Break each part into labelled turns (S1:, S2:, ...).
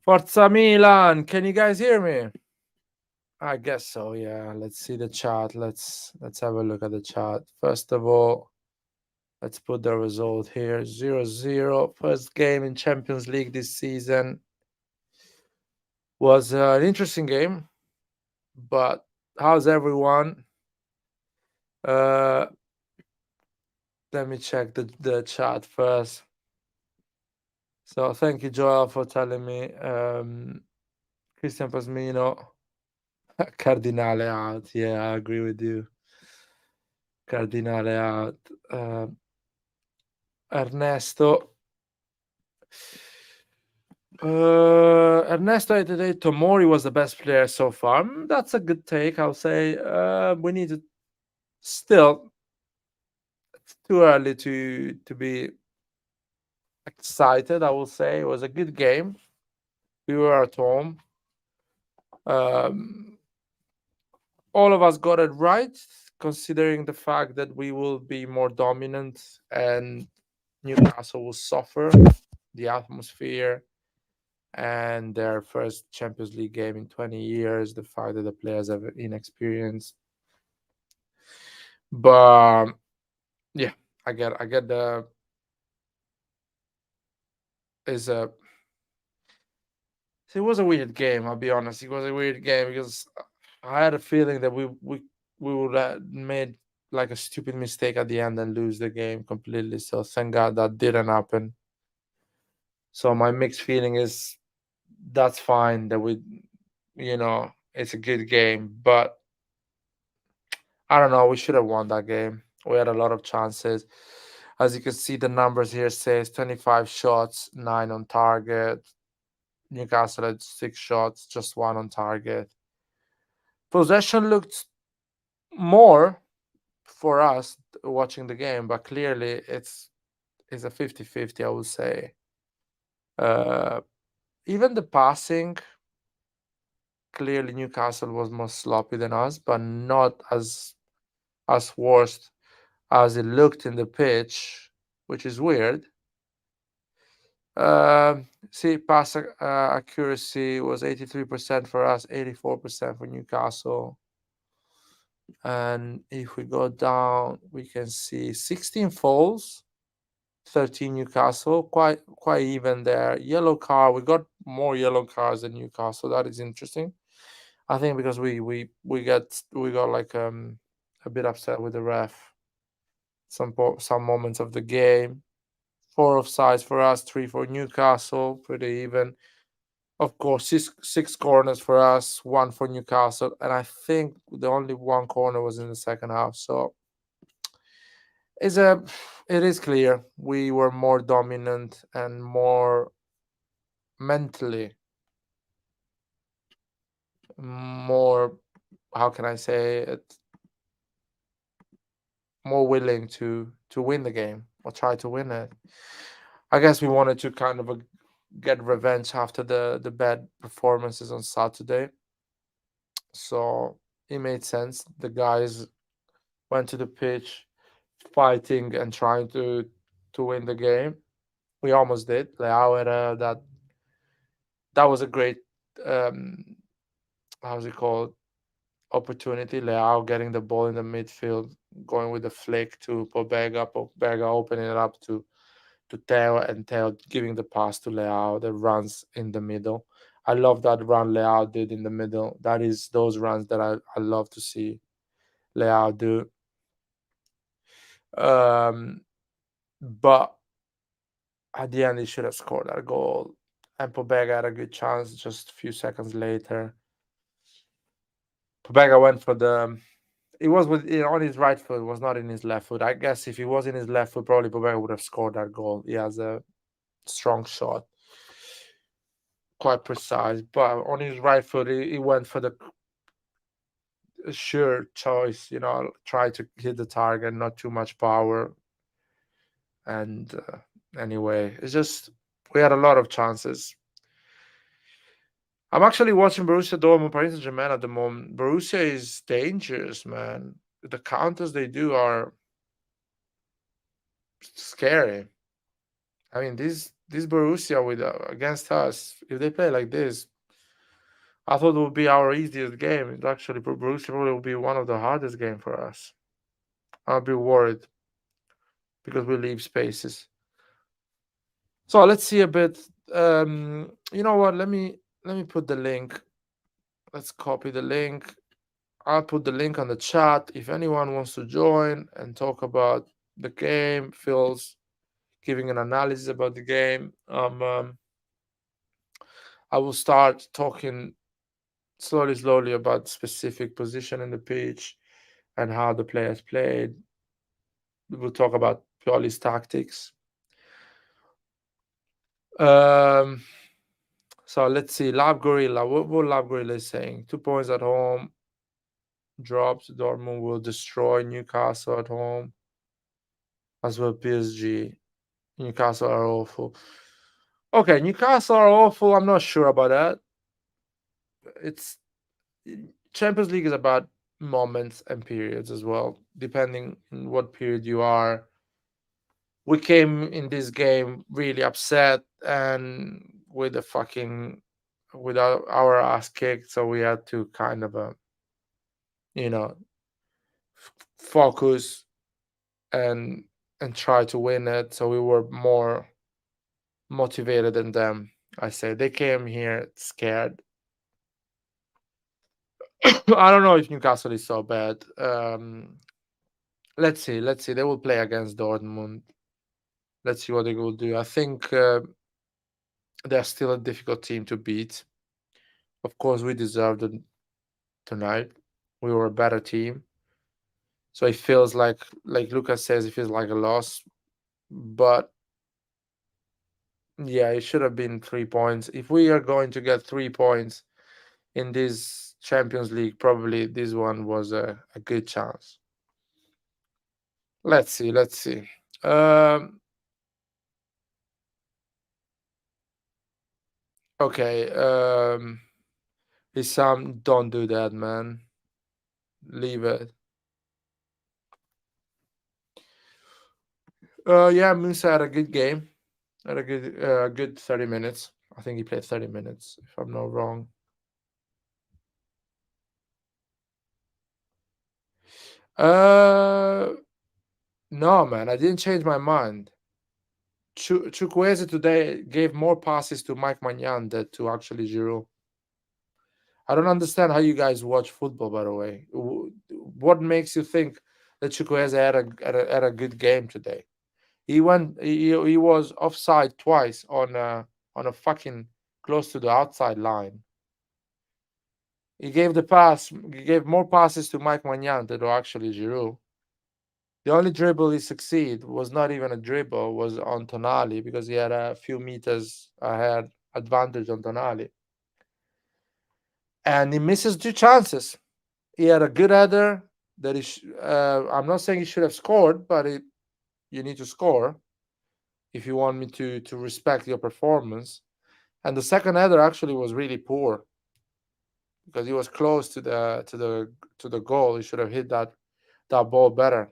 S1: Forza Milan, can you guys hear me? I guess so, yeah. Let's see the chat. Let's have a look at the chat. First of all, let's put the result here. 0-0. First game in Champions League this season. Was an interesting game, but how's everyone? Uh let me check the chat first. So thank you, Joel, for telling me. Christian Pasmino, Cardinale out. Yeah, I agree with you. Cardinale out. Ernesto. Ernesto had today Tomori was the best player so far. That's a good take, I'll say. We need to still, it's too early to be excited, I will say. It was a good game. We were at home. Um, all of us got it right, considering the fact that we will be more dominant and Newcastle will suffer the atmosphere and their first Champions League game in 20 years, the fact that the players have inexperience. But yeah, I get the is a it was a weird game, I'll be honest. It was a weird game because I had a feeling that we would have made like a stupid mistake at the end and lose the game completely. So thank God that didn't happen. So my mixed feeling is that's fine that it's a good game, but I don't know. We should have won that game. We had a lot of chances. As you can see, the numbers here says 25 shots, 9 on target. Newcastle had 6 shots, just 1 on target. Possession looked more for us watching the game, but clearly it's a 50-50, I would say. Uh, even the passing, clearly Newcastle was more sloppy than us, but not as worst as it looked in the pitch, which is weird. See, pass accuracy was 83% for us, 84% for Newcastle. And if we go down, we can see 16 fouls, 13 Newcastle, quite even there. Yellow card, we got more yellow cards than Newcastle. That is interesting. I think because we got like a bit upset with the ref some moments of the game. 4 offsides for us, 3 for Newcastle, pretty even. Of course, six corners for us, 1 for Newcastle, and I think the only one corner was in the second half. So it's a, it is clear we were more dominant and more mentally, more, how can I say it, more willing to win the game or try to win it. I guess we wanted to kind of get revenge after the bad performances on Saturday. So it made sense. The guys went to the pitch fighting and trying to win the game. We almost did. Leao had that was a great um how's it called, opportunity. Leao getting the ball in the midfield, going with the flick to Pobega opening it up to Teo, and Teo giving the pass to Leao that runs in the middle. I love that run Leao did in the middle. That is those runs that I love to see Leao do. But at the end, he should have scored that goal. And Pobega had a good chance just a few seconds later. Pobega went for the. It was on his right foot. It was not in his left foot. I guess if he was in his left foot, probably Pobega would have scored that goal. He has a strong shot, quite precise. But on his right foot, he went for the sure choice. Try to hit the target, not too much power. And anyway, it's just we had a lot of chances. I'm actually watching Borussia Dortmund, Paris Saint-Germain at the moment. Borussia is dangerous, man. The counters they do are scary. I mean, this Borussia with against us, if they play like this, I thought it would be our easiest game. It actually Borussia probably will be one of the hardest game for us. I'll be worried because we leave spaces. So let's see a bit. You know what? Let me put the link. Let's copy the link. I'll put the link on the chat. If anyone wants to join and talk about the game, feels giving an analysis about the game, I will start talking slowly about specific position in the pitch and how the players played. We will talk about Pioli's tactics. Um, so let's see. Lab Gorilla. What Lab Gorilla is saying? 2 points at home. Drops. Dortmund will destroy Newcastle at home. As well, PSG. Newcastle are awful. Okay, Newcastle are awful. I'm not sure about that. It's Champions League is about moments and periods as well, depending on what period you are. We came in this game really upset and with a fucking with our ass kicked, so we had to kind of you know focus and try to win it. So we were more motivated than them. I say they came here scared. I don't know if Newcastle is so bad. Let's see. Let's see. They will play against Dortmund. Let's see what they will do. I think they're still a difficult team to beat. Of course, we deserved it tonight. We were a better team. So it feels like Lucas says, it feels like a loss. But yeah, it should have been 3 points. If we are going to get 3 points in this Champions League, probably this one was a good chance. Let's see. Let's see. Okay. Isam, don't do that, man. Leave it. Yeah, Musa had a good game. Had a good 30 minutes. I think he played 30 minutes, if I'm not wrong. Uh, no, man, I didn't change my mind. Chukwueze today gave more passes to Mike Magnan than to actually Giroud. I don't understand how you guys watch football, by the way. What makes you think that Chukwueze had a good game today? He was offside twice on a fucking close to the outside line. He gave more passes to Mike Magnan than to actually Giroud. The only dribble he succeeded was not even a dribble, was on Tonali because he had a few meters ahead advantage on Tonali. And he misses two chances. He had a good header that I'm not saying he should have scored, but you need to score if you want me to respect your performance. And the second header actually was really poor because he was close to the goal. He should have hit that ball better.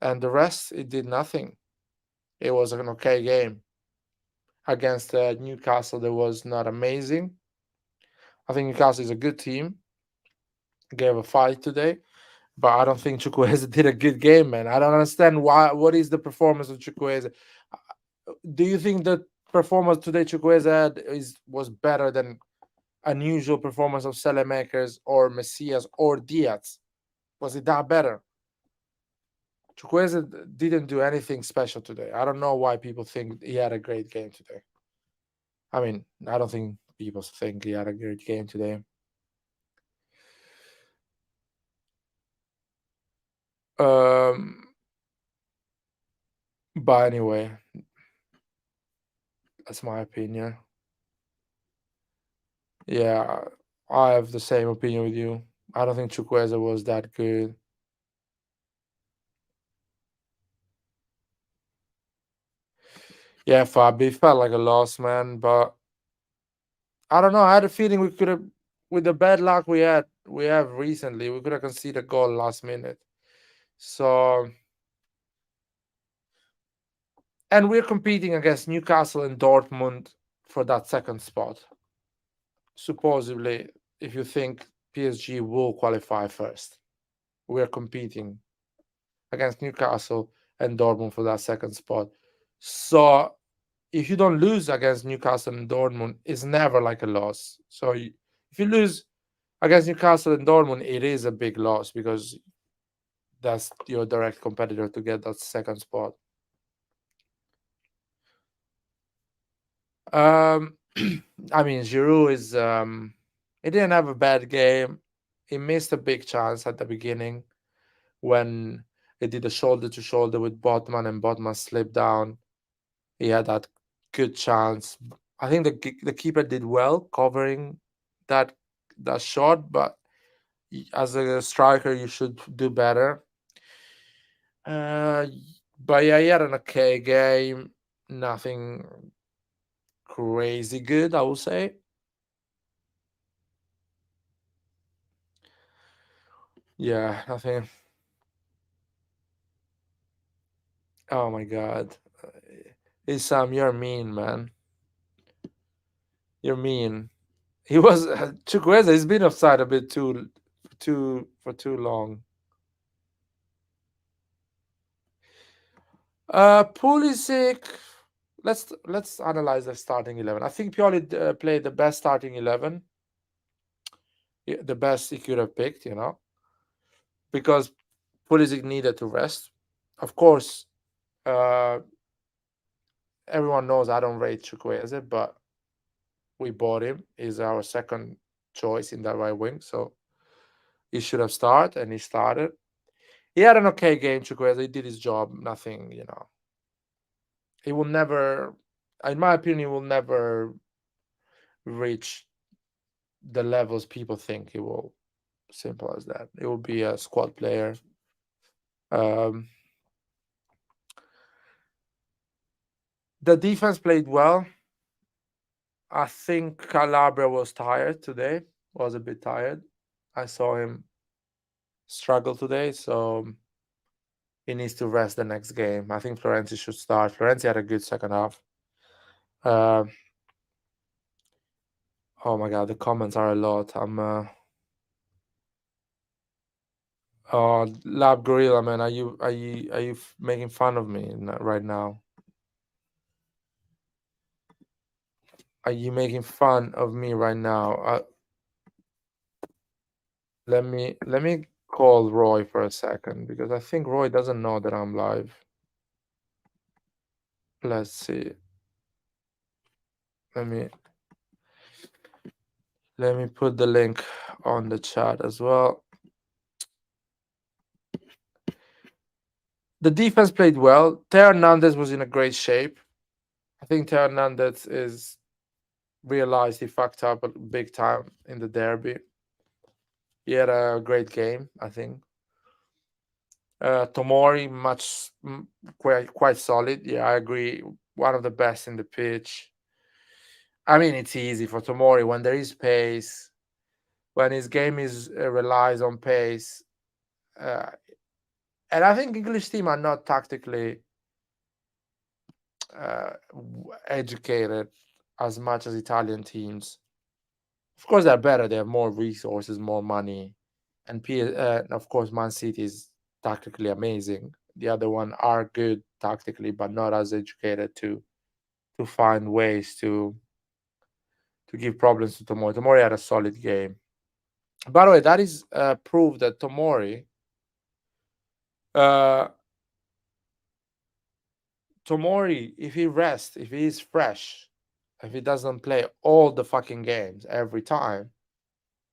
S1: And the rest, it did nothing. It was an okay game. Against Newcastle, that was not amazing. I think Newcastle is a good team. Gave a fight today, but I don't think Chukwueze did a good game, man. I don't understand why. What is the performance of Chukwueze? Do you think the performance today Chukwueze had was better than unusual performance of Selemakers or Messias or Diaz? Was it that better? Chukwueze didn't do anything special today. I don't know why people think he had a great game today. I mean, I don't think people think he had a great game today. But anyway, that's my opinion. Yeah, I have the same opinion with you. I don't think Chukwueze was that good. Yeah, Fabi felt like a loss, man. But I don't know. I had a feeling we could have, with the bad luck we have recently, we could have conceded a goal last minute. So And we're competing against Newcastle and Dortmund for that second spot. Supposedly, if you think PSG will qualify first, we're competing against Newcastle and Dortmund for that second spot. So if you don't lose against Newcastle and Dortmund, it's never like a loss. So if you lose against Newcastle and Dortmund, it is a big loss because that's your direct competitor to get that second spot. Um, I mean, Giroud is he didn't have a bad game. He missed a big chance at the beginning when he did a shoulder to shoulder with Botman and Botman slipped down. He had that good chance. I think the keeper did well covering that that shot, but as a striker, you should do better. Uh, but yeah, he had an okay game. Nothing crazy good, I would say. Yeah, nothing. Oh my god, Isam, you're mean, man. You're mean. He was Chukwueze. He's been offside a bit too long. Pulisic. Let's analyze the starting 11. I think Pioli played the best starting 11, the best he could have picked. Because Pulisic needed to rest. Of course, uh, everyone knows I don't rate Chukwueze, but we bought him. He's our second choice in that right wing, so he should have started, and he started. He had an okay game, Chukwueze. He did his job. Nothing. He will never, in my opinion, he will never reach the levels people think he will. Simple as that. It will be a squad player. Um, the defense played well. I think Calabria was tired today. Was a bit tired. I saw him struggle today, so he needs to rest the next game. I think Florenzi should start. Florenzi had a good second half. Uh, oh my god, the comments are a lot. Oh, Lab Gorilla, man, are you making fun of me right now? Are you making fun of me right now? Let me call Roy for a second because I think Roy doesn't know that I'm live. Let's see. Let me let me put the link on the chat as well. The defense played well. Teo Hernandez was in a great shape. I think Teo Hernandez is realized he fucked up a big time in the derby. He had a great game, I think. Tomori quite solid. Yeah, I agree. One of the best in the pitch. I mean, it's easy for Tomori when there is pace, when his game is relies on pace. Uh, and I think English team are not tactically educated as much as Italian teams. Of course, they're better. They have more resources, more money, and of course, Man City is tactically amazing. The other one are good tactically, but not as educated to find ways to give problems to Tomori. Tomori had a solid game. By the way, that is proof that uh, Tomori, if he rests, if he is fresh, if he doesn't play all the fucking games every time,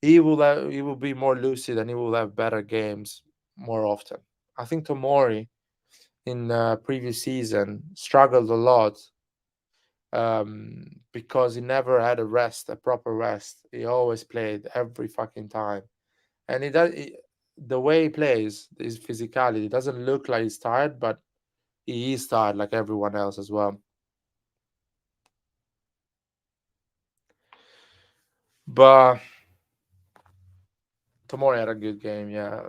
S1: he will be more lucid and he will have better games more often. I think Tomori in previous season struggled a lot because he never had a proper rest. He always played every fucking time, and the way he plays, his physicality, doesn't look like he's tired, but he is tired like everyone else as well. But Tomori had a good game. Yeah,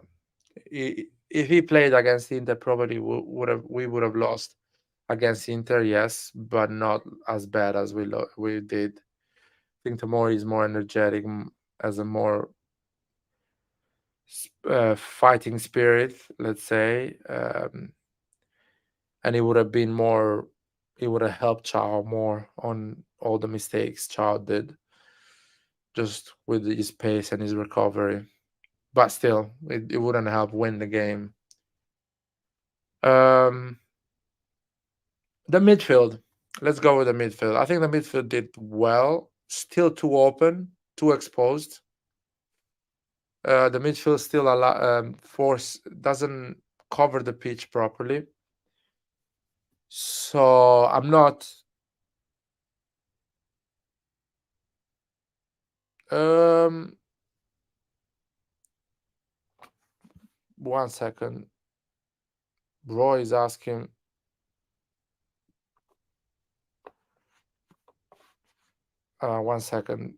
S1: if he played against Inter, probably we would have lost. against Inter, yes, but not as bad as we did. I think Tomori is more energetic, as a more fighting spirit, let's say, and it would have been more. It would have helped Chow more on all the mistakes Chow did, just with his pace and his recovery. But still, it wouldn't help win the game. Um, the midfield. Let's go with the midfield. I think the midfield did well. Still too open, too exposed. The midfield still force doesn't cover the pitch properly. So I'm not. Um, 1 second. Roy is asking. Uh, 1 second.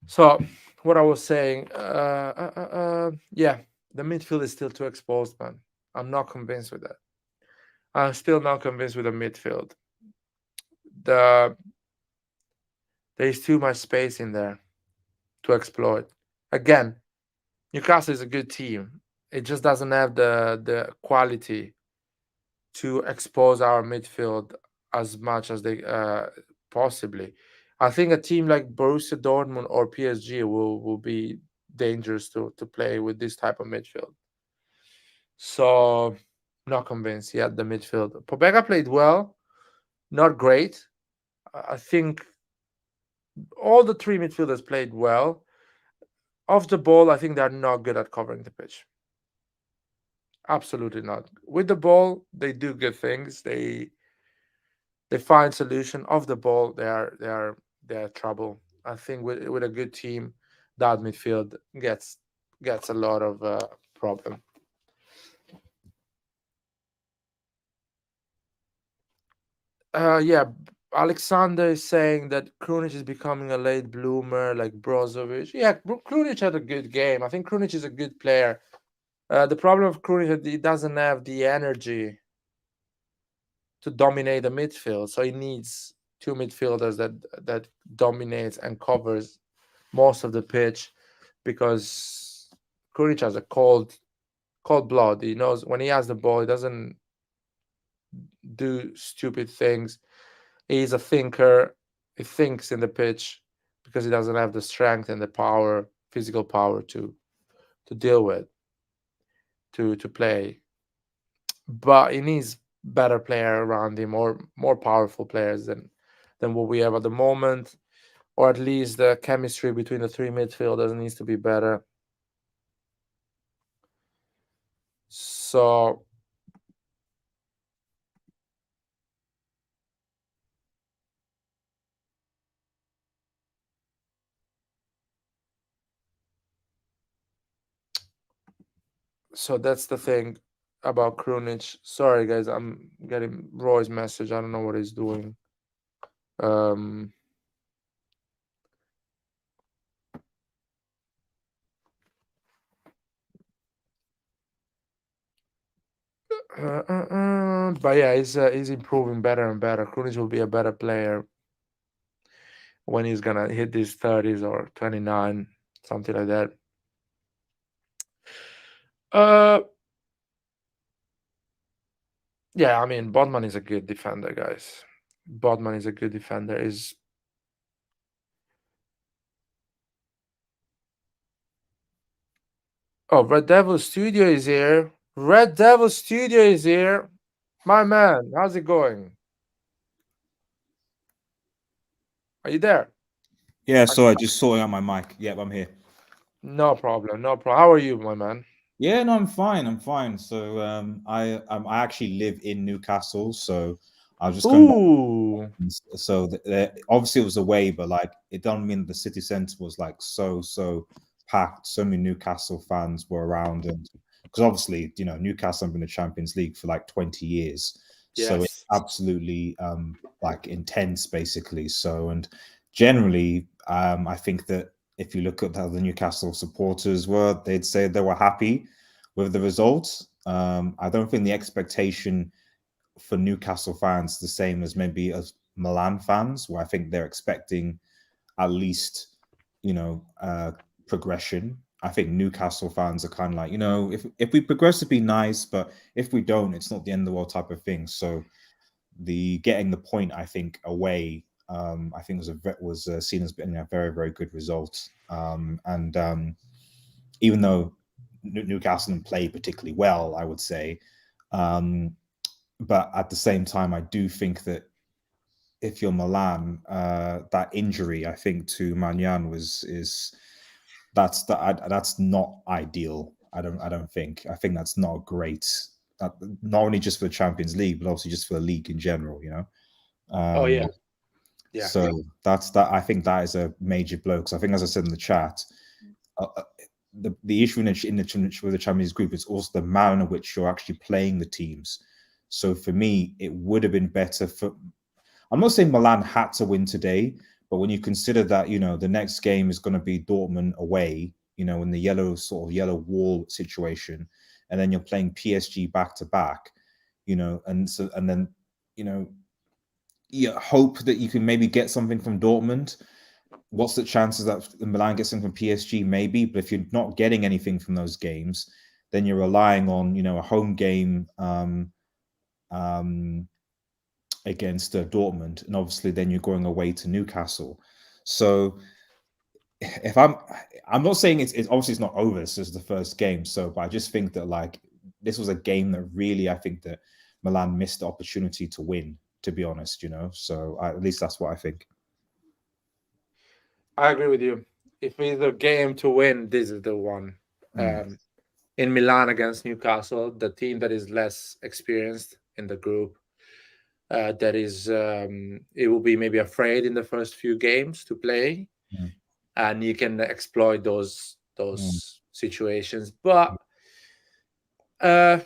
S1: So what I was saying, yeah, the midfield is still too exposed, man. I'm not convinced with that. I'm still not convinced with the midfield. The There's too much space in there to exploit. Again, Newcastle is a good team. It just doesn't have the quality to expose our midfield as much as they possibly. I think a team like Borussia Dortmund or PSG will be dangerous to play with this type of midfield. So not convinced yet the midfield. Pobega played well, not great. I think all the three midfielders played well. Off the ball, I think they're not good at covering the pitch. Absolutely not. With the ball, they do good things. They find solution. Off the ball, they are trouble. I think with a good team, that midfield gets a lot of problem. Yeah, Alexander is saying that Krunic is becoming a late bloomer like Brozovic. Yeah, Krunic had a good game. I think Krunic is a good player. The problem of Krunic is that he doesn't have the energy to dominate the midfield, so he needs two midfielders that dominates and covers most of the pitch, because Krunic has a cold blood. He knows when he has the ball, he doesn't do stupid things. He's a thinker. He thinks in the pitch because he doesn't have the strength and the power, physical power to deal with, to play. But he needs better player around him, or more powerful players than what we have at the moment, or at least the chemistry between the three midfielders needs to be better. So that's the thing about Krunic. Sorry guys, I'm getting Roy's message. I don't know what he's doing. Um but yeah, he's improving better and better. Krunic will be a better player when he's gonna hit his 30s or 29, something like that. Uh, yeah, I mean, Bodman is a good defender, guys. Bodman is a good defender. Is Oh, Red Devil Studio is here. Red Devil Studio is here. My man, how's it going? Are you there?
S2: Yeah, sorry, just sorting out my mic. Yep, I'm here.
S1: No problem, no problem. How are you, my man?
S2: Yeah, no, I'm fine. I'm fine. So, I actually live in Newcastle, so I was just coming back.
S1: Ooh,
S2: So, obviously it was away, but like it doesn't mean the city centre was like so packed. So many Newcastle fans were around, and because obviously Newcastle have been in the Champions League for like 20 years, so it's
S1: yes.
S2: absolutely like intense, basically. So, and generally, I think that if you look at how the Newcastle supporters were, they'd say they were happy with the results. I don't think the expectation for Newcastle fans the same as maybe as Milan fans, where I think they're expecting at least, progression. I think Newcastle fans are kind of like, if we progress, it'd be nice, but if we don't, it's not the end of the world type of thing. So the getting the point, I think, away, I think was seen as being a very, very good result. And even though Newcastle didn't play particularly well, I would say, but at the same time, I do think that if you're Milan, that injury, I think, to Magnan that's not ideal. I don't think. I think that's not great. Not only just for the Champions League, but also just for the league in general.
S1: Oh yeah. Yeah.
S2: So that's that. I think that is a major blow because I think, as I said in the chat, the issue with the Champions group is also the manner in which you're actually playing the teams. So for me, it would have been better for. I'm not saying Milan had to win today, but when you consider that, the next game is going to be Dortmund away, in the yellow wall situation, and then you're playing PSG back to back, and then, you hope that you can maybe get something from Dortmund. What's the chances that Milan gets something from PSG? Maybe, but if you're not getting anything from those games, then you're relying on, a home game, against Dortmund, and obviously then you're going away to Newcastle. So if I'm not saying it's obviously it's not over. This is the first game, but I just think that this was a game that really I think that Milan missed the opportunity to win. To be honest, so at least that's what I think.
S1: I agree with you. If it's a game to win, this is the one. In Milan against Newcastle, the team that is less experienced in the group, that is, it will be maybe afraid in the first few games to play, and you can exploit those situations. But
S2: and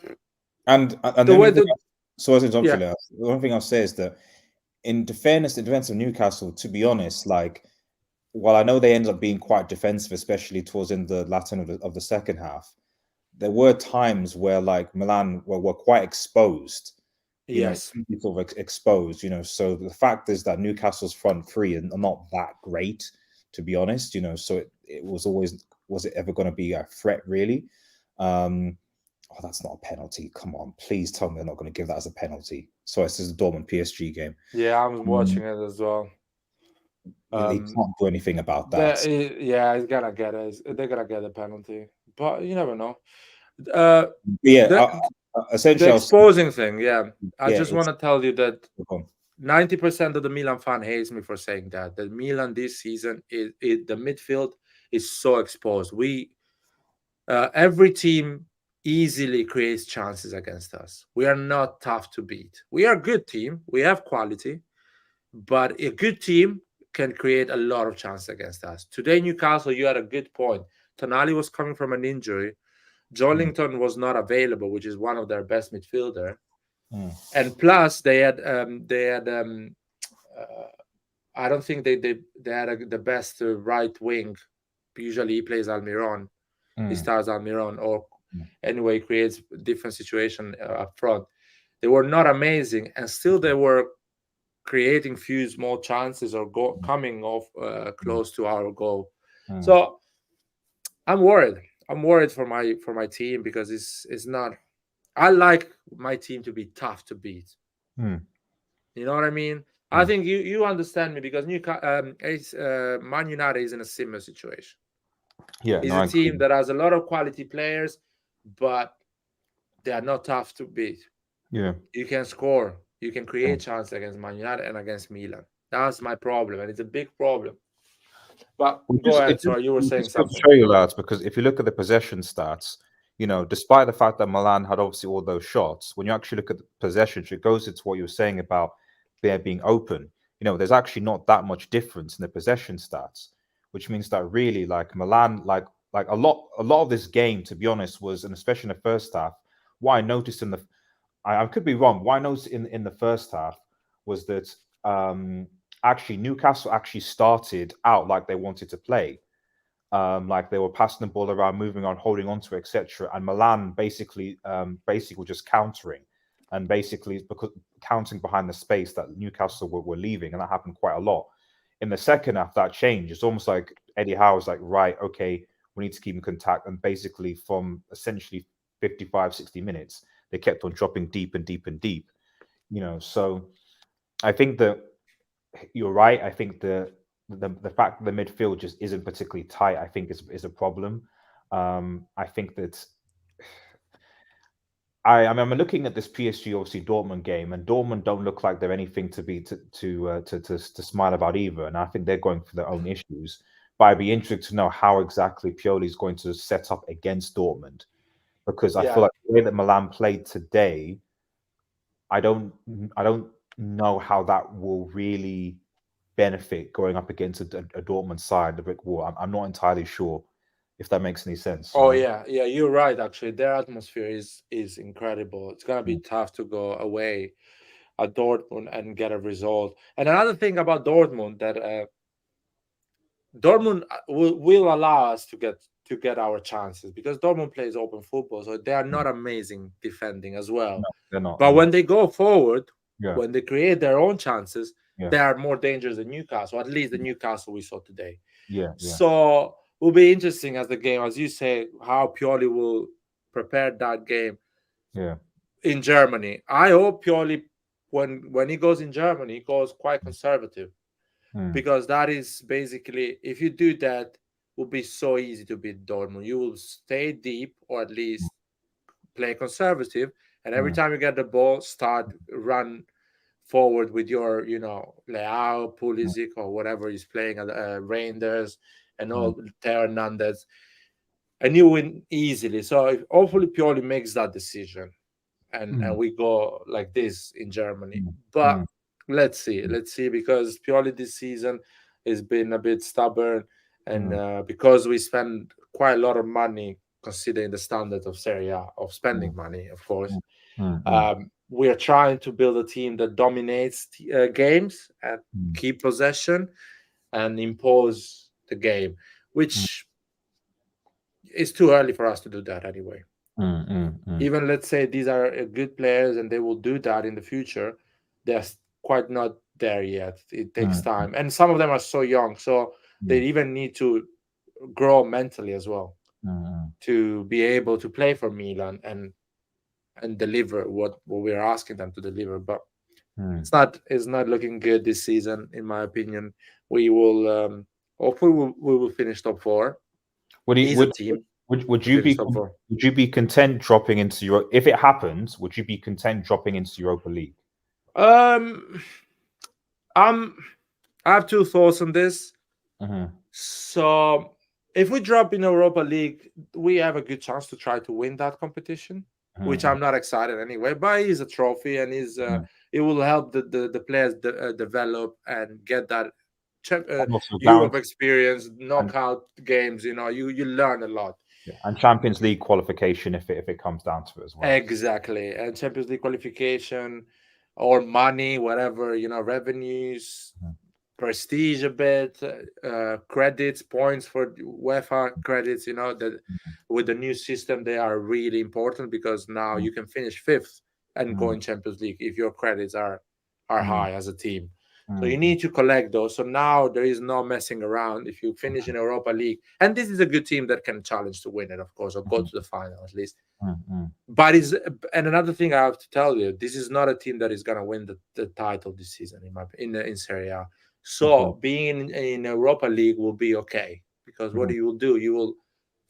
S2: the way the one thing I'll say is that in defense of Newcastle, to be honest, while I know they ended up being quite defensive, especially towards in the latter of the second half, there were times where Milan were quite exposed.
S1: Yes,
S2: sort of exposed. So the fact is that Newcastle's front three are not that great, to be honest. So it was it ever going to be a threat really? Oh, that's not a penalty. Come on, please tell me they're not going to give that as a penalty. So it's just a Dortmund PSG game.
S1: Yeah, I'm watching it as well.
S2: They can't do anything about that.
S1: He's gonna get it. They're gonna get a penalty, but you never know.
S2: Essentially,
S1: the exposing thing. Yeah, I just want to tell you that 90% of the Milan fan hates me for saying that. That Milan this season the midfield is so exposed. Every team easily creates chances against us. We are not tough to beat. We are a good team. We have quality, but a good team can create a lot of chances against us. Today, Newcastle, you had a good point. Tonali was coming from an injury. Joelinton was not available, which is one of their best midfielder. And plus, they had I don't think they had the best right wing. Usually, he plays Almiron. He starts Almiron, or anyway, creates different situation up front. They were not amazing, and still they were creating few small chances or coming off close to our goal. So I'm worried. I'm worried for my team because it's not. I like my team to be tough to beat. You know what I mean? I think you understand me because Man United is in a similar situation.
S2: Yeah,
S1: it's a team that has a lot of quality players, but they are not tough to beat.
S2: Yeah,
S1: you can score. You can create chances against Man United and against Milan. That's my problem, and it's a big problem. But go ahead, sorry, you were saying something.
S2: To show you, lads, because if you look at the possession stats, despite the fact that Milan had obviously all those shots, when you actually look at the possession, it goes into what you were saying about there being open. There's actually not that much difference in the possession stats, which means that really, Milan, a lot of this game, to be honest, was, and especially in the first half, what I noticed I could be wrong. What I noticed in the first half was that actually Newcastle actually started out like they wanted to play. Like they were passing the ball around, moving on, holding on to, etc. And Milan basically were just countering, and basically because counting behind the space that Newcastle were leaving, and that happened quite a lot. In the second half, that changed. It's almost like Eddie Howe was like, right, okay, we need to keep in contact. And basically, from essentially 55, 60 minutes, they kept on dropping deep and deep and deep. So I think that you're right. I think the fact that the midfield just isn't particularly tight, I think is a problem. I think that I'm looking at this PSG obviously Dortmund game, and Dortmund don't look like they're anything to be to smile about either. And I think they're going for their own issues. But I'd be interested to know how exactly Pioli is going to set up against Dortmund, because I feel
S1: Yeah.
S2: like the way that Milan played today, I don't know how that will really benefit going up against a Dortmund side, the brick wall. I'm not entirely sure if that makes any sense.
S1: Oh yeah, yeah, you're right. Actually, their atmosphere is incredible. It's gonna be
S2: Mm,
S1: tough to go away at Dortmund and get a result. And another thing about Dortmund that Dortmund will allow us to get our chances because Dortmund plays open football, so they are
S2: mm.
S1: not amazing defending as well.
S2: No, they're not.
S1: But
S2: They're not.
S1: when they go forward,
S2: Yeah,
S1: when they create their own chances,
S2: yeah,
S1: they are more dangerous than Newcastle. At least the Newcastle we saw today.
S2: yeah, yeah,
S1: So will be interesting as the game, as you say, how Pioli will prepare that game
S2: yeah.
S1: in Germany. I hope Pioli, when he goes in Germany, he goes quite conservative
S2: Mm,
S1: because that is basically if you do that, it will be so easy to beat Dortmund. You will stay deep or at least play conservative, and every
S2: mm,
S1: time you get the ball, start run forward with your, Leao,
S2: mm,
S1: Pulisic, or whatever he's playing at Reinders and
S2: mm,
S1: all Theo Hernandez, and you win easily. So if, hopefully Pioli makes that decision, and
S2: mm,
S1: we go like this in Germany.
S2: mm,
S1: But
S2: mm,
S1: let's see, because Pioli this season has been a bit stubborn, and
S2: mm,
S1: because we spend quite a lot of money considering the standard of Serie A of spending
S2: mm,
S1: money, of course.
S2: mm, mm, mm,
S1: We are trying to build a team that dominates games and
S2: mm,
S1: keep possession and impose the game,
S2: mm,
S1: which is too early for us to do that anyway.
S2: mm, mm, mm.
S1: Even let's say these are good players and they will do that in the future, they're quite not there yet. It takes
S2: Mm,
S1: time, and some of them are so young, so they
S2: yeah.
S1: even need to grow mentally as well
S2: Mm,
S1: to be able to play for Milan and deliver what we're asking them to deliver. But
S2: mm.
S1: it's not looking good this season, in my opinion. We will hopefully we will finish top four.
S2: Would you
S1: Is a team
S2: would
S1: to
S2: you
S1: finish
S2: be
S1: top four.
S2: would you be content dropping into Europe if it happens? Would you be content dropping into Europa League?
S1: Um, I'm I have two thoughts on this.
S2: Mm-hmm.
S1: So if we drop in Europa League, we have a good chance to try to win that competition, which
S2: Mm-hmm.
S1: I'm not excited anyway. But it is a trophy, and it will help the players develop and get that
S2: And also
S1: Europe
S2: guarantee
S1: experience,
S2: and,
S1: knockout games. You learn a lot.
S2: yeah, and Champions League qualification if it comes down to it as well.
S1: Exactly, and Champions League qualification or money, whatever, revenues, prestige a bit, credits, points for UEFA credits. That with the new system they are really important because now
S2: Mm,
S1: you can finish fifth and go
S2: mm,
S1: in Champions League if your credits are
S2: mm,
S1: high as a team. So you
S2: mm, mm,
S1: need to collect those. So now there is no messing around. If you finish in Europa League, and this is a good team that can challenge to win it, of course, or go
S2: mm,
S1: to the final at least.
S2: mm, mm,
S1: But is and another thing I have to tell you, this is not a team that is gonna win the title this season in Serie A.
S2: mhm,
S1: So being in Europa League will be okay because what
S2: mhm,
S1: you will do, you will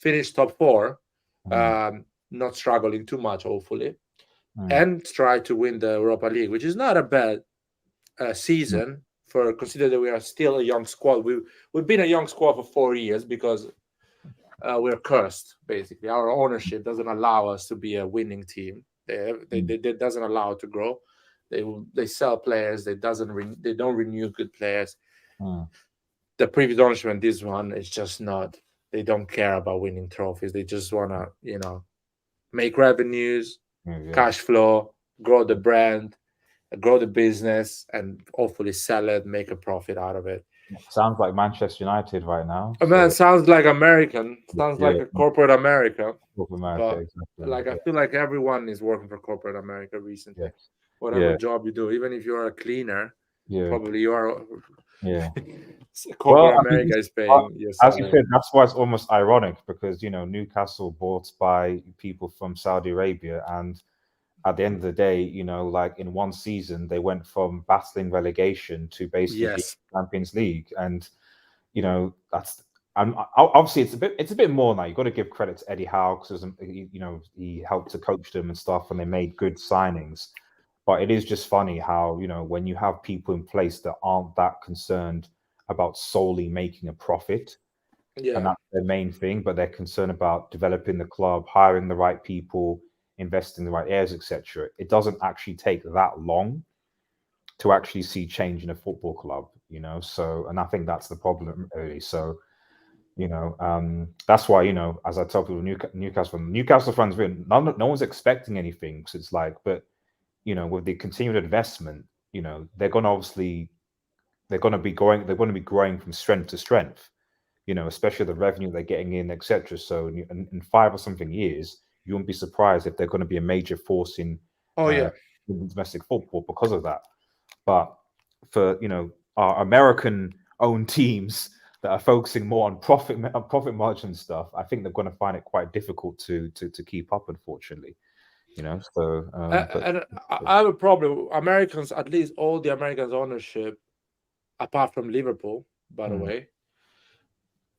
S1: finish top four,
S2: mhm,
S1: not struggling too much, hopefully,
S2: mm,
S1: and try to win the Europa League, which is not a bad
S2: mm,
S1: season for consider that we are still a young squad. We've been a young squad for 4 years because we're cursed basically. Our ownership doesn't allow us to be a winning team.
S2: mm,
S1: They doesn't allow it to grow. They sell players. They don't renew good players.
S2: mm,
S1: The previous ownership and this one is just not. They don't care about winning trophies. They just wanna make revenues,
S2: yeah, yeah.
S1: cash flow, grow the brand. grow the business, and hopefully sell it, make a profit out of it.
S2: Sounds like Manchester United right now.
S1: Oh, man, sounds like American. Sounds
S2: Yeah,
S1: like a corporate America.
S2: North America,
S1: But
S2: exactly.
S1: like, I feel like everyone is working for corporate America recently.
S2: Yes.
S1: Whatever
S2: Yeah.
S1: job you do, even if you're a cleaner,
S2: Yeah.
S1: probably you are.
S2: Yeah.
S1: Corporate
S2: Well, I mean,
S1: America is paying your
S2: as you
S1: salary.
S2: said, that's why it's almost ironic because Newcastle bought by people from Saudi Arabia, and at the end of the day, like in one season, they went from battling relegation to basically being
S1: Yes.
S2: Champions League, and that's. Obviously, it's a bit more now. You've got to give credit to Eddie Howe because he helped to coach them and stuff, and they made good signings. But it is just funny how when you have people in place that aren't that concerned about solely making a profit, and
S1: Yeah.
S2: that's their main thing, but they're concerned about developing the club, hiring the right people, investing in the right areas, etc. It doesn't actually take that long to actually see change in a football club, So, and I think that's the problem, really. So, that's why, as I tell people, Newcastle fans, really, no one's expecting anything because it's like, but with the continued investment, they're going to be growing from strength to strength. Especially the revenue they're getting in, etc. So in 5 or something years, you won't be surprised if they're going to be a major force in
S1: Oh yeah.
S2: domestic football because of that. But for our American-owned teams that are focusing more on profit margin stuff, I think they're going to find it quite difficult to keep up, unfortunately. So
S1: And I have a problem. Americans, at least all the Americans ownership, apart from Liverpool, by the way,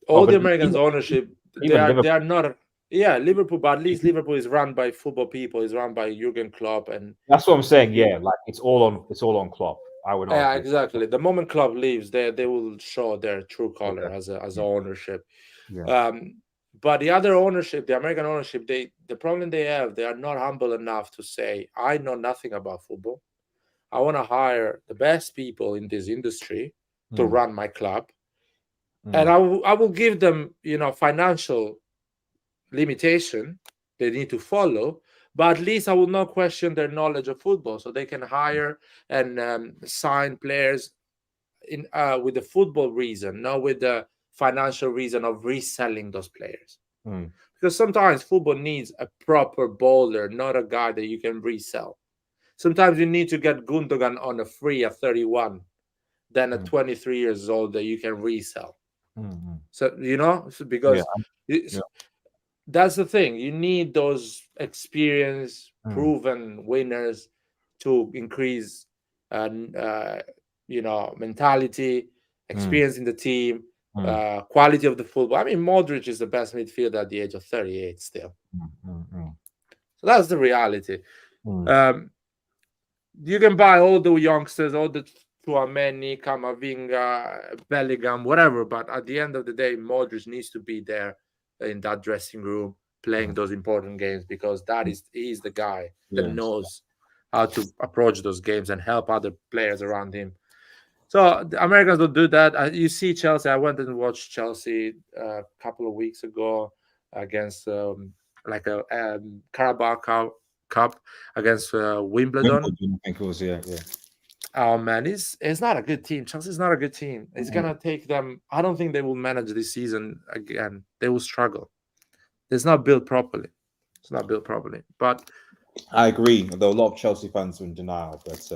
S1: all the
S2: but
S1: Americans ownership, they
S2: even Liverpool,
S1: are not. Yeah, Liverpool, but at least Liverpool is run by football people. Is run by Jurgen Klopp, and
S2: that's what I'm saying. Yeah, like it's all on Klopp. I would
S1: yeah,
S2: argue.
S1: exactly. The moment Klopp leaves, they will show their true color as ownership.
S2: Yeah.
S1: But the other ownership, the American ownership, the problem they have, they are not humble enough to say, I know nothing about football. I want to hire the best people in this industry to run my club. And I will give them, financial limitation they need to follow, but at least I will not question their knowledge of football, so they can hire and sign players in with the football reason, not with the financial reason of reselling those players. Because sometimes football needs a proper bowler, not a guy that you can resell. Sometimes you need to get Gundogan on a free at 31, then at 23 years old that you can resell. So because that's the thing. You need those experienced, proven winners to increase, mentality, experience in the team, quality of the football. I mean, Modric is the best midfielder at the age of 38 still. So that's the reality. You can buy all the youngsters, all the Tchouaméni, Camavinga, Bellingham, whatever, but at the end of the day, Modric needs to be there in that dressing room playing those important games, because he's the guy that knows how to approach those games and help other players around him. So the Americans don't do that. You see Chelsea. I went and watched Chelsea a couple of weeks ago against like a Carabao Cup against Wimbledon.
S2: I think it was, yeah.
S1: Oh man, it's not a good team. Chelsea's not a good team. It's gonna take them. I don't think they will manage this season again. They will struggle. It's not built properly. It's not built properly. But
S2: I agree. Though a lot of Chelsea fans are in denial, but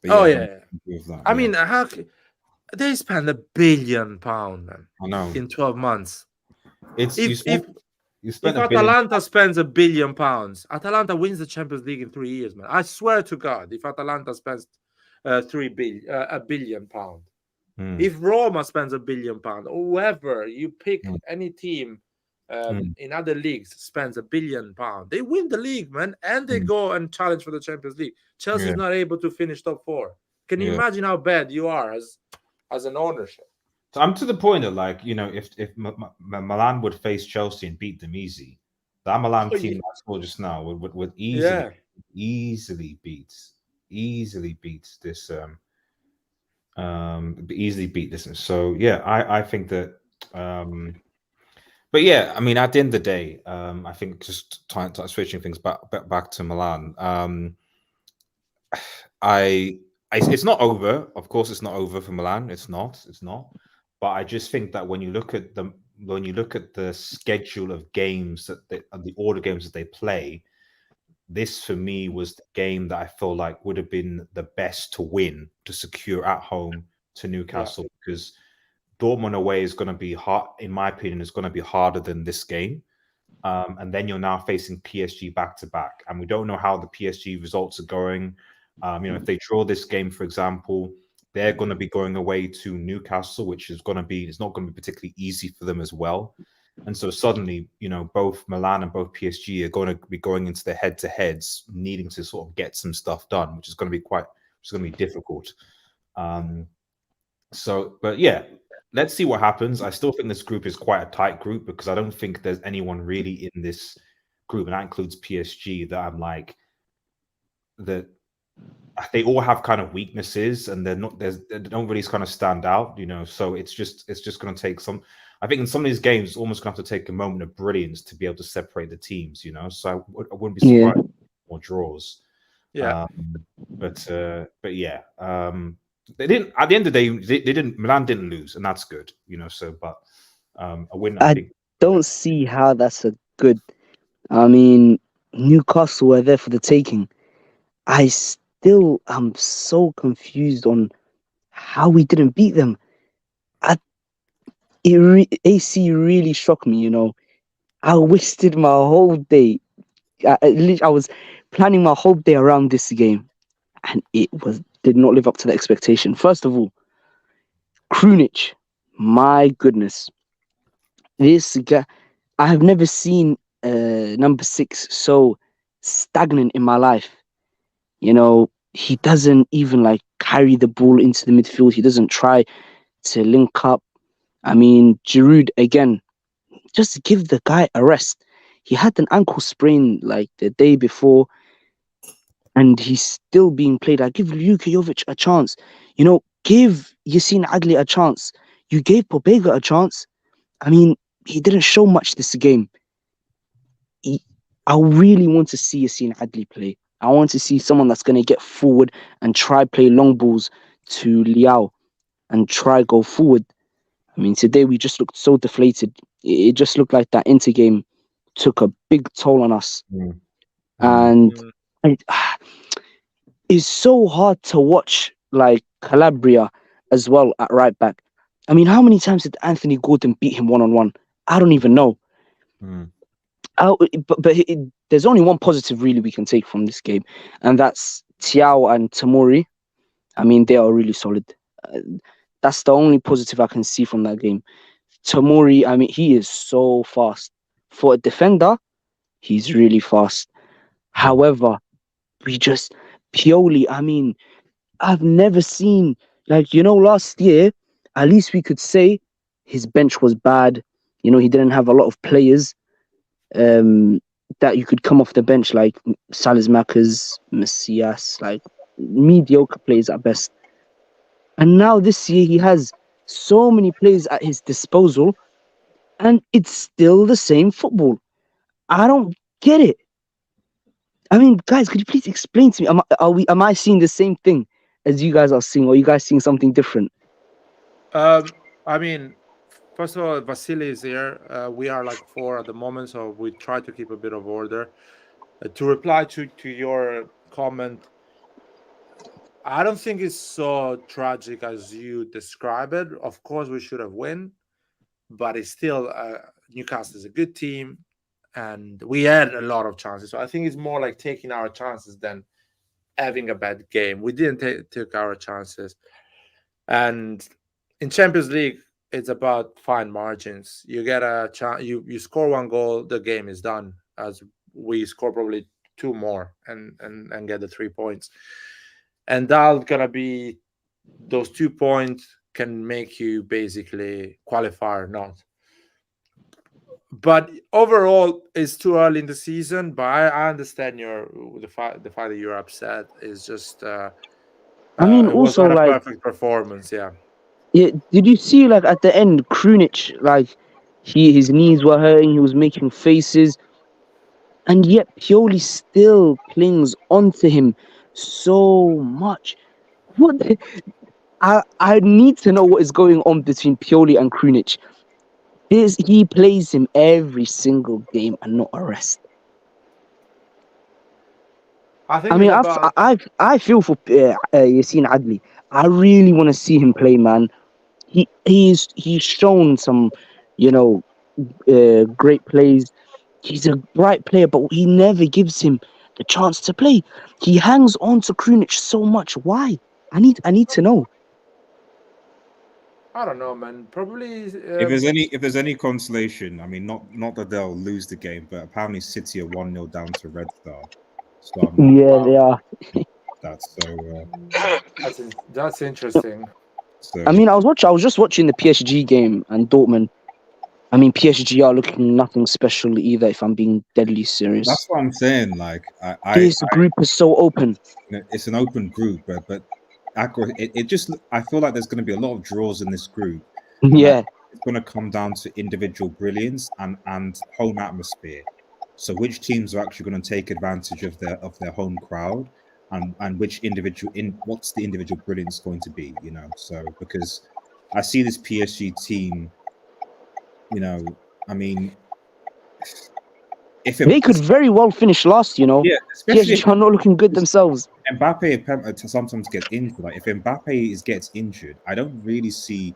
S1: oh
S2: yeah,
S1: yeah. I mean, they spend £1 billion, man.
S2: I know.
S1: In 12 months.
S2: It's
S1: if
S2: $1 billion.
S1: Atalanta spends £1 billion, Atalanta wins the Champions League in 3 years, man. I swear to God, if Atalanta spends £1 billion, if Roma spends £1 billion, or whoever you pick, any team in other leagues spends £1 billion, they win the league, man, and they go and challenge for the Champions League. Chelsea is not able to finish top 4. Can you imagine how bad you are as an ownership?
S2: So I'm to the point that, like, if Milan would face Chelsea and beat them easy, that Milan team I saw just now would easily beat this easily beat this. So yeah, I think that but yeah, I mean, at the end of the day, I think just switching things back to Milan, I, it's not over. Of course, it's not over for Milan. It's not. It's not. But I just think that when you look at the schedule of games the order games that they play, this for me was the game that I feel like would have been the best to win to secure at home to
S1: Yeah.
S2: Newcastle, because Dortmund away is going to be hard. In my opinion, is going to be harder than this game. And then you're now facing PSG back to back, and we don't know how the PSG results are going. If they draw this game, for example, they're going to be going away to Newcastle, which is going to be it's not going to be particularly easy for them as well. And so suddenly, both Milan and both PSG are going to be going into the head-to-heads, needing to sort of get some stuff done, which is going to be difficult. But yeah, let's see what happens. I still think this group is quite a tight group because I don't think there's anyone really in this group, and that includes PSG, that I'm like that. They all have kind of weaknesses, and they don't really kind of stand out, So it's just going to take some. I think in some of these games, it's almost going to have to take a moment of brilliance to be able to separate the teams, So I wouldn't be surprised if more draws.
S1: Yeah.
S2: But yeah, they didn't. At the end of the day, they didn't. Milan didn't lose, and that's good, So, but a win, I
S3: I
S2: think.
S3: don't see how that's a good. I mean, Newcastle were there for the taking. I still am so confused on how we didn't beat them. AC really shocked me. I wasted my whole day. I was planning my whole day around this game, and it did not live up to the expectation. First of all, Krunic, my goodness, this guy, I have never seen number 6 so stagnant in my life. He doesn't even like carry the ball into the midfield. He doesn't try to link up. I mean, Giroud again, just give the guy a rest. He had an ankle sprain like the day before, and he's still being played. I give Luka Jovic a chance. Give Yassine Adli a chance. You gave Pobega a chance. I mean, he didn't show much this game. I really want to see Yassine Adli play. I want to see someone that's going to get forward and try play long balls to Liao and try go forward. I mean, today we just looked so deflated. It just looked like that Inter game took a big toll on us. And it's so hard to watch like Calabria as well at right back. I mean, how many times did Anthony Gordon beat him one-on-one? I don't even know. There's only one positive really we can take from this game, and that's Thiaw and Tamori. I mean, they are really solid. That's the only positive I can see from that game. Tamori, I mean, he is so fast. For a defender, he's really fast. However, Pioli, I mean, I've never seen, last year, at least we could say his bench was bad. He didn't have a lot of players that you could come off the bench, like Salismakers, Messias, like mediocre players at best. And now this year he has so many players at his disposal, and it's still the same football. I don't get it. I mean, guys, could you please explain to me? Am I seeing the same thing as you guys are seeing, or are you guys seeing something different?
S1: I mean, first of all, Vasily is here. We are like 4 at the moment, so we try to keep a bit of order. To reply to your comment, I don't think it's so tragic as you describe it. Of course, we should have won, but it's still Newcastle is a good team, and we had a lot of chances. So I think it's more like taking our chances than having a bad game. We didn't take our chances, and in Champions League, it's about fine margins. You get a chance, you score 1 goal, the game is done. As we score probably 2 more and get the 3 points, and that's gonna be those 2 points can make you basically qualify or not. But overall, it's too early in the season. But I understand the fact that you're upset is just.
S3: I mean,
S1: it was
S3: also
S1: not a
S3: like,
S1: perfect performance. Yeah.
S3: yeah, did you see like at the end, Krunic, like his knees were hurting, he was making faces, and yet Pioli still clings onto him so much. What? I need to know what is going on between Pioli and Krunic. He plays him every single game and not a rest.
S1: I think
S3: I
S1: it's
S3: mean,
S1: about.
S3: I feel for Yassine Adli. I really want to see him play, man. He's shown some, you know, great plays. He's a bright player, but he never gives him the chance to play. He hangs on to Krunic so much. Why? I need to know.
S1: I don't know, man. Probably.
S2: If there's any consolation, I mean, not that they'll lose the game, but apparently City are 1-0 down to Red Star. So I'm not.
S3: Yeah,
S1: Wow.
S3: they are.
S2: That's so.
S1: That's interesting.
S2: So
S3: I mean, I was just watching the PSG game and Dortmund. I mean, PSG are looking nothing special either. If I'm being deadly serious,
S2: that's what I'm saying. Like,
S3: this group is so open.
S2: it's an open group, but it just I feel like there's going to be a lot of draws in this group. And
S3: Yeah,
S2: it's going to come down to individual brilliance and home atmosphere. So which teams are actually going to take advantage of their home crowd, and which individual what's the individual brilliance going to be? You know, so because I see this PSG team, you know, I mean, if
S3: they could very well finish last. You know,
S2: yeah, especially
S3: PSG are not looking good themselves.
S2: Mbappe sometimes gets injured. Like if Mbappe gets injured, I don't really see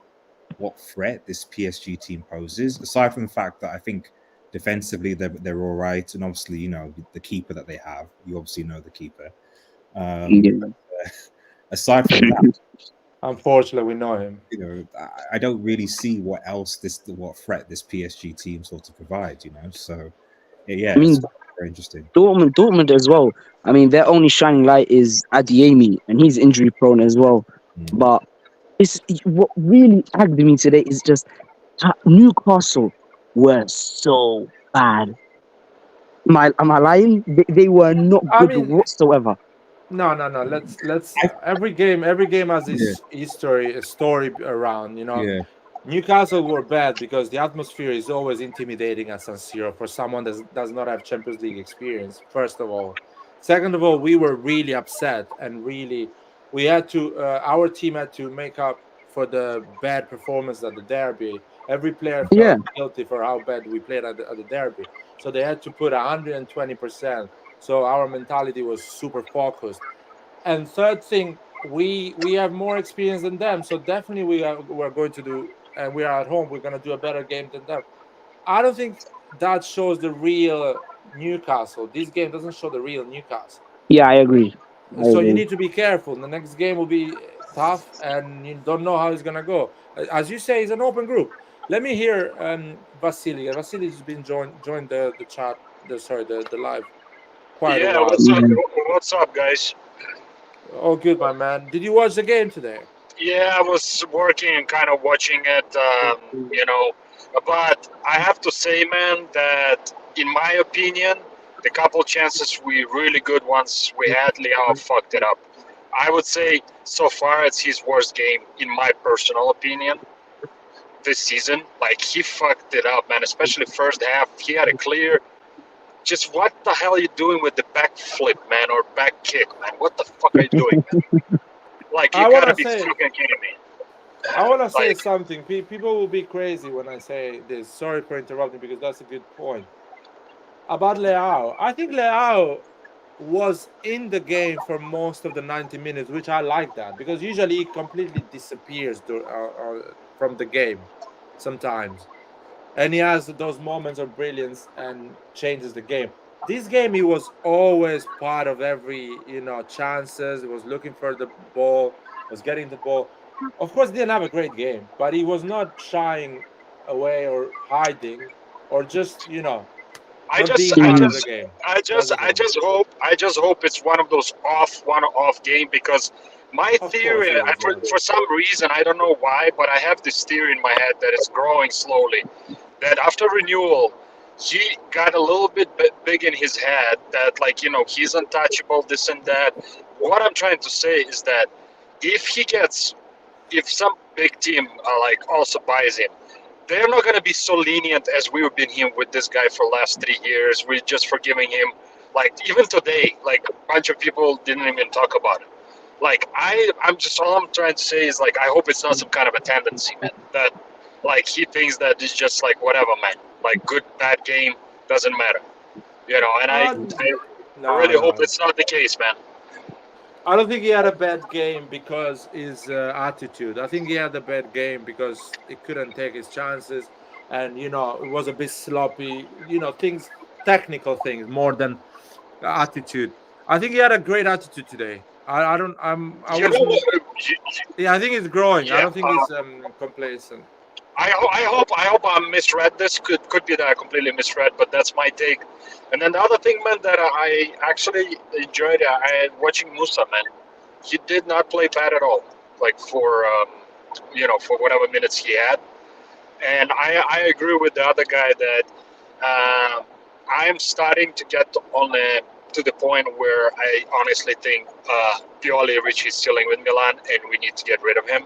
S2: what threat this PSG team poses. Aside from the fact that I think defensively they're all right, and obviously you know the keeper that they have. You obviously know the keeper.
S3: Yeah.
S2: Aside from that,
S1: Unfortunately, we know him.
S2: you know, I don't really see what threat this PSG team sort of provides. You know, so yeah,
S3: I mean,
S2: it's very interesting.
S3: Dortmund as well. I mean, their only shining light is Adeyemi, and he's injury prone as well.
S2: Mm.
S3: But what really aggravated me today is just Newcastle were so bad. Am I lying? They were not
S1: I
S3: good
S1: mean,
S3: whatsoever.
S1: no. Let's. Every game has
S2: Yeah.
S1: this a story around. You know,
S2: Yeah,
S1: Newcastle were bad because the atmosphere is always intimidating at San Siro for someone that does not have Champions League experience. First of all, second of all, we were really upset and really we had to. Our team had to make up for the bad performance at the derby. Every player
S3: Yeah,
S1: felt guilty for how bad we played at the derby, so they had to put 120%. So our mentality was super focused. And third thing, we have more experience than them, so definitely we're going to do, and we are at home. We're going to do a better game than them. I don't think that shows the real Newcastle. This game doesn't show the real Newcastle.
S3: yeah, I agree. I
S1: So you
S3: agree.
S1: need to be careful. The next game will be tough, and you don't know how it's going to go. As you say, it's an open group. Let me hear Vasily. Vasily has been joined the chat. The live quite a
S4: Yeah,
S1: while.
S4: what's up, guys?
S1: Oh, good, my man. Did you watch the game today?
S4: Yeah, I was working and kind of watching it, you know, but I have to say, man, that in my opinion, the couple chances really good ones we had, Leao fucked it up. I would say so far it's his worst game, in my personal opinion, this season. Like, he fucked it up, man, especially first half. He had a clear. Just what the hell are you doing with the back flip, man, or back kick, man? What the fuck are you doing, man? Like, you
S1: I want
S4: gotta
S1: to
S4: be
S1: say,
S4: fucking kidding me.
S1: I want to say
S4: Like,
S1: something. People will be crazy when I say this. Sorry for interrupting because that's a good point about Leao. I think Leao was in the game for most of the 90 minutes, which I like that because usually he completely disappears from the game sometimes, and he has those moments of brilliance and changes the game. This game, he was always part of every chances. He was looking for the ball, was getting the ball. Of course, he didn't have a great game, but he was not shying away or hiding or just
S4: I
S1: not
S4: just,
S1: being
S4: I
S1: part of the
S4: just,
S1: game.
S4: I
S1: That's
S4: just,
S1: the
S4: I
S1: thing.
S4: just hope, it's one of those one-off game because my
S1: Of course,
S4: theory,
S1: it was not.
S4: for some reason, I don't know why, but I have this theory in my head that it's growing slowly. That after renewal, he got a little bit big in his head that, like, he's untouchable, this and that. What I'm trying to say is that if he gets, if some big team like also buys him, they're not going to be so lenient as we've been him with this guy for the last 3 years. We're just forgiving him Like even today, like a bunch of people didn't even talk about it. Like I'm just all I'm trying to say is like I hope it's not some kind of a tendency, man. That like he thinks that it's just like whatever, man. Like good bad game doesn't matter, And I
S1: No,
S4: really hope
S1: no.
S4: it's not the case, man.
S1: I don't think he had a bad game because his attitude. I think he had a bad game because he couldn't take his chances, and it was a bit sloppy. Things, technical things, more than attitude. I think he had a great attitude today. I don't. I
S4: You know
S1: wasn't.
S4: what?
S1: Yeah, I think he's growing. I
S4: Yeah.
S1: don't think he's complacent.
S4: I hope I misread this. Could be that I completely misread, but that's my take. And then the other thing, man, that I actually enjoyed, watching Musa, man. He did not play bad at all. Like for whatever minutes he had. And I agree with the other guy that I am starting to get to the point where I honestly think Pioli Ricci's stealing with Milan, and we need to get rid of him.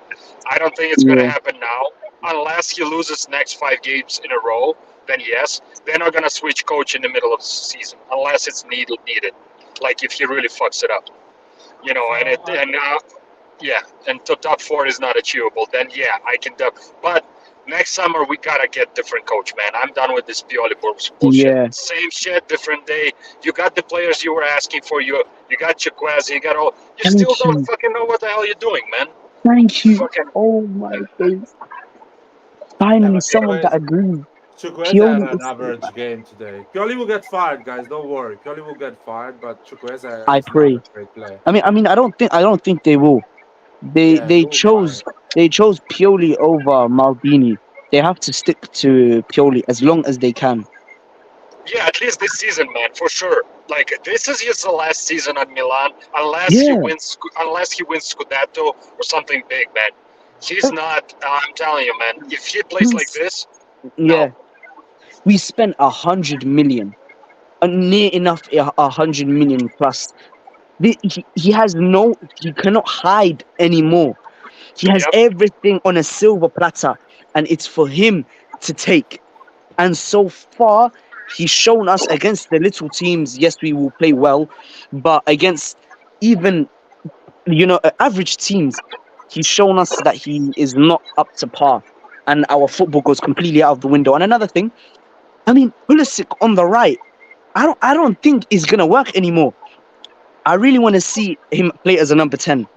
S4: I don't think it's going to happen now, unless he loses next 5 games in a row. Then yes, they're not going to switch coach in the middle of the season unless it's needed. Like if he really fucks it up, and top 4 is not achievable. Then yeah, I can do. But next summer we gotta get different coach, man. I'm done with this Pioli bullshit.
S3: Yeah.
S4: Same shit, different day. You got the players you were asking for. You got Chikwueze. You got all. You still don't fucking know what the hell you're doing, man.
S3: Thank you.
S4: Fucking.
S3: Oh my days. Finally, someone that agrees.
S1: Chukwueze had an average game today. Pioli will get fired, guys. Don't worry. Pioli will get fired, but Chukwueze
S3: I
S1: is
S3: pray.
S1: not a great player.
S3: I mean, I don't think they will. They chose Pioli over Maldini. They have to stick to Pioli as long as they can.
S4: Yeah, at least this season, man, for sure. Like this is just the last season at Milan, unless he wins Scudetto or something big, man. He's not. I'm telling you, man. If he plays like this, no.
S3: We spent 100 million, near enough 100 million plus. He cannot hide anymore. He has everything on a silver platter, and it's for him to take. And so far, he's shown us against the little teams, yes, we will play well, but against even, average teams, he's shown us that he is not up to par, and our football goes completely out of the window. And another thing, I mean, Pulisic on the right, I don't think is gonna work anymore. I really want to see him play as a number 10.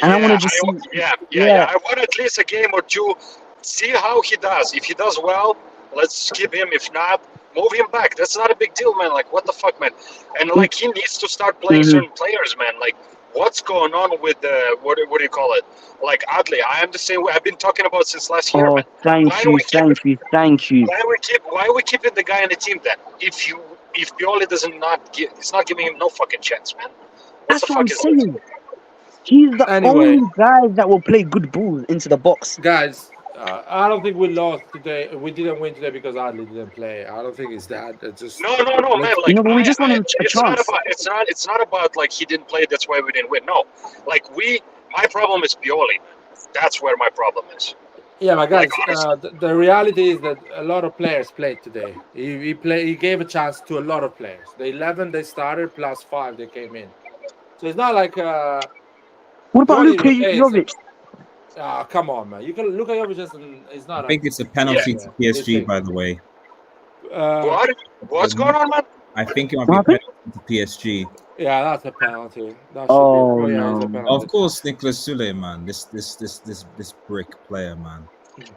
S3: And I want to just
S4: I want at least a game or two, see how he does. If he does well, let's keep him. If not, move him back. That's not a big deal, man. Like, what the fuck, man? And like, he needs to start playing certain players, man. Like, what's going on with the what do you call it? Like, Adley, I am the same way. I've been talking about since last year, man.
S3: Thank you.
S4: Why are we keeping the guy on the team then? If Pioli it's not giving him no fucking chance, man.
S3: That's what I'm saying. He's the only guy that will play good balls into the box.
S1: Guys, I don't think we lost today. We didn't win today because Adley didn't play. I don't think it's that. It's just
S4: no, man. Like,
S3: but we just want a chance.
S4: It's not about like he didn't play. That's why we didn't win. No, like my problem is Pioli. That's where my problem is.
S1: Yeah, but guys, the reality is that a lot of players played today. He gave a chance to a lot of players. The 11 they started plus 5 they came in. So it's not like.
S3: What about Luka Jovic?
S1: Come on, man. You can Luka Jovic is not.
S2: I think it's a penalty to PSG, by the way.
S4: What's going on, man?
S2: I think it might be a penalty to PSG.
S1: Yeah, that's a penalty. That
S3: no!
S1: It's a penalty.
S2: Of course, Nicolas Sule, man. This brick player, man.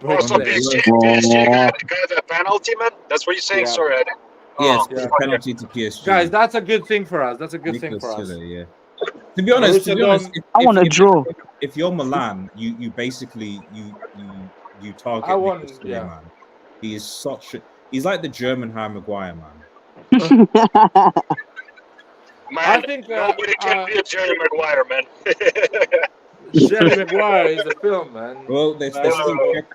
S4: So PSG got a penalty, man. That's what you're saying.
S1: Yeah.
S4: Sorry,
S2: Yes, it's a penalty to PSG.
S1: Guys, that's a good thing for us. That's a good thing for us.
S2: Yeah. To be honest,
S3: I want to draw.
S2: If you're Milan, you basically you target Nicolas Sule, man. He is he's like the German Harry Maguire, man.
S4: Man,
S1: I think
S4: nobody can be a Jerry Maguire, man.
S1: Jerry Maguire is a film, man.
S2: Well, they're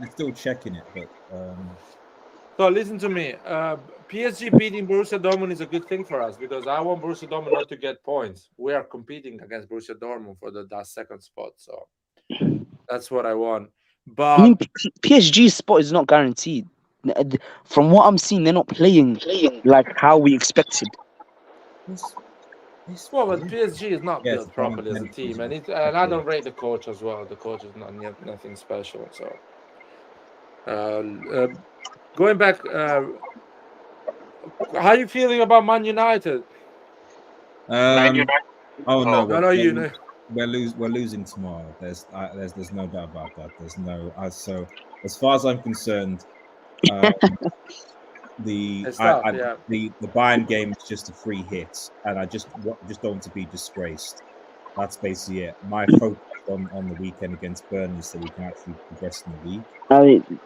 S2: still checking it, but.
S1: So listen to me. PSG beating Borussia Dortmund is a good thing for us because I want Borussia Dortmund not to get points. We are competing against Borussia Dortmund for that second spot, so that's what I want. But
S3: I mean, PSG's spot is not guaranteed. From what I'm seeing, they're not playing like how we expected.
S1: Well, but PSG is not
S2: Yes,
S1: built properly as a team, and I don't rate the coach as well. The coach is nothing special. So, going back, how are you feeling about Man United?
S4: Man United.
S2: Oh no,
S1: No, you know.
S2: we're losing tomorrow. There's no doubt about that. There's no so as far as I'm concerned, the Bayern game is just a free hit, and I just don't want to be disgraced. That's basically it. My focus on the weekend against Burnley, so we can actually progress in the league.
S3: I mean,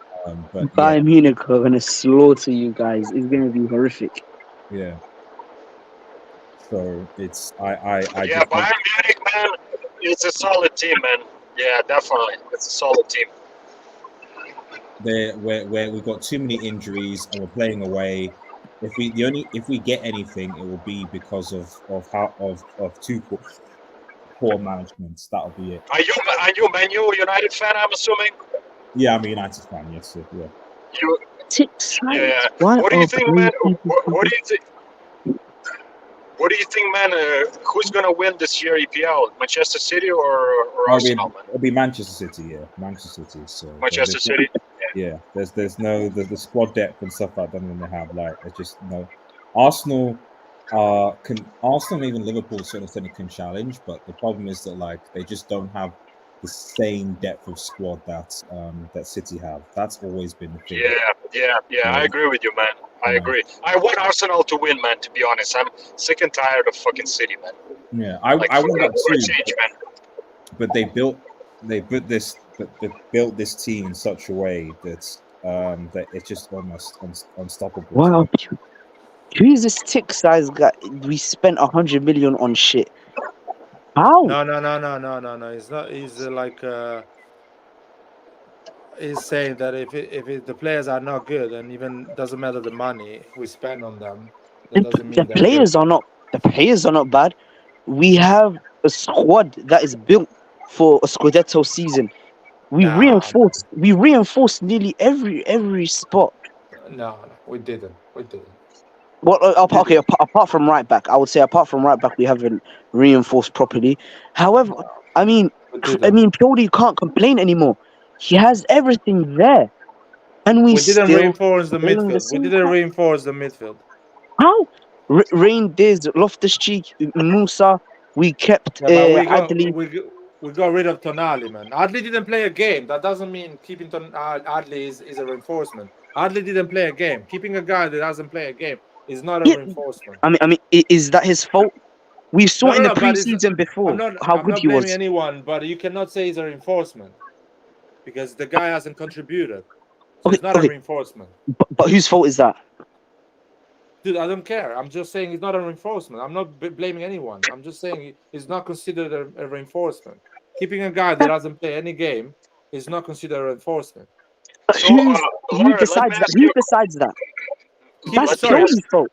S2: but
S3: Bayern Munich are going to slaughter you guys. It's going to be horrific.
S2: Yeah. So it's
S4: Bayern Munich, man, it's a solid team, man. Yeah, definitely, it's a solid team.
S2: We've got too many injuries and we're playing away. If we get anything, it will be because of two poor management. That'll be it.
S4: Are you Man United fan? I'm assuming.
S2: Yeah, I'm a United fan. Yes, sir. Yeah.
S4: Yeah. What do you think, man? What do you think? What do you think, man? Who's gonna win this year EPL? Manchester City or Arsenal?
S2: It'll be Manchester City. Yeah, Manchester City. So
S4: Manchester City.
S2: Yeah, there's no the squad depth and stuff like that when they have there's just no Arsenal. Arsenal and even Liverpool to a certain extent can challenge, but the problem is that they just don't have the same depth of squad that City have. That's always been the thing.
S4: Yeah. I agree with you, man. I agree. I want Arsenal to win, man. To be honest, I'm sick and tired of fucking City, man.
S2: Yeah, I want that too.
S4: Change, man.
S2: But they built this team in such a way that it's just almost unstoppable.
S3: Wow. Who is this tick size guy? We spent 100 million on shit. How?
S1: No. He's not. He's he's saying that if the players are not good, and even doesn't matter the money we spend on them, that doesn't mean
S3: the players are not. The players are not bad. We have a squad that is built for a Scudetto season. We reinforced nearly every spot.
S1: No, we didn't.
S3: Well, apart from right back, I would say apart from right back, we haven't reinforced properly. However, I mean, Pioli can't complain anymore. He has everything there, and we
S1: didn't reinforce the midfield. We didn't reinforce the midfield.
S3: How? Rain, Diz, Loftus-Cheek, Musa. We kept Adli.
S1: We got rid of Tonali, man. Adli didn't play a game. That doesn't mean keeping Adli is a reinforcement. Adli didn't play a game. Keeping a guy that doesn't play a game is not a reinforcement.
S3: I mean, is that his fault? We saw in the preseason before how good he was.
S1: I'm not blaming anyone, but you cannot say he's a reinforcement because the guy hasn't contributed. So it's not a reinforcement.
S3: But whose fault is that?
S1: Dude, I don't care. I'm just saying he's not a reinforcement. I'm not blaming anyone. I'm just saying he's not considered a reinforcement. Keeping a guy that doesn't play any game is not considered a reinforcement.
S3: Who decides that? Who decides that? That's Pioli's fault.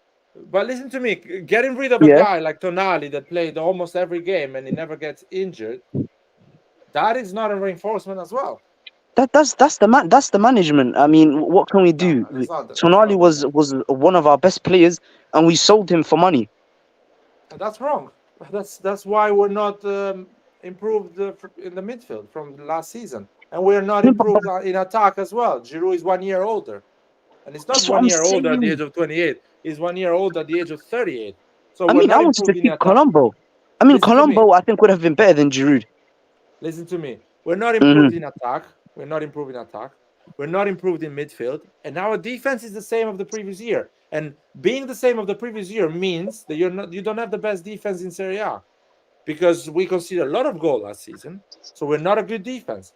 S1: But listen to me. Getting rid of a guy like Tonali that played almost every game and he never gets injured, that is not a reinforcement as well.
S3: That's the management. I mean, what can we do? Tonali was one of our best players, and we sold him for money.
S1: That's wrong. That's why we're not improved in the midfield from last season, and we're not improved in attack as well. Giroud is 1 year older, and it's not
S3: That's
S1: 1 year older at the age of 28. He's 1 year older at the age of 38. So
S3: I wanted to keep Colombo. Colombo, I think, would have been better than Giroud.
S1: Listen to me. We're not improved in attack. We're not improving attack. We're not improved in midfield. And our defense is the same of the previous year. And being the same of the previous year means that you don't have the best defense in Serie A. Because we conceded a lot of goals last season. So we're not a good defense.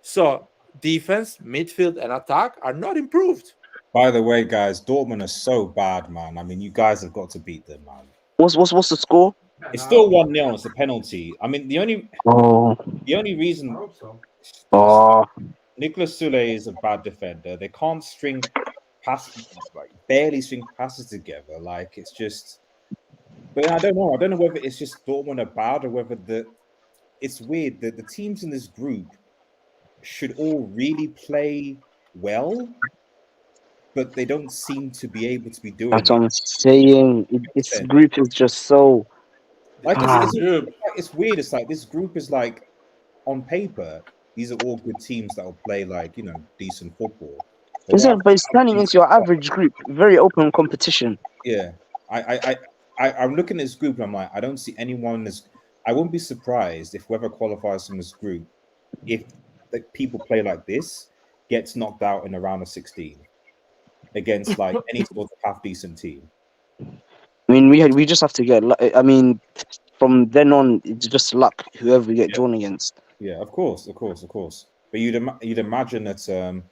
S1: So defense, midfield, and attack are not improved.
S2: By the way, guys, Dortmund are so bad, man. I mean, you guys have got to beat them, man.
S3: What's the score?
S2: It's still 1-0. It's a penalty. I mean, the only reason.
S1: I hope so.
S2: Nicolas Soulé is a bad defender. They can't string passes, barely string passes together. It's just. But I don't know. I don't know whether it's just Dortmund are bad or whether it's weird that the teams in this group should all really play well. but they don't seem to be able to be doing
S3: That's what
S2: it.
S3: I'm saying. This group is just so.
S2: Like
S1: Group.
S2: it's weird. It's like this group is like on paper, these are all good teams that will play like decent football. But
S3: It's
S2: what
S3: like, but it's turning into your average group. Very open competition.
S2: yeah, I'm looking at this group and I'm like, I don't see anyone as. I wouldn't be surprised if whoever qualifies from this group, if the people play like this, gets knocked out in a round of 16 against like any sort of half decent team.
S3: I mean, we just have to get. I mean, from then on, it's just luck. Whoever we get drawn against.
S2: Yeah, of course. But you'd imagine that.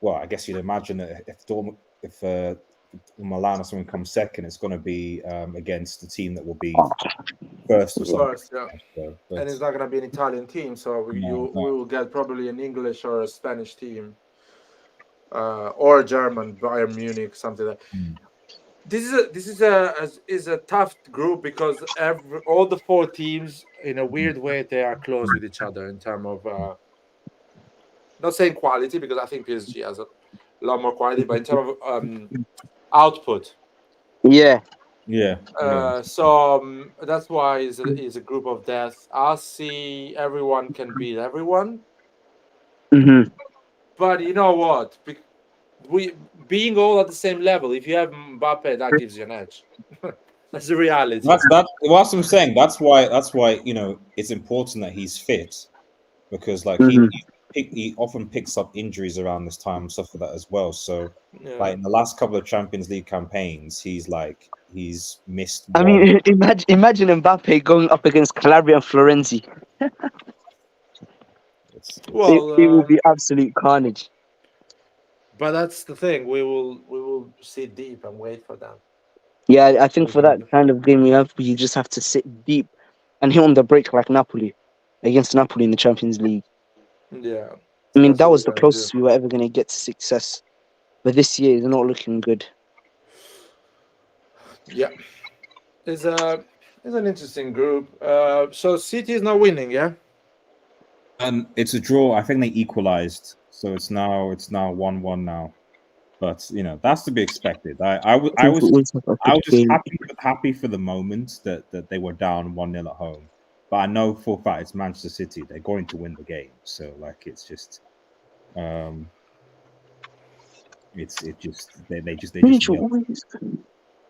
S2: Well, I guess you'd imagine that if Milan or someone comes second, it's going to be against the team that will be first or something.
S1: First, yeah. And it's not going to be an Italian team, so we will get probably an English or a Spanish team, or a German, Bayern Munich, something like that. This is a tough group because all the four teams, in a weird way, they are close with each other in terms of not saying quality, because I think PSG has a lot more quality, but in terms of output.
S3: Yeah.
S1: So that's why it's a group of death. I see everyone can beat everyone.
S3: Mm-hmm.
S1: But you know what? We being all at the same level, if you have Mbappe, that gives you an edge. That's the reality.
S2: That's what I'm saying. That's why it's important that he's fit, because like he often picks up injuries around this time and stuff like that as well. So like in the last couple of Champions League campaigns, he's missed.
S3: I mean, imagine Mbappe going up against Calabria and Florenzi.
S1: Well,
S3: it will be absolute carnage.
S1: But that's the thing. We will sit deep and wait for them.
S3: Yeah, I think for that kind of game, you just have to sit deep and hit on the break like Napoli against Napoli in the Champions League.
S1: Yeah.
S3: I mean, that was the closest we were ever going to get to success. But this year is not looking good.
S1: Yeah. It's an interesting group. So City is not winning, yeah?
S2: It's a draw. I think they equalized. So it's now 1-1 now. But that's to be expected. I was happy for the moment that they were down 1-0 at home. But I know for a fact it's Manchester City. They're going to win the game. So like it's just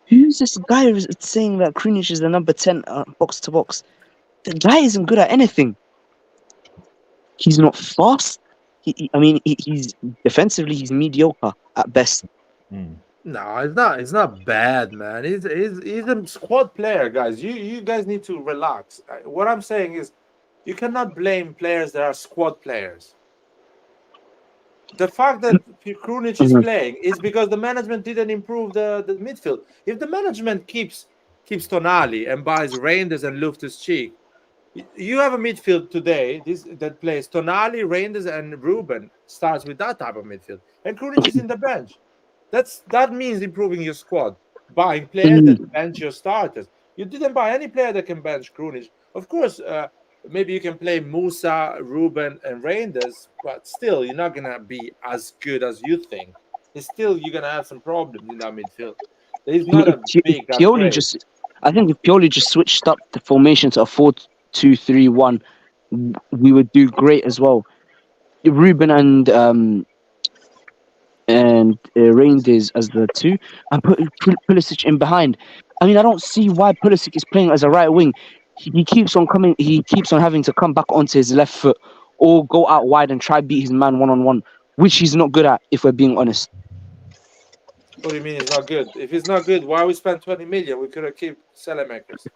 S3: Who's this guy saying that Krunic is the number 10 box to box? The guy isn't good at anything. He's not fast. He's defensively, he's mediocre at best.
S1: No, it's not bad, man. He's a squad player, guys. You guys need to relax. What I'm saying is, you cannot blame players that are squad players. The fact that Krunic is playing is because the management didn't improve the midfield. If the management keeps Tonali and buys Reinders and Loftus-Cheek, you have a midfield today that plays Tonali, Reinders, and Ruben starts with that type of midfield, and Krunic is in the bench. That means improving your squad, buying players that bench your starters. You didn't buy any player that can bench Krunic. Of course, maybe you can play Musa, Ruben, and Reinders, but still, you're not gonna be as good as you think. You're gonna have some problems in that midfield. There's not a big upgrade.
S3: I think if Pioli just switched up the formation to a 4-2-3-1, we would do great as well. Ruben and Reinders as the two, and put Pulisic in behind. I mean, I don't see why Pulisic is playing as a right wing. He keeps on having to come back onto his left foot or go out wide and try beat his man one-on-one, which he's not good at, if we're being honest.
S1: What do you mean he's not good? If he's not good, why we spend 20 million? We could have kept Salamakers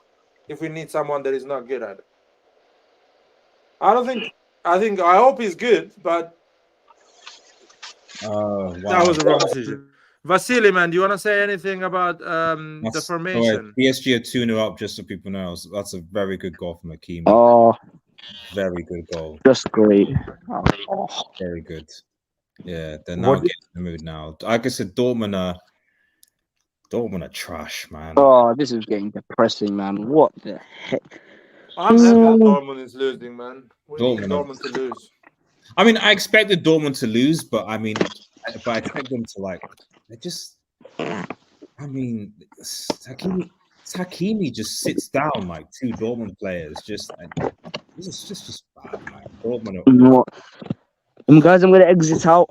S1: if we need someone that is not good at it. I hope he's good, but that was the wrong decision. Vasily, man, do you want to say anything about the formation?
S2: PSG are 2-0 up, just so people know. So that's a very good goal from Hakimi.
S3: Oh,
S2: very good goal.
S3: Just great.
S2: Oh. Very good. Yeah, they're now getting in the mood now. Like I said, Dortmund are trash, man.
S3: Oh, this is getting depressing, man. What the heck?
S1: I'm happy that Dortmund is losing, man. We need Dortmund to lose.
S2: I mean, I expected Dortmund to lose, but I mean, but I expect them to like. They just. I mean, Hakimi just sits down like two Dortmund players. It's just bad, man. Dortmund.
S3: You know what? Guys, I'm gonna exit out.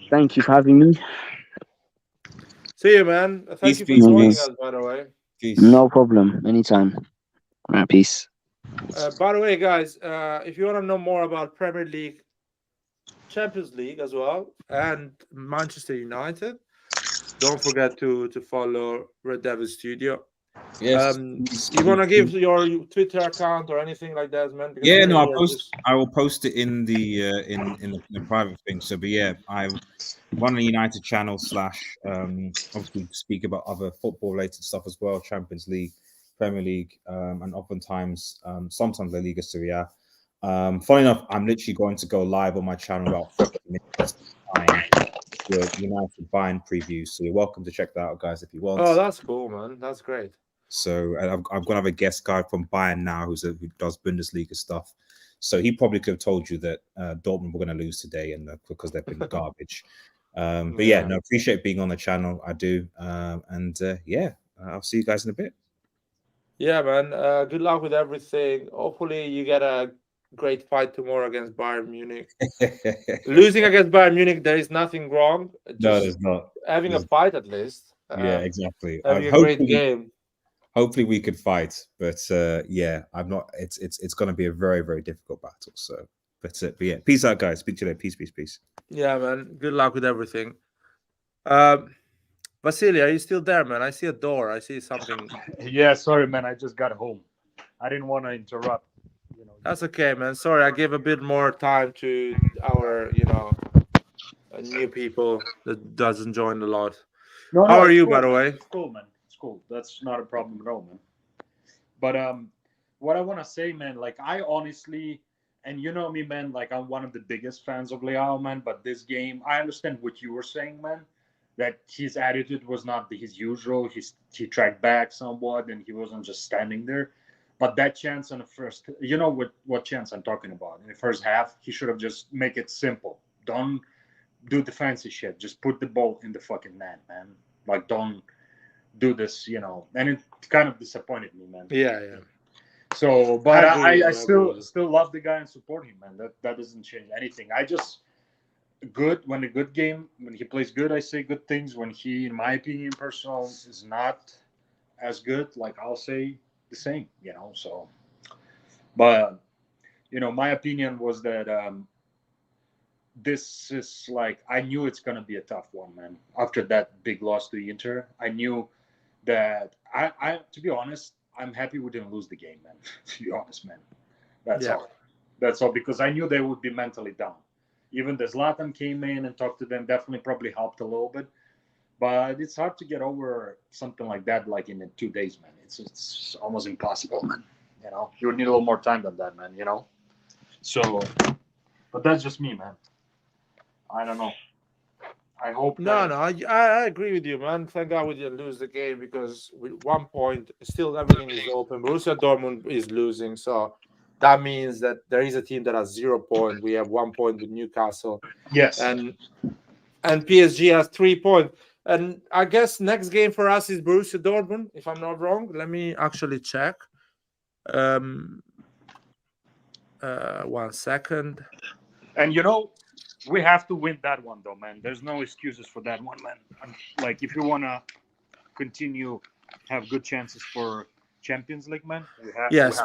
S3: Thank you for having me.
S1: See you, man. Thank
S2: Peace,
S1: you for
S2: peace,
S1: joining
S2: peace.
S1: us, by the way.
S2: Peace.
S3: No problem. Anytime. All right, peace.
S1: By the way, guys, if you want to know more about Premier League, Champions League as well, and Manchester United, don't forget to follow Red Devil Studio.
S2: Yes.
S1: You want to give your Twitter account or anything like that, man? Because
S2: Yeah, no, I will post it in the in the private thing. So, but yeah, I run a United channel / obviously speak about other football related stuff as well, Champions League, Premier League, and oftentimes sometimes La Liga Serie A. Funny enough, I'm literally going to go live on my channel about 30 minutes time for United Bayern preview. So you're welcome to check that out, guys, if you want.
S1: Oh, that's cool, man. That's great.
S2: So I'm going to have a guest guy from Bayern now who does Bundesliga stuff. So he probably could have told you that Dortmund were going to lose today and because they've been garbage. But yeah, no, appreciate being on the channel. I do. Yeah, I'll see you guys in a bit.
S1: Yeah, man. Good luck with everything. Hopefully you get a great fight tomorrow against Bayern Munich. Losing against Bayern Munich, there is nothing wrong. Just
S2: no, there's not.
S1: Having a fight at least.
S2: Yeah, exactly.
S1: Having a great game.
S2: Hopefully we could fight, but yeah, I'm not. It's going to be a very, very difficult battle. So, but yeah, peace out, guys. Speak to you later. Peace, peace, peace.
S1: Yeah, man. Good luck with everything. Vasily, are you still there, man? I see a door. I see something.
S4: Yeah, sorry, man. I just got home. I didn't want to interrupt.
S1: That's okay, man. Sorry, I gave a bit more time to our, new people that doesn't join a lot.
S4: No,
S1: How are you,
S4: cool,
S1: by the way?
S4: It's cool, man. It's cool. That's not a problem at all, man. But what I want to say, man, like I honestly, and you know me, man, like I'm one of the biggest fans of Leao, man. But this game, I understand what you were saying, man. That his attitude was not his usual. He tracked back somewhat, and he wasn't just standing there. But that chance in the first, you know what chance I'm talking about? In the first half, he should have just make it simple. Don't do the fancy shit. Just put the ball in the fucking net, man. Like, don't do this, And it kind of disappointed me, man.
S1: Yeah.
S4: So, but I still love the guy and support him, man. That doesn't change anything. I just when he plays good, I say good things. When he, in my opinion, personal, is not as good, like I'll say the same, So, but my opinion was that this is like I knew it's gonna be a tough one, man. After that big loss to Inter, I knew that I to be honest, I'm happy we didn't lose the game, man. To be honest, man. That's all because I knew they would be mentally down. Even the Zlatan came in and talked to them, definitely probably helped a little bit. But it's hard to get over something like that, like in 2 days, man. It's almost impossible, man. You would need a little more time than that, man. So, but that's just me, man. I don't know. I hope.
S1: No, I agree with you, man. Thank God we didn't lose the game because with 1 point, still everything is open. Borussia Dortmund is losing, so that means that there is a team that has 0 points. We have 1 point with Newcastle.
S4: Yes.
S1: And PSG has 3 points. And I guess next game for us is Borussia Dortmund, if I'm not wrong. Let me actually check. 1 second.
S4: And we have to win that one, though, man. There's no excuses for that one, man. Like, if you want to continue, have good chances for Champions League, man.
S1: We have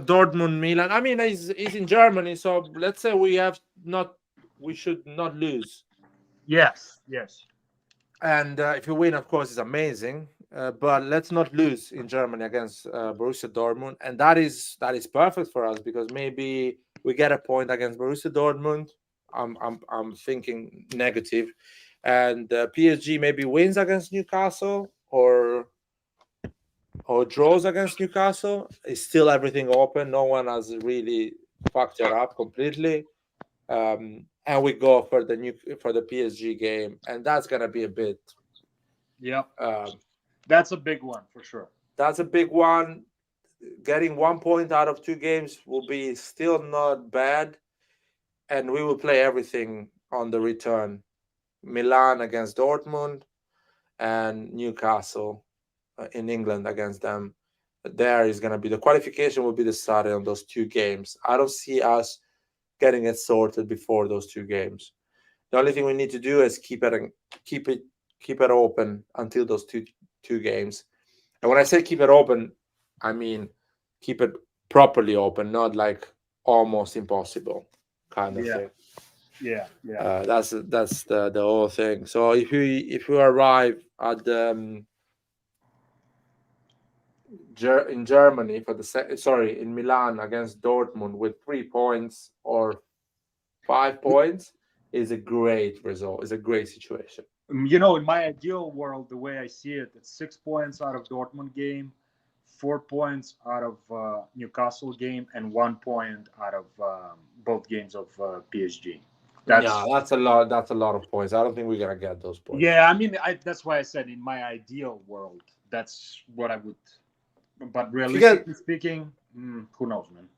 S1: Dortmund, Milan. I mean, he's in Germany, so let's say we should not lose.
S4: Yes.
S1: And if you win, of course, it's amazing. But let's not lose in Germany against Borussia Dortmund, and that is perfect for us because maybe we get a point against Borussia Dortmund. I'm thinking negative, and PSG maybe wins against Newcastle or draws against Newcastle. It's still everything open. No one has really fucked it up completely. And we go for the PSG game, and that's gonna be a bit.
S4: Yeah, that's a big one for sure.
S1: That's a big one. Getting 1 point out of 2 games will be still not bad, and we will play everything on the return. Milan against Dortmund, and Newcastle in England against them. There is going to be the qualification will be decided on those 2 games. I don't see us getting it sorted before those 2 games. The only thing we need to do is keep it open until those two games. And when I say keep it open, I mean keep it properly open, not like almost impossible kind of thing.
S4: Yeah.
S1: That's the whole thing. So if you arrive at the in Germany for in Milan against Dortmund with 3 points or 5 points, is a great result. Is a great situation.
S4: In my ideal world, the way I see it, it's 6 points out of Dortmund game, 4 points out of Newcastle game, and 1 point out of both games of PSG.
S1: That's a lot. That's a lot of points. I don't think we're gonna get those points.
S4: Yeah, I mean, that's why I said in my ideal world, that's what I would. But realistically speaking, who knows, man?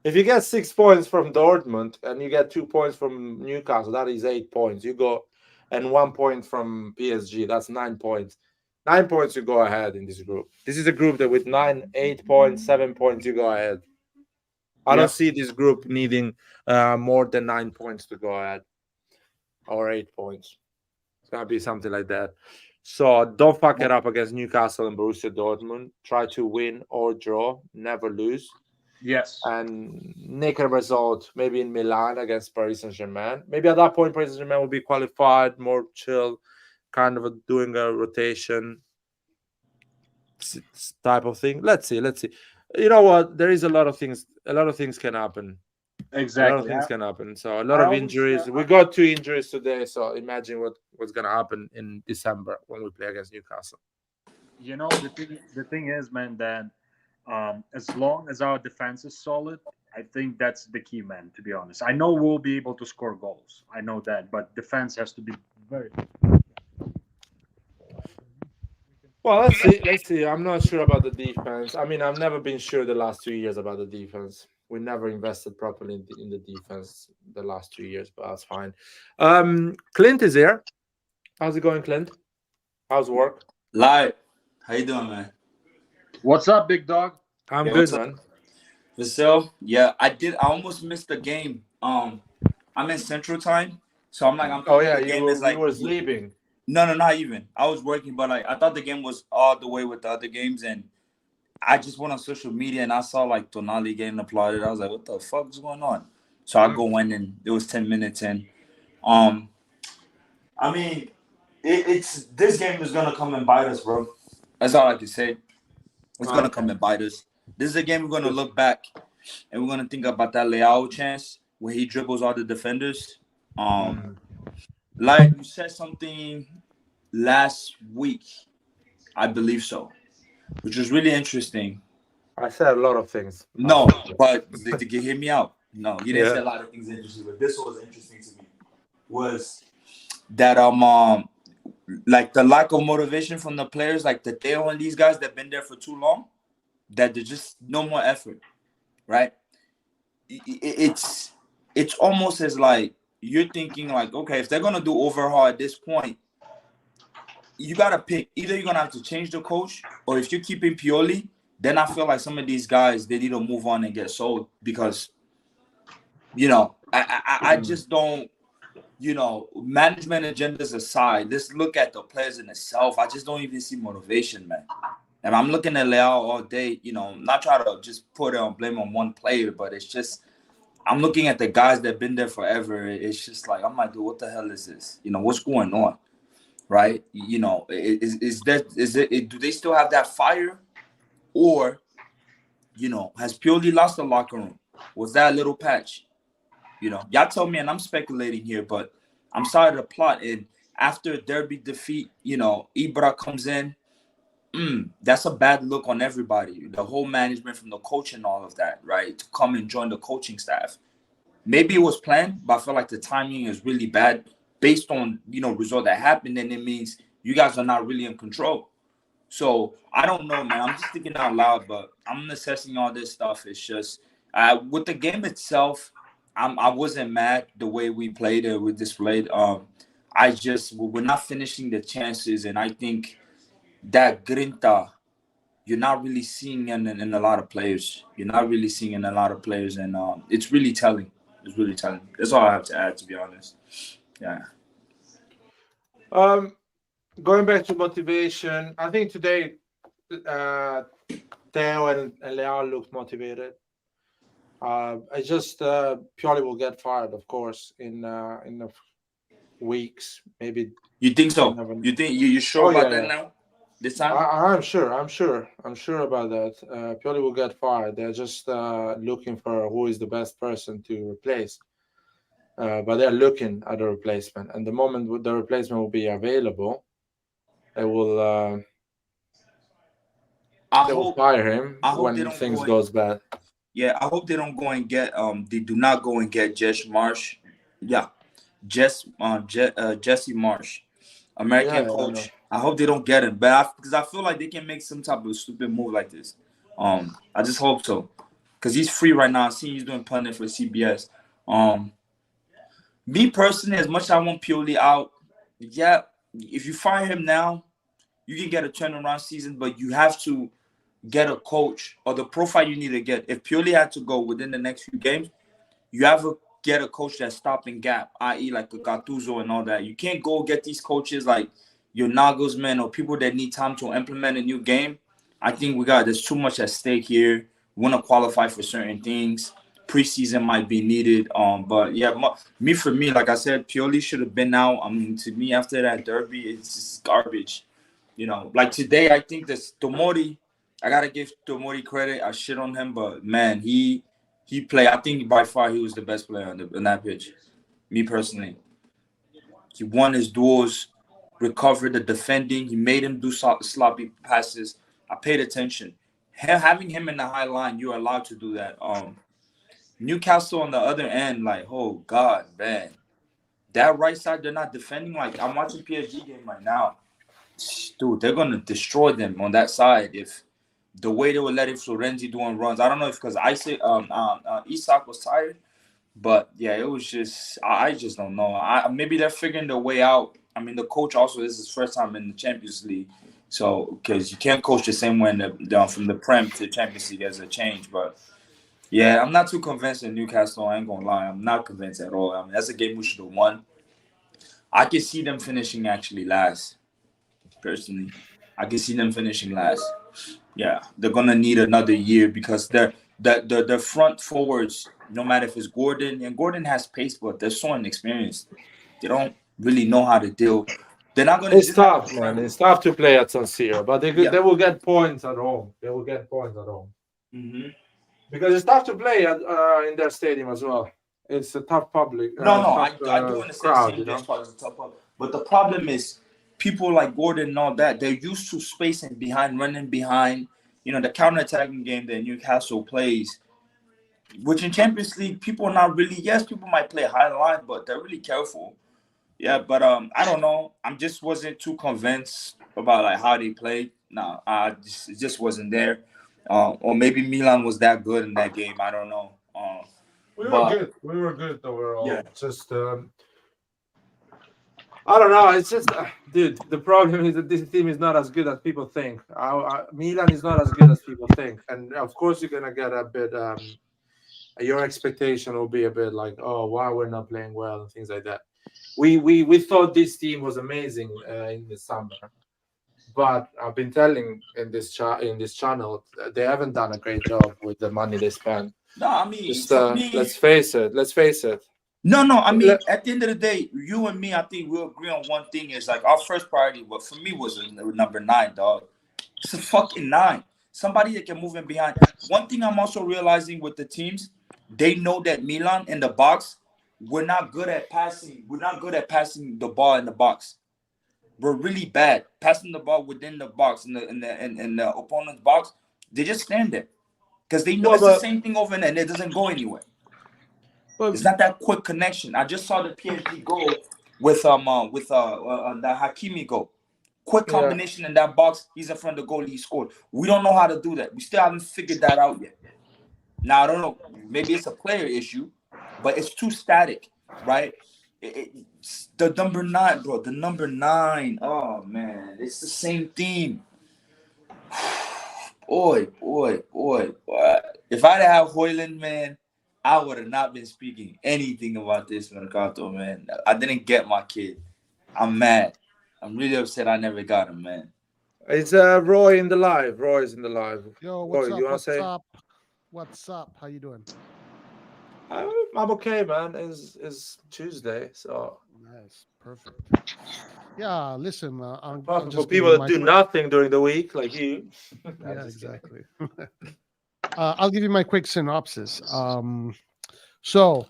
S1: If you get 6 points from Dortmund and you get 2 points from Newcastle, that is 8 points. You go, and 1 point from PSG, that's 9 points. 9 points, you go ahead in this group. This is a group that with 9, 8 points, 7 points, you go ahead. I don't see this group needing more than 9 points to go ahead, or 8 points. It's gonna be something like that. So don't fuck it up against Newcastle and Borussia Dortmund. Try to win or draw, never lose.
S4: Yes.
S1: And nick a result, maybe in Milan against Paris Saint-Germain. Maybe at that point, Paris Saint-Germain will be qualified, more chill, kind of doing a rotation type of thing. Let's see. You know what? There is a lot of things can happen.
S4: Exactly.
S1: A lot of things can happen. So a lot of injuries. We got 2 injuries today. So imagine what's going to happen in December when we play against Newcastle.
S4: The thing is, man, that as long as our defense is solid, I think that's the key, man, to be honest. I know we'll be able to score goals. I know that. But defense has to be very...
S1: Well, let's see. I'm not sure about the defense. I mean, I've never been sure the last 2 years about the defense. We never invested properly in the defense the last 2 years, but that's fine. Clint is here. How's it going, Clint? How's work?
S5: Live. How you doing, man?
S4: What's up, big dog?
S1: I'm good, man.
S5: Vasil, yeah, I almost missed the game. I'm in Central Time, so I'm like,
S1: you were sleeping.
S5: No, not even. I was working, but I thought the game was all the way with the other games, and I just went on social media and I saw like Tonali getting applauded. I was like, what the fuck is going on? So I go in and it was 10 minutes in. I mean, it's this game is gonna come and bite us, bro. That's all I can say. It's gonna come and bite us. This is a game we're gonna look back and we're gonna think about that Leao chance where he dribbles all the defenders. Like you said something last week, I believe so, which was really interesting.
S1: I said a lot of things.
S5: No, but to hear me out. No, you didn't say a lot of things interesting, but this was interesting to me. Was that like the lack of motivation from the players, like the Theo and these guys that been there for too long, that there's just no more effort, right? It's almost as like you're thinking like, okay, if they're gonna do overhaul at this point, you gotta pick. Either you're gonna have to change the coach, or if you're keeping Pioli, then I feel like some of these guys they need to move on and get sold because, I just don't. Management agendas aside, let's look at the players in itself. I just don't even see motivation, man. And I'm looking at Leao all day, not trying to just put it on blame on one player, but it's just I'm looking at the guys that have been there forever. It's just like I'm like, dude, what the hell is this? What's going on, right? Do they still have that fire, or has Pioli lost the locker room? Was that a little patch? Y'all tell me, and I'm speculating here, but I'm sorry to plot. And after a derby defeat, Ibra comes in. That's a bad look on everybody. The whole management from the coach and all of that, right? To come and join the coaching staff. Maybe it was planned, but I feel like the timing is really bad based on, result that happened. And it means you guys are not really in control. So I don't know, man. I'm just thinking out loud, but I'm assessing all this stuff. It's just with the game itself, I wasn't mad the way we played it. We displayed. we're not finishing the chances, and I think that grinta you're not really seeing in a lot of players. You're not really seeing in a lot of players, and it's really telling. It's really telling. That's all I have to add, to be honest. Yeah.
S1: Going back to motivation, I think today Theo and Leao looked motivated. I just Pioli will get fired, of course, in the weeks, maybe.
S5: You think so? You think you sure about that now? This time?
S1: I'm sure about that. Pioli will get fired. They're just looking for who is the best person to replace. But they're looking at a replacement, and the moment the replacement will be available, they will fire him when things goes bad.
S5: Yeah, I hope they don't go and get they do not go and get Jesse Marsh. Yeah, Jesse Marsh, American coach. I hope they don't get him, but because I feel like they can make some type of stupid move like this. I just hope so, because he's free right now. I see he's doing pundit for CBS. Me personally, as much as I want Pioli out, yeah, if you fire him now, you can get a turnaround season, but you have to get a coach or the profile you need to get. If Pioli had to go within the next few games, you have to get a coach that's stopping gap, i.e. like a Gattuso and all that. You can't go get these coaches like your Nagelsmann or people that need time to implement a new game. I think there's too much at stake here. We want to qualify for certain things. Preseason might be needed. But yeah, for me, like I said, Pioli should have been out. I mean, to me, after that derby, it's just garbage. You know, like today, I think this Tomori, I gotta give Tomori credit. I shit on him, but man, he played. I think by far he was the best player on that pitch. Me personally, he won his duels, recovered the defending. He made him do sloppy passes. I paid attention. Having him in the high line, you're allowed to do that. Newcastle on the other end, like, oh God, man, that right side they're not defending. Like I'm watching PSG game right now. Dude, they're gonna destroy them on that side if the way they were letting Florenzi doing runs. I don't know if because Isak was tired, but yeah, it was just I just don't know. Maybe they're figuring their way out. I mean, the coach also this is his first time in the Champions League, so because you can't coach the same way from the Prem to the Champions League as a change. But yeah, I'm not too convinced in Newcastle. I ain't gonna lie, I'm not convinced at all. I mean, that's a game we should have won. I can see them finishing actually last. Personally, I can see them finishing last. Yeah, they're gonna need another year because the front forwards, no matter if it's Gordon, and Gordon has pace, but they're so inexperienced. They don't really know how to deal. They're not gonna.
S1: It's tough, man. It's tough to play at San Siro, but they will get points at home. They will get points at home.
S5: Mm-hmm.
S1: Because it's tough to play in their stadium as well. It's a tough public.
S5: I do understand. This part is a tough public, but the problem is. People like Gordon and all that, they're used to spacing behind, running behind. You know, the counter-attacking game that Newcastle plays, which in Champions League, people are not really, yes, people might play high line, but they're really careful. Yeah, but I don't know. I just wasn't too convinced about like how they played. No, it just wasn't there. Or maybe Milan was that good in that game. I don't know.
S1: We were good overall. Yeah. Just I don't know. It's just, dude, the problem is that this team is not as good as people think. Milan is not as good as people think. And, of course, you're going to get a bit, your expectation will be a bit like, oh, why we're not playing well and things like that. We thought this team was amazing in the summer. But I've been telling in this channel, they haven't done a great job with the money they spend.
S5: No, I mean,
S1: just, let's face it.
S5: No. I mean, at the end of the day, you and me, I think we'll agree on one thing. Is like our first priority. What for me was number 9, dog. It's a fucking 9. Somebody that can move in behind. One thing I'm also realizing with the teams, they know that Milan in the box, we're not good at passing. We're not good at passing the ball in the box. We're really bad passing the ball within the box in the opponent's box. They just stand there because they know it's the same thing over there and it doesn't go anywhere. It's not that quick connection. I just saw the PSG goal with the Hakimi goal. Quick combination in that box. He's in front of the goal. He scored. We don't know how to do that. We still haven't figured that out yet. Now I don't know. Maybe it's a player issue, but it's too static, right? The number 9, bro. The number 9. Oh man, it's the same theme. Boy. If I'd have Hoyland, man, I would have not been speaking anything about this Mercato, man. I didn't get my kid. I'm mad. I'm really upset I never got him, man.
S1: It's Roy in the live. Roy is in the live.
S6: Yo, what's
S1: Roy,
S6: up?
S1: you wanna
S6: What's
S1: say?
S6: up? What's up? How you doing?
S1: I'm okay, man. It's Tuesday, so
S6: Nice, perfect. Yeah, listen, I'm
S1: apart from
S6: just
S1: for people
S6: giving
S1: that
S6: my
S1: do
S6: quick-
S1: nothing during the week, like you. I'm
S6: Yeah,
S1: just kidding.
S6: exactly. I'll give you my quick synopsis. So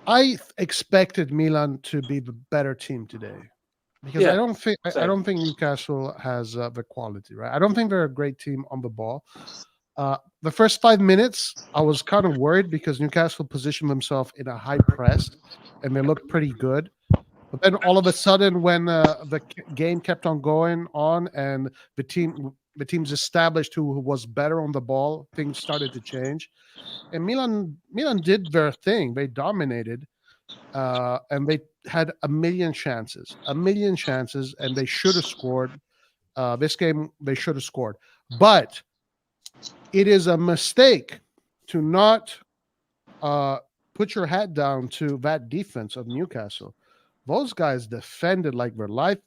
S6: I expected Milan to be the better team today because
S1: Yeah,
S6: I don't think I
S1: same.
S6: don't think Newcastle has the quality, right? I don't think they're a great team on the ball. The first 5 minutes, I was kind of worried because Newcastle positioned themselves in a high press, and they looked pretty good. But then all of a sudden, when the game kept on going on, and the teams established who was better on the ball, things started to change. And Milan did their thing. They dominated, and they had a million chances, and they should have scored. This game, they should have scored, but it is a mistake to not put your hat down to that defense of Newcastle. Those guys defended like their life.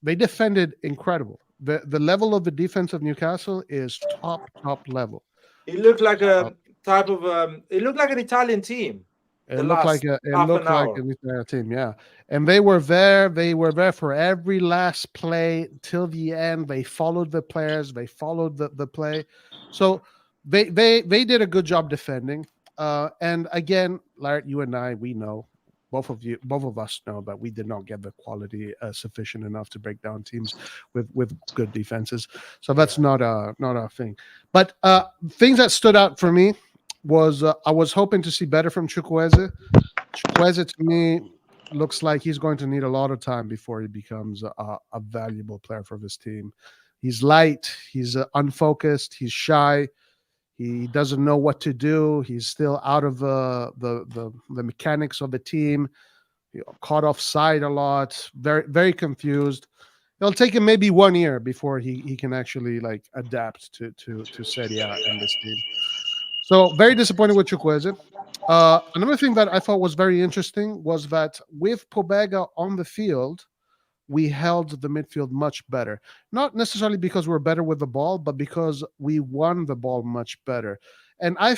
S6: They defended incredible. The level of the defense of Newcastle is top level.
S1: It looked like a type of it looked like an Italian team.
S6: It looked like
S1: half an hour.
S6: an Italian team, yeah. And they were there. They were there for every last play till the end. They followed the players. They followed the play. So they did a good job defending. And again, Larry, you and I, we know, both of us know that we did not get the quality sufficient enough to break down teams with good defenses. So that's not a thing. But things that stood out for me was I was hoping to see better from Chukwueze. Chukwueze, to me, looks like he's going to need a lot of time before he becomes a valuable player for this team. He's light, he's unfocused, he's shy, he doesn't know what to do. He's still out of the mechanics of the team. Caught offside a lot, very confused. It'll take him maybe 1 year before he can actually like adapt to Serie A and this team. So very disappointed with Chukwueze. Another thing that I thought was very interesting was that with Pobega on the field, we held the midfield much better. Not necessarily because we're better with the ball, but because we won the ball much better. And I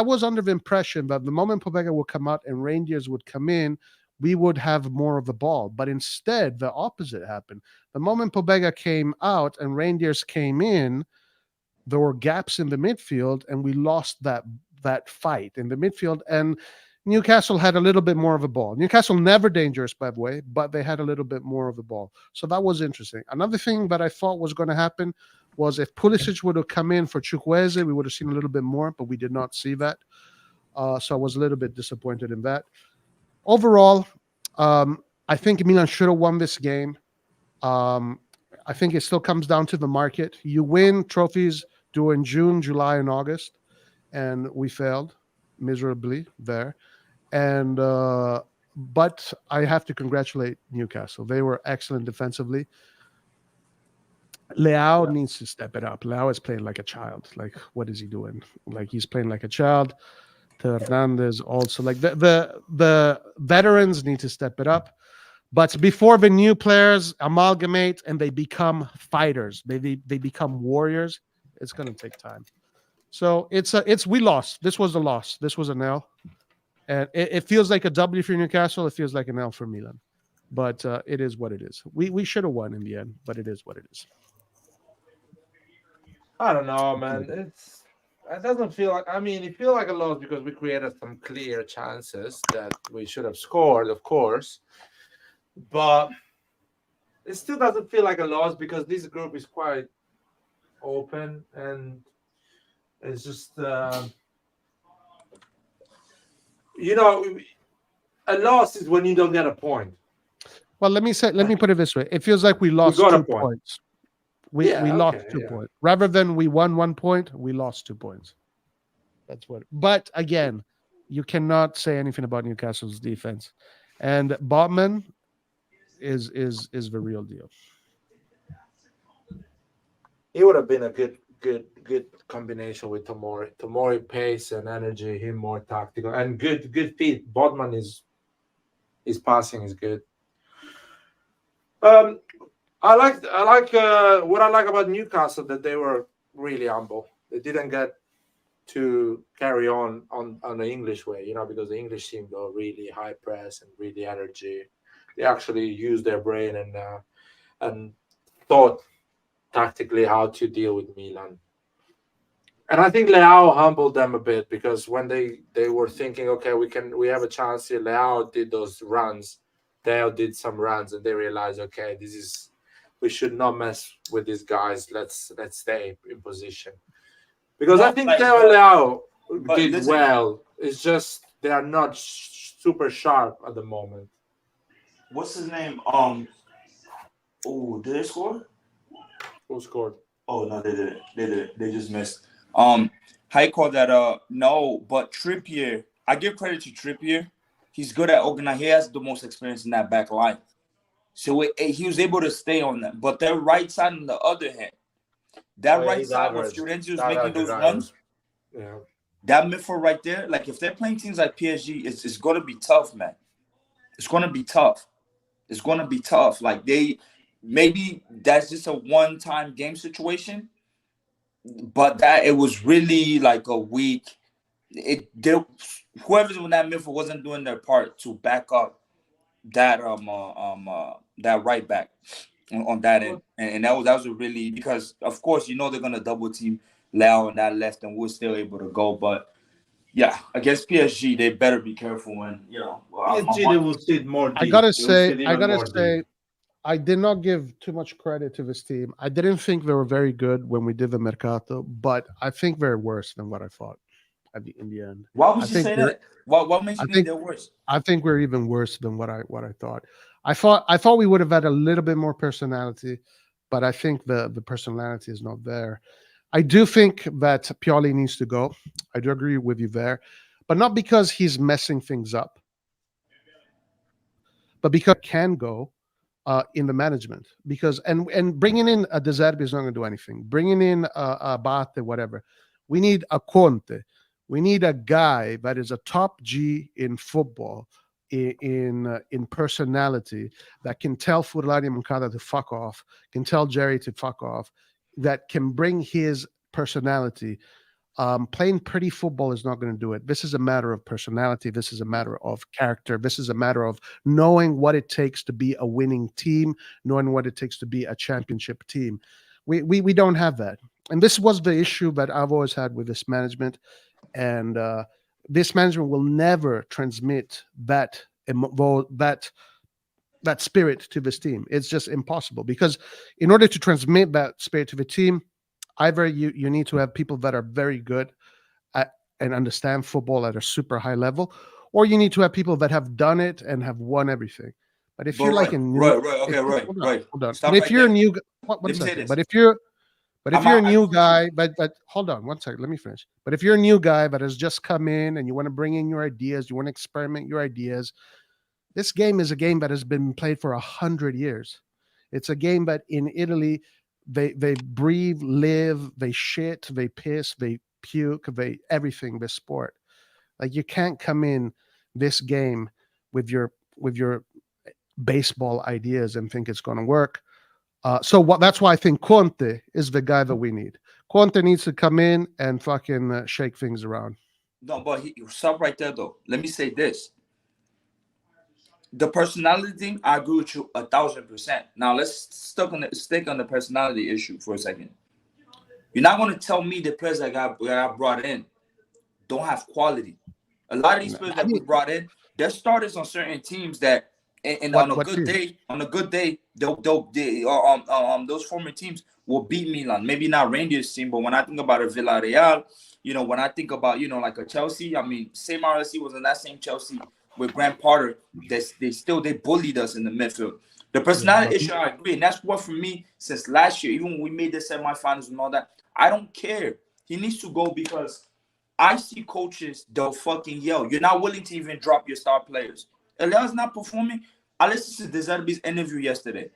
S6: was under the impression that the moment Pobega would come out and Reindeers would come in, we would have more of the ball. But instead, the opposite happened. The moment Pobega came out and Reindeers came in, there were gaps in the midfield, and we lost that fight in the midfield. And Newcastle had a little bit more of a ball. Newcastle never dangerous, by the way, but they had a little bit more of the ball. So that was interesting. Another thing that I thought was going to happen was if Pulisic would have come in for Chukwueze, we would have seen a little bit more, but we did not see that. So I was a little bit disappointed in that. Overall, I think Milan should have won this game. I think it still comes down to the market. You win trophies during June, July, and August, and we failed miserably there. And but I have to congratulate Newcastle. They were excellent defensively. Leao needs to step it up. Leao is playing like a child. Like, what is he doing? Like, he's playing like a child. Hernandez also. Like, the veterans need to step it up. But before the new players amalgamate and they become fighters, they become warriors, it's going to take time. So we lost. This was a loss. This was an L. And it feels like a W for Newcastle. It feels like an L for Milan. But it is what it is. We should have won in the end, but it is what it is.
S1: I don't know, man. It doesn't feel like. I mean, it feels like a loss because we created some clear chances that we should have scored, of course. But it still doesn't feel like a loss because this group is quite open, and it's just a loss is when you don't get a point.
S6: Well, let me put it this way: it feels like we lost 2 points. We lost 2 points rather than we won 1 point. We lost 2 points. That's what. But again, you cannot say anything about Newcastle's defense. And Botman is the real deal.
S1: He would have been a good combination with Tomori. Tomori pace and energy, him more tactical and good feet. Bodman is his passing is good. I like what I like about Newcastle, that they were really humble. They didn't get to carry on the English way, because the English team go really high press and really energy. They actually used their brain and thought tactically how to deal with Milan. And I think Leao humbled them a bit, because when they were thinking, okay, we have a chance here. Leao did those runs. Dale did some runs, and they realized, okay, we should not mess with these guys. Let's stay in position. Because I think Theo and Leao did well. It's just they are not super sharp at the moment.
S5: What's his name? Oh, did they score?
S1: Who scored?
S5: Oh no, they didn't. They just missed. How you call that? No, but Trippier. I give credit to Trippier. He's good at organizing. He has the most experience in that back line. So he was able to stay on that. But their right side, on the other hand, right side where Fiorentina was making those runs,
S1: yeah,
S5: that midfield right there, like if they're playing teams like PSG, it's going to be tough, man. It's going to be tough. It's going to be tough. Like maybe that's just a one-time game situation, but that it was really like a week. Whoever's in that midfield wasn't doing their part to back up that that right back on that end, and that was a really, because of course they're gonna double team Leao on that left, and we're still able to go. But yeah, against PSG, they better be careful when
S1: PSG they will sit more deep.
S6: I gotta say, I did not give too much credit to this team. I didn't think they were very good when we did the Mercato, but I think they're worse than what I thought in the end.
S5: Why would you say that? What makes you think they're worse?
S6: I think we're even worse than what I thought. I thought we would have had a little bit more personality, but I think the personality is not there. I do think that Pioli needs to go. I do agree with you there, but not because he's messing things up, but because he can go in the management. Because and bringing in a De Zerbi is not going to do anything. Bringing in a Abate, whatever. We need a Conte. We need a guy that is a top G in football, in personality, that can tell Furlani and Moncada to fuck off, can tell Jerry to fuck off, that can bring his personality. Playing pretty football is not going to do it. This is a matter of personality. This is a matter of character. This is a matter of knowing what it takes to be a winning team, knowing what it takes to be a championship team. We don't have that. And this was the issue that I've always had with this management. And this management will never transmit that spirit to this team. It's just impossible, because in order to transmit that spirit to the team, either you need to have people that are very good at and understand football at a super high level, or you need to have people that have done it and have won everything. But if you're like a new, hold on. But if you're a new, one second. But if you're a new guy, but hold on one second, let me finish. But if you're a new guy that has just come in and you want to bring in your ideas, you want to experiment your ideas, this game is a game that has been played for 100 years. It's a game that in Italy, they breathe, live, they shit, they piss, they puke, they everything, this sport. Like, you can't come in this game with your baseball ideas and think it's going to work. That's why I think Conte is the guy that we need. Conte needs to come in and fucking shake things around.
S5: No, but stop right there, though. Let me say this. The personality thing, I agree with you 1,000%. Now, let's stick on the personality issue for a second. You're not going to tell me the players that got brought in don't have quality. A lot of these players that we brought in, they're starters on certain teams that, and on a good day, those former teams will beat Milan. Maybe not Rangers team, but when I think about a Villarreal, when I think about, like a Chelsea, I mean, same RSC was in that same Chelsea with Grant Potter. They bullied us in the midfield. The personality issue, I agree. And that's what, for me, since last year, even when we made the semifinals and all that, I don't care. He needs to go, because I see coaches, they'll fucking yell. You're not willing to even drop your star players. Elia's not performing. I listened to Deserbi's interview yesterday.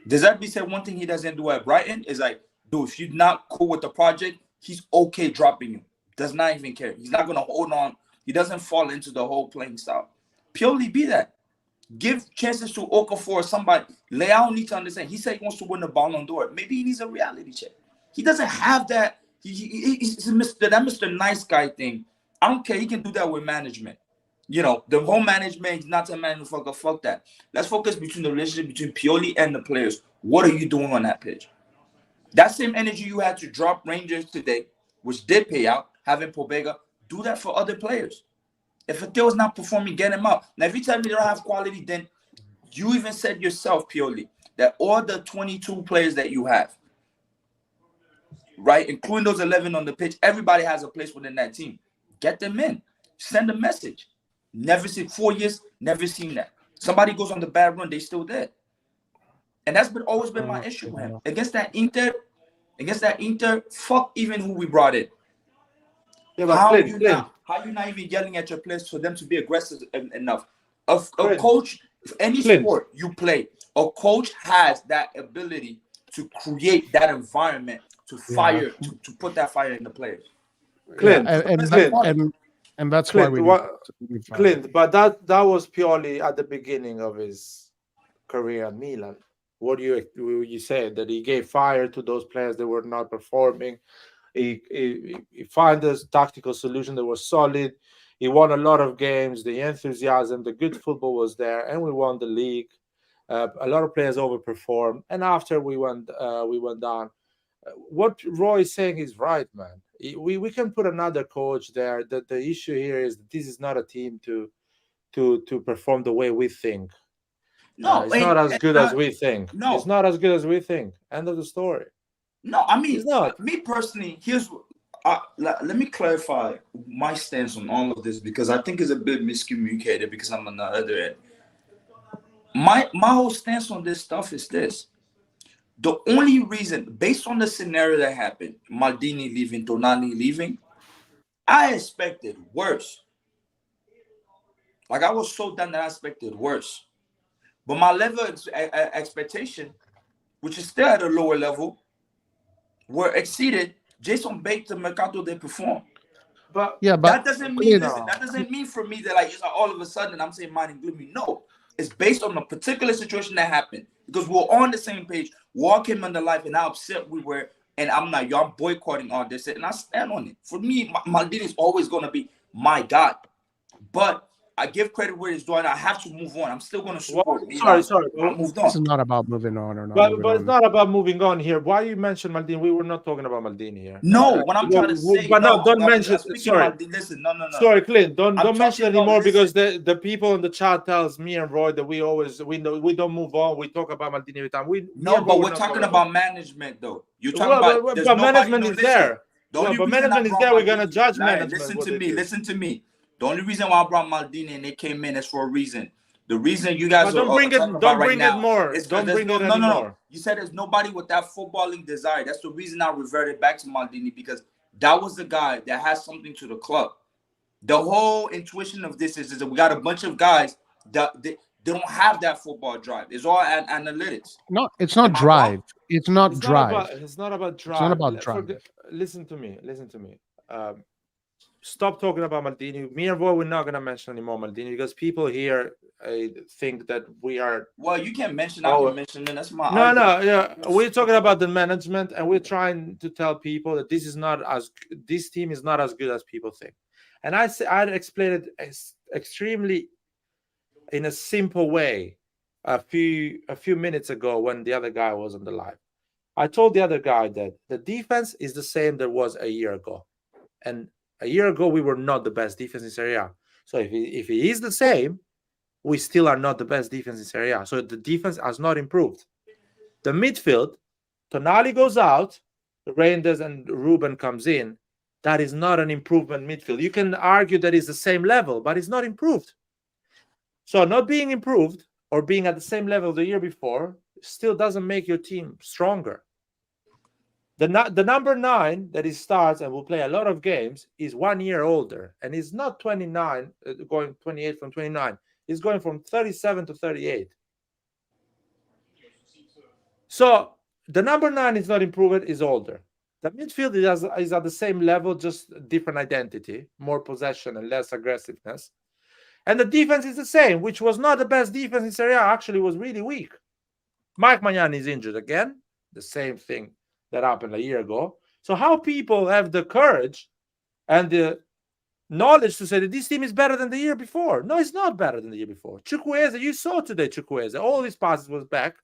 S5: Deserbi said one thing he doesn't do at Brighton is like, dude, if you're not cool with the project, he's okay dropping you. Does not even care. He's not going to hold on. He doesn't fall into the whole playing style. Purely be that. Give chances to Okafor or somebody. Leao needs to understand. He said he wants to win the Ballon d'Or. Maybe he needs a reality check. He doesn't have that. He's Mr. Nice Guy thing. I don't care. He can do that with management. You know, the whole management is not a motherfucker. Fuck that. Let's focus between the relationship between Pioli and the players. What are you doing on that pitch? That same energy you had to drop Rangers today, which did pay out, having Pobega, do that for other players. If Ateo's not performing, get him out. Now, if you tell me they don't have quality, then you even said yourself, Pioli, that all the 22 players that you have, right, including those 11 on the pitch, everybody has a place within that team. Get them in. Send a message. Never seen 4 years, never seen that. Somebody goes on the bad run, they still there. And that's always been my issue with him. Against that Inter, fuck even who we brought in.
S1: Yeah, but
S5: How you not even yelling at your players for them to be aggressive enough? A coach, any sport you play, a coach has that ability to create that environment, to fire, to put that fire in the players.
S1: Clint,
S6: and that's why we
S1: Clint, but that was purely at the beginning of his career at Milan. What do you say that he gave fire to those players that were not performing? He found this tactical solution that was solid. He won a lot of games. The enthusiasm, the good football was there, and we won the league. A lot of players overperformed, and after we went down. What Roy is saying is right, man. We can put another coach there. The issue here is that this is not a team to perform the way we think.
S5: No,
S1: it's not as good as we think.
S5: No,
S1: it's not as good as we think. End of the story.
S5: No, I mean,
S1: it's not.
S5: Me personally, let me clarify my stance on all of this because I think it's a bit miscommunicated because I'm on the other end. My whole stance on this stuff is this. The only reason, based on the scenario that happened, Maldini leaving, Tonali leaving, I expected worse. Like, I was so done that I expected worse. But my level of expectation, which is still at a lower level, were exceeded just on based the mercato they perform.
S1: But
S5: that doesn't mean that doesn't mean for me that like it's like all of a sudden I'm saying mine and gloomy. No, it's based on a particular situation that happened because we were on the same page. We all came under life and how upset we were. And I'm not, y'all boycotting all this, and I stand on it. For me, Maldini is always going to be my God. But I give credit where it's doing. I have to move on. I'm still going to support.
S1: Sorry.
S5: I moved on.
S6: This is not about moving on or not.
S1: But it's not about moving on here. Why you mentioned Maldini? We were not talking about Maldini here.
S5: No, what I'm trying to say.
S1: But no, don't mention. Sorry,
S5: listen, no.
S1: Sorry, Clint. Don't mention anymore because the people in the chat tells me and Roy that we don't move on. We talk about Maldini every time.
S5: But we're talking about management though. You're talking about.
S1: But management is there. But management is there. We're gonna judge management.
S5: Listen to me. The only reason why I brought Maldini and they came in is for a reason. The reason you guys
S1: don't bring it more. Don't bring it anymore.
S5: No. You said there's nobody with that footballing desire. That's the reason I reverted back to Maldini because that was the guy that has something to the club. The whole intuition of this is that we got a bunch of guys that they don't have that football drive. It's all analytics.
S6: No, it's not drive. It's not drive.
S1: It's not about drive.
S6: It's not about drive.
S1: Listen to me. Stop talking about Maldini. Me and Roy, we're not going to mention anymore Maldini because people here think that we are.
S5: Well, you can't mention. I can mention it. That's my.
S1: No. We're talking about the management, and we're trying to tell people that this team is not as good as people think. And I'd explained it extremely in a simple way a few minutes ago when the other guy was on the live. I told the other guy that the defense is the same that was a year ago, and a year ago, we were not the best defense in Serie A. So if it is the same, we still are not the best defense in Serie A. So the defense has not improved. The midfield, Tonali goes out, Reinders and Ruben comes in. That is not an improvement midfield. You can argue that it's the same level, but it's not improved. So not being improved or being at the same level the year before still doesn't make your team stronger. The number 9 that he starts and will play a lot of games is 1 year older, and he's not 29, going 28 from 29. He's going from 37 to 38. So the number 9 is not improved, is older. The midfield is at the same level, just different identity, more possession and less aggressiveness. And the defense is the same, which was not the best defense in Serie A, actually was really weak. Mike Maignan is injured again, the same thing that happened a year ago. So how people have the courage and the knowledge to say that this team is better than the year before? No, it's not better than the year before. Chukwueze, you saw today Chukwueze, all his passes was back.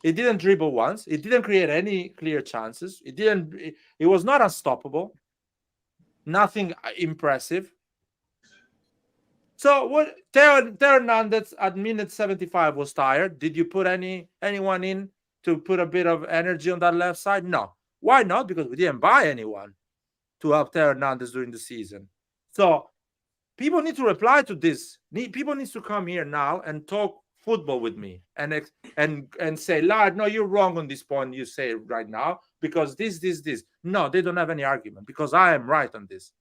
S1: He didn't dribble once. He didn't create any clear chances. He was not unstoppable. Nothing impressive. So what? Theo Hernandez at minute 75 was tired. Did you put anyone in to put a bit of energy on that left side? No. Why not? Because we didn't buy anyone to help Theo Hernandez during the season. So people need to reply to this. People need to come here now and talk football with me and say, Lard, no, you're wrong on this point you say right now because this. No, they don't have any argument because I am right on this.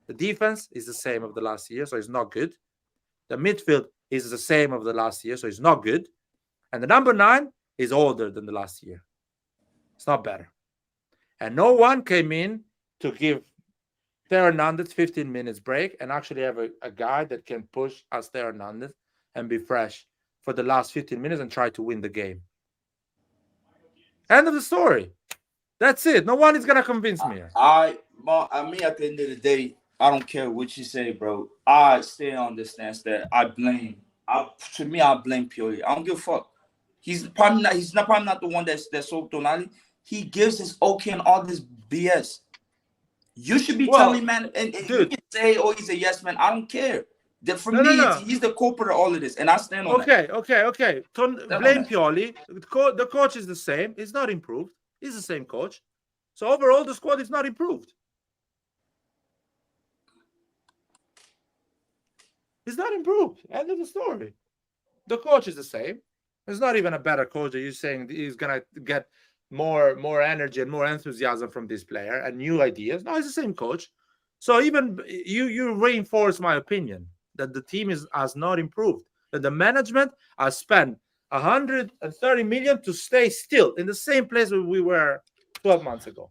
S1: The defense is the same of the last year, so it's not good. The midfield is the same of the last year, so it's not good. And the number 9 is older than the last year. It's not better. And no one came in to give Theo Hernandez 15 minutes break and actually have a guy that can push as Theo Hernandez and be fresh for the last 15 minutes and try to win the game. End of the story. That's it. No one is going to convince me.
S5: I mean, at the end of the day, I don't care what you say, bro. I stay on the stance that I blame Pioli. I don't give a fuck. He's probably not the one that's so Tonali. He gives his okay and all this BS. You should be telling man, and dude, you can say, oh, he's a yes man. I don't care. For me, he's the culprit of all of this, and I stand on that.
S1: Okay. Blame Pioli. The coach is the same. It's not improved. He's the same coach. So overall, the squad is not improved. It's not improved. End of the story. The coach is the same. It's not even a better coach that you're saying he's going to get more energy and more enthusiasm from this player and new ideas. No, it's the same coach. So even you reinforce my opinion that the team has not improved, that the management has spent 130 million to stay still in the same place where we were 12 months ago.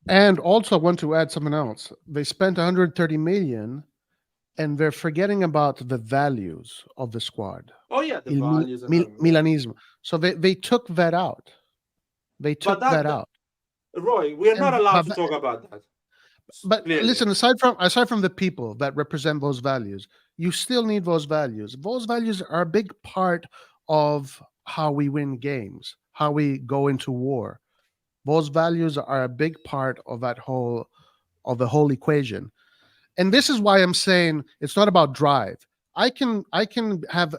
S6: And also, I want to add something else. They spent 130 million, and they're forgetting about the values of the squad.
S1: Oh yeah, the values.
S6: Milanism. So they took that out. They took that out.
S1: Roy, we are not allowed to talk about that.
S6: But clearly. Listen, aside from the people that represent those values, you still need those values. Those values are a big part of how we win games, how we go into war. Those values are a big part of the whole equation. And this is why I'm saying it's not about drive. I can have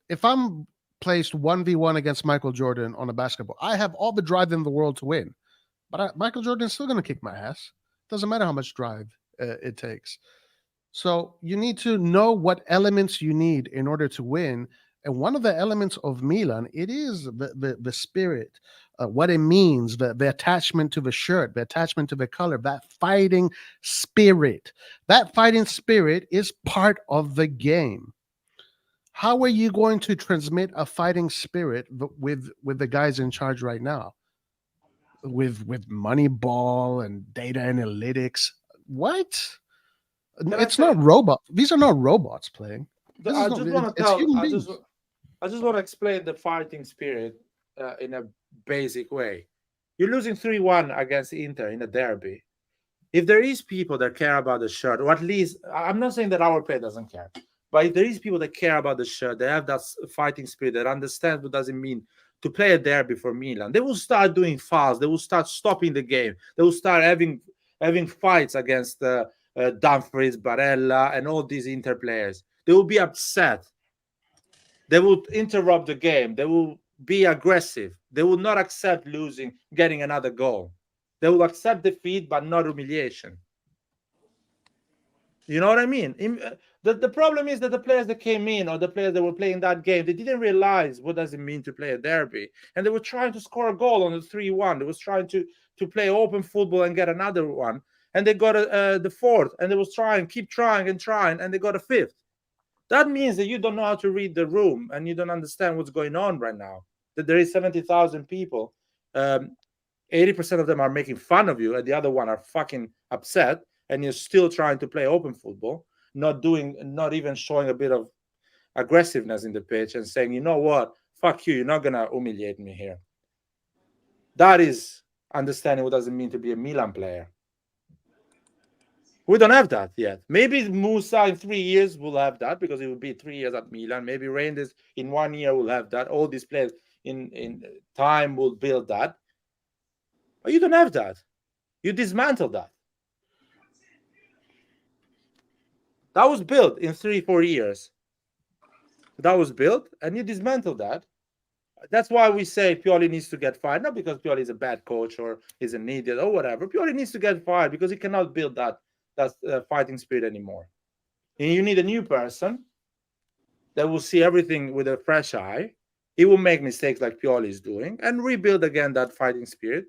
S6: if I'm placed 1v1 against Michael Jordan on a basketball, I have all the drive in the world to win. But Michael Jordan is still going to kick my ass. Doesn't matter how much drive it takes. So you need to know what elements you need in order to win. And one of the elements of Milan, it is the spirit, what it means, the attachment to the shirt, the attachment to the color, that fighting spirit. That fighting spirit is part of the game. How are you going to transmit a fighting spirit with the guys in charge right now? With Moneyball and data analytics? What? It's not robot. These are not robots playing.
S1: I just want to explain the fighting spirit in a basic way. You're losing 3-1 against Inter in a derby. If there is people that care about the shirt, or at least, I'm not saying that our player doesn't care, but if there is people that care about the shirt, they have that fighting spirit, that understand what does it mean to play a derby for Milan, they will start doing fouls. They will start stopping the game. They will start having fights against Dumfries, Barella, and all these Inter players. They will be upset. They will interrupt the game. They will be aggressive. They will not accept losing, getting another goal. They will accept defeat, but not humiliation. You know what I mean? The problem is that the players that came in, or the players that were playing that game, they didn't realize what does it mean to play a derby. And they were trying to score a goal on the 3-1. They was trying to play open football and get another one. And they got the fourth. And they was keep trying, and they got a fifth. That means that you don't know how to read the room and you don't understand what's going on right now. That there is 70,000 people. 80% of them are making fun of you, and the other one are fucking upset. And you're still trying to play open football, not even showing a bit of aggressiveness in the pitch and saying, you know what, fuck you, you're not gonna humiliate me here. That is understanding what does it mean to be a Milan player. We don't have that yet. Maybe Musa in 3 years will have that, because it will be 3 years at Milan. Maybe Reinders in 1 year will have that. All these players in time will build that. But you don't have that. You dismantle that. That was built in 3-4 years. That was built, and you dismantle that. That's why we say Pioli needs to get fired, not because Pioli is a bad coach or is an idiot or whatever. Pioli needs to get fired because he cannot build that fighting spirit anymore. And you need a new person that will see everything with a fresh eye. He will make mistakes like Pioli is doing and rebuild again that fighting spirit.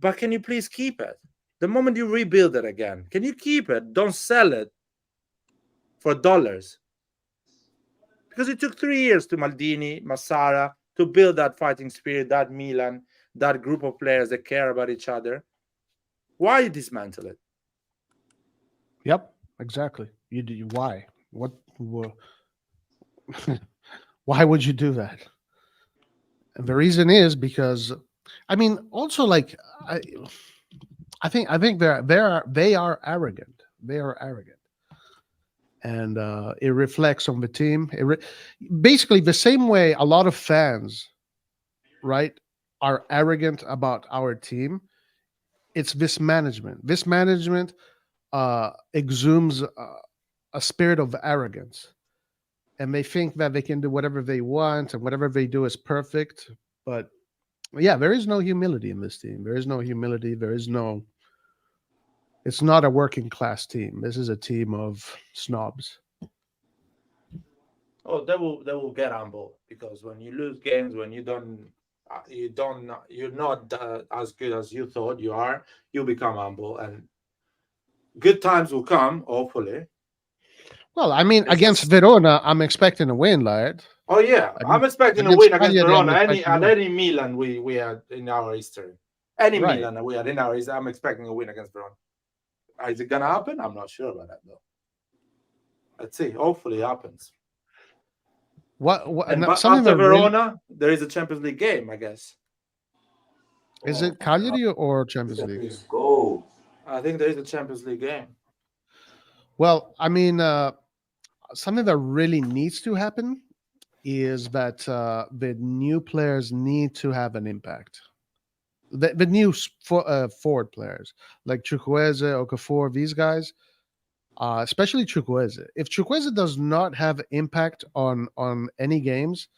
S1: But can you please keep it? The moment you rebuild it again, can you keep it? Don't sell it for dollars. Because it took 3 years to Maldini, Massara, to build that fighting spirit, that Milan, that group of players that care about each other. Why dismantle it?
S6: Yep, exactly. Why? What? Why would you do that? And the reason is because, I mean, also like I think they are arrogant. They are arrogant, and it reflects on the team. Basically the same way a lot of fans, right, are arrogant about our team. It's this management. This management exudes a spirit of arrogance, and they think that they can do whatever they want and whatever they do is perfect. But yeah, there is no humility in this team. There is no humility. It's not a working class team. This is a team of snobs.
S1: Oh, they will get humble, because when you lose games, when you're not as good as you thought you are, you become humble, and good times will come, hopefully.
S6: Well, I mean, against Verona, I'm expecting a win, Laird.
S1: Oh yeah, I'm expecting a win against Verona. Any Milan we had in our history. Any Milan we had in our history, I'm expecting a win against Verona. Is it gonna happen? I'm not sure about that though. Let's see. Hopefully it happens.
S6: But
S1: after Verona, there is a Champions League game, I guess.
S6: Is it Cagliari or Champions League?
S5: Let's go.
S1: I think there is a Champions League game.
S6: Well, I mean, something that really needs to happen is that the new players need to have an impact. The new forward players like Chukwueze, Okafor, these guys, especially Chukwueze. If Chukwueze does not have impact on any games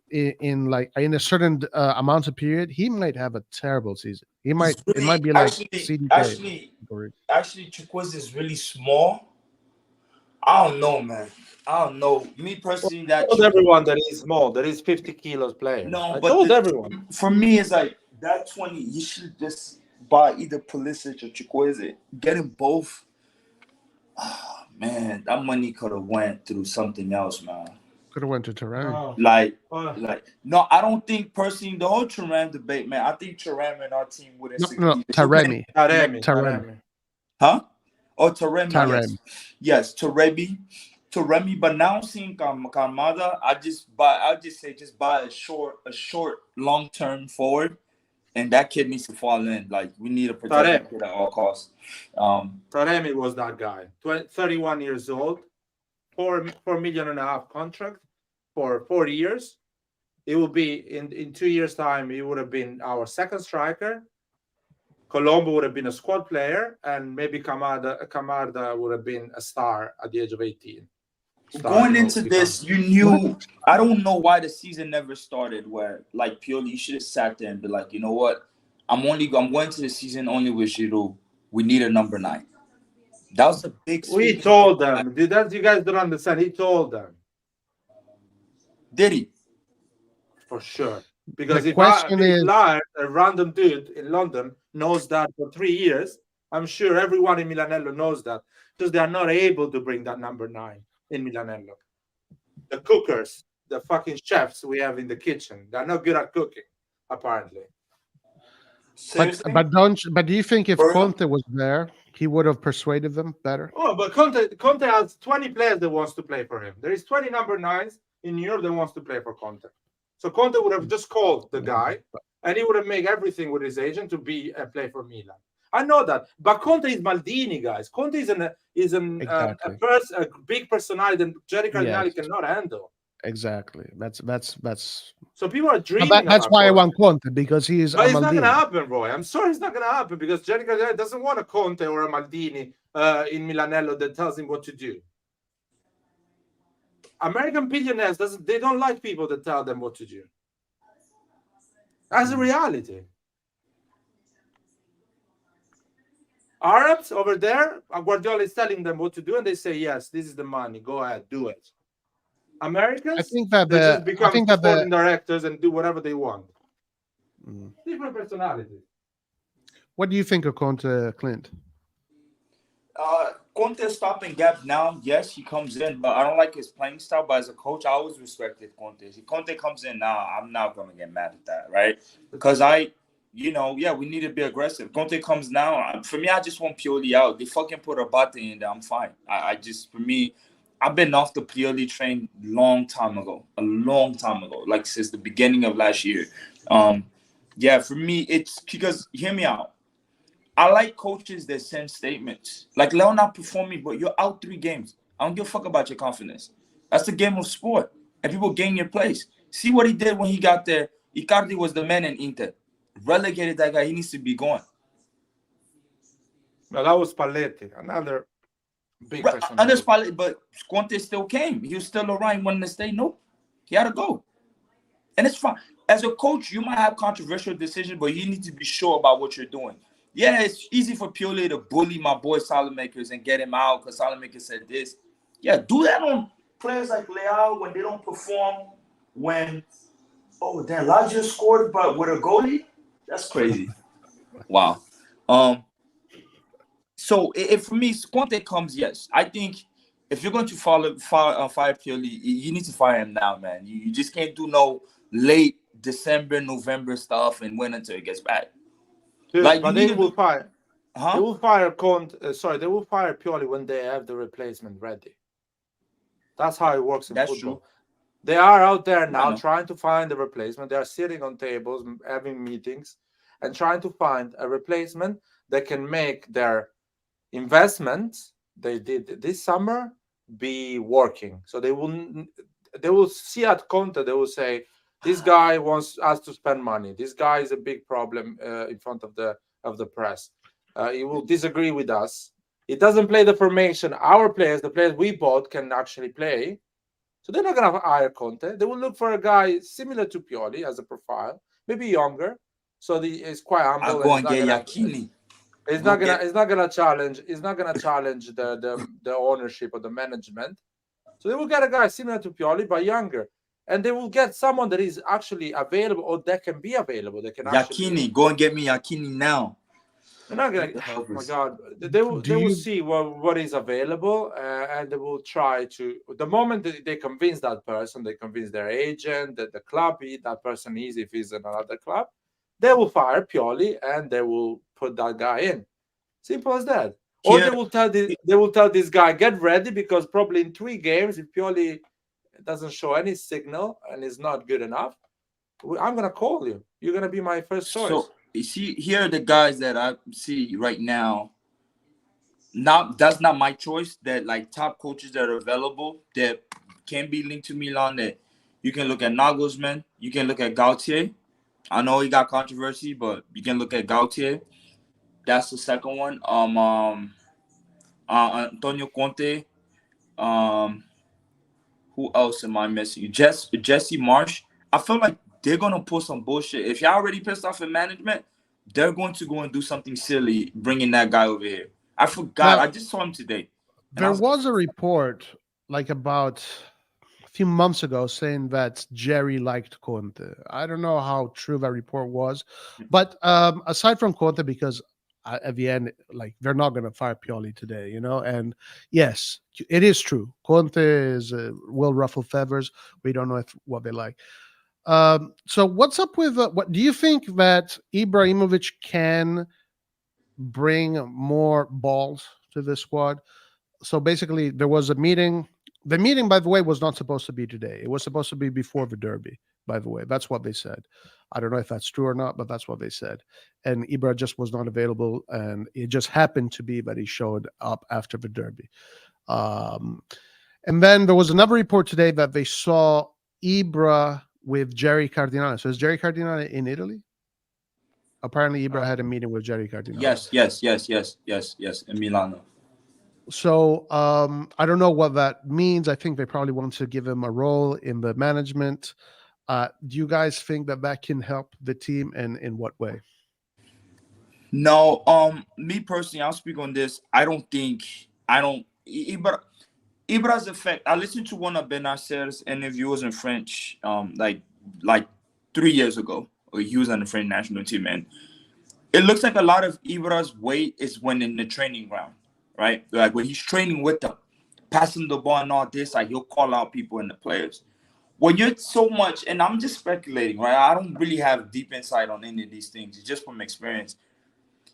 S6: in a certain amount of period, he might have a terrible season. It might be like CDK.
S5: Actually, Chukwueze is really small. I don't know, man. I don't know. Me personally,
S1: I told everyone that he's small. That he's 50 kilos player.
S5: No,
S1: I
S5: but
S1: told everyone.
S5: For me, it's like that 20. You should just buy either Pulisic or Chukwueze. Get them both. Oh, man, that money could have went through something else, man.
S6: Could have went to Turan.
S5: No, I don't think personally the whole Turan debate, man. I think Turan and our team wouldn't.
S6: No, Taremi.
S5: Huh? Oh, Taremi. Yes, Taremi. But now seeing Kamada, I just say buy a short, long-term forward, and that kid needs to fall in. Like, we need to protect that kid at all costs.
S1: Taremi was that guy. 31 years old, $4.5 million contract for 4 years. It will be in 2 years' time. He would have been our second striker. Colombo would have been a squad player, and maybe Kamada would have been a star at the age of 18.
S5: Going into this, you knew. I don't know why the season never started. Where like Pioli, you should have sat there and be like, you know what? I'm going to the season only with Giroud. We need a number 9. That was a big.
S1: We
S5: speech.
S1: told them. That you guys don't understand. He told them
S5: Did he?
S1: for sure. Because
S6: The
S1: if
S6: question
S1: Big
S6: is,
S1: Liar, a random dude in London, knows that for 3 years, I'm sure everyone in Milanello knows that, because they are not able to bring that number 9 in Milanello. The cookers, the fucking chefs we have in the kitchen, they're not good at cooking, apparently.
S5: Seriously?
S6: but do you think if
S5: For real?
S6: Conte was there, he would have persuaded them better?
S1: Oh, but Conte has 20 players that wants to play for him. There is 20 number 9s in Europe that wants to play for Conte. So Conte would have just called the guy, and he would have made everything with his agent to be a play for Milan. I know that, but Conte is Maldini, guys. Conte is a big personality that Jerry Cardinale cannot handle.
S6: Exactly. That's
S1: So people are dreaming.
S6: that's
S1: about
S6: why I
S1: Conte.
S6: want Conte, because he is.
S1: But it's not
S6: Maldini.
S1: going to happen, Roy. I'm sorry, it's not going to happen, because Jerry Cardinale doesn't want a Conte or a Maldini in Milanello that tells him what to do. American billionaires they don't like people that tell them what to do. That's a reality. Arabs over there, Guardiola is telling them what to do, and they say, yes, this is the money. Go ahead, do it. Americans,
S6: I think that
S1: they just become sporting directors and do whatever they want. Different personalities.
S6: What do you think of Conte, Clint?
S5: Conte stopping gap now. Yes, he comes in, but I don't like his playing style. But as a coach, I always respected Conte. If Conte comes in now, I'm not going to get mad at that, right? Because we need to be aggressive. Conte comes now. For me, I just want Pioli out. They fucking put Abate in there. I'm fine. For me, I've been off the Pioli train a long time ago, like since the beginning of last year. For me, it's because, hear me out. I like coaches that send statements. Like, Leon not performing, but you're out 3 games. I don't give a fuck about your confidence. That's the game of sport. And people gain your place. See what he did when he got there. Icardi was the man in Inter. Relegated that guy. He needs to be gone.
S1: Well, that was Spalletti, another big person.
S5: Under Spalletti, but Conte still came. He was still around. He wanted to stay. Nope. He had to go. And it's fine. As a coach, you might have controversial decisions, but you need to be sure about what you're doing. Yeah, it's easy for Pioli to bully my boy Salamakers and get him out because Salamakers said this. Yeah, do that on players like Leao when they don't perform. When, Lazio scored but with a goalie? That's crazy. Wow. So if for me, Conte comes, yes. I think if you're going to fire Pioli, you need to fire him now, man. You just can't do no late December, November stuff and wait until it gets back.
S1: Dude,
S5: like,
S1: but they will fire.
S5: Huh?
S1: They will fire Conte. They will fire Pioli when they have the replacement ready. That's how it works in football.
S5: True.
S1: They are out there now trying to find the replacement. They are sitting on tables, having meetings, and trying to find a replacement that can make their investments they did this summer be working. So they will see at Conte. They will say, this guy wants us to spend money. This guy is a big problem in front of the press. He will disagree with us. He doesn't play the formation. Our players, the players we bought, can actually play. So they're not going to hire Conte. They will look for a guy similar to Pioli as a profile, maybe younger. So he's quite humble.
S5: I'll go and get Iachini.
S1: He's not gonna challenge. He's not gonna challenge the ownership or the management. So they will get a guy similar to Pioli but younger. And they will get someone that is actually available or that can be available. They can
S5: Iachini, go and get me Iachini now.
S1: They're not gonna. Oh my God! They will see what is available, and they will try to. The moment that they convince that person, they convince their agent, that the club that person is, if he's in another club, they will fire Pioli and they will put that guy in. Simple as that. Or they will tell this guy, get ready, because probably in 3 games, if Pioli doesn't show any signal and is not good enough, I'm gonna call you. You're gonna be my first choice.
S5: So you see, here are the guys that I see right now. That's not my choice. That like top coaches that are available that can be linked to Milan. That you can look at Nagelsmann, you can look at Gautier. I know he got controversy, but you can look at Gautier. That's the second one. Antonio Conte. Who else am I missing? Jesse Marsh. I feel like they're gonna pull some bullshit. If y'all already pissed off in management, they're going to go and do something silly, bringing that guy over here. I forgot.
S6: Now,
S5: I just saw him today. And I
S6: there
S5: was
S6: was a report like about a few months ago saying that Jerry liked Conte. I don't know how true that report was, but aside from Conte, because at the end, like they're not going to fire Pioli today, you know. And yes, it is true. Conte is will ruffle feathers. We don't know what they like. So what's up with what do you think that Ibrahimovic can bring more balls to this squad? So basically, there was a meeting. The meeting, by the way, was not supposed to be today. It was supposed to be before the derby. By the way, that's what they said. I don't know if that's true or not, but that's what they said. And Ibra just was not available, and it just happened to be that he showed up after the derby. Um, and then there was another report today that they saw Ibra with Jerry Cardinale. So is Jerry Cardinale in Italy? Apparently, Ibra had a meeting with Jerry Cardinale.
S5: yes, in Milano.
S6: So I don't know what that means. I think they probably want to give him a role in the management. Do you guys think that that can help the team, and in what way?
S5: No, me personally, I'll speak on this. Ibra's effect. I listened to one of Benasser's interviews in French, like 3 years ago. He was on the French national team, and it looks like a lot of Ibra's weight is when in the training ground, right? Like when he's training with them, passing the ball and all this, like he'll call out people and the players. When you're so much, and I'm just speculating, right? I don't really have deep insight on any of these things. It's just from experience.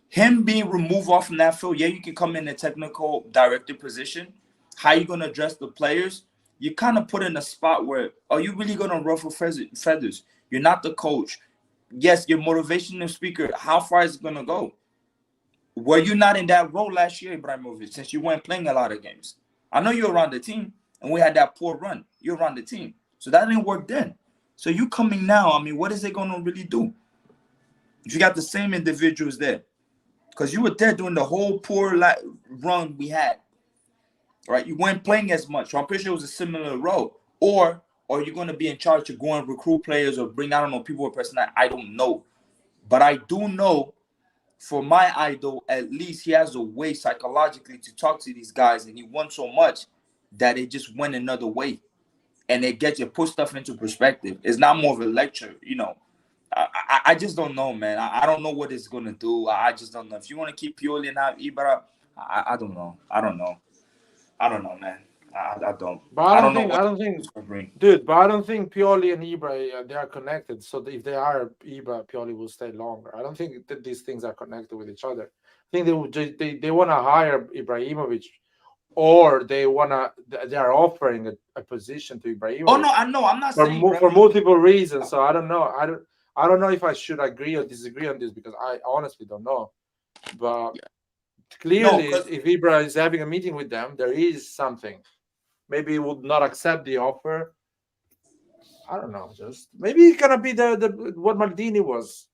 S5: Him being removed off from that field, yeah, you can come in a technical director position. How you going to address the players? You kind of put in a spot where, are you really going to ruffle feathers? You're not the coach. Yes, your motivational speaker, how far is it going to go? Were you not in that role last year, Ibrahimovic, since you weren't playing a lot of games? I know you're around the team, and we had that poor run. You're around the team. So that didn't work then. So you coming now, I mean, what is it going to really do? If you got the same individuals there. Because you were there during the whole poor run we had. Right? You weren't playing as much. So I'm pretty sure it was a similar role. Or are you going to be in charge of going recruit players or bring, I don't know, people with personality? I don't know. But I do know for my idol, at least he has a way psychologically to talk to these guys. And he won so much that it just went another way. And it gets you put stuff into perspective. It's not more of a lecture, you know. I just don't know, man. I don't know what it's gonna do. I just don't know. If you want to keep Pioli and have Ibra, I don't know. I don't know, man. I don't.
S1: But I don't think Pioli and Ibra they are connected. So if they hire Ibra, Pioli will stay longer. I don't think that these things are connected with each other. I think they want to hire Ibrahimovic, or they are offering a position to Ibrahimovic.
S5: Oh no, I know. I'm not saying
S1: for multiple reasons. So I don't know. I don't know if I should agree or disagree on this because I honestly don't know. But clearly, if Ibra is having a meeting with them, there is something. Maybe he would not accept the offer. I don't know. Just maybe it's gonna be the what Maldini was,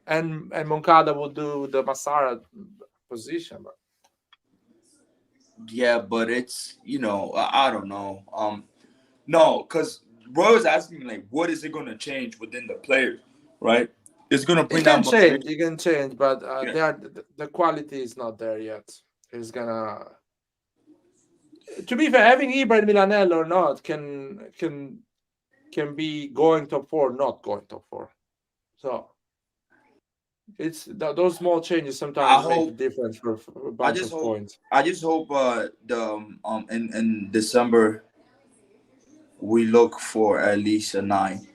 S1: and Moncada will do the Massara position. But
S5: yeah, but it's I don't know. No, because Roy was asking me like, what is it going to change within the players, right? It's going to bring
S1: down. It can change, but the quality is not there yet. It's gonna. To be fair, having Ibra and Milanello or not can be going top 4, not going top 4. So it's those small changes sometimes make a difference for a bunch of points.
S5: I just hope in December we look for at least a 9.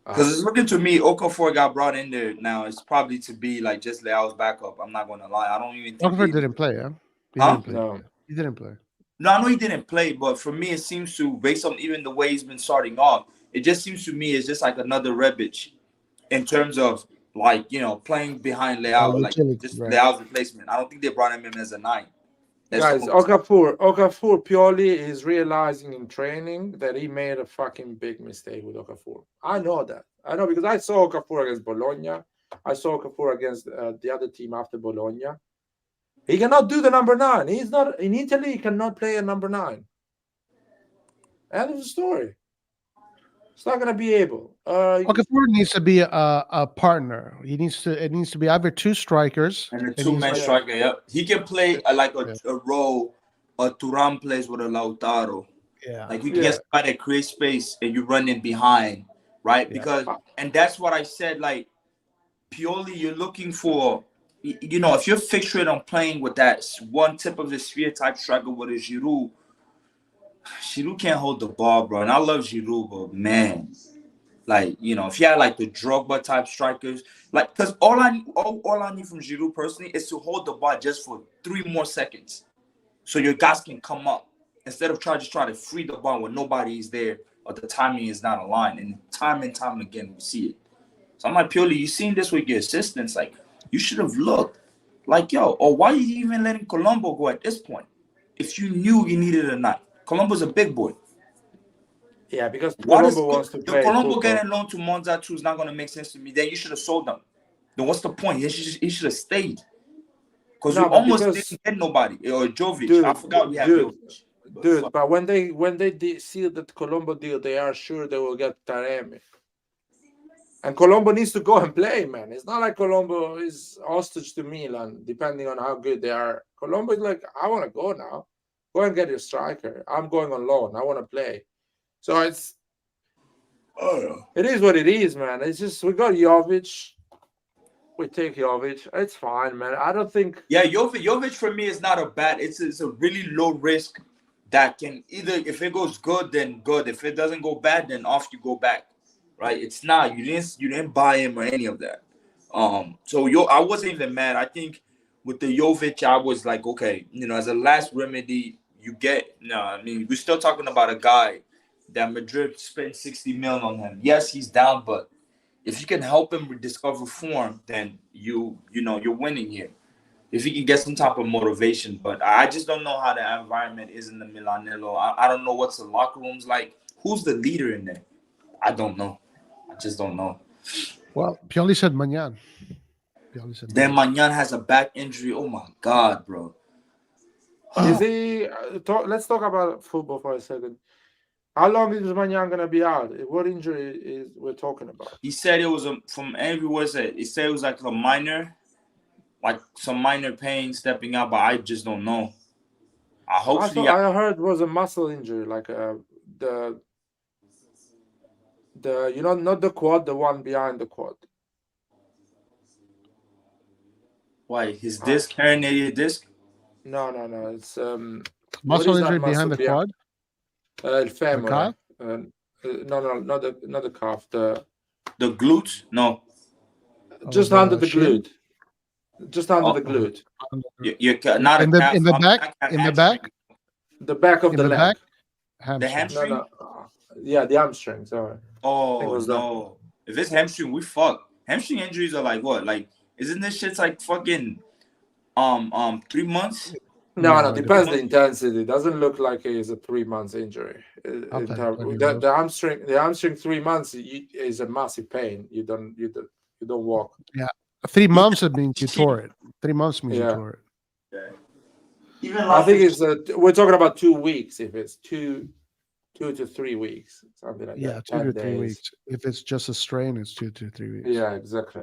S5: Because it's looking to me, Okafor got brought in there now. It's probably to be like just Leao's backup. I'm not going to lie. I don't even think
S6: Okafor didn't play, huh? He didn't play.
S5: No, I know he didn't play, but for me, it seems to, based on even the way he's been starting off, it just seems to me it's just like another Rebic in terms of like, playing behind Leao, like just Leao's replacement. I don't think they brought him in as a 9.
S1: Guys, Okafor Pioli is realizing in training that he made a fucking big mistake with Okafor. I know that. I know because I saw Okafor against Bologna. I saw Okafor against the other team after Bologna. He cannot do the number 9. He's not in Italy. He cannot play a number 9. End of the story. He's not gonna be able.
S6: Okafor needs to be a partner. It needs to be either two strikers
S5: And a
S6: it
S5: two-man
S6: needs-
S5: striker, yep. He can play like a role Turan plays with a Lautaro.
S6: Yeah.
S5: Like you can get somebody that creates space and you run in behind, right?
S6: Yeah.
S5: Because and that's what I said, like purely you're looking for, you know, if you're fixated on playing with that one tip of the spear type striker with a Giroud can't hold the ball, bro. And I love Giroud, but man, like, you know, if you had like the Drogba type strikers, like, because all I need from Giroud personally is to hold the ball just for 3 more seconds, so your guys can come up instead of trying to free the ball when nobody is there or the timing is not aligned. And time again we see it. So I'm like, purely, you seen this with your assistants, like you should have looked, like, yo, or why are you even letting Colombo go at this point if you knew you needed a night? Colombo's a big boy.
S1: Yeah, because
S5: What
S1: Colombo wants to play
S5: Colombo
S1: football.
S5: getting loaned to Monza 2 is not going to make sense to me. Then you should have sold them. Then what's the point? He should have stayed. Because we almost didn't get nobody. Or Jovic.
S1: Dude,
S5: I forgot we had Jovic.
S1: But when they see that Colombo deal, they are sure they will get Taremi. And Colombo needs to go and play, man. It's not like Colombo is hostage to Milan, depending on how good they are. Colombo is like, I want to go now. Go and get your striker. I'm going on loan. I want to play. So it is what it is, man. It's just, we got Jovic. We take Jovic. It's fine, man. I don't think.
S5: Yeah, Jovic for me is not a bad. It's a really low risk that can either, if it goes good, then good. If it doesn't go bad, then off you go back. Right? It's not. You didn't buy him or any of that. So I wasn't even mad. I think with the Jovic, I was like, okay, you know, as a last remedy, you get. No, I mean, we're still talking about a guy that Madrid spent 60 million on him. Yes, he's down, but if you can help him rediscover form, then you're winning here. If he can get some type of motivation, but I just don't know how the environment is in the Milanello. I don't know what's the locker rooms like. Who's the leader in there? I don't know. I just don't know.
S6: Well, Pioli said Magnan.
S5: Then Magnan has a back injury. Oh my God, bro.
S1: Is he? Let's talk about football for a second. How long is Magnan gonna be out? What injury is we're talking about?
S5: He said it was from everywhere. He said it was like some minor pain stepping out, but I just don't know.
S1: I heard it was a muscle injury, like the not the quad, the one behind the quad.
S5: Why, his disc, herniated disc?
S1: No. It's
S6: muscle injury behind the quad.
S1: Femur. No, not the calf. The
S5: glute? No.
S1: Just under the glute. Just under the glute.
S5: You're not
S6: in the back. In the back.
S1: The back of the leg.
S5: The hamstring.
S1: No. Yeah, the hamstring. Sorry.
S5: Oh no! If it's hamstring, we fuck. Hamstring injuries are like what? Like, isn't this shit's like fucking 3 months?
S1: No, depends the intensity. It doesn't look like it's a 3 months injury. The hamstring 3 months is a massive pain. You don't walk.
S6: Yeah, 3 months it means you tore it. 3 months means you tore it.
S5: Yeah.
S1: I think it's we're talking about 2 weeks. If it's 2 to 3 weeks, something like that.
S6: Yeah, 2 to 3 weeks. If it's just a strain, it's 2 to 3 weeks.
S1: Yeah, exactly.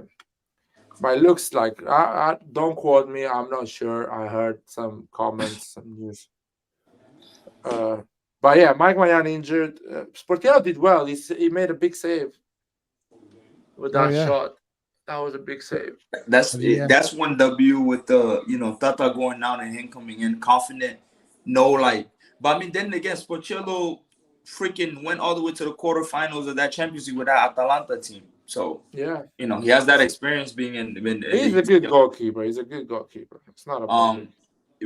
S1: But it looks like, I don't quote me, I'm not sure. I heard some comments, some news. But yeah, Mike Magnan injured. Sportiello did well. He made a big save with that shot. That was a big save.
S5: That's one W with the Tata going down and him coming in confident. But I mean, then again, Sportiello freaking went all the way to the quarterfinals of that Champions League with that Atalanta team. So
S1: yeah,
S5: he has that experience being in.
S1: He's a good goalkeeper. It's not a problem.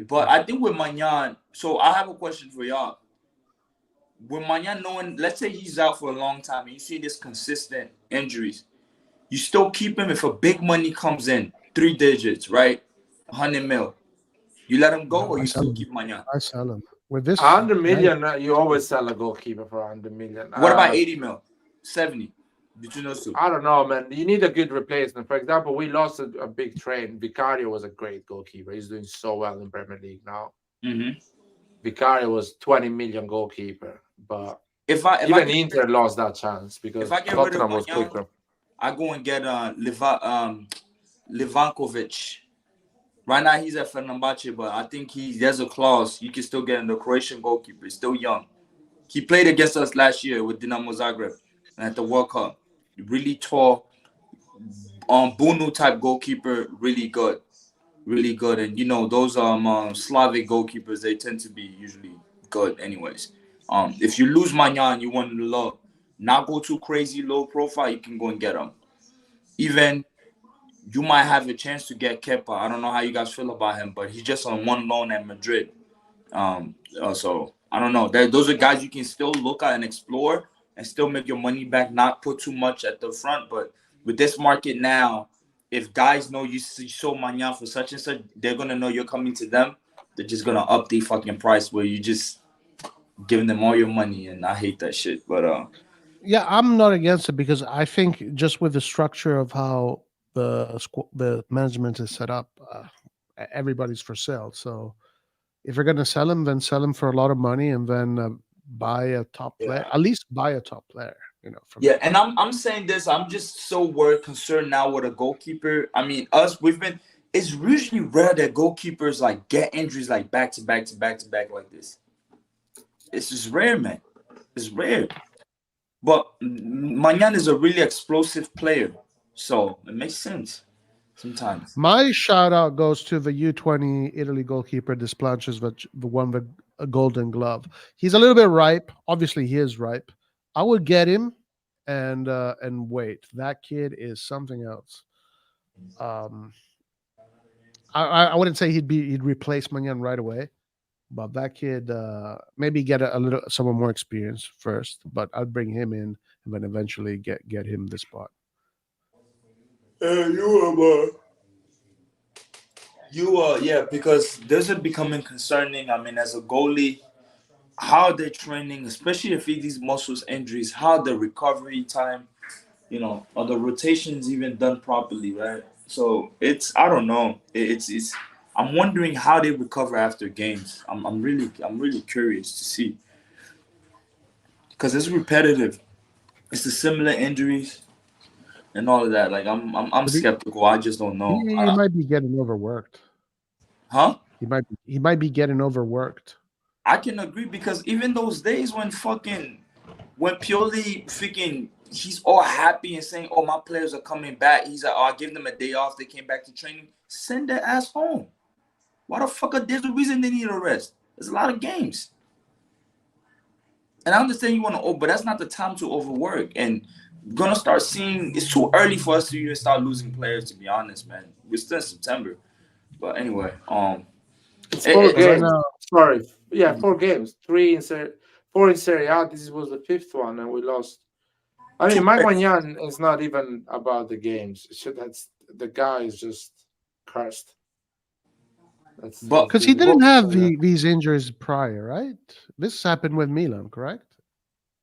S5: But I think with Magnan, so I have a question for y'all. With Magnan knowing, let's say he's out for a long time, and you see this consistent injuries, you still keep him if a big money comes in, 3 digits, right? 100 mil. You let him go, or you still keep Magnan?
S6: I sell him. With this
S1: 100 million, you always sell a goalkeeper for 100 million.
S5: What about 80 mil? 70? Between those two?
S1: I don't know, man. You need a good replacement. For example, we lost a big train. Vicario was a great goalkeeper. He's doing so well in Premier League now.
S5: Mm-hmm.
S1: Vicario was 20 million goalkeeper, but
S5: If I
S1: Even
S5: get,
S1: Inter lost that chance because
S5: if I get rid of
S1: Tottenham was
S5: Magnan,
S1: quicker.
S5: I go and get Livankovic. Right now he's at Fenerbahce, but I think there's a clause you can still get in the Croatian goalkeeper. He's still young. He played against us last year with Dinamo Zagreb at the World Cup. Really tall, Bunu type goalkeeper, really good. Really good. And you know, those Slavic goalkeepers, they tend to be usually good anyways. If you lose Magnan, you want to low, not go too crazy low profile, you can go and get him. Even you might have a chance to get Kepa. I don't know how you guys feel about him, but he's just on one loan at Madrid. So I don't know. Those are guys you can still look at and explore and still make your money back, not put too much at the front. But with this market now, if guys know you sold Magnan for such and such, they're going to know you're coming to them. They're just going to up the fucking price where you just giving them all your money. And I hate that shit. But
S6: yeah, I'm not against it because I think just with the structure of how the management is set up, everybody's for sale. So if you're going to sell him, then sell him for a lot of money and then buy a top player. At least buy a top player. You know.
S5: And I'm saying this. I'm just so concerned now with a goalkeeper. I mean, it's usually rare that goalkeepers like get injuries like back to back like this. It's just rare, man. It's rare. But Magnan is a really explosive player, so it makes sense sometimes.
S6: My shout out goes to the U20 Italy goalkeeper Desplanches, the one with a golden glove. He's a little bit ripe. Obviously, he is ripe. I would get him and wait. That kid is something else. I wouldn't say he'd replace Magnan right away, but that kid maybe get someone more experienced first. But I'd bring him in and then eventually get him the spot.
S5: Because this is becoming concerning. I mean, as a goalie, how they're training, especially if these muscles injuries, how the recovery time, you know, or the rotations even done properly, right? So I don't know. I'm wondering how they recover after games. I'm really curious to see, because it's repetitive. It's the similar injuries and all of that. Like I'm skeptical. I just don't know.
S6: He might be getting overworked.
S5: Huh?
S6: He might be getting overworked.
S5: I can agree, because even those days when Pioli freaking, he's all happy and saying, "Oh, my players are coming back." He's like, "Oh, I'll give them a day off. They came back to training." Send their ass home. Why the fuck? There's a reason they need a rest. There's a lot of games. And I understand you want to, but that's not the time to overwork. And we're gonna start seeing, it's too early for us to even start losing players, to be honest, man. We're still in September. But anyway,
S1: it's 4 games. Sorry. Yeah, 4 games. 4 in Serie A. This was the 5th one, and we lost. I mean, Mike Magnan is not even about the games. That's the guy is just cursed.
S6: Because he didn't have these injuries prior, right? This happened with Milan, correct?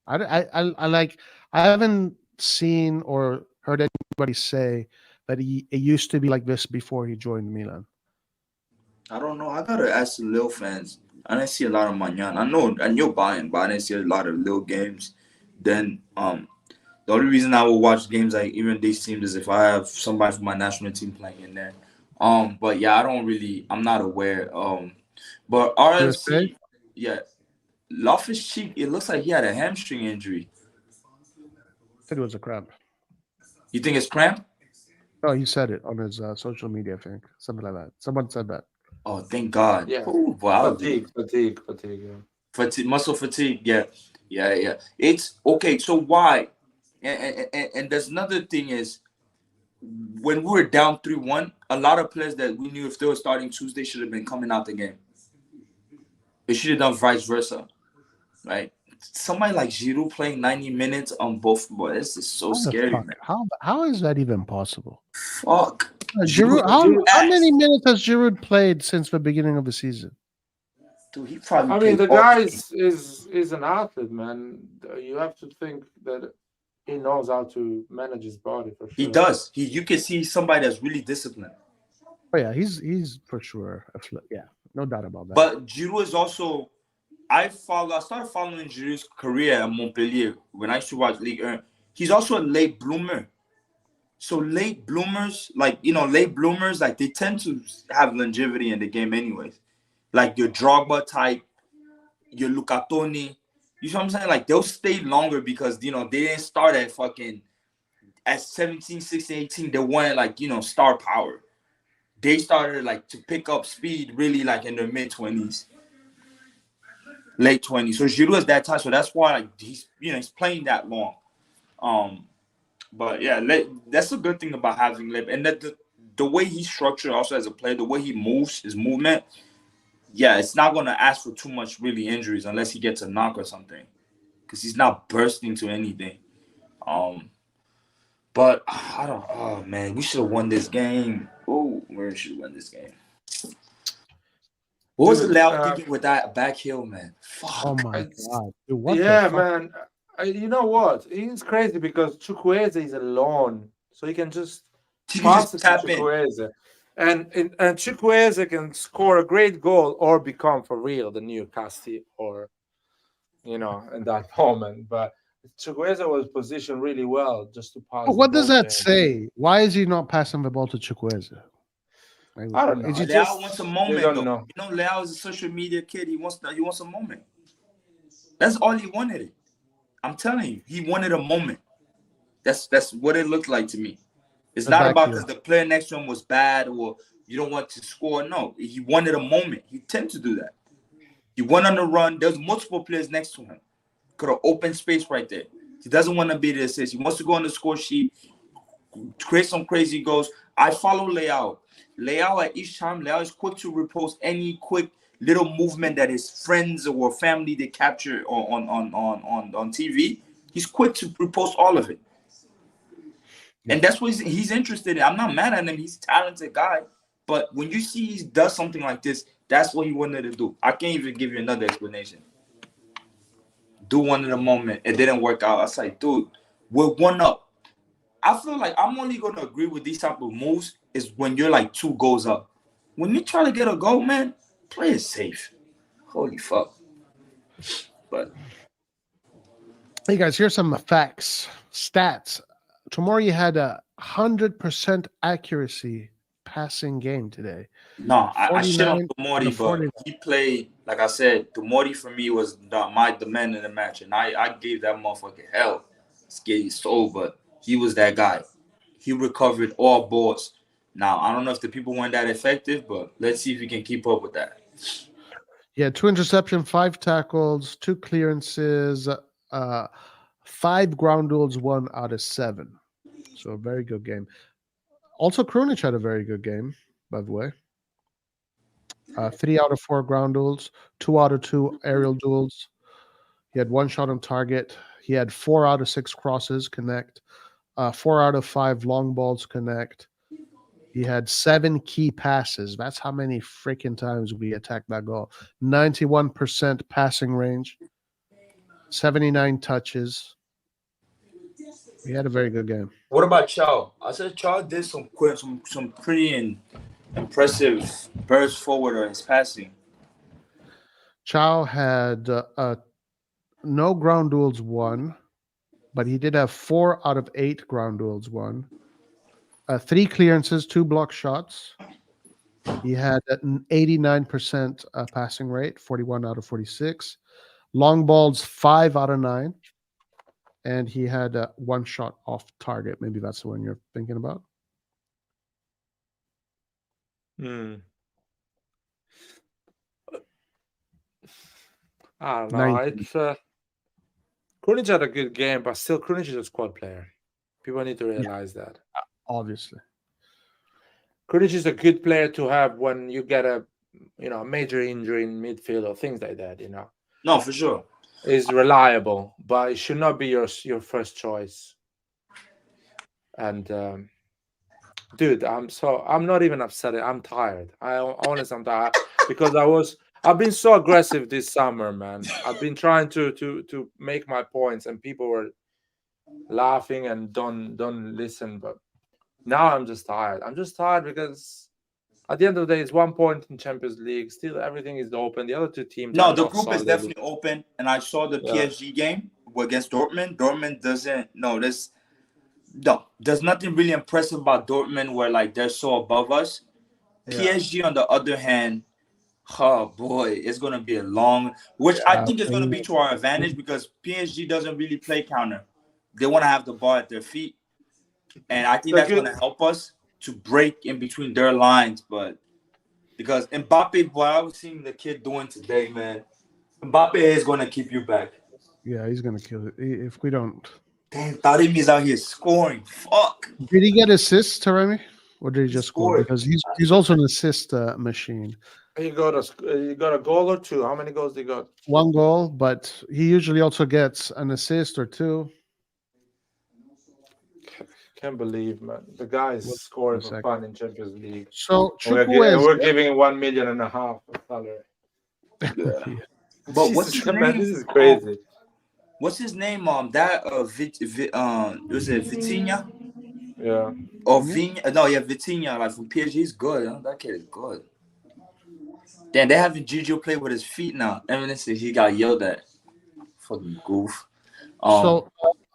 S6: I haven't seen or heard anybody say that it used to be like this before he joined Milan.
S5: I don't know. I gotta ask the Lille fans. I didn't see a lot of Magnan. I know Bayern, but I didn't see a lot of Lille games. Then the only reason I will watch games like even these teams is if I have somebody from my national team playing in there. But yeah, I'm not aware. But RSC, Loftus-Cheek, it looks like he had a hamstring injury.
S6: I said it was a cramp.
S5: You think it's cramp?
S6: Oh, he said it on his social media, I think. Something like that. Someone said that.
S5: Oh, thank God.
S1: Yeah.
S5: Ooh, wow.
S1: Fatigue.
S5: Yeah. Muscle fatigue. Yeah. It's okay. So why? And there's another thing is, when we were down 3-1, a lot of players that we knew if they were starting Tuesday should have been coming out the game. It should have done vice versa, right? Somebody like Giroud playing 90 minutes on both, boy, this is so scary, man.
S6: How is that even possible?
S5: Fuck.
S6: Giroud, how many minutes has Giroud played since the beginning of the season?
S5: Dude, he probably.
S1: I mean, the guy is an athlete, man. You have to think that he knows how to manage his body for sure.
S5: He does. You can see somebody that's really disciplined.
S6: Oh yeah, he's for sure. Yeah, no doubt about that.
S5: But Giroud is also I started following Giroud's career at Montpellier when I used to watch Ligue 1. He's also a late bloomer. So late bloomers, like they tend to have longevity in the game anyways. Like your Drogba type, your Luca Toni. You know what I'm saying? Like they'll stay longer because they didn't start at 17, 16, 18. They wanted star power. They started to pick up speed really in their mid-20s, late 20s. So Giroud is that type. So that's why he's playing that long. But yeah, that's a good thing about having Lip, and that the way he's structured also as a player, the way he moves, his movement, yeah, it's not gonna ask for too much really injuries unless he gets a knock or something, because he's not bursting to anything. But I don't. Oh man, we should have won this game. Oh, we should have won this game. What was Leao thinking with that back heel, man? Fuck.
S6: Oh my god! Dude, what
S1: Yeah,
S6: the fuck?
S1: man. You know what? It's crazy because Chukwueze is alone, so he can just
S5: He
S1: pass
S5: just
S1: it to
S5: tap in.
S1: Chukwueze, and Chukwueze can score a great goal or become for real the new Casti, or in that moment. But Chukwueze was positioned really well just to pass.
S6: But what
S1: the
S6: does
S1: ball
S6: that
S1: to him.
S6: say? Why is he not passing the ball to Chukwueze?
S1: I don't know.
S6: Is he
S5: Leao wants a moment,
S1: don't
S5: though.
S1: know.
S5: Leao is a social media kid. He wants a moment. That's all he wanted. I'm telling you, he wanted a moment. That's what it looked like to me. It's
S6: The
S5: not
S6: back
S5: about
S6: heel.
S5: because the player next to him was bad or you don't want to score. No, he wanted a moment. He tended to do that. He went on the run. There's multiple players next to him. Could have open space right there. He doesn't want to be the assist. He wants to go on the score sheet, create some crazy goals. I follow Leao. Leao at each time, Leao is quick to repost any quick little movement that his friends or family they capture on TV. He's quick to repost all of it.
S6: Yeah.
S5: And that's what he's interested in. I'm not mad at him. He's a talented guy. But when you see he does something like this, that's what he wanted to do. I can't even give you another explanation. Do one in a moment. It didn't work out. I was like, dude, we're 1-up. I feel like I'm only going to agree with these type of moves is when you're 2 goals up. When you try to get a goal, man, play it safe. Holy fuck. But
S6: Hey guys, here's some facts, stats. Tomori had 100% accuracy passing game today.
S5: no, I shit on
S6: 49
S5: Tomori, but he played, like I said, Tomori for me was the man in the match. And I gave that motherfucker hell. Skate soul, but he was that guy. He recovered all balls. Now, I don't know if the people weren't that effective, but let's see if we can keep up with that.
S6: Yeah, 2 interceptions, 5 tackles, 2 clearances, 5 ground duels, 1 out of 7. So a very good game. Also, Krunic had a very good game, by the way. 3 out of 4 ground duels, 2 out of 2 aerial duels. He had 1 shot on target. He had 4 out of 6 crosses connect, 4 out of 5 long balls connect. He had 7 key passes. That's how many freaking times we attacked that goal. 91% passing range, 79 touches. He had a very good game.
S5: What about Chow? I said Chow did some pretty impressive bursts forward on his passing.
S6: Chow had no ground duels won, but he did have 4 out of 8 ground duels won. 3 clearances, 2 block shots. He had an 89% passing rate, 41 out of 46. Long balls, 5 out of 9. And he had 1 shot off target. Maybe that's the one you're thinking about.
S1: I don't know.
S6: 19.
S1: It's Krunic had a good game, but still Krunic is a squad player. People need to realize that.
S6: Obviously.
S1: Krunic is a good player to have when you get a major injury in midfield or things like that.
S5: No, for sure.
S1: Is reliable, but it should not be your first choice. And dude, I'm not even upset. I'm tired. I'm tired because I've been so aggressive this summer, man. I've been trying to make my points, and people were laughing and don't listen. But now I'm just tired. I'm just tired because at the end of the day, it's 1 point in Champions League. Still, everything is open. The other two teams.
S5: No,
S1: are
S5: the
S1: not
S5: group is
S1: solid.
S5: definitely open, and I saw the
S1: Yeah.
S5: PSG game against Dortmund. Dortmund doesn't. No, there's nothing really impressive about Dortmund where like they're so above us.
S6: Yeah.
S5: PSG, on the other hand, oh boy, it's gonna be a long, which I think is gonna be to our advantage because PSG doesn't really play counter. They want to have the ball at their feet, and I think that's gonna help us to break in between their lines. But because Mbappe, what I was seeing the kid doing today, man, Mbappe is gonna keep you back.
S6: Yeah, he's gonna kill it if we don't.
S5: Damn, Taremi's out here scoring. Fuck.
S6: Did he get assists, Taremi, or did he just score?
S5: scored.
S6: Because he's also an assist machine.
S1: You got a goal or two. How many goals did he got?
S6: 1 goal, but he usually also gets an assist or 2.
S1: Can't believe, man. The guy is scoring for fun in Champions League.
S6: So
S1: We're giving 1.5 million of salary.
S6: Yeah.
S5: But what's
S1: Jesus,
S5: his
S1: man,
S5: name?
S1: this is crazy.
S5: What's his name? That was it Vitinha?
S1: Yeah.
S5: Or Vitinha? No, yeah, Vitinha. Like from PSG, he's good. Huh? That kid is good. Damn, they having Gigio play with his feet now. Ever since he got yelled at. Fucking goof.
S6: So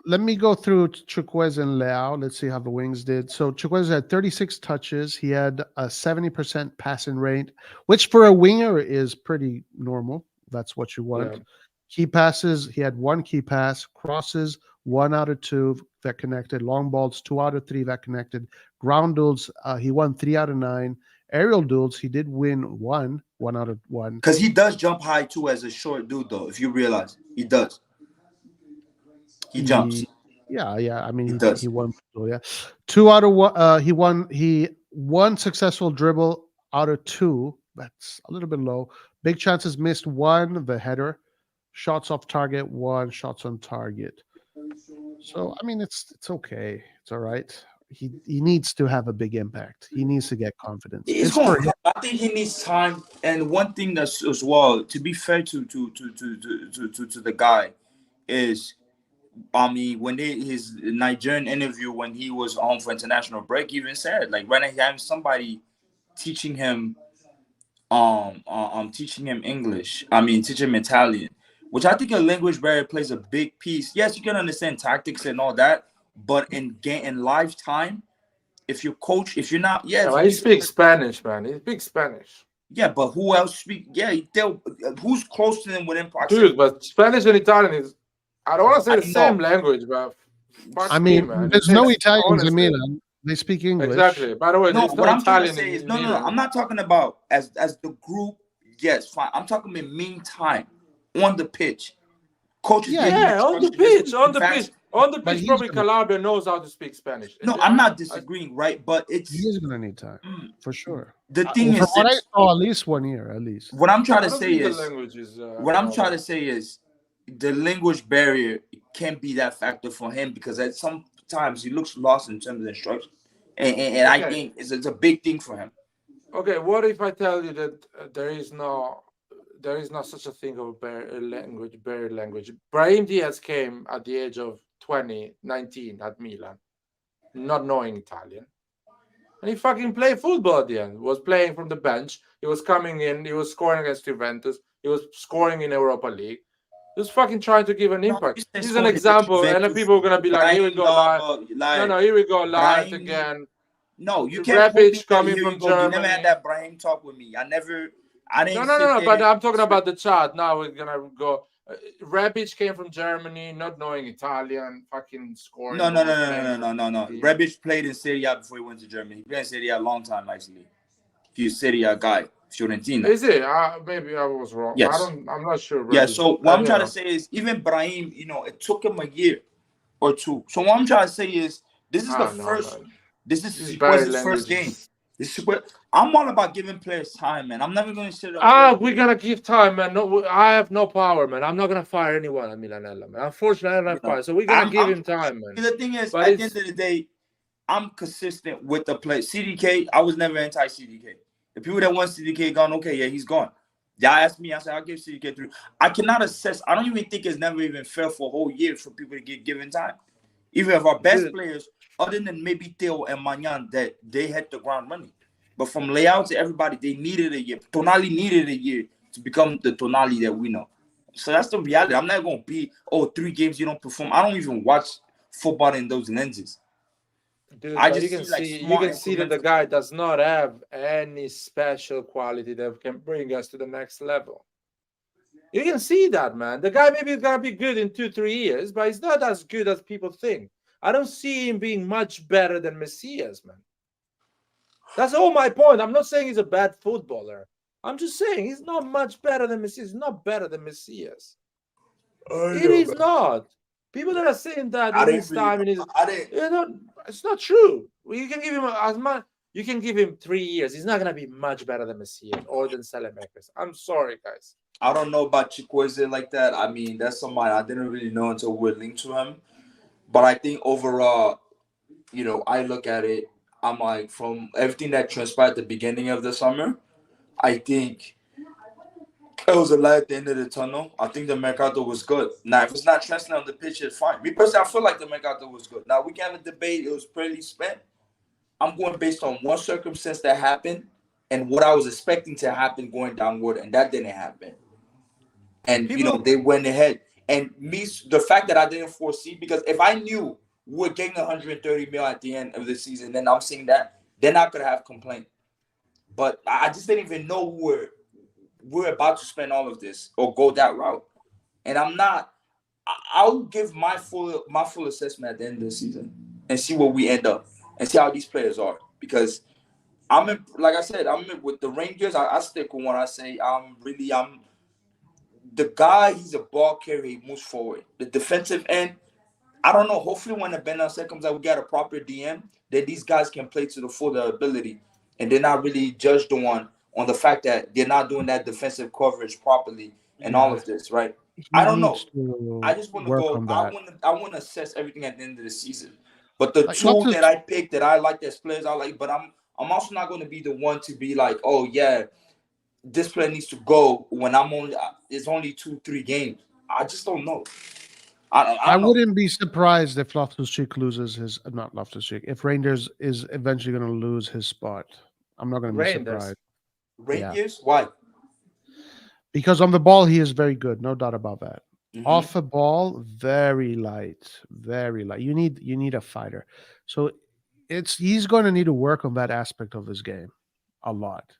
S6: let me go through Chukwueze and Leao. Let's see how the wings did. So Chukwueze had 36 touches. He had a 70% passing rate, which for a winger is pretty normal. That's what you want.
S1: Yeah.
S6: Key passes, he had 1 key pass. Crosses, 1 out of 2 that connected. Long balls, 2 out of 3 that connected. Ground duels, he won 3 out of 9. Aerial duels, he did win 1 out of 1.
S5: Because he does jump high too as a short dude, though. If you realize, he does. He jumps.
S6: Yeah. I mean,
S5: He does.
S6: He won. So yeah, 2 out of 1. He won. He 1 successful dribble out of 2. That's a little bit low. Big chances missed 1. The header. Shots off target 1. Shots on target. So I mean, it's okay. It's all right. He needs to have a big impact. He needs to get confidence.
S5: I think he needs time. And one thing that's as well, to be fair to the guy, is I mean, when his Nigerian interview when he was home for international break, he even said like right now having somebody teaching him teaching him English. I mean, teaching him Italian, which I think a language barrier plays a big piece. Yes, you can understand tactics and all that, but in lifetime, if you coach, if you're not,
S1: he speaks Spanish, man. He speaks Spanish.
S5: Yeah, but who else speak? Yeah, who's close to them within proximity?
S1: Dude, but Spanish and Italian is, I don't want to say the same language, but
S6: I mean, there's no Italians in Milan. They speak English.
S1: Exactly. By the way,
S5: no, what I'm trying to say is
S1: no.
S5: I'm not talking about as the group. Yes, fine. I'm talking in meantime on the pitch. Coaches,
S1: on the pitch. On the pitch, probably Calabria knows how to speak Spanish.
S5: No, I'm not disagreeing, right? But he
S6: is gonna need time for sure.
S5: The thing is,
S6: what I saw, at least 1 year, at least.
S5: What I'm trying to say is, the language barrier can be that factor for him because at sometimes he looks lost in terms of instruction, and I think it's a big thing for him.
S1: Okay, what if I tell you that there is not such a thing of barrier language? Brahim Diaz came at the age of 19 at Milan, not knowing Italian. And he fucking played football at the end. He was playing from the bench. He was coming in. He was scoring against Juventus. He was scoring in Europa League. He was fucking trying to give an impact. This is an example. And then people are going to be like, here we go, live. Here we go, live again.
S5: No, you can't
S1: Rebic coming from Germany.
S5: You never had that Brahim talk with me. I didn't.
S1: No. But I'm talking about the chat. Now we're going to go. Rebic came from Germany, not knowing Italian, fucking scoring.
S5: No. Rebic played in Serie A before he went to Germany. He played in Serie A a long time, actually. He's a Serie A guy, Fiorentina.
S1: Is it? Maybe I was wrong.
S5: Yes.
S1: I'm not sure.
S5: Yeah, so what I'm trying to say is, even Brahim, it took him a year or 2. So what I'm trying to say is, this is the first. This is his first game. This is what I'm all about, giving players time, man. I'm never going to sit up.
S1: We're going to give time, man. No, I have no power, man. I'm not going to fire anyone at Milanella, man. Unfortunately, I don't have power. So we're going to give him time, man.
S5: The thing is, at the end of the day, I'm consistent with the play. CDK, I was never anti-CDK. The people that want CDK gone, okay, yeah, he's gone. Y'all asked me, I said, I'll give CDK 3. I cannot assess. I don't even think it's never even fair for a whole year for people to get given time. Even if our best players, other than maybe Theo and Magnan, that they hit the ground running. But from layout to everybody, they needed a year. Tonali needed a year to become the Tonali that we know. So that's the reality. I'm not going to be, 3 games you don't perform. I don't even watch football in those lenses.
S1: Dude,
S5: I
S1: but
S5: just
S1: you can
S5: see, like,
S1: see you
S5: small
S1: can see that the
S5: incremental-
S1: guy does not have any special quality that can bring us to the next level. You can see that, man. The guy maybe is gonna be good in 2-3 years, but he's not as good as people think. I don't see him being much better than Messias, man. That's all my point. I'm not saying he's a bad footballer. I'm just saying he's not much better than Messias. He's not better than Messias. It is not. People that are saying that
S5: I
S1: in
S5: didn't
S1: his
S5: really-
S1: time, in his,
S5: I didn't.
S1: you know, it's not true. You can give him as much. You can give him 3 years. He's not gonna be much better than Messias or than Salamakers. I'm sorry, guys.
S5: I don't know about Chikwueze like that. I mean, that's somebody I didn't really know until we're linked to him. But I think overall, I look at it, I'm like, from everything that transpired at the beginning of the summer, I think it was a light at the end of the tunnel. I think the Mercato was good. Now, if it's not translating on the pitch, it's fine. Me personally, I feel like the Mercato was good. Now, we can have a debate. It was pretty spent. I'm going based on one circumstance that happened and what I was expecting to happen going downward, and that didn't happen. And, they went ahead. And me, the fact that I didn't foresee, because if I knew we're getting 130 mil at the end of the season, then I'm seeing that, then I could have complained. But I just didn't even know we're about to spend all of this or go that route. And I'm not. I'll give my full assessment at the end of the season and see where we end up and see how these players are. Because like I said, with the Rangers. I stick with what I say. The guy, he's a ball carrier. He moves forward. The defensive end, I don't know. Hopefully, when the Benacer comes out, we got a proper DM that these guys can play to the full ability, and they're not really judged on the fact that they're not doing that defensive coverage properly and all of this, right? I don't know. I just want to go. I want to assess everything at the end of the season. But the two that I picked that I like as players, I like. But I'm also not going to be the one to be like, oh yeah, this player needs to go when it's only 2-3 games. I just don't know. I
S6: wouldn't be surprised if Loftus-Cheek loses his not Loftus-Cheek. If Rangers is eventually going to lose his spot, I'm not going to be surprised.
S5: Rangers, why?
S6: Because on the ball he is very good, no doubt about that.
S5: Mm-hmm.
S6: Off the ball, very light, very light. You need a fighter. So he's going to need to work on that aspect of his game a lot.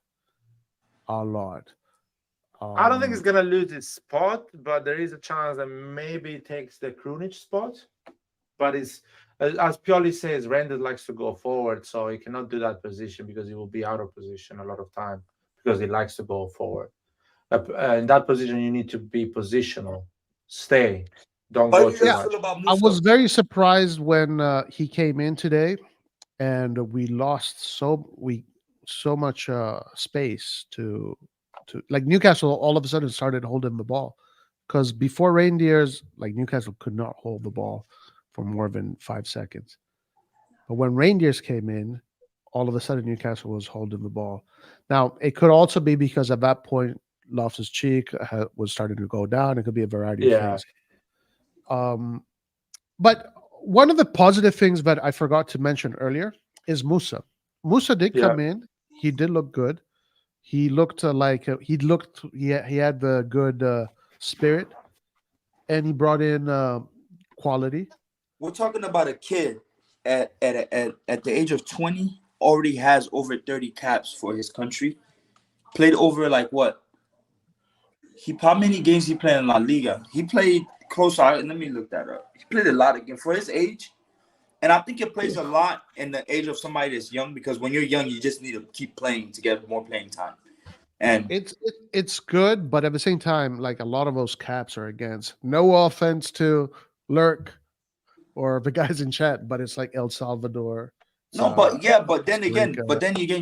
S6: I
S1: don't think he's gonna lose his spot, but there is a chance that maybe he takes the Krunic spot. But it's, as Pioli says, Randall likes to go forward, so he cannot do that position because he will be out of position a lot of time because he likes to go forward. In that position, you need to be positional. Stay. Don't go too much.
S6: I was very surprised when he came in today, and we lost so much space to like Newcastle all of a sudden started holding the ball, because before Reindeers, like, Newcastle could not hold the ball for more than 5 seconds. But when Reindeers came in, all of a sudden Newcastle was holding the ball. Now, it could also be because at that point Loftus-Cheek was starting to go down. It could be a variety of things. But one of the positive things that I forgot to mention earlier is Musa. Musa did come in. He did look good. He looked he had the good spirit, and he brought in quality.
S5: We're talking about a kid at the age of 20 already has over 30 caps for his country. Played over how many games he played in La Liga? He played close. Let me look that up. He played a lot of games for his age. And I think it plays a lot in the age of somebody that's young, because when you're young, you just need to keep playing to get more playing time. And
S6: it's good, but at the same time, like, a lot of those caps are against. No offense to Lurk or the guys in chat, but it's like El Salvador.
S5: But then again,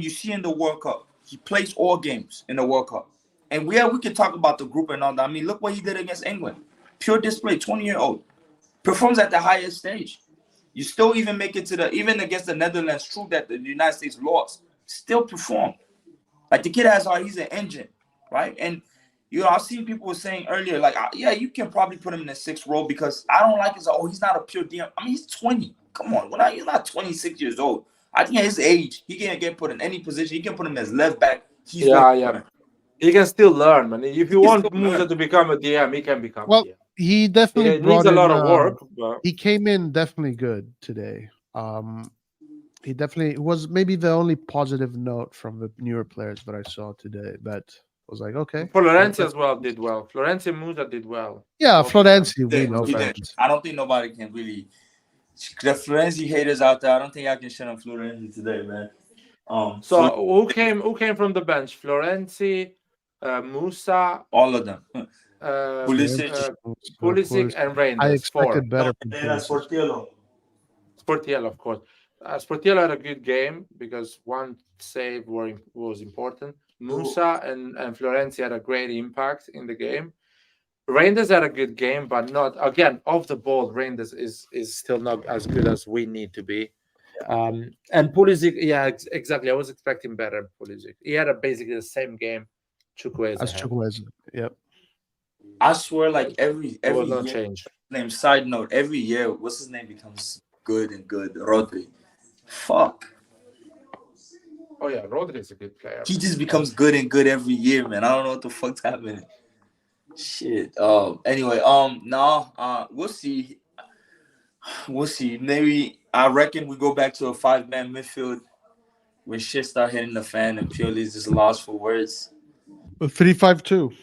S5: you see in the World Cup, he plays all games in the World Cup. And we can talk about the group and all that. I mean, look what he did against England. Pure display, 20-year-old. Performs at the highest stage. You still even make it even against the Netherlands, true that the United States lost, still perform. Like, the kid he's an engine, right? And, I've seen people were saying earlier, like, you can probably put him in the 6th role, because I don't like he's not a pure DM. I mean, he's 20. Come on. He's not 26 years old. I think at his age, he can get put in any position. He can put him as left back. He's
S1: Yeah,
S5: gonna
S1: yeah.
S5: learn.
S1: He can still learn, man. If you
S5: can
S1: want
S5: still
S1: Musa
S5: learn.
S1: to become a DM, he can become
S6: Well,
S1: a DM.
S6: he definitely
S1: It
S6: brought
S1: needs a
S6: in,
S1: lot of work, but
S6: he came in definitely good today. He definitely was maybe the only positive note from the newer players that I saw today. That was like, okay,
S1: Florenzi as well did well. Florenzi and Musa did well.
S6: yeah,
S1: Both of them.
S6: Florenzi, we know
S5: He did.
S6: Florenzi.
S5: I don't think nobody can really. The Florenzi haters out there, I don't think I can shit on Florenzi today, man.
S1: So who came from the bench? Florenzi, Musa,
S5: all of them.
S1: Pulisic,
S6: Pulisic.
S1: and
S6: I
S1: Reinders.
S6: expected better from
S5: That's
S6: Pulisic.
S5: Sportiello.
S1: Sportiello, of course. Sportiello had a good game because one save was important. Musa and Florenzi had a great impact in the game. Reinders had a good game, but not again off the ball. Reinders is still not as good as we need to be. And Pulisic, yeah, exactly. I was expecting better. Pulisic. He had basically the same game. Chukwueze
S6: As
S1: had.
S6: Chukwueze. Yep.
S5: I swear, like every
S1: There was no
S5: year.
S1: change.
S5: Name side note, every year, what's his name becomes good and good. Rodri. Fuck.
S1: Oh yeah, Rodri is a good player.
S5: He just becomes good and good every year, man. I don't know what the fuck's happening. Shit. Anyway, we'll see. We'll see. Maybe I reckon we go back to a 5-man midfield when shit start hitting the fan and Pioli's just lost for words.
S6: 3-5-2.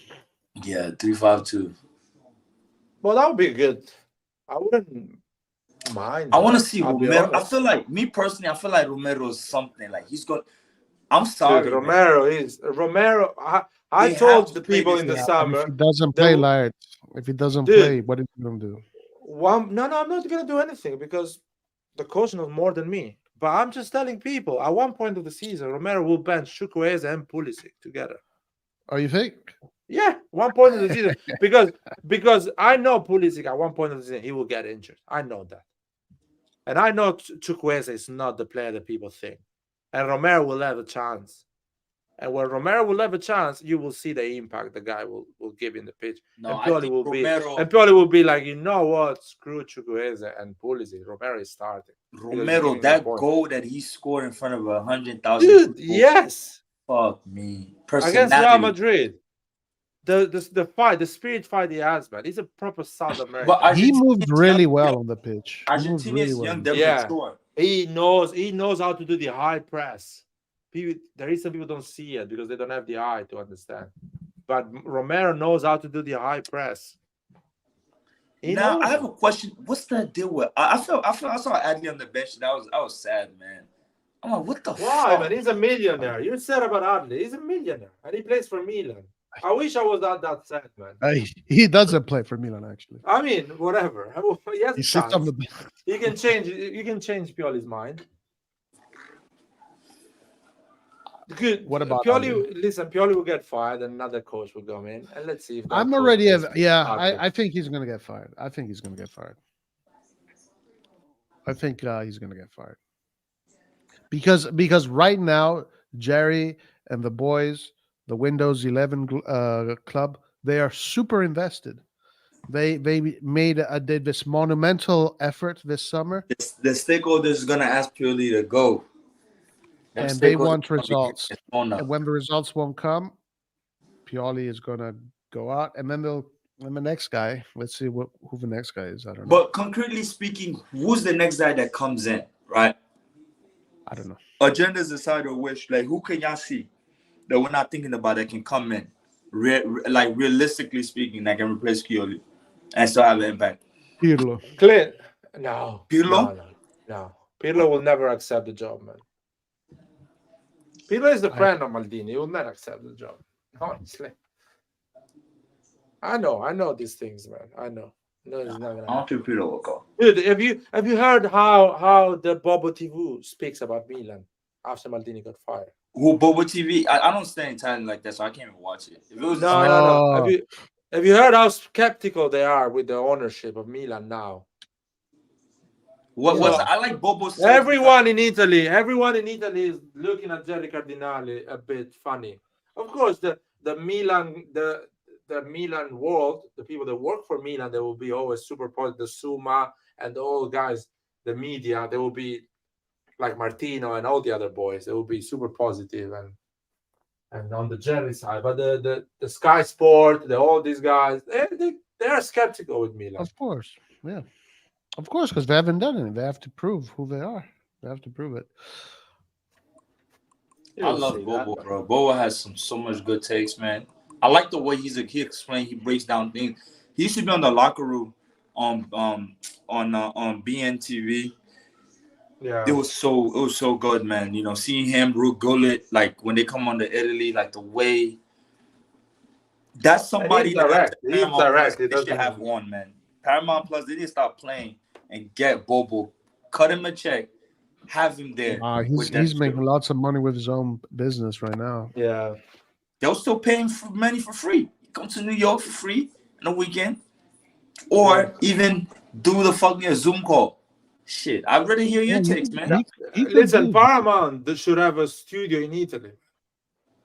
S5: Yeah, 3-5-2.
S1: Well, that would be good. I wouldn't mind.
S5: I want to see
S1: I'll be
S5: Romero. I
S1: honest.
S5: feel like me personally, I feel like Romero's something. Like he's going. I'm sorry,
S1: Dude,
S5: man.
S1: Romero is Romero. I
S5: They have
S1: told
S5: to
S1: the
S5: play
S1: people
S5: this
S1: in the
S5: game.
S1: summer.
S6: If he doesn't
S1: they
S6: play,
S1: will-
S6: Laird, if he doesn't
S1: Dude.
S6: play, what is he gonna do?
S1: No, I'm not gonna do anything because the coach knows more than me. But I'm just telling people at one point of the season, Romero will bench Chukwueze and Pulisic together.
S6: Oh, you think?
S1: Yeah, one point of the season because I know Pulisic at one point of the season he will get injured. I know that, and I know Chukwueze is not the player that people think, and Romero will have a chance. And when Romero will have a chance, you will see the impact the guy will give in the pitch.
S5: No,
S1: and
S5: I
S1: Pioli
S5: think
S1: will
S5: Romero.
S1: be, and Pioli will be like, you know what? Screw Chukwueze and Pulisic. Romero is starting.
S5: Romero,
S1: giving
S5: that
S1: the point.
S5: goal that he scored in front of 100,000
S1: Dude,
S5: people.
S1: yes,
S5: Fuck me.
S1: against Real
S5: Personality.
S1: Madrid. The fight, the spirit fight he has, man. He's a proper South American.
S5: But
S6: He moved
S5: Argentinians
S6: really
S5: young-
S6: well on the pitch. He moved
S5: Argentinians
S6: really well.
S5: young, they're
S1: Yeah.
S5: mature.
S1: He knows how to do the high press. The reason people don't see it because they don't have the eye to understand. But Romero knows how to do the high press. He
S5: Now
S1: knows
S5: I have
S1: it.
S5: a question. What's that deal with? I saw Adley on the bench and I was sad, man. I'm like, what the
S1: Why,
S5: fuck?
S1: man? He's a millionaire. You said about Adley. He's a millionaire. And he plays for Milan. I wish I was not that sad, man.
S6: He doesn't play for Milan actually.
S1: I mean, whatever. He has
S6: He
S1: a
S6: sits on
S1: chance.
S6: the.
S1: You can change Pioli's mind. Good.
S6: What about
S1: Pioli? Listen, Pioli will get fired, and another coach will come in, and let's see if that
S6: I'm
S1: coach
S6: already.
S1: is
S6: Yeah,
S1: started.
S6: I think he's gonna get fired. I think he's gonna get fired. Because right now Jerry and the boys, the Windows 11 club, they are super invested. They did this monumental effort this summer,
S5: The stakeholders is gonna ask Pioli to go. Them
S6: and they
S5: stakeholders
S6: want
S5: gonna be
S6: results.
S5: getting his phone up.
S6: And when the results won't come, Pioli is gonna go out, and then the next guy. Let's see who the next guy is. I don't know.
S5: But concretely speaking, who's the next guy that comes in, right?
S6: I don't know.
S5: Agendas aside or which, like, who can y'all see that we're not thinking about that can come in, like realistically speaking, that can replace Pioli and still have an impact?
S6: Pirlo.
S1: Clint, no.
S5: Pirlo?
S1: No. Pirlo will never accept the job, man. Pirlo is the friend of Maldini. He will never accept the job. Honestly. I know these things, man. I know. No, it's not gonna
S5: I don't think Pioli will go.
S1: Dude, have you heard how the Bobo TV speaks about Milan after Maldini got fired?
S5: Who Bobo TV? I don't stay in Italian like that, so I can't even watch it. If it was
S1: No. Have you heard how skeptical they are with the ownership of Milan now?
S5: I like Bobo.
S1: Everyone in Italy is looking at Jerry Cardinale a bit funny. Of course, the Milan world, the people that work for Milan, they will be always super positive. The Suma and all guys, the media, they will be like Martino and all the other boys. They will be super positive and on the Jerry side. But the Sky Sport, all these guys, they are skeptical with Milan.
S6: Of course, yeah, of course, because they haven't done it. They have to prove who they are. They have to prove it.
S5: I love Bobo, bro. Bobo has so much good takes, man. I like the way he explains, he breaks down things. He used to be on the locker room on BNTV.
S1: Yeah,
S5: it was so good, man. You know, seeing him, Ruud Gullit, like when they come on to Italy, like the way that's somebody that they should have won, man. Paramount Plus, they didn't stop playing and get Bobo, cut him a check, have him there.
S6: He's making lots of money with his own business right now.
S1: Yeah,
S5: they'll still pay him for money for free. Come to New York for free on the weekend, or even do the fucking Zoom call. Shit, I'd rather hear your takes, man.
S1: Listen, Paramount should have a studio in Italy.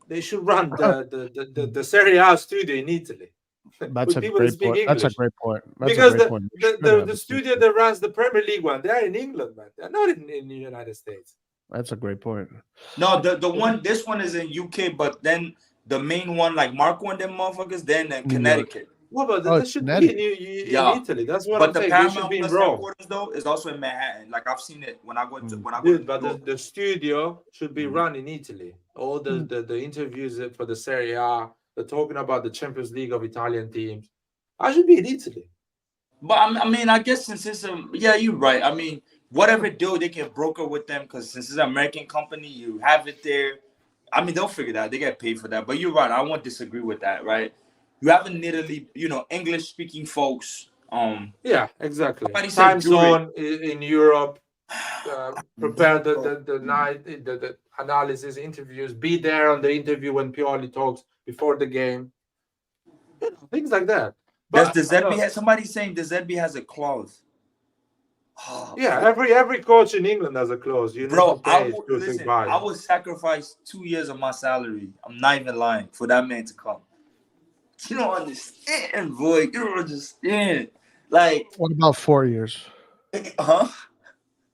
S1: They should run the Serie A studio in Italy.
S6: That's a great point. That's a great point.
S1: Because the studio that runs the Premier League one, they're in England, man. They're not in the United States.
S6: That's a great point.
S5: No, this one is in UK, but then the main one, like Marco and them motherfuckers, then in Connecticut.
S1: Well, but that should be in Italy. That's what I'm saying.
S5: But the Paramount Plus headquarters, though, is also in Manhattan. Like I've seen it when I go to
S1: but the studio should be run in Italy. All the interviews for the Serie A, they're talking about the Champions League of Italian teams. I should be in Italy.
S5: But I mean, I guess since it's you're right. I mean, whatever deal they can broker with them, because since it's an American company, you have it there. I mean, they'll figure that out. They get paid for that. But you're right. I won't disagree with that, right? You have in Italy, English speaking folks.
S1: Yeah, exactly. Time zone in Europe. Prepare the night, the analysis, interviews. Be there on the interview when Pioli talks before the game. Things like that.
S5: But does De Zerbi somebody's saying De Zerbi has a clause?
S1: Yeah, every coach in England has a clause.
S5: Bro, I would sacrifice 2 years of my salary. I'm not even lying for that man to come. You don't understand, boy. You don't understand. Like,
S6: what about 4 years?
S5: Huh?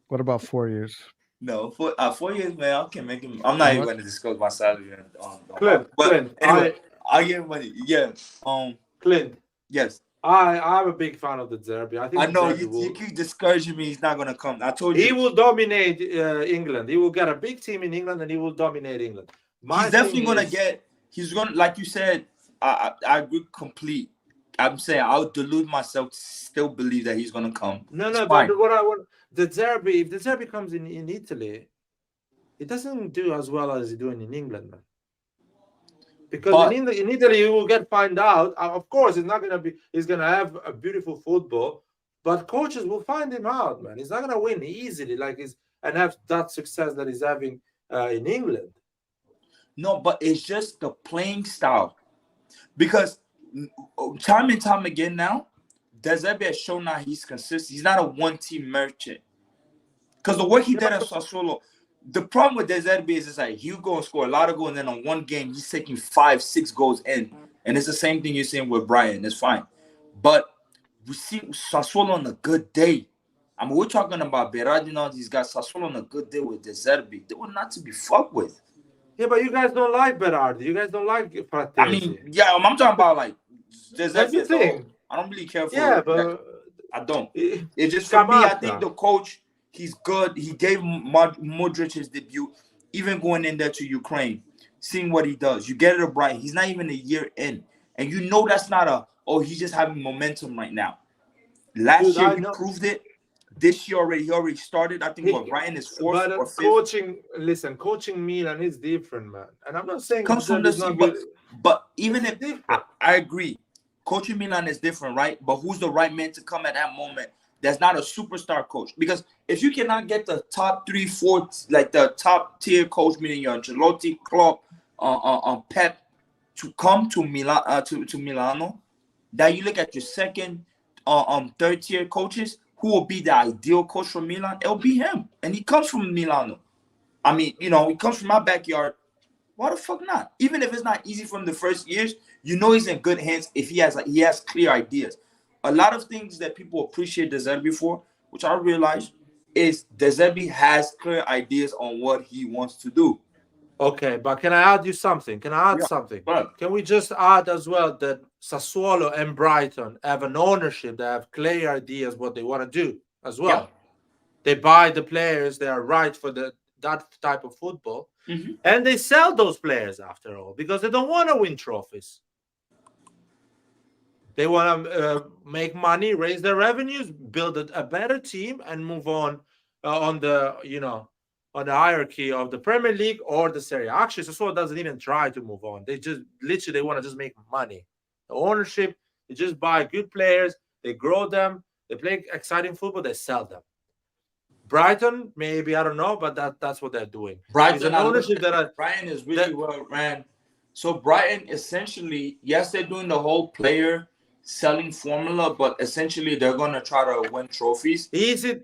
S6: What about 4 years?
S5: No, 4 years, man. I can make him. I'm not even going to discuss my salary.
S1: Clint,
S5: anyway, I get money. Yeah.
S1: Clint.
S5: Yes.
S1: I'm a big fan of the Zerbi. I
S5: know you keep discouraging me. He's not going to come. I told you.
S1: He will dominate England. He will get a big team in England, and he will dominate England.
S5: He's definitely going to get. He's going to, like you said. I agree complete. I'm saying I'll delude myself to still believe that he's gonna come.
S1: No, but what I want if the Zerbi comes in Italy, it doesn't do as well as he's doing in England, man. Because in Italy he will get found out. Of course, he's gonna have a beautiful football, but coaches will find him out, man. He's not gonna win easily and have that success that he's having in England.
S5: No, but it's just the playing style. Because time and time again now, De Zerbi has shown that he's consistent. He's not a one-team merchant. Because the work he did at Sassuolo, the problem with De Zerbi is like he'll go and score a lot of goals, and then on one game he's taking 5-6 goals in. And it's the same thing you're saying with Brian. It's fine. But we see Sassuolo on a good day. I mean, we're talking about Berardi and all these guys. Sassuolo on a good day with De Zerbi. They were not to be fucked with.
S1: Yeah, but you guys don't like Berardi. You guys don't like Frattesi.
S5: I mean, yeah, I'm talking about like
S1: that's the thing.
S5: I don't really care for
S1: it. But
S5: I don't. It's just for me, I think the coach, he's good. He gave Modric his debut, even going in there to Ukraine, seeing what he does. You get it right. He's not even a year in. And you know that's not he's just having momentum right now. Last year he proved it. This year he already started. I think Ryan is fourth or fifth.
S1: Coaching Milan is different, man. And I'm not saying
S5: comes from the but even if I agree, coaching Milan is different, right? But who's the right man to come at that moment? That's not a superstar coach. Because if you cannot get the top 3, 4, like the top tier coach, meaning your Ancelotti, Klopp, Pep, to come to Milan to Milano, then you look at your second, third tier coaches. Who will be the ideal coach for Milan? It'll be him. And he comes from Milano. I mean, he comes from my backyard. Why the fuck not? Even if it's not easy from the first years, he's in good hands if he has clear ideas. A lot of things that people appreciate De Zerbi for, which I realize, is De Zerbi has clear ideas on what he wants to do.
S1: Okay, but can I add you something? Can I add
S5: Yeah,
S1: something?
S5: but
S1: Can we just add as well that Sassuolo and Brighton have an ownership that have clear ideas what they want to do as well?
S5: Yeah.
S1: They buy the players, they are right for that type of football,
S5: Mhm.
S1: and they sell those players after all because they don't want to win trophies. They want to make money, raise their revenues, build a better team, and move on on the hierarchy of the Premier League or the Serie A. Actually, Sassuolo doesn't even try to move on. They just literally they want to just make money. The ownership, they just buy good players, they grow them, they play exciting football, they sell them. Brighton, maybe I don't know, but that's what they're doing.
S5: Brighton,
S1: It's an ownership that
S5: Brighton is really well ran. So Brighton essentially, yes, they're doing the whole player selling formula, but essentially they're going to try to win trophies.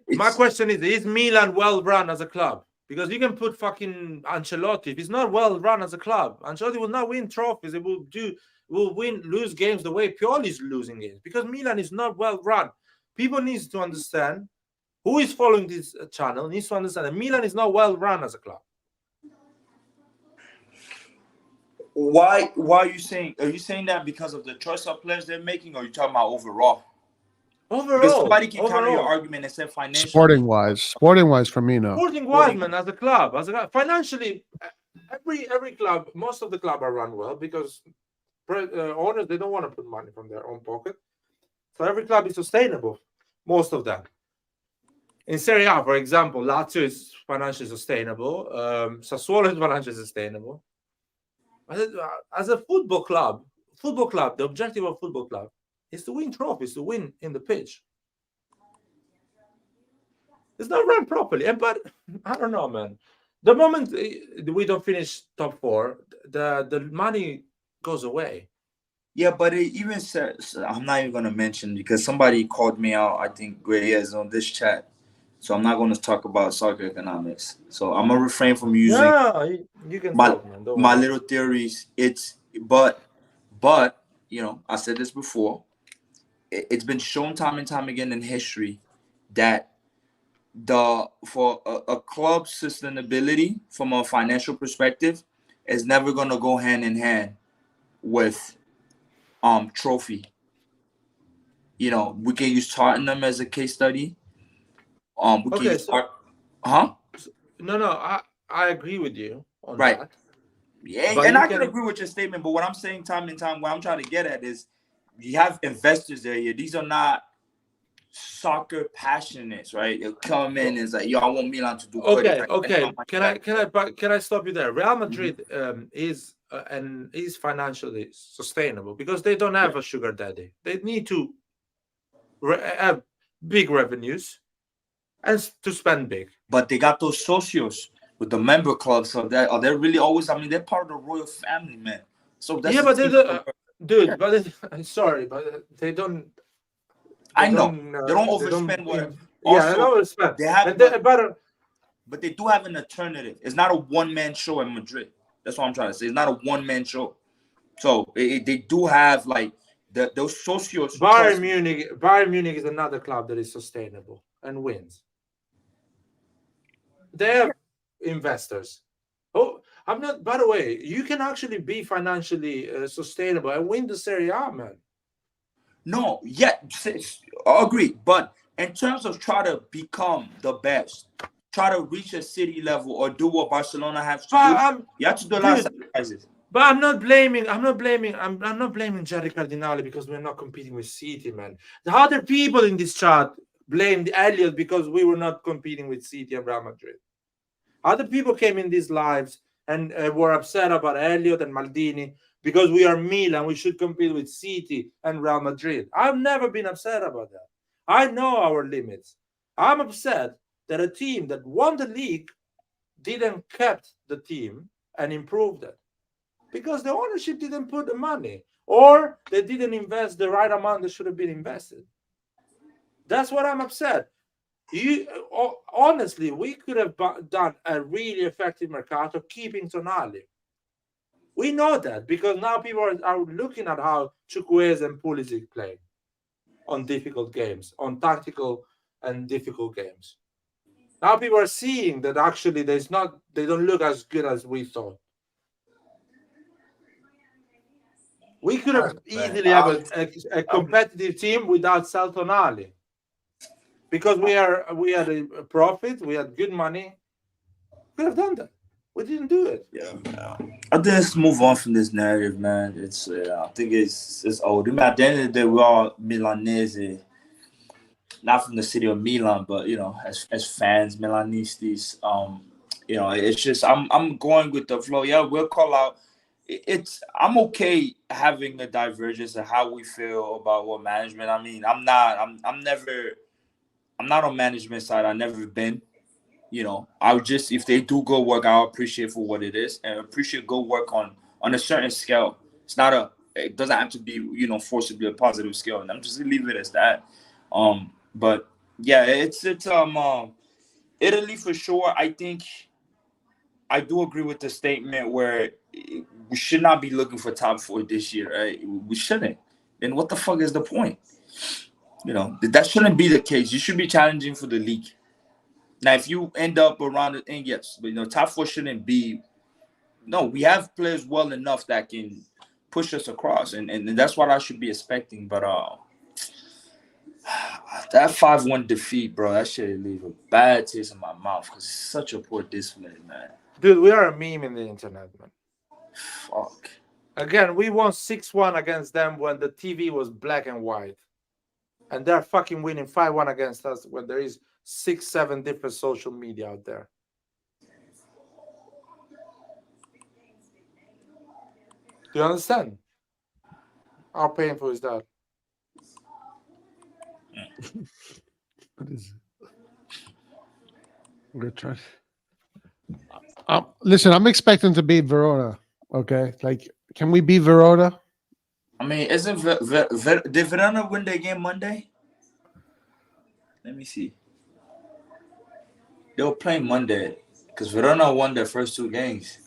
S1: My question is Milan well run as a club? Because you can put fucking Ancelotti. If he's not well run as a club, Ancelotti will not win trophies. It will lose games the way Pioli is losing games. Because Milan is not well run. People need to understand, who is following this channel needs to understand that Milan is not well run as a club.
S5: Why are you saying that because of the choice of players they're making, or are you talking about overall? Because somebody can counter your argument and say financially.
S6: Sporting wise for me, no.
S1: Sporting wise, man, as a club, financially, every club, most of the club are run well because owners, they don't want to put money from their own pocket. So every club is sustainable, most of them. In Serie A, for example, Lazio is financially sustainable. Sassuolo is financially sustainable. As a football club, the objective of football club is to win trophies, to win in the pitch. It's not run properly. But I don't know, man. The moment we don't finish top 4, the money goes away.
S5: Yeah, but it even says, I'm not even going to mention because somebody called me out, I think Gray is on this chat. So I'm not going to talk about soccer economics. So I'm going to refrain from using
S1: you can
S5: my,
S1: talk, man.
S5: my little theories. But I said this before. It's been shown time and time again in history that for a club's sustainability from a financial perspective is never going to go hand in hand with trophy. We can use Tottenham as a case study.
S1: I agree with you on
S5: right.
S1: that.
S5: Yeah, and I can agree with your statement, but what I'm saying time and time, what I'm trying to get at is you have investors there here. These are not soccer passionates, right? They'll come in and it's like, yo, I want Milan to do good.
S1: Okay. Can I stop you there? Real Madrid is financially sustainable because they don't have a sugar daddy. They need to have big revenues and to spend big.
S5: But they got those socios with the member clubs, so are they really always? I mean, they're part of the royal family, man. So that's
S1: but they don't, dude. But I'm sorry, but they don't.
S5: I know they don't overspend.
S1: They don't overspend.
S5: They have, but they do have an alternative. It's not a one-man show in Madrid. That's what I'm trying to say. It's not a one-man show. So they do have like those socios.
S1: Bayern Munich is another club that is sustainable and wins. They have investors. Oh, I'm not. By the way, you can actually be financially sustainable and win the Serie A, man.
S5: No, I agree. But in terms of try to become the best, try to reach a city level or do what Barcelona has to do, you have to do a lot of sacrifices.
S1: But I'm not blaming Jerry Cardinale because we're not competing with City, man. The other people in this chat blamed Elliot because we were not competing with City and Real Madrid. Other people came in these lives and were upset about Elliot and Maldini because we are Milan. We should compete with City and Real Madrid. I've never been upset about that. I know our limits. I'm upset that a team that won the league didn't kept the team and improved it because the ownership didn't put the money or they didn't invest the right amount that should have been invested. That's what I'm upset. Honestly, we could have done a really effective mercato keeping Tonali. We know that because now people are looking at how Chukwueze and Pulisic play on difficult games, on tactical and difficult games. Now people are seeing that actually they don't look as good as we thought. We could have easily have a competitive team without RossonARI. Because we had a profit, we had good money. We could have done that. We didn't do it.
S5: Yeah, man. I think let's move on from this narrative, man. It's I think it's old. I mean, at the end of the day, we're all Milanese, not from the city of Milan, but you know, as fans, Milanistas. You know, it's just I'm going with the flow. Yeah, we'll call out. I'm okay having a divergence of how we feel about what management. I mean, I'm not on management side. I've never been. You know, I'll just, if they do good work, I'll appreciate for what it is and appreciate good work on a certain scale. It doesn't have to be, you know, forced to be a positive scale. And I'm just gonna leave it as that. But yeah, it's Italy for sure. I think I do agree with the statement where we should not be looking for top 4 this year, right? We shouldn't. Then what the fuck is the point? You know, that shouldn't be the case. You should be challenging for the league. Now, if you end up around the end, yes, but you know, top 4 shouldn't be. No, we have players well enough that can push us across, and that's what I should be expecting. But that 5-1 defeat, bro, that should leave a bad taste in my mouth because it's such a poor display, man.
S1: Dude, we are a meme in the internet, man.
S5: Fuck.
S1: Again, we won 6-1 against them when the TV was black and white, and they're fucking winning 5-1 against us when there is 6-7 different social media out there. Do you understand? How painful is that?
S6: What is it? We're trying. Listen, I'm expecting to beat Verona. Okay, like, can we beat Verona?
S5: I mean, did Verona win their game Monday? Let me see. They were playing Monday because Verona won their first 2 games.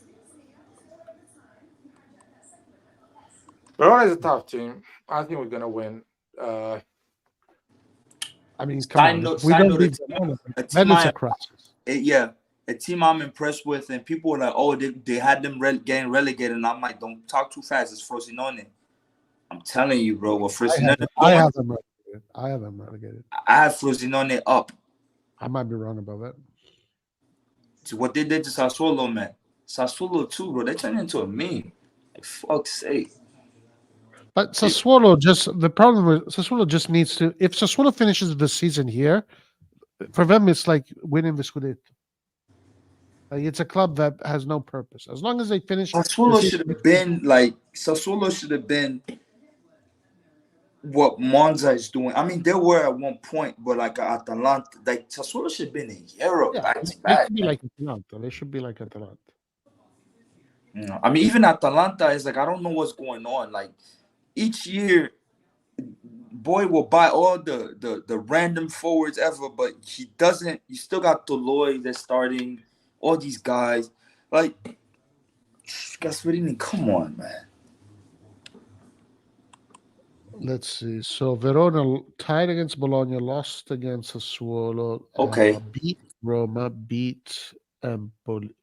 S1: Verona is a tough team. I think we're gonna win.
S6: I mean, come on. We don't beat Verona. That is a crisis.
S5: Yeah, a team I'm impressed with, and people were like, "Oh, they had them getting relegated," and I'm like, "Don't talk too fast. It's Frosinone." I'm telling you, bro. What Frosinone?
S6: I have them relegated.
S5: I have Frosinone up.
S6: I might be wrong about that.
S5: To what they did to Sassuolo, man. Sassuolo too, bro. They turned into a meme. Like, fuck's sake.
S6: But Sassuolo Sassuolo just needs to. If Sassuolo finishes the season here, for them it's like winning the Scudetto. Like, it's a club that has no purpose. As long as they finish,
S5: Sassuolo should have been what Monza is doing. I mean, they were at one point, but like Atalanta, like Sassuolo should have been in Europe back to back.
S6: They should be like Atalanta.
S5: You know, I mean, even Atalanta is like, I don't know what's going on. Like, each year, boy will buy all the random forwards ever, but he doesn't. You still got Toloi that's starting, all these guys. Like, Gasperini, come on, man.
S6: Let's see. So Verona tied against Bologna, lost against Sassuolo.
S5: Okay.
S6: Beat Roma, beat Empoli,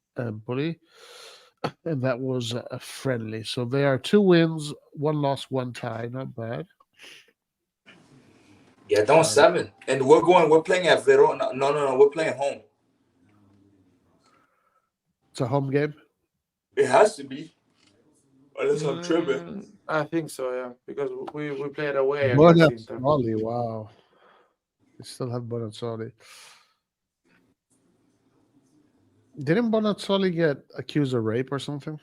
S6: and that was a friendly. So they are 2 wins, 1 loss, 1 tie. Not bad.
S5: Yeah, down 7, and we're playing at Verona. No, we're playing home.
S6: It's a home game.
S5: It has to be. Unless I'm tripping.
S1: I think so, yeah, because we played away.
S6: Bonazzoli, wow. We still have Bonazzoli. Didn't Bonazzoli get accused of rape or something?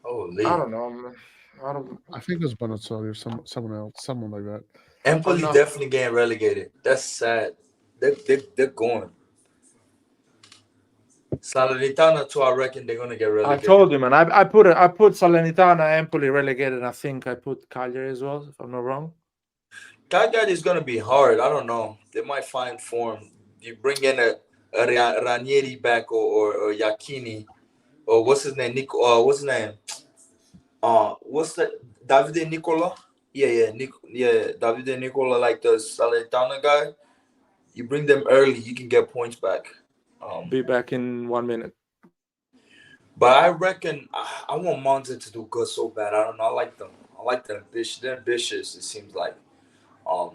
S5: Holy.
S1: I don't know, man.
S6: I think it was Bonazzoli or someone else, someone like that.
S5: Empoli definitely getting relegated. That's sad. They're going. Salernitana too, I reckon they're gonna get relegated.
S1: I told you, man. I put Salernitana, Empoli relegated. I think I put Cagliari as well, if I'm not wrong.
S5: Cagliari is gonna be hard. I don't know. They might find form. You bring in a Ranieri back or Iachini, or what's his name? What's the Davide Nicola? Yeah, Davide Nicola, like the Salernitana guy. You bring them early, you can get points back.
S1: Be back in 1 minute.
S5: But I reckon I want Monza to do good so bad. I don't know. I like them. I like them. They're ambitious. It seems like.
S6: I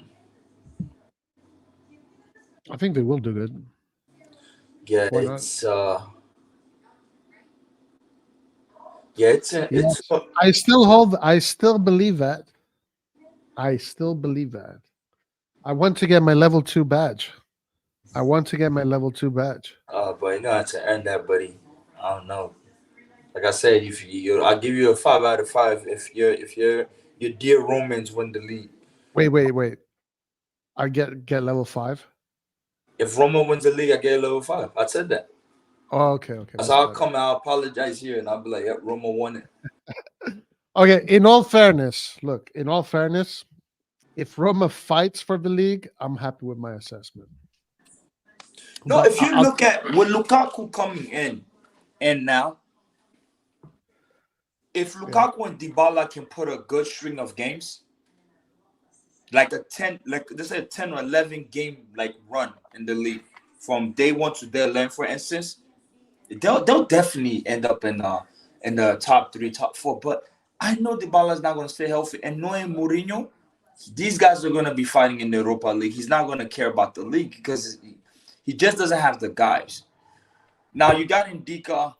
S6: think they will do good.
S5: Yeah,
S6: Why not?
S5: it's yeah, it's.
S6: I still believe that. I still believe that. I want to get my level 2 badge.
S5: But you know how to earn that, buddy. I don't know. Like I said, if I'll give you a 5 out of 5 if your dear Romans win the league.
S6: Wait. I get level 5.
S5: If Roma wins the league, I get a level 5. I said that.
S6: Oh, okay.
S5: So I'll come and I'll apologize here and I'll be like, yep, Roma won it.
S6: Okay, in all fairness, if Roma fights for the league, I'm happy with my assessment.
S5: No,
S6: But
S5: if you look at with Lukaku coming in and now, if Lukaku and Dybala can put a good string of games, like a 10, like let's say a 10 or 11 game like run in the league from day 1 to day 11, for instance, they'll definitely end up in the top 3, top 4. But I know Dybala's not going to stay healthy, and knowing Mourinho, these guys are going to be fighting in the Europa League. He's not going to care about the league because he just doesn't have the guys. Now you got Ndika.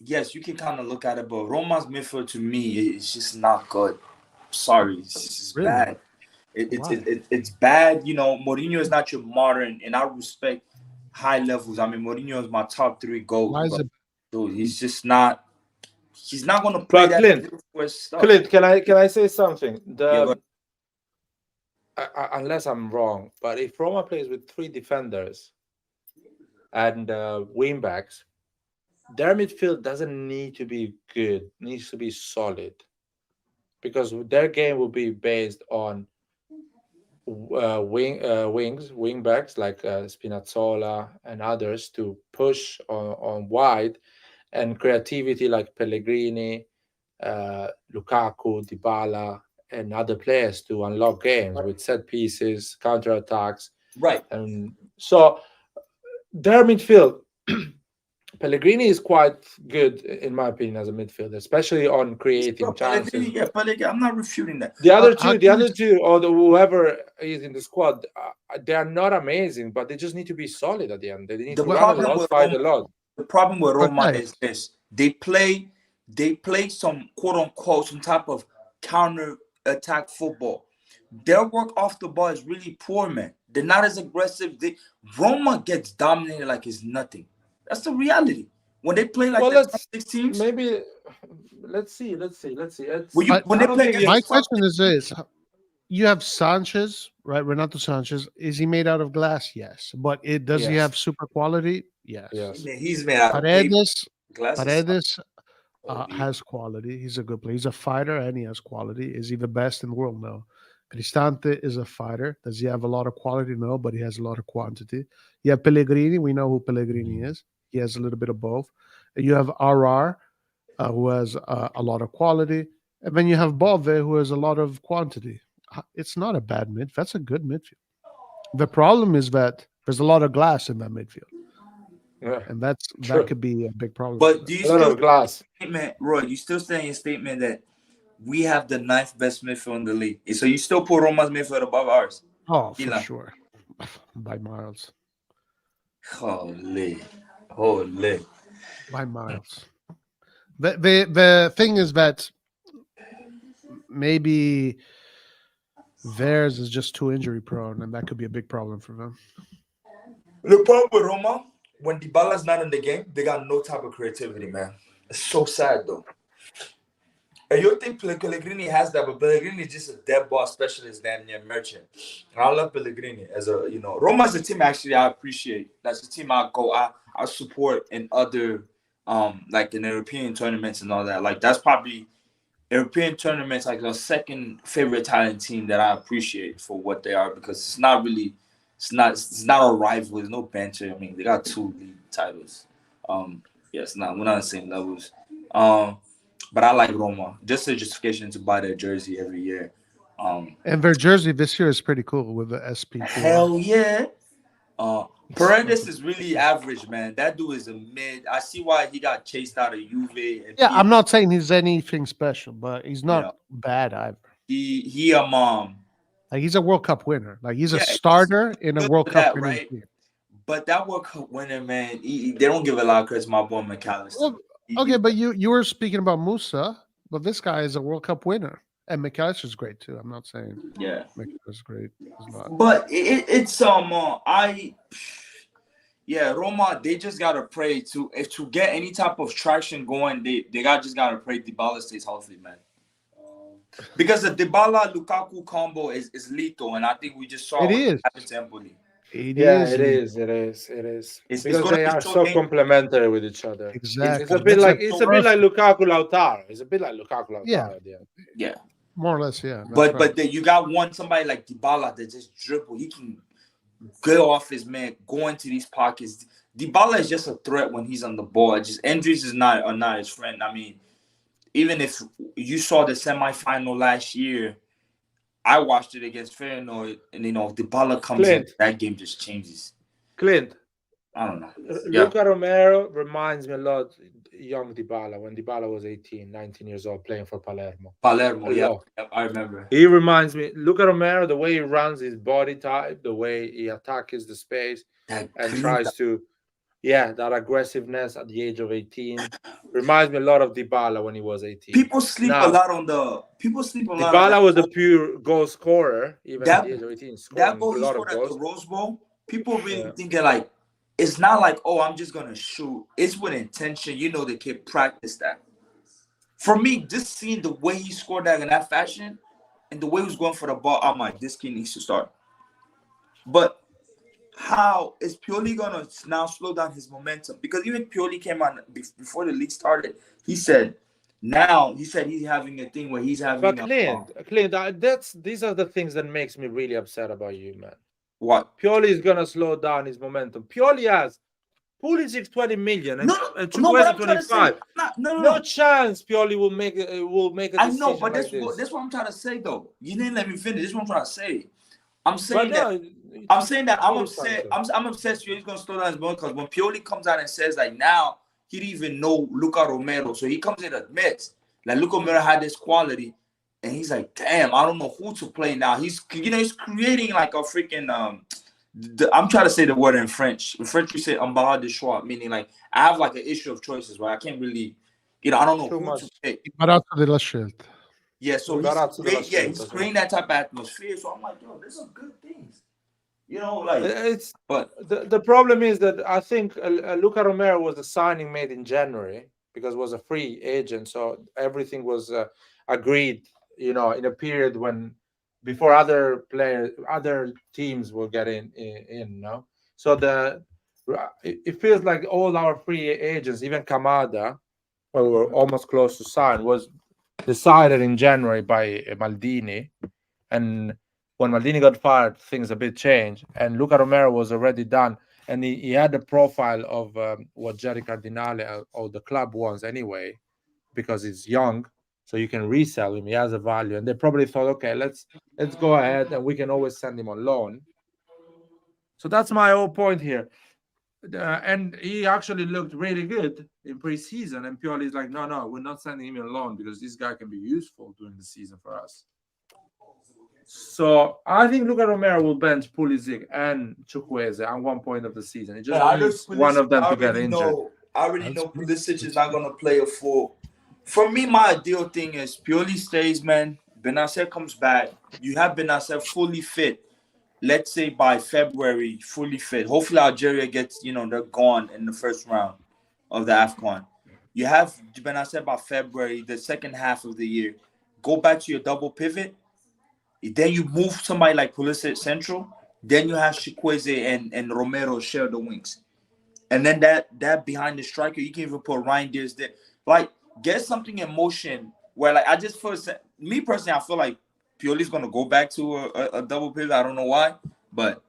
S5: Yes, you can kind of look at it, but Roma's midfield to me is just not good. Sorry, it's just
S6: Really?
S5: bad. It's bad. You know, Mourinho is not your modern, and I respect high levels. I mean, Mourinho is my top 3 goal.
S6: Why is it?
S5: Dude, he's just not. He's not going to play
S1: But
S5: that stuff.
S1: Clint, can I say something?
S5: Yeah,
S1: Unless I'm wrong, but if Roma plays with 3 defenders and wing backs, their midfield doesn't need to be good; it needs to be solid, because their game will be based on wing backs like Spinazzola and others to push on wide, and creativity like Pellegrini, Lukaku, Dybala, and other players to unlock games with set pieces, counter attacks.
S5: right.
S1: And so their midfield, Pellegrini is quite good in my opinion as a midfielder, especially on creating chances.
S5: Yeah, Pellegrini, I'm not refuting that.
S1: The other two, or whoever is in the squad, they are not amazing, but they just need to be solid at the end. They need to run a lot, fight a lot.
S5: The problem with Roma is this: they play some quote unquote some type of counter attack football. Their work off the ball is really poor, man. They're not as aggressive. Roma gets dominated like it's nothing. That's the reality. When they play like the 6 teams,
S1: maybe let's see.
S6: My question is this: you have Sanchez, right? Renato Sanchez. Is he made out of glass? Yes. But does he have super quality? Yes.
S5: He's made out of
S6: Paredes has quality. He's a good player. He's a fighter and he has quality. Is he the best in the world? No. Cristante is a fighter. Does he have a lot of quality? No, but he has a lot of quantity. You have Pellegrini. We know who Pellegrini is. He has a little bit of both. You have RR, who has a lot of quality. And then you have Bove, who has a lot of quantity. It's not a bad midfield. That's a good midfield. The problem is that there's a lot of glass in that midfield.
S1: Yeah.
S6: And that could be a big problem.
S5: But do you
S1: still glass
S5: statement, Roy? You still saying your statement that we have the 9th best midfield in the league? So you still put Roma's midfield above ours?
S6: Oh, for sure, by miles.
S5: Holy,
S6: by miles. The thing is that maybe theirs is just too injury prone, and that could be a big problem for them.
S5: The problem with Roma, when Dybala's not in the game, they got no type of creativity, man. It's so sad, though. And you think Pellegrini has that, but Pellegrini is just a dead ball specialist, damn near merchant. And I love Pellegrini as Roma's a team actually I appreciate. That's a team I support in other, like in European tournaments and all that. Like that's probably European tournaments, like the second favorite Italian team that I appreciate for what they are, because it's not a rival. There's no banter. I mean, they got 2 league titles. Yes, we're not on the same levels. But I like Roma. Just a justification to buy their jersey every year.
S6: And their jersey this year is pretty cool with the SP.
S5: Hell yeah. Paredes is really average, man. That dude is a mid. I see why he got chased out of Juve. And
S6: Yeah, I'm not saying he's anything special, but he's not bad either.
S5: He
S6: Like he's a World Cup winner. Like he's a
S5: Yeah,
S6: starter in a
S5: good
S6: World
S5: for
S6: Cup
S5: that,
S6: winning
S5: right?
S6: team.
S5: But that World Cup winner, man, they don't give a lot of credit to my boy McAllister.
S6: Well, okay, but you were speaking about Musa, but this guy is a World Cup winner, and McAllister's great too. I'm not saying McAllister's great. He's not.
S5: But it's Roma, they just gotta pray to get any type of traction going. They just gotta pray Dybala stays healthy, man. Because the Dybala Lukaku combo is lethal, and I think we just saw what happened to Empoli.
S1: It is. Because they are so complementary with each other.
S6: Exactly.
S1: It's a bit like Lukaku Lautaro. It's a bit like Lukaku Lautaro.
S5: Yeah.
S6: More or less, yeah.
S5: But you got somebody like Dybala that just dribble. He can get off his man, go into these pockets. Dybala is just a threat when he's on the ball. Just injuries are not his friend. I mean, even if you saw the semifinal last year, I watched it against Feyenoord, and if Dybala comes in, that game just changes.
S1: Clint,
S5: I don't know.
S1: Luca Romero reminds me a lot of young Dybala when Dybala was 18, 19 years old playing for Palermo.
S5: I remember.
S1: He reminds me, Luca Romero, the way he runs his body type, the way he attacks the space and tries to, that aggressiveness at the age of 18 reminds me a lot of Dybala when he was 18.
S5: People sleep a lot on
S1: Dybala was a pure goal scorer, even at the age of 18.
S5: That goal he scored at the Rose Bowl, people really thinking like, it's not like, oh, I'm just gonna shoot. It's with intention. The kid practiced that. For me, just seeing the way he scored that in that fashion and the way he was going for the ball, I'm like, this kid needs to start. But how is Pioli gonna now slow down his momentum? Because even Pioli came on before the league started. He said he's having a thing where he's having.
S1: But Clint, these are the things that makes me really upset about you, man.
S5: What?
S1: Pioli is gonna slow down his momentum. Pioli has Pulisic 20 million and Chukwueze 25. No chance Pioli will make a decision.
S5: I know, but
S1: that's
S5: what I'm trying to say though. You didn't let me finish. This is what I'm trying to say. I'm saying that I'm upset. I'm upset Pioli's gonna slow down his momentum because when Pioli comes out and says like now he didn't even know Luca Romero, so he comes in and admits like Luca Romero had this quality. And he's like, damn, I don't know who to play now. He's creating like a freaking I'm trying to say the word in French. In French, we say embarras de choix, meaning like I have like an issue of choices where I can't really, I don't know who to pick. Yeah, so he's creating that type of atmosphere. So I'm like, yo, there's some good things. But
S1: the problem is that I think Luca Romero was a signing made in January because it was a free agent, so everything was agreed. In a period when before other teams were getting in, so it feels like all our free agents, even Kamada, who were almost close to sign, was decided in January by Maldini, and when Maldini got fired, things a bit changed, and Luca Romero was already done, and he had the profile of what Jerry Cardinale or the club wants anyway, because he's young. So you can resell him. He has a value, and they probably thought, okay, let's go ahead, and we can always send him on loan. So that's my whole point here. And he actually looked really good in preseason. And Pioli's like, no, we're not sending him on loan because this guy can be useful during the season for us. So I think Luca Romero will bench Pulisic and Chukwueze at one point of the season. It just needs one of them to get injured.
S5: I already know Pulisic is not going to play a full. For me, my ideal thing is Pioli stays, man. Benacer comes back. You have Benacer fully fit. Let's say by February, fully fit. Hopefully, Algeria gets, they're gone in the first round of the AFCON. You have Benacer by February, the second half of the year. Go back to your double pivot. Then you move somebody like Pulisic central. Then you have Chukwueze and Romero share the wings. And then that behind the striker, you can even put Ryan Deers there. Like, get something in motion where, like, I just feel, me personally, I feel like Pioli's going to go back to a double pivot. I don't know why, but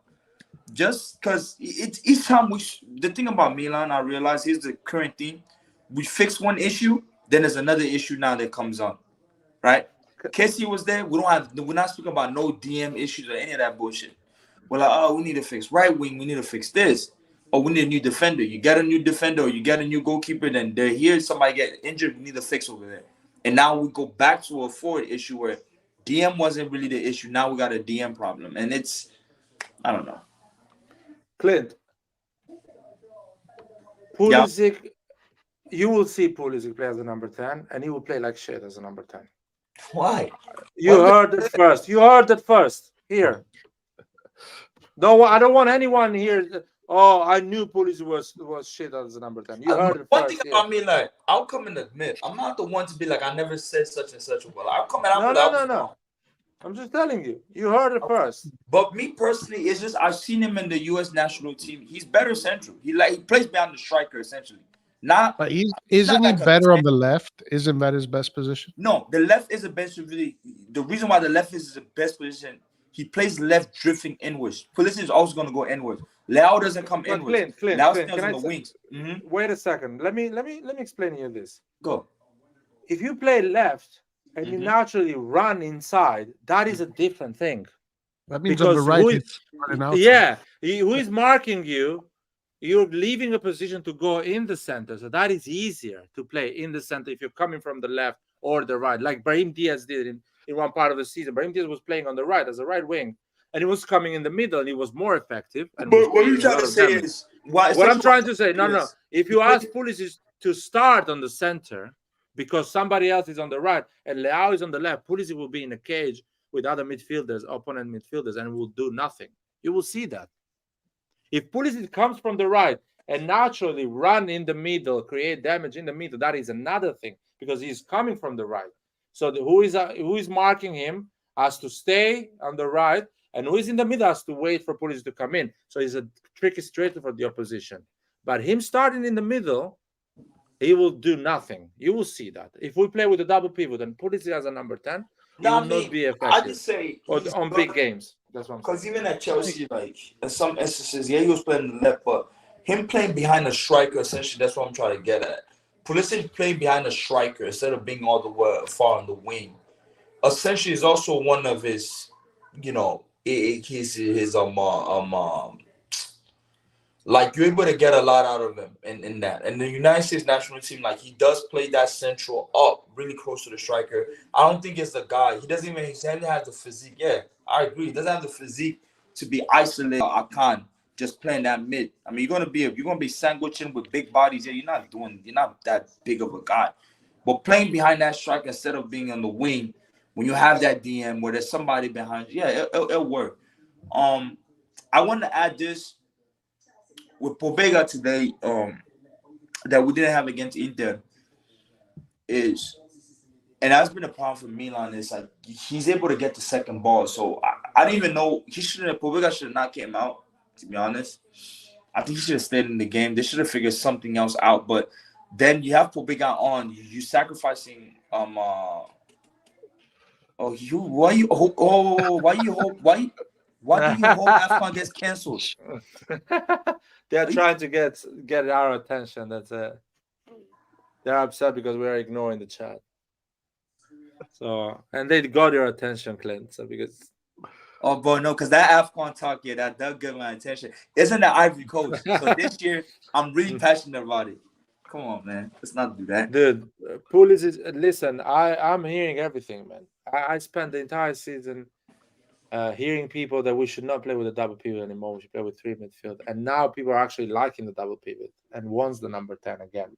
S5: just because it's each time the thing about Milan, I realize here's the current thing. We fix one issue, then there's another issue now that comes up, right? Kessie was there. We're not speaking about no DM issues or any of that bullshit. We're like, oh, we need to fix right wing. We need to fix this. Or we need a new defender. You get a new defender, or you get a new goalkeeper. Then they're here. Somebody get injured. We need to fix over there. And now we go back to a forward issue where DM wasn't really the issue. Now we got a DM problem, and it's, I don't know.
S1: Clint, Pulisic, you will see Pulisic play as a number 10, and he will play like shit as a number 10.
S5: Why?
S1: You heard it first. You heard it first. Here. No, I don't want anyone here. Oh, I knew Pulisic was shit as a number 10. You heard it
S5: One
S1: first.
S5: thing about me, like, I'll come and admit, I'm not the one to be like, I never said such and such. Well, I'll come and I'll be like,
S1: No. I'm just telling you. You heard it first.
S5: But me personally, it's just I've seen him in the U.S. national team. He's better central. He plays behind the striker essentially. Not,
S6: but isn't he better on the left? Isn't that his best position?
S5: No, the left is the best. Really, the reason why the left is the best position, he plays left drifting inwards. Pulisic is also going to go inwards. Leao doesn't come inwards. Leao stands on the wings.
S1: Wait a second. Let me explain you this.
S5: Go.
S1: If you play left and you naturally run inside, that is a different thing.
S6: That means on the right,
S1: who is marking you? You're leaving a position to go in the center, so that is easier to play in the center if you're coming from the left or the right, like Brahim Diaz did in one part of the season. Brahim Diaz was playing on the right as a right wing, and he was coming in the middle, and he was more effective. And
S5: but what you're trying to say is
S1: what I'm trying to say. No. If you ask Pulisic to start on the center because somebody else is on the right and Leao is on the left, Pulisic will be in a cage with other midfielders, opponent midfielders, and will do nothing. You will see that. If Pulisic comes from the right and naturally run in the middle, create damage in the middle, that is another thing because he's coming from the right. So who is marking him has to stay on the right, and who is in the middle has to wait for Pulisic to come in. So he's a tricky straight for the opposition. But him starting in the middle, he will do nothing. You will see that. If we play with a double pivot and Pulisic as a number 10, he will not be effective.
S5: I just say
S1: on big games. That's what I'm saying.
S5: Because even at Chelsea, like in some instances, he was playing on the left, but him playing behind the striker, essentially, that's what I'm trying to get at. Pulisic playing behind the striker instead of being all the way far on the wing, essentially, is also one of his, like you're able to get a lot out of him in that. And the United States national team, like he does play that central up really close to the striker. I don't think it's the guy. He doesn't have the physique. Yeah, I agree. He doesn't have the physique to be isolated. Akan just playing that mid. I mean, you're gonna be sandwiching with big bodies. Yeah, you're not that big of a guy. But playing behind that striker instead of being on the wing, when you have that DM where there's somebody behind you, yeah, it'll work. I want to add this. With Pobega today, that we didn't have against Inter is, and that's been a problem for Milan, is like he's able to get the second ball. So I didn't even know Pobega should have not came out, to be honest. I think he should have stayed in the game. They should have figured something else out. But then you have Pobega on, you sacrificing why do you hope Afcon gets canceled?
S1: They're trying to get our attention. That's it. They're upset because we're ignoring the chat. So, and they got your attention, Clint. So because
S5: but no, because that Afcon talk, that does get my attention. It's in the Ivory Coast. So this year, I'm really passionate about it. Come on, man. Let's not do that.
S1: Dude, Pulisic, listen, I'm hearing everything, man. I spent the entire season hearing people that we should not play with a double pivot anymore. We should play with 3 midfield. And now people are actually liking the double pivot and wants the number 10 again.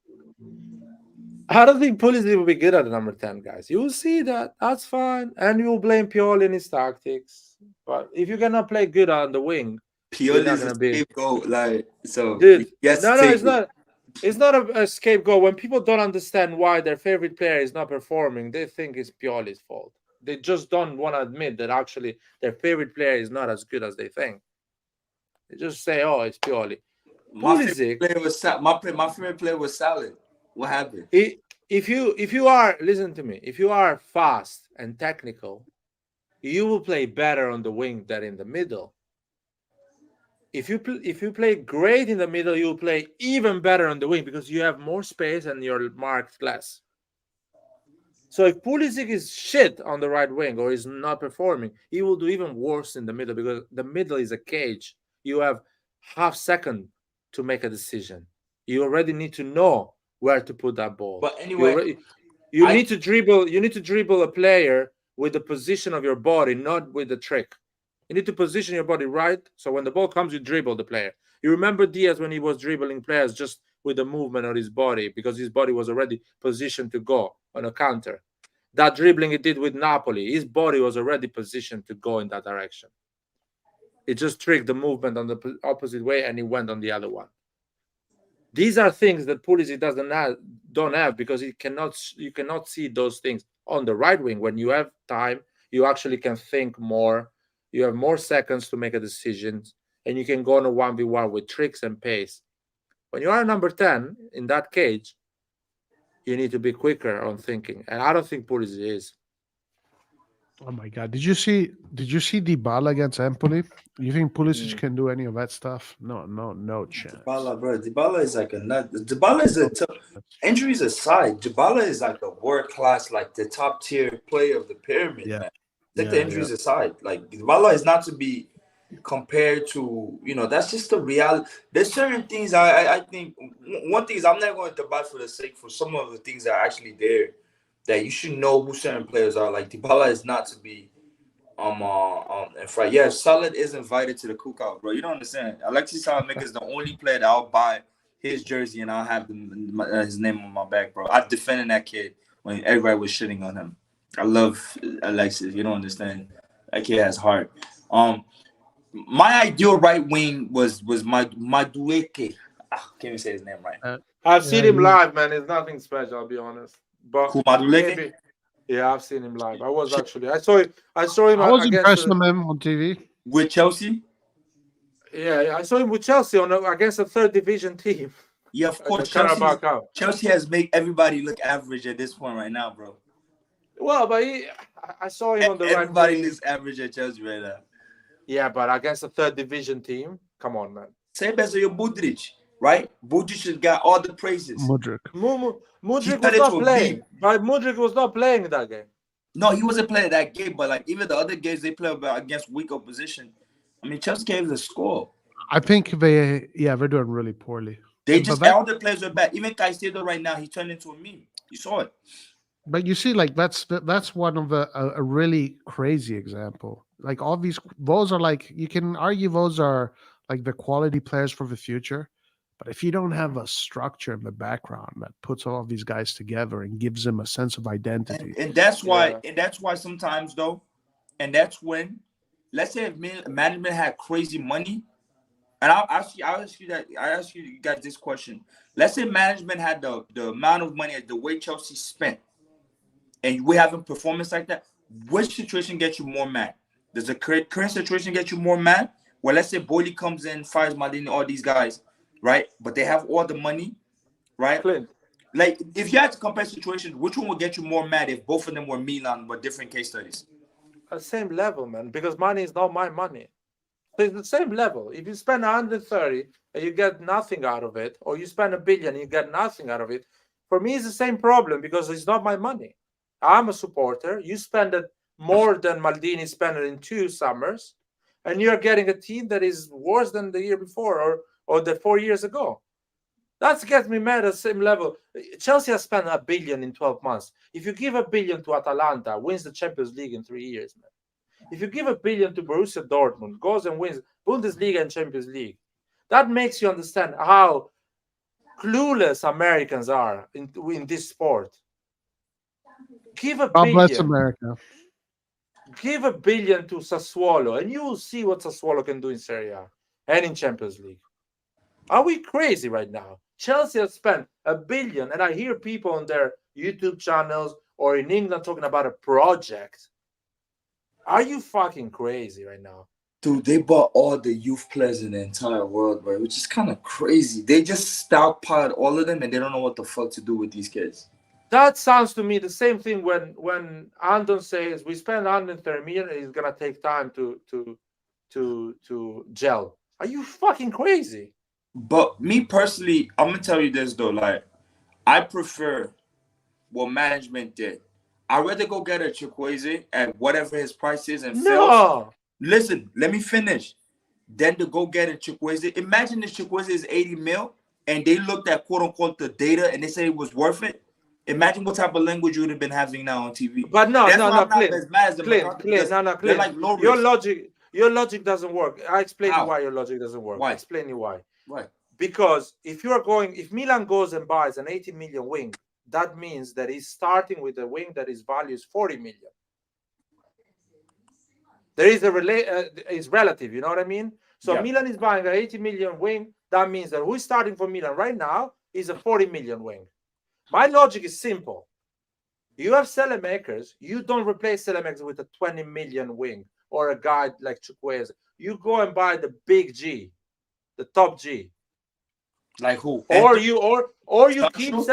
S1: I don't think Pulisic will be good at the number 10, guys. You will see that. That's fine. And you will blame Pioli and his tactics. But if you cannot play good on the wing,
S5: Pioli is a scapegoat. Like, so,
S1: dude, it's not. It's not a scapegoat. When people don't understand why their favorite player is not performing, they think it's Pioli's fault. They just don't want to admit that actually their favorite player is not as good as they think. They just say, "Oh, it's Pioli."
S5: My favorite player was Salad. What happened?
S1: If you are, listen to me, if you are fast and technical, you will play better on the wing than in the middle. If you play great in the middle, you will play even better on the wing because you have more space and you're marked less. So if Pulisic is shit on the right wing or is not performing, he will do even worse in the middle, because the middle is a cage. You have half second to make a decision. You already need to know where to put that ball.
S5: But anyway,
S1: you need to dribble. You need to dribble a player with the position of your body, not with the trick. You need to position your body right, so when the ball comes, you dribble the player. You remember Diaz when he was dribbling players just with the movement of his body, because his body was already positioned to go on a counter. That dribbling he did with Napoli, his body was already positioned to go in that direction. It just tricked the movement on the opposite way, and he went on the other one. These are things that Pulisic don't have, because you cannot see those things on the right wing. When you have time, you actually can think more. You have more seconds to make a decision, and you can go on a 1v1 with tricks and pace. When you are number 10 in that cage, you need to be quicker on thinking, and I don't think Pulisic is.
S6: Oh my God! Did you see Dybala against Empoli? You think Pulisic can do any of that stuff? No chance.
S5: Dybala, bro. Dybala is like a nut. Dybala is injuries aside, Dybala is like a world class, like the top tier player of the pyramid, man. Take the injuries aside. Like Dybala is not to be compared to, that's just the reality. There's certain things I think. One thing is, I'm not going to debate for the sake for some of the things that are actually there, that you should know who certain players are. Like Dybala is not to be in front. Yeah, Salad is invited to the cookout, bro. You don't understand. Alexis Salamaker is the only player that I'll buy his jersey and I'll have his name on my back, bro. I defended that kid when everybody was shitting on him. I love Alexis. You don't understand. That kid has heart. My ideal right wing was Madueke. I can't even say his name right.
S1: I've seen him live, man. It's nothing special, I'll be honest. But
S5: maybe,
S1: yeah, I've seen him live. I saw him.
S6: I was impressed with him on TV
S5: with Chelsea.
S1: Yeah, I saw him with Chelsea against a third division team.
S5: Yeah, of course. Chelsea has made everybody look average at this point right now, bro.
S1: Well, but I saw him on the right.
S5: Everybody looks average at Chelsea right now.
S1: Yeah, but against a third division team, come on, man.
S5: Same as your Budric, right? Budric has got all the praises.
S6: Mudryk
S1: was not playing. But Mudryk was not playing that game.
S5: No, he wasn't playing that game. But like even the other games they play against weak opposition, I mean, Chelsea gave the score.
S6: I think they're doing really poorly.
S5: They just all the players are bad. Even Caicedo right now, he turned into a meme. You saw it.
S6: But you see, like that's one of a really crazy example. Like all those are like, you can argue those are like the quality players for the future. But if you don't have a structure in the background that puts all of these guys together and gives them a sense of identity,
S5: and that's why sometimes though, and that's when, let's say if management had crazy money, and I ask you guys this question. Let's say management had the amount of money, the way Chelsea spent, and we have a performance like that, which situation gets you more mad? Does the current situation get you more mad? Well, let's say Boehly comes in, fires Maldini, all these guys, right? But they have all the money, right?
S1: Clint.
S5: Like, if you had to compare situations, which one would get you more mad if both of them were Milan, but different case studies?
S1: At the same level, man, because money is not my money. It's the same level. If you spend 130 and you get nothing out of it, or you spend $1 billion and you get nothing out of it, for me, it's the same problem, because it's not my money. I'm a supporter. You spend it more than Maldini spent it in 2 summers, and you're getting a team that is worse than the year before or the 4 years ago. That gets me mad at the same level. Chelsea has spent $1 billion in 12 months. If you give $1 billion to Atalanta, wins the Champions League in 3 years, man. If you give $1 billion to Borussia Dortmund, goes and wins Bundesliga and Champions League, that makes you understand how clueless Americans are in this sport. Give $1 billion.
S6: God bless America.
S1: Give $1 billion to Sassuolo, and you will see what Sassuolo can do in Serie A and in Champions League. Are we crazy right now? Chelsea has spent $1 billion, and I hear people on their YouTube channels or in England talking about a project. Are you fucking crazy right now?
S5: Dude, they bought all the youth players in the entire world, bro, which is kind of crazy. They just stockpiled all of them, and they don't know what the fuck to do with these kids.
S1: That sounds to me the same thing when Andon says we spend 130 million and it's gonna take time to gel. Are you fucking crazy?
S5: But me personally, I'm gonna tell you this though, like I prefer what management did. I'd rather go get a Chukwueze at whatever his price is and fails.
S1: No.
S5: Listen, let me finish. Then to go get a Chukwueze. Imagine if Chukwueze is 80 mil and they looked at quote unquote the data and they said it was worth it. Imagine what type of language you would have been having now on TV.
S1: But no,
S5: That's
S1: no,
S5: why
S1: no,
S5: I'm not
S1: Clint,
S5: as mad as the
S1: Clint,
S5: because
S1: no,
S5: they're
S1: Clint.
S5: like low
S1: Your
S5: risk.
S1: logic doesn't work. I explain you
S5: How?
S1: why your logic doesn't work.
S5: Why?
S1: I explain you why.
S5: Why?
S1: Because if Milan goes and buys an 80 million wing, that means that he's starting with a wing that his value is 40 million. There is is relative, you know what I mean? So
S5: Yeah.
S1: Milan is buying an 80 million wing. That means that who's starting for Milan right now is a 40 million wing. My logic is simple. You have makers. You don't replace makers with a 20 million wing or a guy like Chukwueze. You go and buy the big G, the top G.
S5: Like who?
S1: Or you keep makers.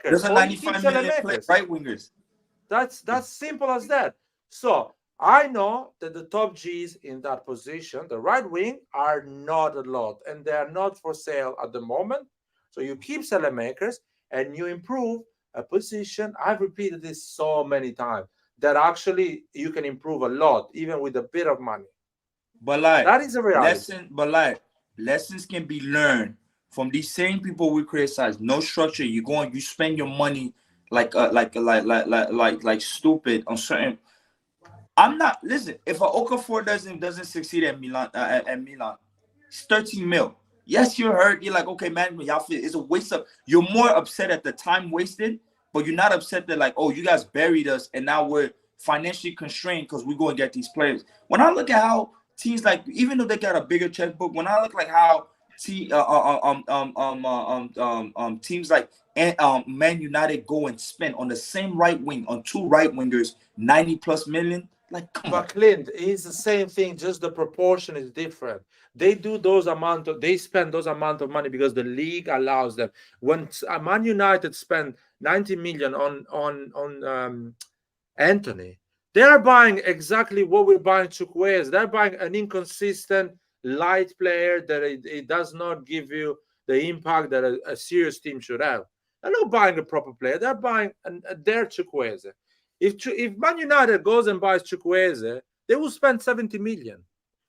S5: There's a 95 million play right wingers.
S1: That's simple as that. So I know that the top Gs in that position, the right wing, are not a lot, and they are not for sale at the moment. So you keep makers and you improve a position. I've repeated this so many times that actually you can improve a lot, even with a bit of money.
S5: But like
S1: that is a reality.
S5: Lessons can be learned from these same people we criticize. No structure. You go and you spend your money like stupid on certain. I'm not listen. If an Okafor doesn't succeed at Milan, it's 13 mil. Yes, you're hurt. You're like, okay, man, y'all feel it's a waste of. You're more upset at the time wasted, but you're not upset that like, oh, you guys buried us and now we're financially constrained because we go and get these players. When I look at how teams like, even though they got a bigger checkbook, when I look like how teams like Man United go and spend on the same right wing on two right wingers 90+ million. Like, come on.
S1: But Clint, it's the same thing, just the proportion is different. They spend those amount of money because the league allows them. When Man United spend 90 million on Anthony, they're buying exactly what we're buying Chukwueze. They're buying an inconsistent light player that it does not give you the impact that a serious team should have. They're not buying a proper player. They're buying their Chukwueze. If Man United goes and buys Chukwueze, they will spend 70 million.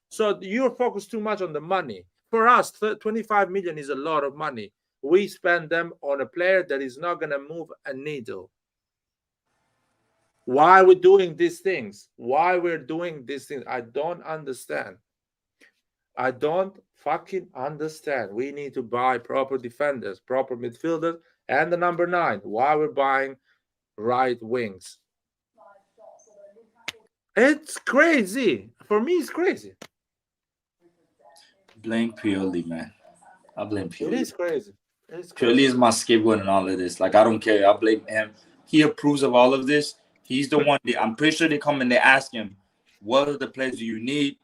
S1: So you're focused too much on the money. For us, 25 million is a lot of money. We spend them on a player that is not going to move a needle. Why are we doing these things? I don't understand. I don't fucking understand. We need to buy proper defenders, proper midfielders, and the number 9. Why we're buying right wings? It's crazy. For me, it's crazy.
S5: Blame Pioli, man. I blame Pioli.
S1: It is crazy.
S5: Pioli is my scapegoat in all of this. Like, I don't care. I blame him. He approves of all of this. He's the one. I'm pretty sure they come and they ask him, what are the players do you need?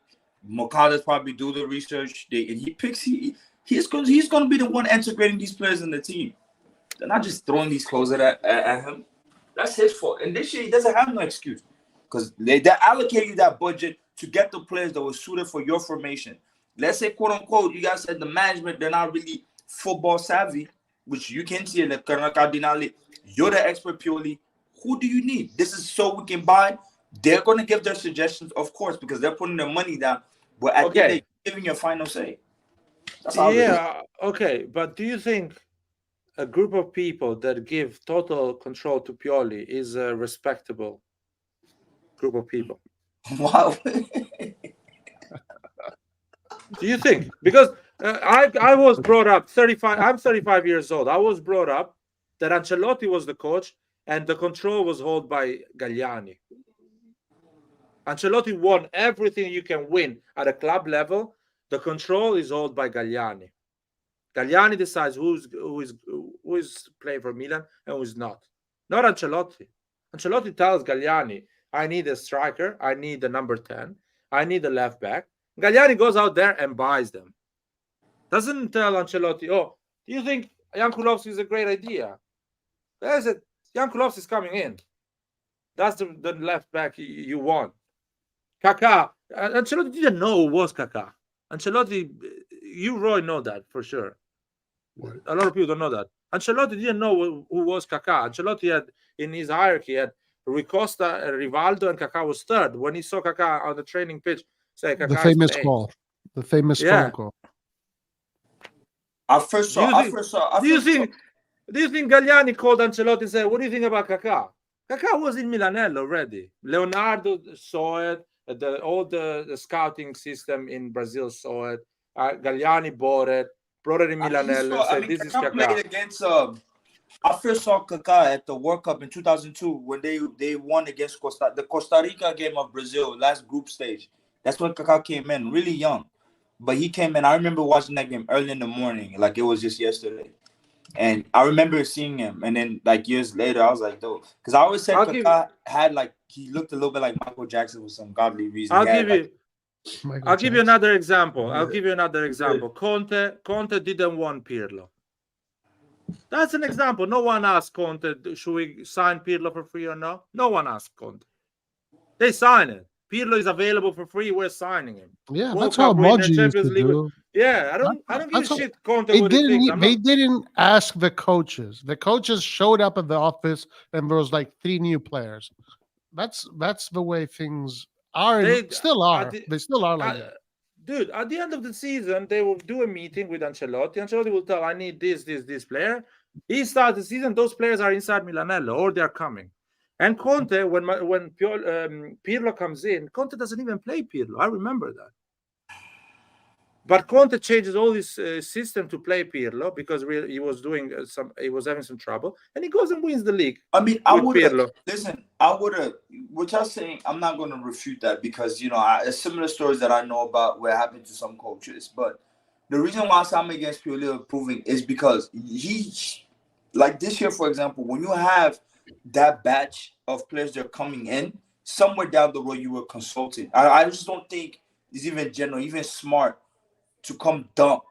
S5: Mokada's probably do the research. And he picks. He's going to be the one integrating these players in the team. They're not just throwing these clothes at him. That's his fault. And this year, he doesn't have no excuse. Because they allocated that budget to get the players that were suited for your formation. Let's say, quote unquote, you guys said the management, they're not really football savvy, which you can see in the Cardinale. You're the expert, Pioli. Who do you need? This is so we can buy. They're going to give their suggestions, of course, because they're putting their money down. But at the end, they're giving your final say. That's all.
S1: Yeah, okay. But do you think a group of people that give total control to Pioli is a respectable group of people?
S5: Wow.
S1: Do you think? Because I was brought up 35. I'm 35 years old. I was brought up that Ancelotti was the coach and the control was held by Galliani. Ancelotti won everything you can win at a club level. The control is held by Galliani. Galliani decides who is playing for Milan and who is not. Not Ancelotti. Ancelotti tells Galliani, I need a striker. I need a number 10. I need a left back. Galliani goes out there and buys them. Doesn't tell Ancelotti, oh, do you think Jan Kulowski is a great idea? There's it. Jan Kulowski is coming in. That's the left back you want. Kaká. Ancelotti didn't know who was Kaká. Ancelotti, you, Roy, know that for sure. What? A lot of people don't know that. Ancelotti didn't know who was Kaká. Ancelotti had, in his hierarchy, had Rui Costa, Rivaldo, and Kaká was third. When he saw Kaká on the training pitch, say Kaká
S6: The
S1: is
S6: famous
S1: playing.
S6: goal. The famous
S1: Yeah.
S6: goal.
S5: I first saw.
S1: Do you think Galliani called Ancelotti and said, "What do you think about Kaká?" Kaká was in Milanello already. Leonardo saw it. All the scouting system in Brazil saw it. Galliani bought it in Milanello, and said, "This is
S5: Kaká
S1: Kaká."
S5: played against. I first saw Kaká at the World Cup in 2002 when they won against the Costa Rica game of Brazil, last group stage. That's when Kaká came in, really young. But he came in. I remember watching that game early in the morning, like it was just yesterday. And I remember seeing him. And then, like, years later, I was like, dope. Because I always said Kaká had, like, he looked a little bit like Michael Jackson for some godly reason.
S1: I'll give you another example. Conte didn't want Pirlo. That's an example. No one asked Conte, should we sign Pirlo for free or no? No one asked Conte. They sign it. Pirlo is available for free. We're signing him.
S6: Yeah,
S1: World
S6: that's how
S1: Cup winner,
S6: Monji used
S1: Champions
S6: to
S1: League.
S6: do.
S1: Yeah, I don't give a shit. Conte
S6: They
S1: what he thinks.
S6: didn't ask the coaches. The coaches showed up at the office, and there was like 3 new players. That's the way things are. They still are like that.
S1: Dude, at the end of the season, they will do a meeting with Ancelotti. Ancelotti will tell, I need this player. He starts the season, those players are inside Milanello, or they're coming. And Conte, when Pirlo comes in, Conte doesn't even play Pirlo. I remember that. But Conte changes all his system to play Pirlo because he was doing he was having some trouble, and he goes and wins the league.
S5: I mean, I would have. What you're saying, I'm not going to refute that because similar stories that I know about were happening to some coaches. But the reason why I'm against Pirlo improving is because like this year, for example, when you have that batch of players that are coming in, somewhere down the road you were consulting. I just don't think it's even smart to come dump.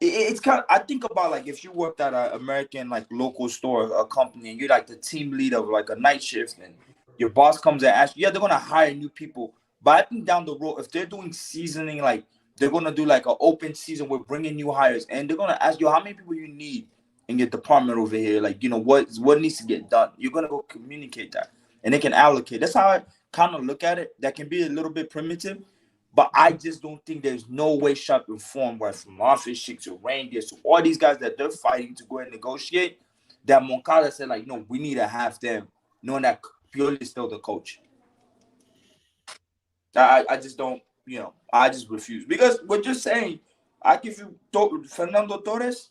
S5: It's kind of, I think about like if you worked at an American like local store, a company, and you're like the team leader of like a night shift, and your boss comes and asks you, yeah, they're gonna hire new people. But I think down the road, if they're doing seasoning, like they're gonna do like an open season, we're bringing new hires, and they're gonna ask you how many people you need in your department over here, like what needs to get done. You're gonna go communicate that, and they can allocate. That's how I kind of look at it. That can be a little bit primitive. But I just don't think there's no way, shape, or form where from Office Chic to Reindeer to all these guys that they're fighting to go and negotiate, that Moncada said, like, no, we need to have them, knowing that Pioli is still the coach. I just don't, I just refuse. Because we're just saying, I give you Fernando Torres,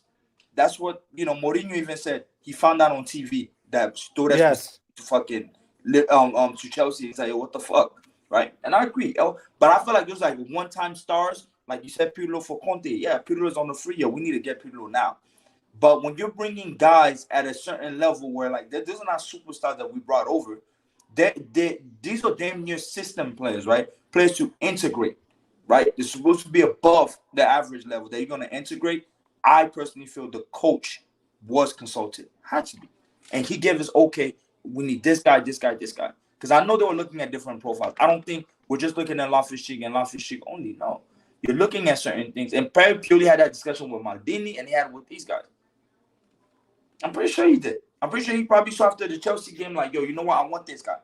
S5: that's what, Mourinho even said. He found out on TV that Torres was to fucking, to Chelsea and say, what the fuck? Right, and I agree. But I feel like there's like one-time stars, like you said, Pirlo for Conte. Yeah, Pirlo is on the free. Yeah, we need to get Pirlo now. But when you're bringing guys at a certain level where like these are not superstars that we brought over, these are damn near system players, right? Players to integrate, right? They're supposed to be above the average level that you're going to integrate. I personally feel the coach was consulted, had to be, and he gave us okay. We need this guy, this guy, this guy. Because I know they were looking at different profiles. I don't think we're just looking at Loftus-Cheek and Loftus-Cheek only. No. You're looking at certain things. And Perry purely had that discussion with Maldini and he had it with these guys. I'm pretty sure he did. I'm pretty sure he probably saw after the Chelsea game like, yo, you know what? I want this guy.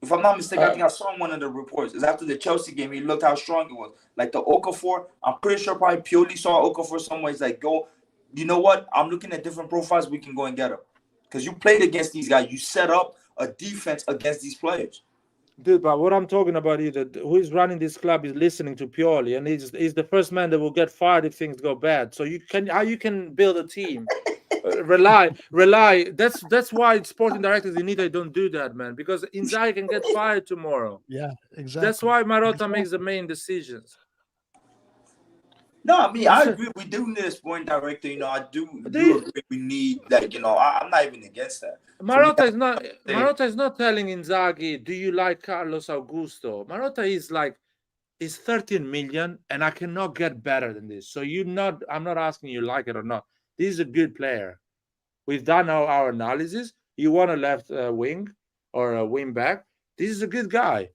S5: If I'm not mistaken, I think I saw in one of the reports. It's after the Chelsea game, he looked how strong it was. Like the Okafor, I'm pretty sure probably Pioli saw Okafor somewhere. He's like, go, you know what? I'm looking at different profiles. We can go and get him. Because you played against these guys. You set up a defense against these players.
S1: Dude, but what I'm talking about is that who is running this club is listening to Pioli, and he's the first man that will get fired if things go bad. So how you can build a team? Rely. That's why sporting directors in Italy don't do that, man. Because Inzaghi can get fired tomorrow.
S6: Yeah, exactly.
S1: That's why Marotta makes the main decisions.
S5: No, I mean, I agree. We do need a sporting director. I do agree we need that. I'm not even against that.
S1: Marotta is not telling Inzaghi, do you like Carlos Augusto? Marotta is like, it's 13 million and I cannot get better than this. So I'm not asking you like it or not. This is a good player. We've done our analysis. You want a left wing or a wing back. This is a good guy.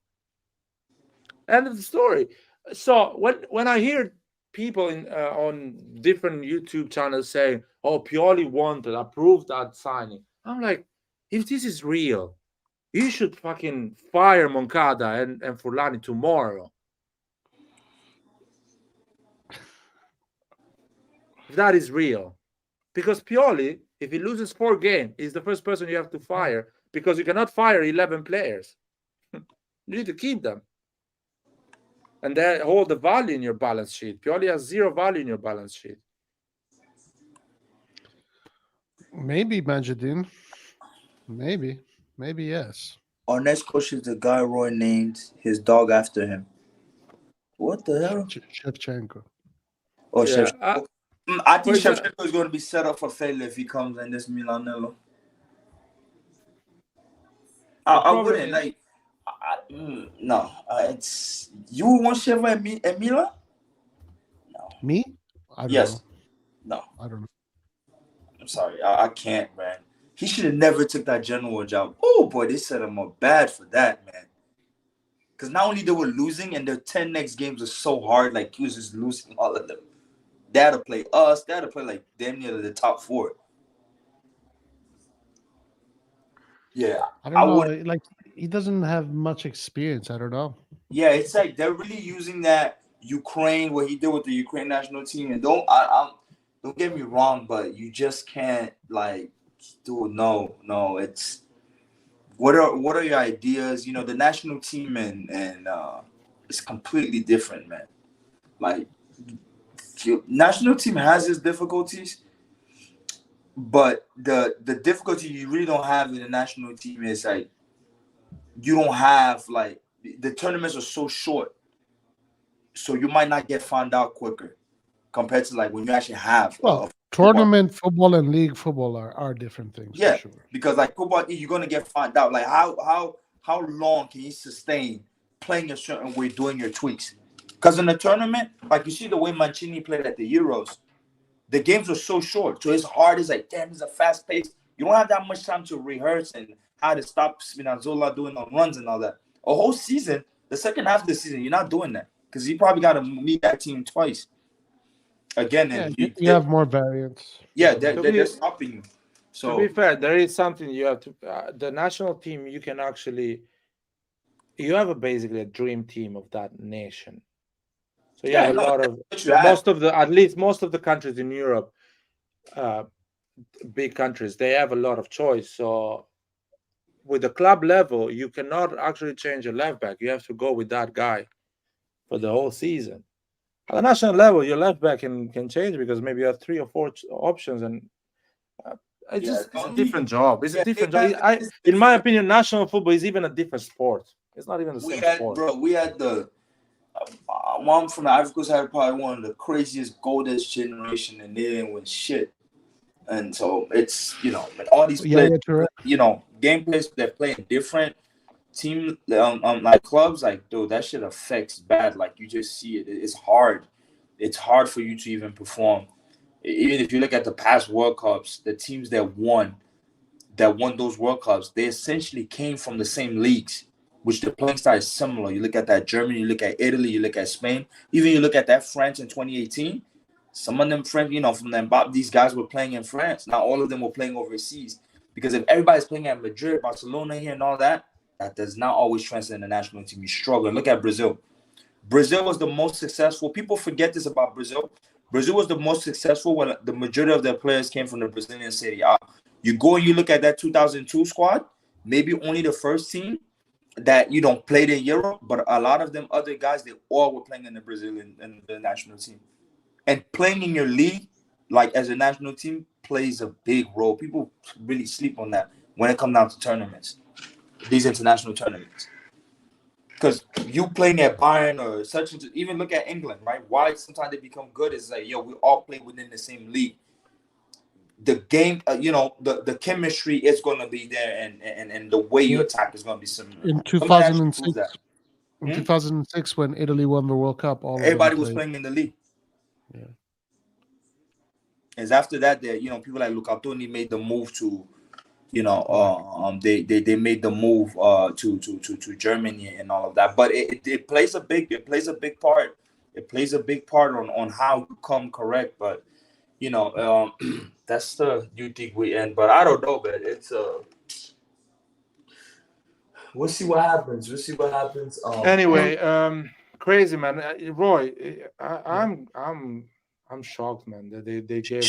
S1: End of the story. So when I hear people on different YouTube channels saying, oh, Pioli approved that signing. I'm like, if this is real, you should fucking fire Moncada and Furlani tomorrow. If that is real. Because Pioli, if he loses 4 games, is the first person you have to fire because you cannot fire 11 players. You need to keep them. And they hold the value in your balance sheet. Pioli has 0 value in your balance sheet.
S6: Maybe Majidin. Maybe yes.
S5: Our next coach is the guy Roy named his dog after him. What the hell?
S6: Shevchenko.
S5: Oh,
S1: Yeah,
S5: Shevchenko. I think
S1: for exa-
S5: Shevchenko is going to be set up for failure if he comes in this Milanello. I
S1: problem
S5: wouldn't
S1: is-
S5: like. No, it's you want Sheva at Milan?
S6: Me? I don't
S5: Yes.
S6: know.
S5: No,
S6: I don't know.
S5: I'm sorry. I can't, man. He should have never took that general job. Oh boy, they set him up bad for that, man. Because not only they were losing, and their 10 next games are so hard, like he was just losing all of them. They had to play us. They had to play like damn near the top 4. Yeah,
S6: I don't know.
S5: would.
S6: Like he doesn't have much experience. I don't know.
S5: Yeah, it's like they're really using that Ukraine, what he did with the Ukraine national team, and don't get me wrong, but you just can't like do no. It's what are your ideas? You know, the national team and it's completely different, man. Like national team has its difficulties, but the difficulty you really don't have in the national team is like you don't have like the tournaments are so short, so you might not get found out quicker compared to like when you actually have
S6: tournament football and league football are different things.
S5: Yeah,
S6: for sure.
S5: because like football, you're gonna get found out. Like how long can you sustain playing a certain way, doing your tweaks? Because in the tournament, like you see the way Mancini played at the Euros, the games were so short, so it's hard. It's like damn, it's a fast pace. You don't have that much time to rehearse and how to stop Spinazzola doing on runs and all that. A whole season, the second half of the season, you're not doing that because you probably got to meet that team twice. Again,
S6: Yeah,
S5: and
S6: you have more variants.
S5: yeah, they're stopping you. So
S1: to be fair, there is something you have to. The national team, you can actually. You have basically a dream team of that nation. So you have a lot of at least most of the countries in Europe, big countries, they have a lot of choice. So with the club level, you cannot actually change a left back. You have to go with that guy for the whole season. At the national level, your left back can change because maybe you have 3 or 4 options, and it's a different job. It's a different job. In my opinion, national football is even a different sport. It's not even the same sport.
S5: Bro, we had the one from the Ivory Coast had probably one of the craziest goldest generation, and they didn't win shit. And so it's all these players, game players, they're playing different team like clubs, like dude, that shit affects bad. Like you just see it. It's hard. It's hard for you to even perform. Even if you look at the past World Cups, the teams that won those World Cups, they essentially came from the same leagues, which the playing style is similar. You look at that Germany, you look at Italy, you look at Spain, even you look at that France in 2018. Some of them French, from them, these guys were playing in France. Not all of them were playing overseas. Because if everybody's playing at Madrid, Barcelona here and all that, that does not always translate in the national team. You struggle. Look at Brazil. Brazil was the most successful. People forget this about Brazil. Brazil was the most successful when the majority of their players came from the Brazilian Serie A. You go and you look at that 2002 squad, maybe only the first team that played in Europe, but a lot of them other guys, they all were playing in the Brazilian and the national team. And playing in your league, like as a national team, plays a big role. People really sleep on that when it comes down to tournaments, these international tournaments. Because you playing at Bayern or such, and even look at England, right? Why sometimes they become good is like, we all play within the same league. The game, the chemistry is going to be there, and the way you attack is going to be similar.
S6: In 2006, 2006 when Italy won the World Cup,
S5: everybody was playing in the league.
S6: Yeah.
S5: As after that, people like Lucatoni made the move to, they made the move to Germany and all of that. But it plays a big part. It plays a big part on how you come correct. But that's the UT we end. But I don't know, man. We'll see what happens. We'll see what happens.
S1: Anyway, crazy man. Roy, I'm shocked, man. That they gave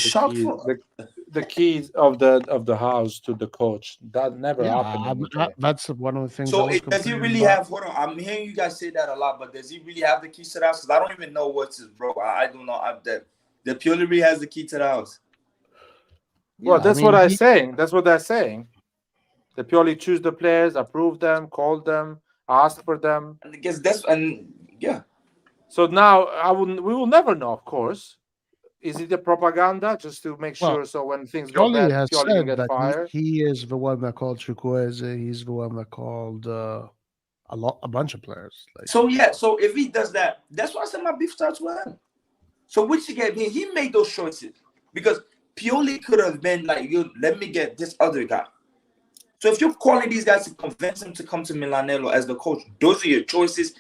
S1: the keys of the house to the coach. That never happened.
S6: That's one of the things.
S5: So does he really have? Hold on, I'm hearing you guys say that a lot, but does he really have the keys to the house? Because I don't even know what's his bro. I don't know. The Pioli has the key to the house.
S1: Well, that's what I'm saying. That's what they're saying. The Pioli choose the players, approve them, call them, ask for them.
S5: And I guess yeah.
S1: So now we will never know, of course. Is it a propaganda just to make sure? So when things go bad, Pioli can get fired.
S6: He is the one that called Chukwueze. He's the one that called a bunch of players.
S5: So if he does that, that's why I said my beef starts with him. So which he made those choices because Pioli could have been like, let me get this other guy. So if you're calling these guys to convince them to come to Milanello as the coach, those are your choices.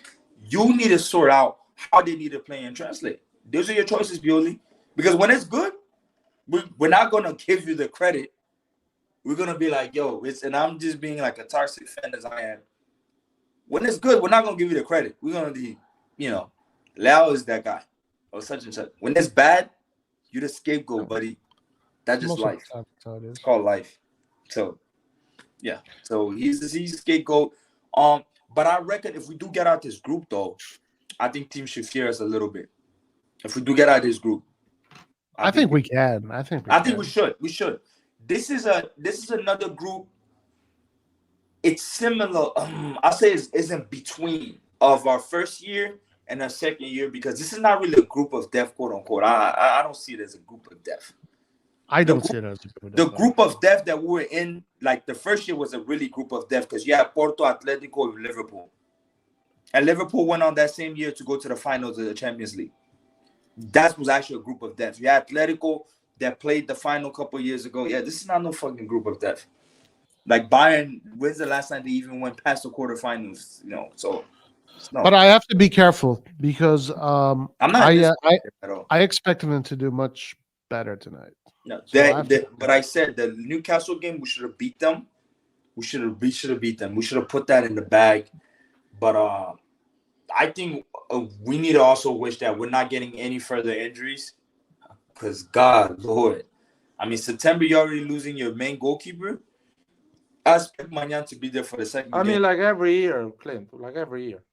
S5: You need to sort out how they need to play and translate. Those are your choices, Pioli. Because when it's good, we're not going to give you the credit. We're going to be like, yo, and I'm just being like a toxic fan as I am. When it's good, we're not going to give you the credit. We're going to be, Leo is that guy or such and such. When it's bad, you're the scapegoat, buddy. That's just life. It's called life. So, yeah. So he's the scapegoat. But I reckon if we do get out this group, though, I think teams should fear us a little bit. If we do get out this group,
S6: I think we can. I think
S5: we should. We should. This is another group. It's similar. I say it's in between of our first year and our second year because this is not really a group of death, quote unquote. I don't see it as a group of death.
S6: I don't see it as a group of death.
S5: The group of death that we were in, like the first year, was a really group of death because you had Porto, Atletico, and Liverpool. And Liverpool went on that same year to go to the finals of the Champions League. That was actually a group of death. You had Atletico that played the final a couple of years ago. Yeah, this is not no fucking group of death. Like Bayern, when's the last time they even went past the quarterfinals? So. No.
S6: But I have to be careful because
S5: I'm not.
S6: I expected them to do much better tonight.
S5: No, but I said the Newcastle game, we should have beat them. We should have beat them. We should have put that in the bag. But I think we need to also wish that we're not getting any further injuries. Because God, Lord, I mean, September you're already losing your main goalkeeper. I expect Manyan to be there for the second game.
S1: I mean, like every year, Clint. Like every year.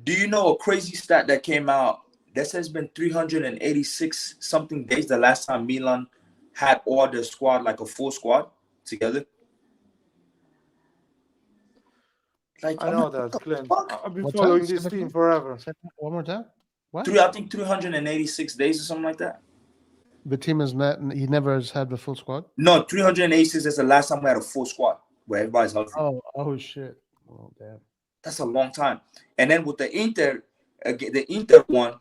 S5: Do you know a crazy stat that came out that says it's been 386 something days the last time Milan had all their squad, like a full squad together?
S1: Like, I know that, Clint. I've been following this team forever.
S6: One more time. What?
S5: I think 386 days or something like that.
S6: The team is not. He never has had the full squad.
S5: No, 386 is the last time we had a full squad where everybody's healthy.
S6: Oh shit! Oh damn.
S5: That's a long time. And then with the Inter one,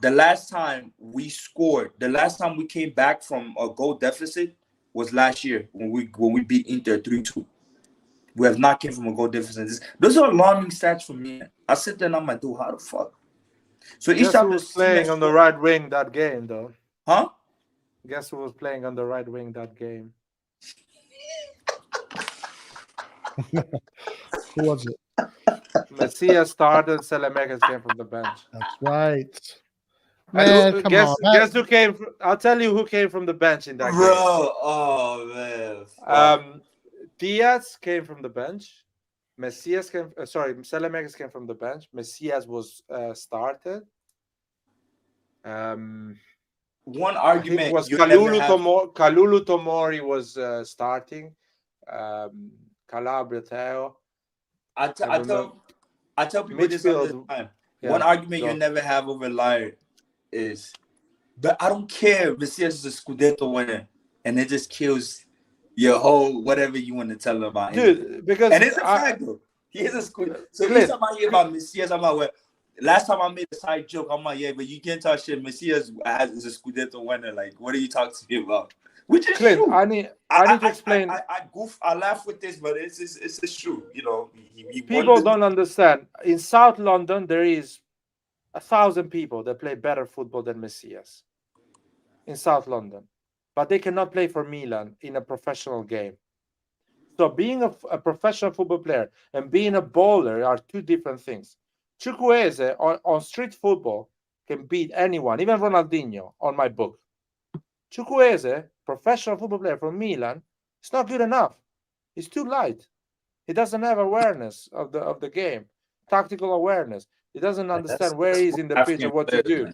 S5: the last time we scored, the last time we came back from a goal deficit was last year when we beat Inter 3-2. We have not came from a goal deficit. Those are alarming stats for me. I sit there and I'm like, dude, how the fuck? So each time
S1: was playing on the right wing that game, though.
S5: Huh?
S1: Guess who was playing on the right wing that game?
S6: Who was it?
S1: Messias started, Selemakers came from the bench.
S6: That's right. Man,
S1: guess who came from, I'll tell you who came from the bench in that game.
S5: Oh man.
S1: Diaz came from the bench. Selemakers came from the bench. Messias was started.
S5: One argument
S1: was Kalulu Tomori was starting. Calabria Teo. I
S5: tell people this all the time. Yeah, one argument you never have over Liar is, but I don't care if Messias is a Scudetto winner and it just kills your whole whatever you want to tell them about.
S1: Dude, because
S5: and it's a fact though. He is a Scudetto. So every time I hear about Messias, I'm like, well, last time I made a side joke, I'm like, yeah, but you can't talk shit. Messias is a Scudetto winner. Like, what are you talking to me about? Which is
S1: Clint,
S5: true.
S1: I need to explain.
S5: I laugh with this, but it's true. You know,
S1: people don't understand. In South London, there is 1,000 people that play better football than Messias. In South London, but they cannot play for Milan in a professional game. So being a professional football player and being a bowler are two different things. Chukwueze on street football can beat anyone, even Ronaldinho on my book. Chukwueze, professional football player from Milan, is not good enough. He's too light. He doesn't have awareness of the game, tactical awareness. He doesn't understand where he is in the pitch or what to do.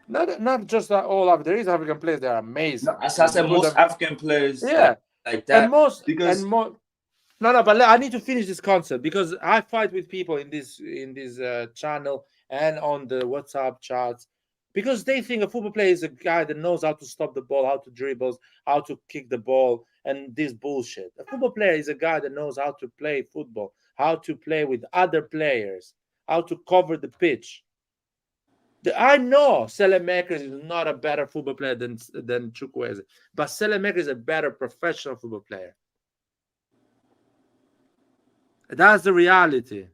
S1: Not just all of there is African players that are amazing.
S5: No, as I said, most African players,
S1: yeah,
S5: like that.
S1: No, but I need to finish this concept because I fight with people in this channel and on the WhatsApp chats because they think a football player is a guy that knows how to stop the ball, how to dribble, how to kick the ball, and this bullshit. A football player is a guy that knows how to play football, how to play with other players, how to cover the pitch. I know Selemakers is not a better football player than Chukwueze, but Selemakers is a better professional football player. That's the reality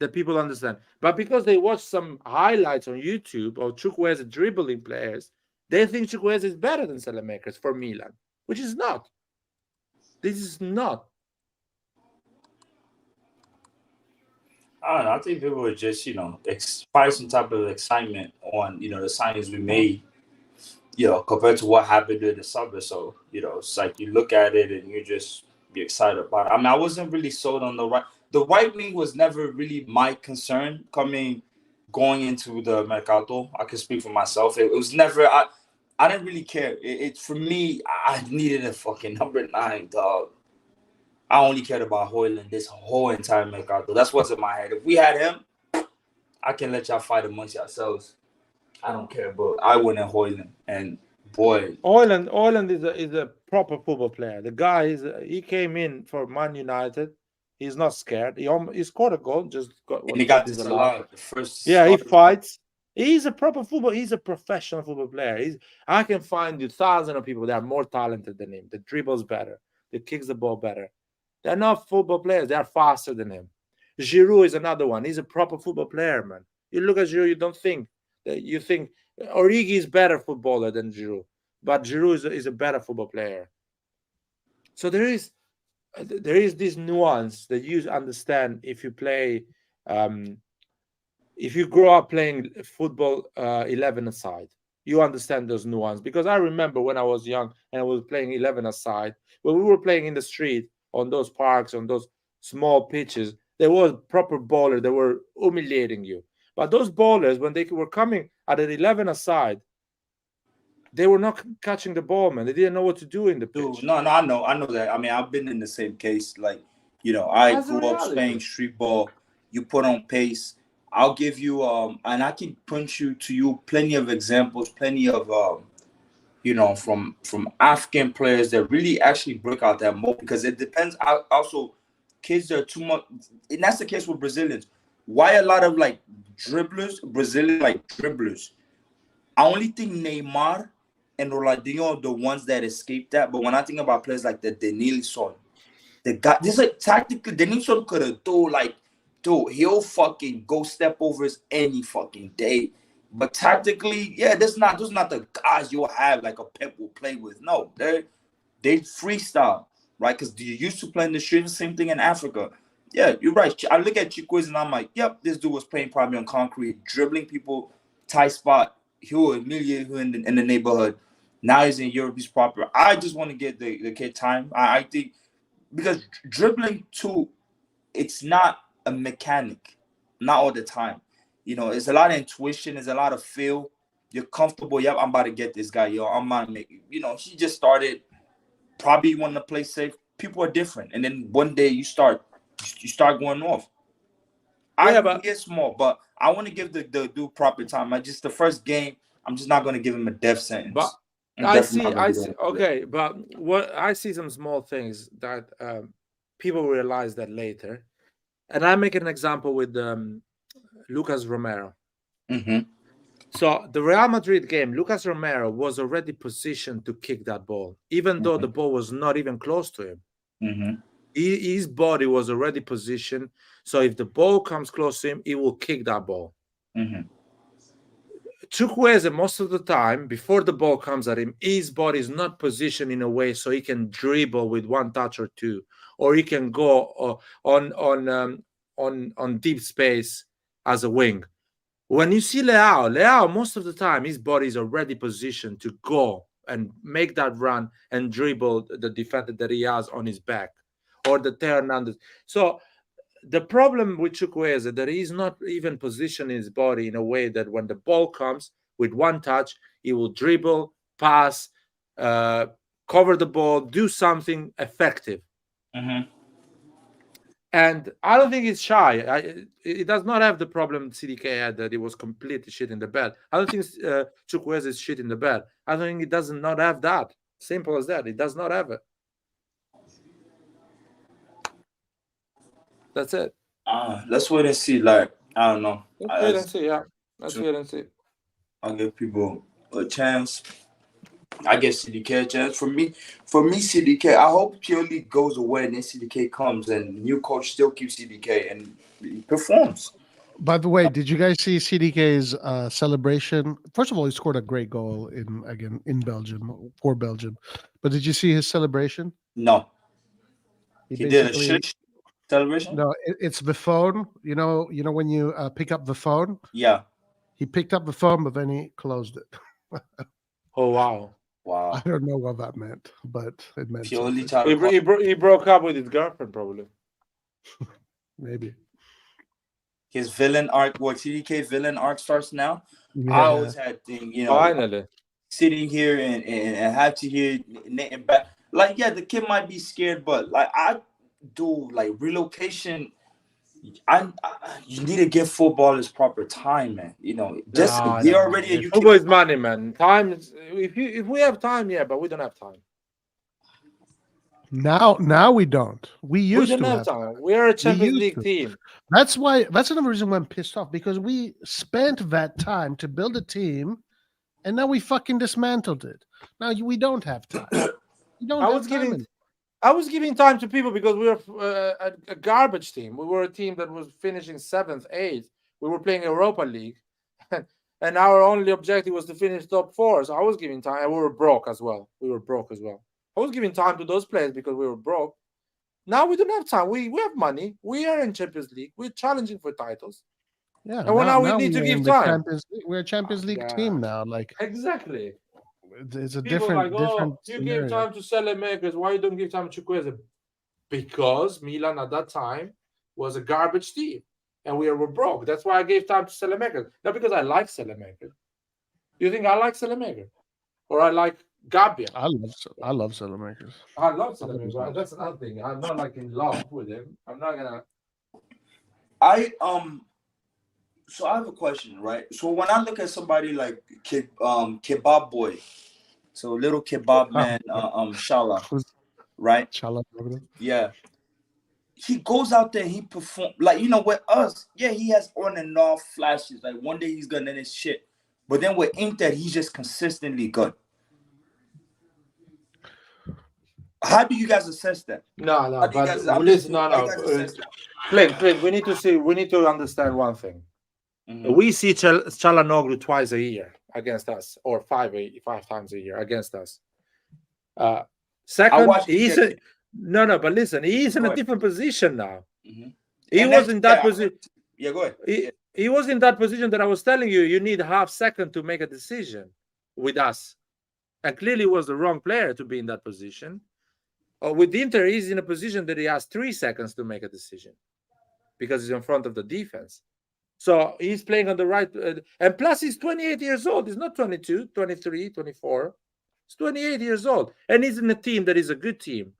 S1: that people understand. But because they watch some highlights on YouTube of Chukwueze dribbling players, they think Chukwueze is better than Selemakers for Milan, which is not. This is not.
S5: I don't know. I think people would just, find some type of excitement on, the signings we made, compared to what happened in the summer. So, it's like you look at it and you just be excited about it. I mean, I wasn't really sold on the right. The right wing was never really my concern going into the Mercato. I can speak for myself. It was never, I didn't really care. For me, I needed a fucking number 9, dog. I only cared about Højlund this whole entire Mercato. That's what's in my head. If we had him, I can let y'all fight amongst yourselves. I don't care, but I wanted Højlund. And boy,
S1: Højlund is a proper football player. The guy he came in for Man United. He's not scared. He scored a goal.
S5: And he got this a lot.
S1: He fights. He's a proper football. He's a professional football player. I can find you thousands of people that are more talented than him. That dribbles better. That kicks the ball better. They're not football players. They are faster than him. Giroud is another one. He's a proper football player, man. You look at Giroud, you don't think that. You think Origi is better footballer than Giroud, but Giroud is a better football player. So there is this nuance that you understand if you play, if you grow up playing football 11-a-side. You understand those nuances because I remember when I was young and I was playing 11-a-side. When we were playing in the street on those parks, on those small pitches, there was proper ballers that were humiliating you. But those ballers, when they were coming at an 11-a-side, they were not catching the ball, man. They didn't know what to do in the pitch.
S5: Dude, no, I know that. I mean, I've been in the same case. Like, I grew up playing street ball. You put on pace. I'll give you and I can point to you plenty of examples, plenty of from African players that really actually break out that mold because it depends. Also, kids are too much, and that's the case with Brazilians. Why a lot of Brazilian dribblers? I only think Neymar and Ronaldinho are the ones that escaped that. But when I think about players like the Denilson, tactically, Denilson could have dude, he'll fucking go step overs any fucking day. But tactically, those not the guys you'll have like a Pep will play with. No, they freestyle, right? Because you're used to playing the street. The same thing in Africa. Yeah, you're right. I look at Chukwueze and I'm like, yep, this dude was playing probably on concrete, dribbling people, tight spot. He was immediately in the neighborhood. Now he's in Europe. He's proper. I just want to get the kid time. I think because dribbling too, it's not a mechanic, not all the time. It's a lot of intuition. There's a lot of feel. You're comfortable. Yep, I'm about to get this guy. I'm about to make. He just started. Probably wanting to play safe. People are different, and then one day you start going off. I get small, but I want to give the dude proper time. The first game, I'm just not going to give him a death sentence.
S1: But I see. Okay, but what I see some small things that people realize that later, and I make an example with Lucas Romero.
S5: Mm-hmm.
S1: So the Real Madrid game, Lucas Romero was already positioned to kick that ball, even though the ball was not even close to him.
S5: Mm-hmm.
S1: His body was already positioned. So if the ball comes close to him, he will kick that ball.
S5: Mm-hmm.
S1: Chukwueze, most of the time, before the ball comes at him, his body is not positioned in a way so he can dribble with one touch or two, or he can go on deep space as a wing. When you see Leao, most of the time his body is already positioned to go and make that run and dribble the defender that he has on his back, or the Theo Hernandez. So the problem with Chukwueze is that he's not even positioning his body in a way that when the ball comes with one touch, he will dribble, pass, cover the ball, do something effective. And I don't think he's shy. It does not have the problem CDK had, that he was completely shit in the bed. I don't think Chukwueze is shit in the bed. I don't think he does not have that. Simple as that. He does not have it. That's it.
S5: Let's wait and see. Like, I don't know.
S1: Let's wait and see. Yeah, let's wait and see.
S5: I'll give people a chance. I give CDK a chance. For me, CDK, I hope Pure League goes away and then CDK comes and new coach still keeps CDK and he performs.
S6: By the way, did you guys see CDK's celebration? First of all, he scored a great goal in Belgium, for Belgium. But did you see his celebration?
S5: No. He did a shit celebration?
S6: No, it's the phone. You know when you pick up the phone?
S5: Yeah.
S6: He picked up the phone, but then he closed it.
S1: Oh, wow.
S5: Wow.
S6: I don't know what that meant, but it meant
S5: Purely
S1: he broke up with his girlfriend, probably.
S6: Maybe.
S5: His villain arc, CDK villain arc starts now.
S6: Yeah.
S5: I always had thing,
S1: Finally.
S5: Sitting here and have to hear Nathan back. Like, yeah, the kid might be scared, but like I do like relocation. You need to give footballers proper time, man. They're already a UK.
S1: Football is money, man. Time is, if we have time, yeah, but we don't have time.
S6: Now we don't. We don't
S1: have time. We are a Champions League team.
S6: That's another reason why I'm pissed off, because we spent that time to build a team, and now we fucking dismantled it. Now we don't have time.
S1: I was giving time to people because we were a garbage team. We were a team that was finishing 7th, 8th. We were playing Europa League, and our only objective was to finish top 4. So I was giving time, and we were broke as well. I was giving time to those players because we were broke. Now we don't have time. We have money. We are in Champions League. We're challenging for titles.
S6: Yeah.
S1: And now we need to give time.
S6: We're a Champions League team now. Like,
S1: exactly.
S6: It's a
S1: People
S6: different.
S1: You give time to Selemakers. Why you don't give time to Chukwueze? Because Milan at that time was a garbage team, and we were broke. That's why I gave time to Selemakers. Not because I like Selemakers. You think I like Selemakers, or I like Gabbia?
S6: I love Selemakers.
S1: I love Selemakers. That's another thing. I'm not like in love with him. I'm not gonna.
S5: So I have a question, right? So when I look at somebody like Kebab Boy, so little Kebab man, Shala, right?
S6: Shala,
S5: yeah. He goes out there, he performs like with us. Yeah, he has on and off flashes. Like one day he's good and his shit, but then with Inter, he's just consistently good. How do you guys assess that?
S1: No. But listen, Clint, we need to understand one thing. Mm-hmm. We see Çalhanoğlu twice a year against us, or five times a year against us. Second, but listen, he's in a different position now. Mm-hmm. He was in that position.
S5: Yeah, go ahead.
S1: He was in that position that I was telling you. You need half second to make a decision with us, and clearly was the wrong player to be in that position. With Inter, he's in a position that he has 3 seconds to make a decision because he's in front of the defense. So he's playing on the right. And plus, he's 28 years old. He's not 22, 23, 24. He's 28 years old. And he's in a team that is a good team.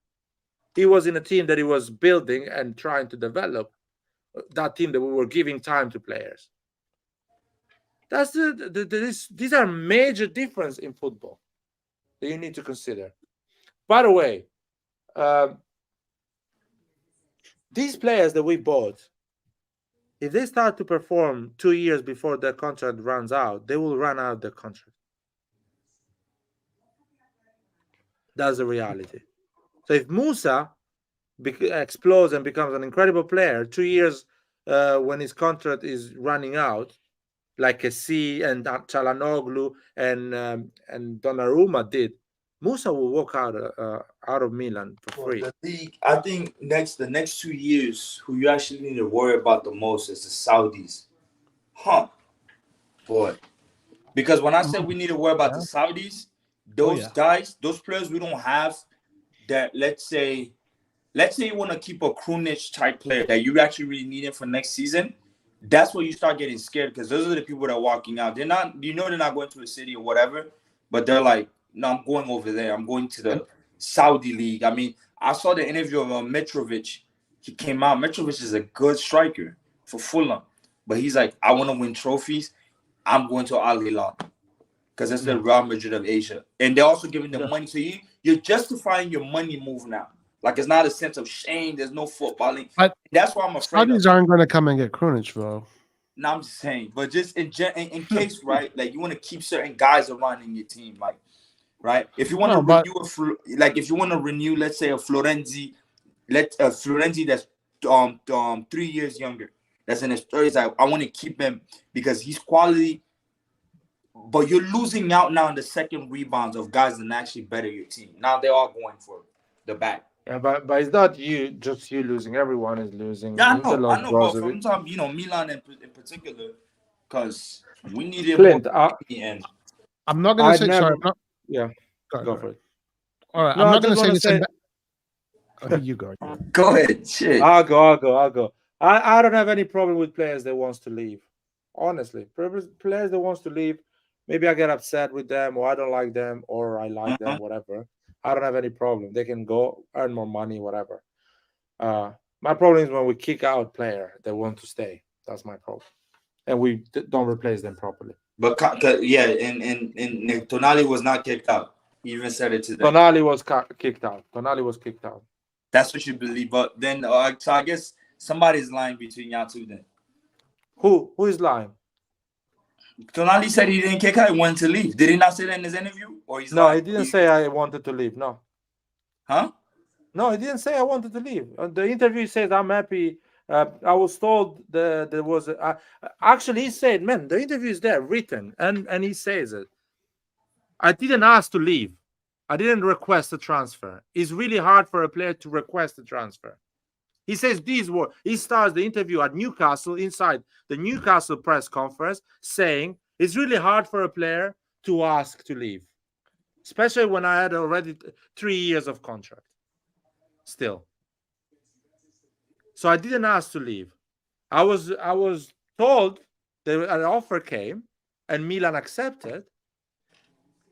S1: He was in a team that he was building and trying to develop. That team that we were giving time to players. That's these are major difference in football that you need to consider. By the way, these players that we bought, if they start to perform 2 years before their contract runs out, they will run out their contract. That's the reality. So if Musa explodes and becomes an incredible player 2 years when his contract is running out, like Kessie and Çalhanoğlu and Donnarumma did, Musa will walk out of Milan for
S5: For
S1: free.
S5: the league, I think the next 2 years, who you actually need to worry about the most is the Saudis. Huh, boy. Because when I said we need to worry about the Saudis, those guys, those players we don't have that, let's say you want to keep a Krunic type player that you actually really need him for next season, that's where you start getting scared because those are the people that are walking out. They're not, they're not going to a city or whatever, but they're like, no, I'm going over there. I'm going to the Saudi league. I mean, I saw the interview of Mitrovic. He came out. Mitrovic is a good striker for Fulham, but he's like, I want to win trophies. I'm going to Al Hilal because it's the Real Madrid of Asia, and they're also giving them money. So you're justifying your money move now. Like it's not a sense of shame. There's no footballing. But that's why I'm afraid.
S6: Saudis aren't going to come and get Krunic, though.
S5: No, I'm just saying. But just in case, right? Like you want to keep certain guys around in your team, like right. If you want to renew if you want to renew, let's say a Florenzi, Florenzi that's 3 years younger, that's in his 30s. I want to keep him because he's quality. But you're losing out now in the second rebounds of guys that actually better your team. Now they're all going for the back.
S1: Yeah, but it's not just you losing. Everyone is losing.
S5: Yeah, I know. But from time, Milan in particular, because we needed
S1: Clint,
S5: more in the end.
S6: I'm not going to say sorry.
S1: Yeah, go for it.
S6: All right, I'm not going to say this. You go.
S5: Go ahead. Shit.
S1: I'll go. I don't have any problem with players that wants to leave. Honestly, players that wants to leave. Maybe I get upset with them, or I don't like them, or I like them, whatever. I don't have any problem. They can go earn more money, whatever. My problem is when we kick out player that want to stay. That's my problem, and we don't replace them properly.
S5: But yeah, and Tonali was not kicked out. He even said it today.
S1: Tonali was kicked out. Tonali was kicked out.
S5: That's what you believe. But then, so I guess somebody's lying between y'all two. Then
S1: who is lying?
S5: Tonali said he didn't kick out. He wanted to leave. Did he not say that in his interview? Or he's
S1: he didn't say I wanted to leave. No.
S5: Huh?
S1: No, he didn't say I wanted to leave. The interview says I'm happy. I was told there was actually he said, man, the interview is there written, and he says it. I didn't ask to leave. I didn't request a transfer. It's really hard for a player to request a transfer. He says these words. He starts the interview at Newcastle, inside the Newcastle press conference, saying it's really hard for a player to ask to leave, especially when I had already 3 years of contract still. So I didn't ask to leave. I was told that an offer came and Milan accepted,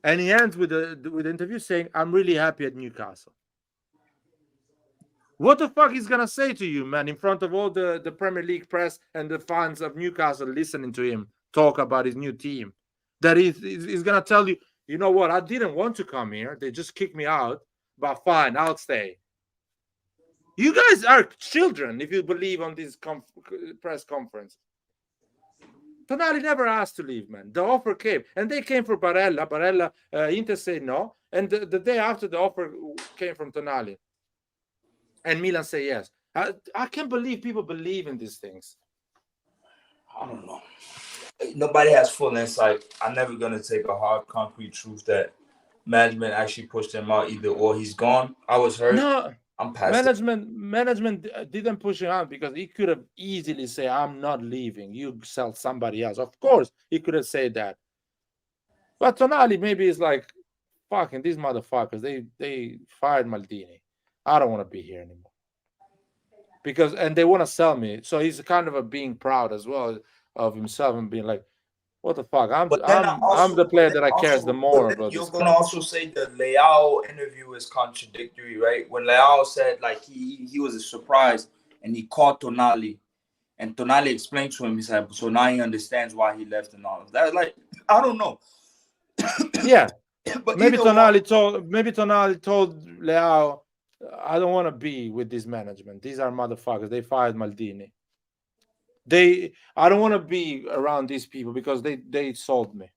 S1: and he ends with the interview saying, I'm really happy at Newcastle. What the fuck he's gonna say to you, man, in front of all the Premier League press and the fans of Newcastle listening to him talk about his new team? That he's gonna tell you, you know what, I didn't want to come here. They just kicked me out, but fine, I'll stay. You guys are children if you believe on this press conference. Tonali never asked to leave, man. The offer came, and they came for Barella. Barella, Inter said no, and the day after the offer came from Tonali. And Milan say yes. I can't believe people believe in these things.
S5: I don't know. Nobody has full insight. I'm never gonna take a hard, concrete truth that management actually pushed him out either or. He's gone. I was hurt.
S1: No,
S5: I'm past
S1: management didn't push him out because he could have easily said, "I'm not leaving. You sell somebody else." Of course, he could have said that. But Tonali maybe is like, fucking these motherfuckers. They fired Maldini. I don't want to be here anymore. And they want to sell me. So he's kind of being proud as well of himself and being like, what the fuck? I'm the player that I cares the more about.
S5: You're going to also say the Leao interview is contradictory, right? When Leao said like he was a surprise and he called Tonali and Tonali explained to him, he said, so now he understands why he left and all of that. Like, I don't know.
S1: Yeah. But maybe Tonali told Leao, I don't want to be with this management. These are motherfuckers. They fired Maldini. I don't want to be around these people because they sold me.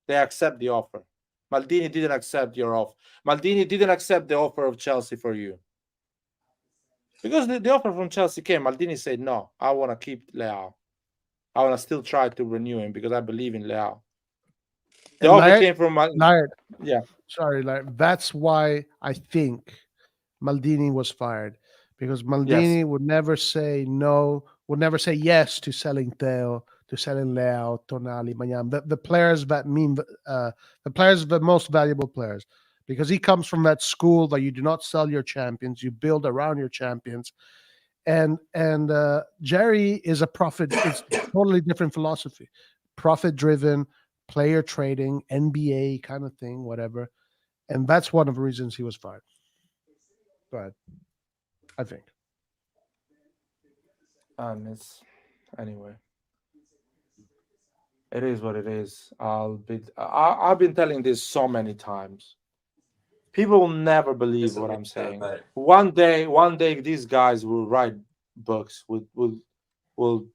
S1: They accept the offer. Maldini didn't accept your offer. Maldini didn't accept the offer of Chelsea for you. Because the offer from Chelsea came, Maldini said, no, I want to keep Leao. I want to still try to renew him because I believe in Leao. The offer came from
S6: Laird.
S1: Yeah.
S6: sorry, like that's why I think Maldini was fired, because Maldini would never say no, would never say yes to selling Theo, to selling Leao, Tonali, Mañan, the players that mean the players, the most valuable players, because he comes from that school that you do not sell your champions, you build around your champions. And Jerry is a profit. It's totally different philosophy, profit driven, player trading, NBA kind of thing, whatever. And that's one of the reasons he was fired. But I think
S1: It's anyway. It is what it is. I've been telling this so many times. People will never believe
S5: It's a
S1: what I'm
S5: bit
S1: saying.
S5: bad.
S1: One day, these guys will write books. Will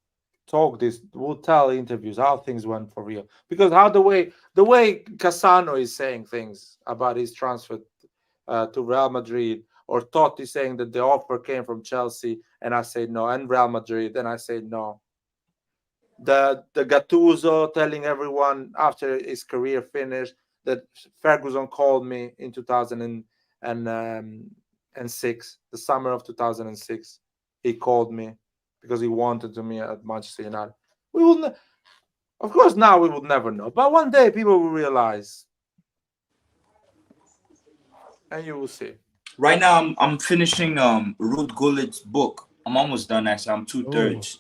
S1: talk this. Will tell interviews how things went for real. Because how the way Cassano is saying things about his transfer to Real Madrid, or Totti saying that the offer came from Chelsea, and I said no, and Real Madrid, and I said no. The Gattuso telling everyone after his career finished that Ferguson called me in 2006, the summer of 2006. He called me because he wanted to me at Manchester United. We will, of course, now we would never know, but one day people will realize, and you will see.
S5: Right now, I'm finishing Ruth Gullit's book. I'm almost done. Actually, I'm 2/3.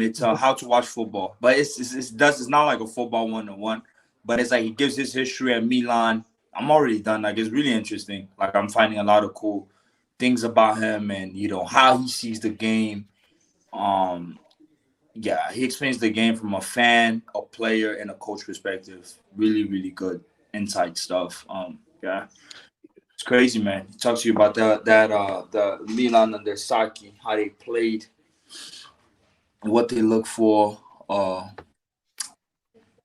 S5: It's how to watch football, but it's not like a football 101, but it's like he gives his history at Milan. I'm already done. Like, it's really interesting. Like, I'm finding a lot of cool things about him, and how he sees the game. Yeah, he explains the game from a fan, a player, and a coach perspective. Really, really good inside stuff. Yeah, it's crazy, man. He talks to you about the Milan and their Saki, how they played, what they look for.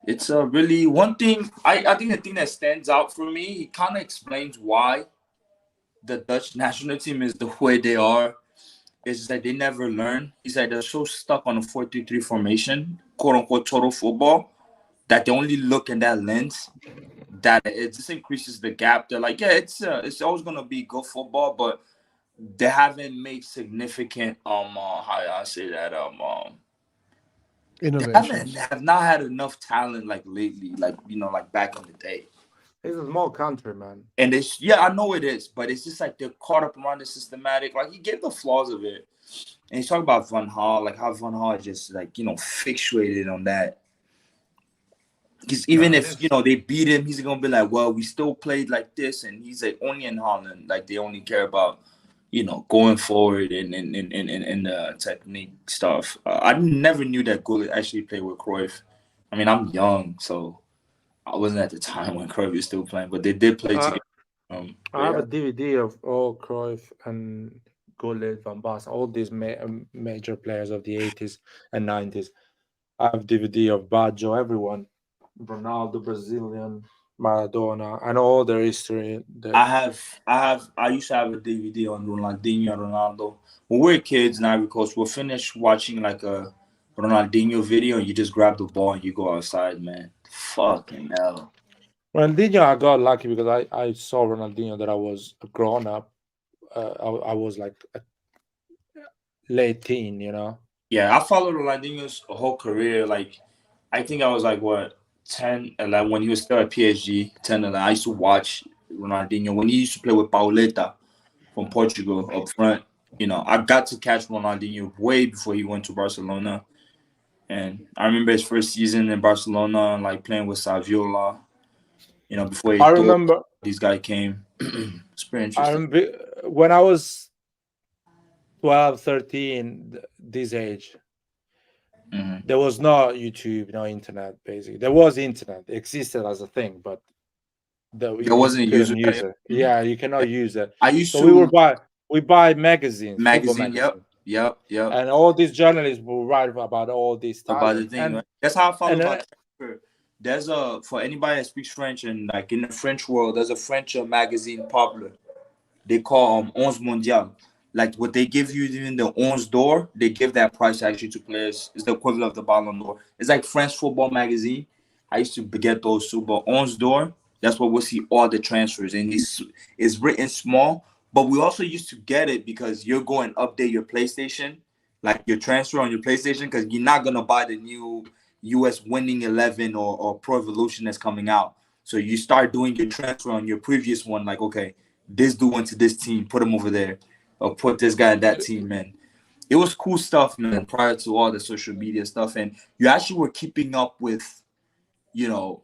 S5: It's really one thing. I think the thing that stands out for me, he kind of explains why the Dutch national team is the way they are. It's that they never learn. He said they're so stuck on a 4-3-3 formation, quote unquote total football, that they only look in that lens. That it just increases the gap. They're like, yeah, it's always gonna be good football, but they haven't made significant how I say that
S6: innovations.
S5: have not had enough talent like lately, like like back in the day.
S1: It's a small country, man.
S5: And I know it is, but it's just like they're caught up around the systematic. Like, he gave the flaws of it, and he's talking about Van Gaal, like how Van Gaal is just like fixated on that. Because even if they beat him, he's gonna be like, well, we still played like this, and he's like only in Holland, like they only care about going forward and technique stuff. I never knew that Gullit actually played with Cruyff. I mean, I'm young, so I wasn't at the time when Cruyff was still playing, but they did play together.
S1: I have a DVD of all Cruyff and Gullit, Van Basten, all these major players of the 80s and 90s. I have DVD of Baggio, everyone, Ronaldo, Brazilian, Maradona, and all their history.
S5: I used to have a DVD on Ronaldinho, Ronaldo. When we were kids in Ivory Coast, we'll finish watching like a Ronaldinho video, and you just grab the ball and you go outside, man. Fucking hell.
S1: Ronaldinho, I got lucky because I saw Ronaldinho that I was a grown up. I was like a late teen,
S5: Yeah, I followed Ronaldinho's whole career. Like, I think I was like, what, 10, 11, when he was still at PSG, 10, 11. I used to watch Ronaldinho when he used to play with Pauleta from Portugal up front. I got to catch Ronaldinho way before he went to Barcelona. And I remember his first season in Barcelona, like playing with Saviola. Before
S1: I remember
S5: these guys came. It's pretty interesting.
S1: I remember when I was 12, 13, this age, there was no YouTube, no internet, basically. There was internet. It existed as a thing, but
S5: there wasn't
S1: use it. Yeah, you cannot use it. We buy magazines.
S5: Yep.
S1: And all these journalists will write about all these talent.
S5: About the thing, right? That's how I found about transfer. There's for anybody that speaks French, and like in the French world, there's a French magazine popular. They call 11 Mondial. Like, what they give you in the 11 d'Or, they give that price actually to players. It's the equivalent of the Ballon d'Or. It's like French football magazine. I used to get those too, but 11 d'Or, That's where we'll see all the transfers, and it's written small. But we also used to get it because you're going to update your PlayStation, like your transfer on your PlayStation, because you're not gonna buy the new US Winning 11 or Pro Evolution that's coming out. So you start doing your transfer on your previous one, like, okay, this dude went to this team, put him over there, or put this guy in that team, man. It was cool stuff, man, prior to all the social media stuff. And you actually were keeping up with, you know,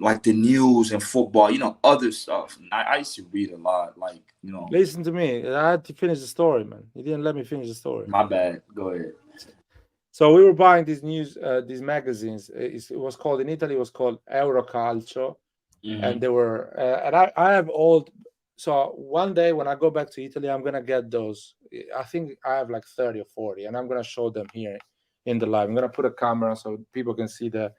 S5: like the news and football, you know, other stuff. I used to read a lot, like, you know.
S1: Listen to me. I had to finish the story, man. You didn't let me finish the story.
S5: My bad. Go ahead.
S1: So we were buying these these magazines. It was called, in Italy, it was called Eurocalcio. And they were, and I have old. So one day when I go back to Italy, I'm gonna get those. I think I have like 30 or 40, and I'm gonna show them here in the live. I'm gonna put a camera so people can see the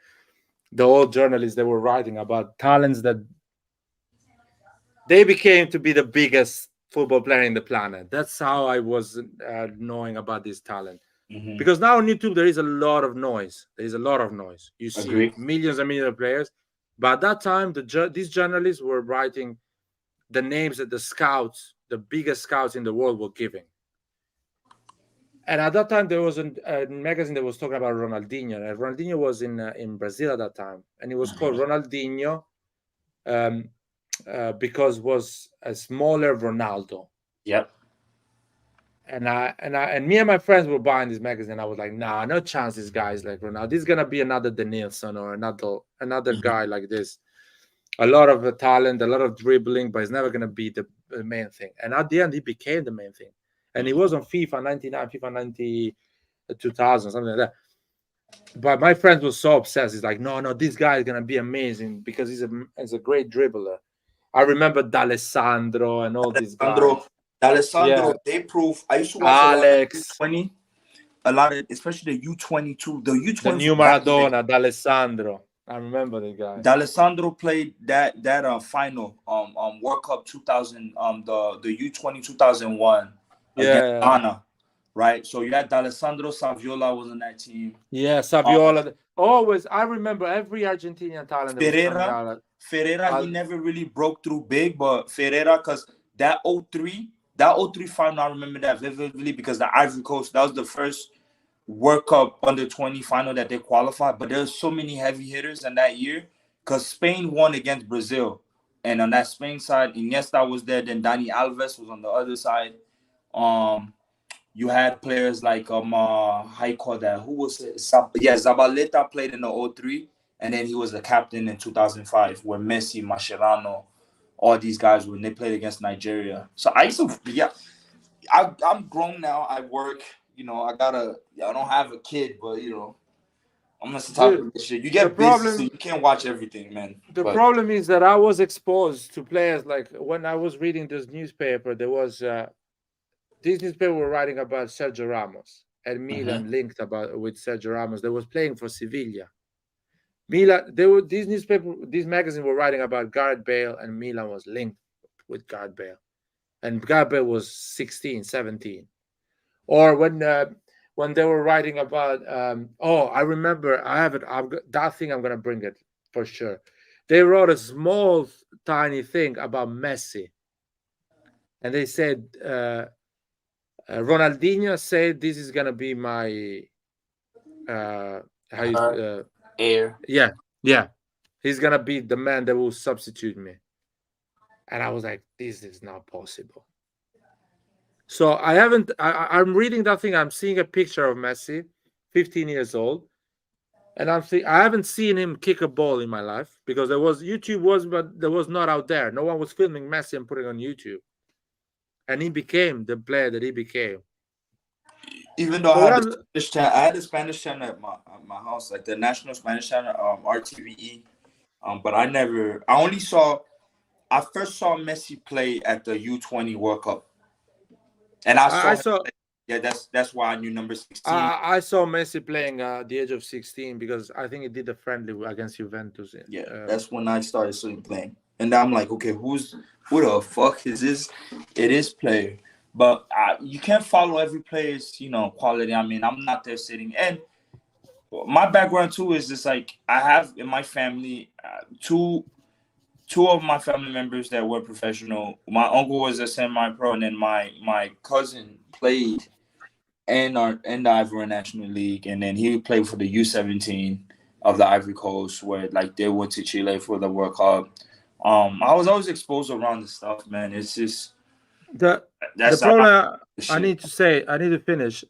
S1: old journalists that were writing about talents that they became to be the biggest football player in the planet. That's how I was knowing about this talent. Because now on YouTube there is a lot of noise. There is a lot of noise. You see millions and millions of players, but at that time these journalists were writing the names that the scouts, the biggest scouts in the world, were giving. And at that time there was a magazine that was talking about Ronaldinho. And Ronaldinho was in Brazil at that time, and it was called Ronaldinho because it was a smaller Ronaldo.
S5: Yep.
S1: And me and my friends were buying this magazine. I was like, nah, no chance this guy's like Ronaldo. This is gonna be another Denilson or another guy like this. A lot of talent, a lot of dribbling, but it's never gonna be the main thing. And at the end, he became the main thing. And he was on FIFA 99, FIFA 90, 2000, something like that. But my friends were so obsessed. He's like, no, this guy is gonna be amazing because he's a great dribbler. I remember D'Alessandro and all these guys.
S5: D'Alessandro, they prove. I used to watch
S1: Alex,
S5: a lot of, especially the U22, the U22.
S1: The new Maradona, D'Alessandro. I remember the guy.
S5: D'Alessandro played that final World Cup 2000, the U20 2001 against Ghana, right? So you had D'Alessandro, Saviola was on that team.
S1: Yeah, Saviola. Always, I remember every Argentinian talent.
S5: Ferreira, he never really broke through big, but Ferreira, because that 03 final, I remember that vividly because the Ivory Coast, that was the first World Cup under 20 final that they qualified. But there's so many heavy hitters in that year because Spain won against Brazil. And on that Spain side, Iniesta was there. Then Dani Alves was on the other side. You had players like, how you call that? Who was it? Zabaleta played in the 03. And then he was the captain in 2005 where Messi, Mascherano, all these guys, when they played against Nigeria. So I used to, I'm grown now. I work, you know, I don't have a kid, but, you know, I'm not talking this shit. You get busy, so you can't watch everything, man.
S1: The problem is that I was exposed to players, like when I was reading this newspaper, there was, this newspaper were writing about Sergio Ramos, and Milan linked with Sergio Ramos. They was playing for Sevilla. Milan, these magazines were writing about Gareth Bale, and Milan was linked with Gareth Bale. And Gareth Bale was 16, 17. Or when they were writing about, I remember, that thing, I'm going to bring it for sure. They wrote a small, tiny thing about Messi. And they said, Ronaldinho said, this is going to be my,
S5: heir.
S1: Yeah. He's going to be the man that will substitute me. And I was like, this is not possible. So I'm reading that thing. I'm seeing a picture of Messi, 15 years old. And I haven't seen him kick a ball in my life because but there was not out there. No one was filming Messi and putting it on YouTube. And he became the player that he became.
S5: Even though I had the Spanish channel at my house, like the national Spanish channel, RTVE. But I first saw Messi play at the U20 World Cup. And I saw that's why I knew number 16.
S1: I saw Messi playing at the age of 16 because I think he did a friendly against Juventus.
S5: That's when I started seeing him playing. And I'm like, okay, who the fuck is this? It is player. But you can't follow every player's, quality. I mean, I'm not there sitting. And my background, too, is just like I have in my family two two of my family members that were professional. My uncle was a semi-pro, and then my cousin played in the Ivory National League, and then he played for the U17 of the Ivory Coast, where like they went to Chile for the World Cup. I was always exposed around this stuff, man. It's just
S1: The
S5: that's
S1: problem I
S5: shit.
S1: need to finish.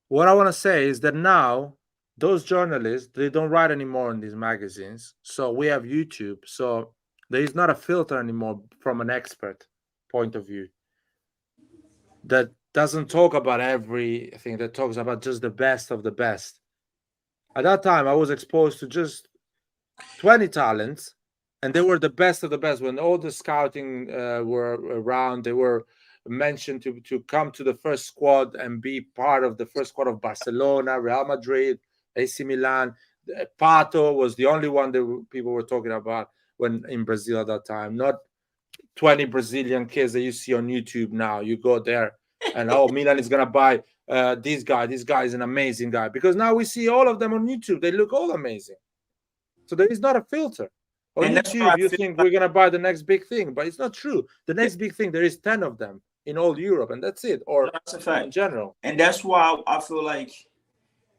S1: What I want to say is that now those journalists, they don't write anymore in these magazines. So we have YouTube. So there is not a filter anymore from an expert point of view that doesn't talk about everything, that talks about just the best of the best. At that time, I was exposed to just 20 talents, and they were the best of the best. When all the scouting were around, they were mentioned to come to the first squad and be part of the first squad of Barcelona, Real Madrid, AC Milan. Pato was the only one that people were talking about when in Brazil at that time. Not 20 Brazilian kids that you see on YouTube now. You go there and Milan is gonna buy this guy. This guy is an amazing guy, because now we see all of them on YouTube. They look all amazing. So there is not a filter. On YouTube, you think we're gonna buy the next big thing, but it's not true. The next big thing, there is 10 of them in all Europe, and that's it. Or
S5: that's a fact
S1: in general.
S5: And that's why I feel like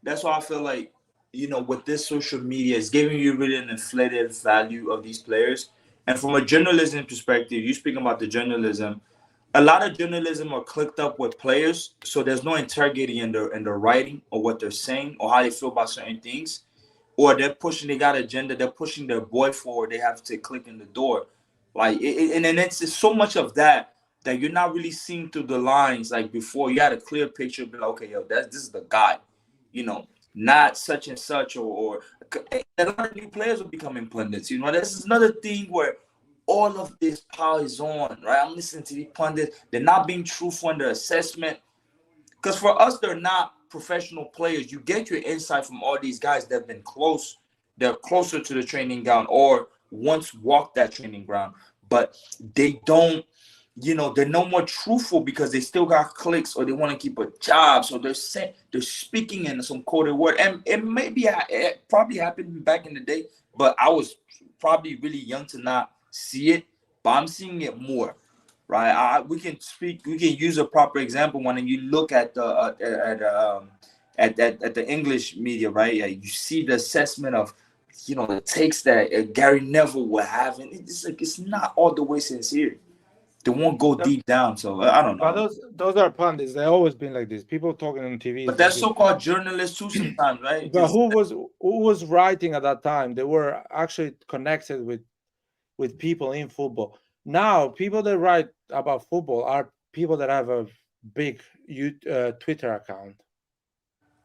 S5: with this social media, it's giving you really an inflated value of these players. And from a journalism perspective, you speaking about the journalism, a lot of journalism are clicked up with players, so there's no interrogating in their writing or what they're saying or how they feel about certain things. Or they got agenda, they're pushing their boy forward, they have to click in the door. Like, and it's so much of that you're not really seeing through the lines like before. You had a clear picture, be like, okay, this is the guy, not such and such, or a lot of new players are becoming pundits. This is another thing where all of this power is on, right? I'm listening to these pundits. They're not being truthful in their assessment. Because for us, they're not professional players. You get your insight from all these guys that have been close. They're closer to the training ground or once walked that training ground. But they don't, they're no more truthful because they still got clicks or they want to keep a job. So they're speaking in some coded word. And it probably happened back in the day, but I was probably really young to not see it. But I'm seeing it more. Right, we can use a proper example when you look at the English media, right? You see the assessment of the takes that Gary Neville will have, and it's not all the way sincere. They won't go deep down, so I don't know.
S1: But those are pundits. They've always been like this. People talking on TV.
S5: But that's so-called journalists too sometimes, right?
S1: But who was writing at that time? They were actually connected with people in football. Now, people that write about football are people that have a big Twitter account.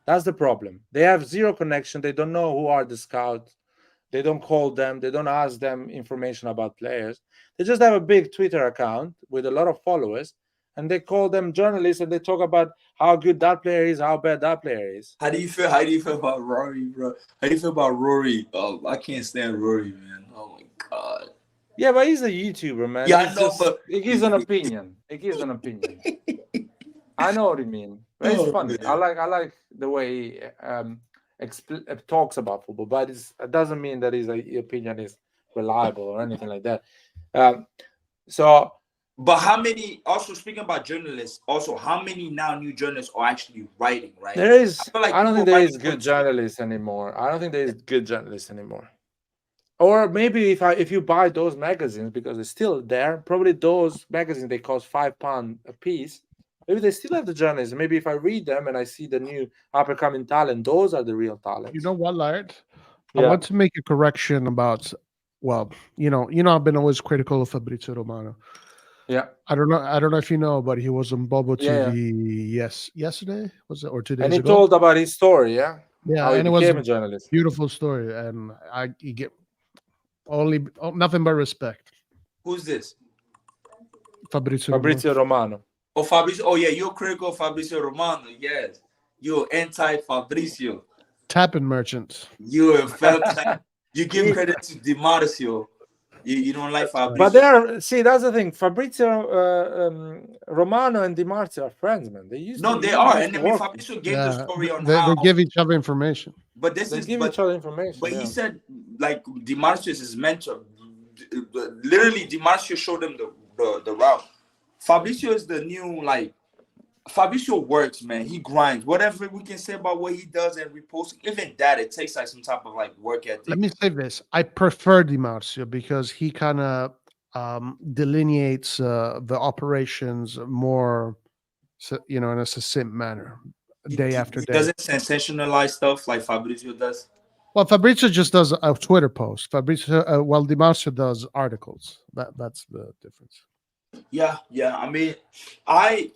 S1: That's the problem. They have zero connection. They don't know who are the scouts. They don't call them. They don't ask them information about players. They just have a big Twitter account with a lot of followers, and they call them journalists, and they talk about how good that player is, how bad that player is.
S5: How do you feel about Rory, bro? How do you feel about Rory? Oh, I can't stand Rory, man. Oh my God.
S1: Yeah, but he's a YouTuber, man.
S5: Yeah, I know, but
S1: it gives an opinion. I know what you mean. But it's funny. Man. I like the way he talks about football, but it doesn't mean that his opinion is reliable or anything like that.
S5: But how many? Also speaking about journalists, how many now new journalists are actually writing? Right?
S1: There is. I don't think there is good journalists anymore. Or maybe if you buy those magazines because they're still there, probably those magazines, they cost £5 a piece. Maybe they still have the journalists. Maybe if I read them and I see the new up-and-coming talent, those are the real talents.
S6: You know what, Laird? Yeah. I want to make a correction about. Well, I've been always critical of Fabrizio Romano.
S1: Yeah.
S6: I don't know if you know, but he was on Bobo TV yesterday, was it, or 2 days ago?
S1: And he told about his story, yeah?
S6: Yeah,
S1: how he
S6: and it was
S1: a journalist.
S6: Beautiful story, and you get nothing but respect.
S5: Who's this?
S1: Fabrizio Romano.
S5: Oh, Fabrizio. Oh, yeah, you're critical of Fabrizio Romano. Yes. You're anti-Fabrizio.
S6: Tapping merchant.
S5: You're you give credit to Di Marzio. You don't like Fabrizio.
S1: But that's the thing. Fabrizio Romano and Di Marzio are friends, man.
S5: They are. And I mean, Fabrizio gave the story on
S6: how they give each other information.
S5: But
S1: give each other information.
S5: But he said, like, Di Marzio is his mentor. literally Di Marzio showed them the route. Fabrizio is the new, like, Fabrizio works, man. He grinds. Whatever we can say about what he does and reposting, even that, it takes like some type of like work ethic.
S6: Let me say this: I prefer Di Marzio because he kind of delineates the operations more, in a succinct manner, day after
S5: He
S6: day.
S5: doesn't sensationalize stuff like Fabrizio does.
S6: Well, Fabrizio just does a Twitter post. Fabrizio, while Di Marzio does articles. That's the difference.
S5: Yeah. I mean, I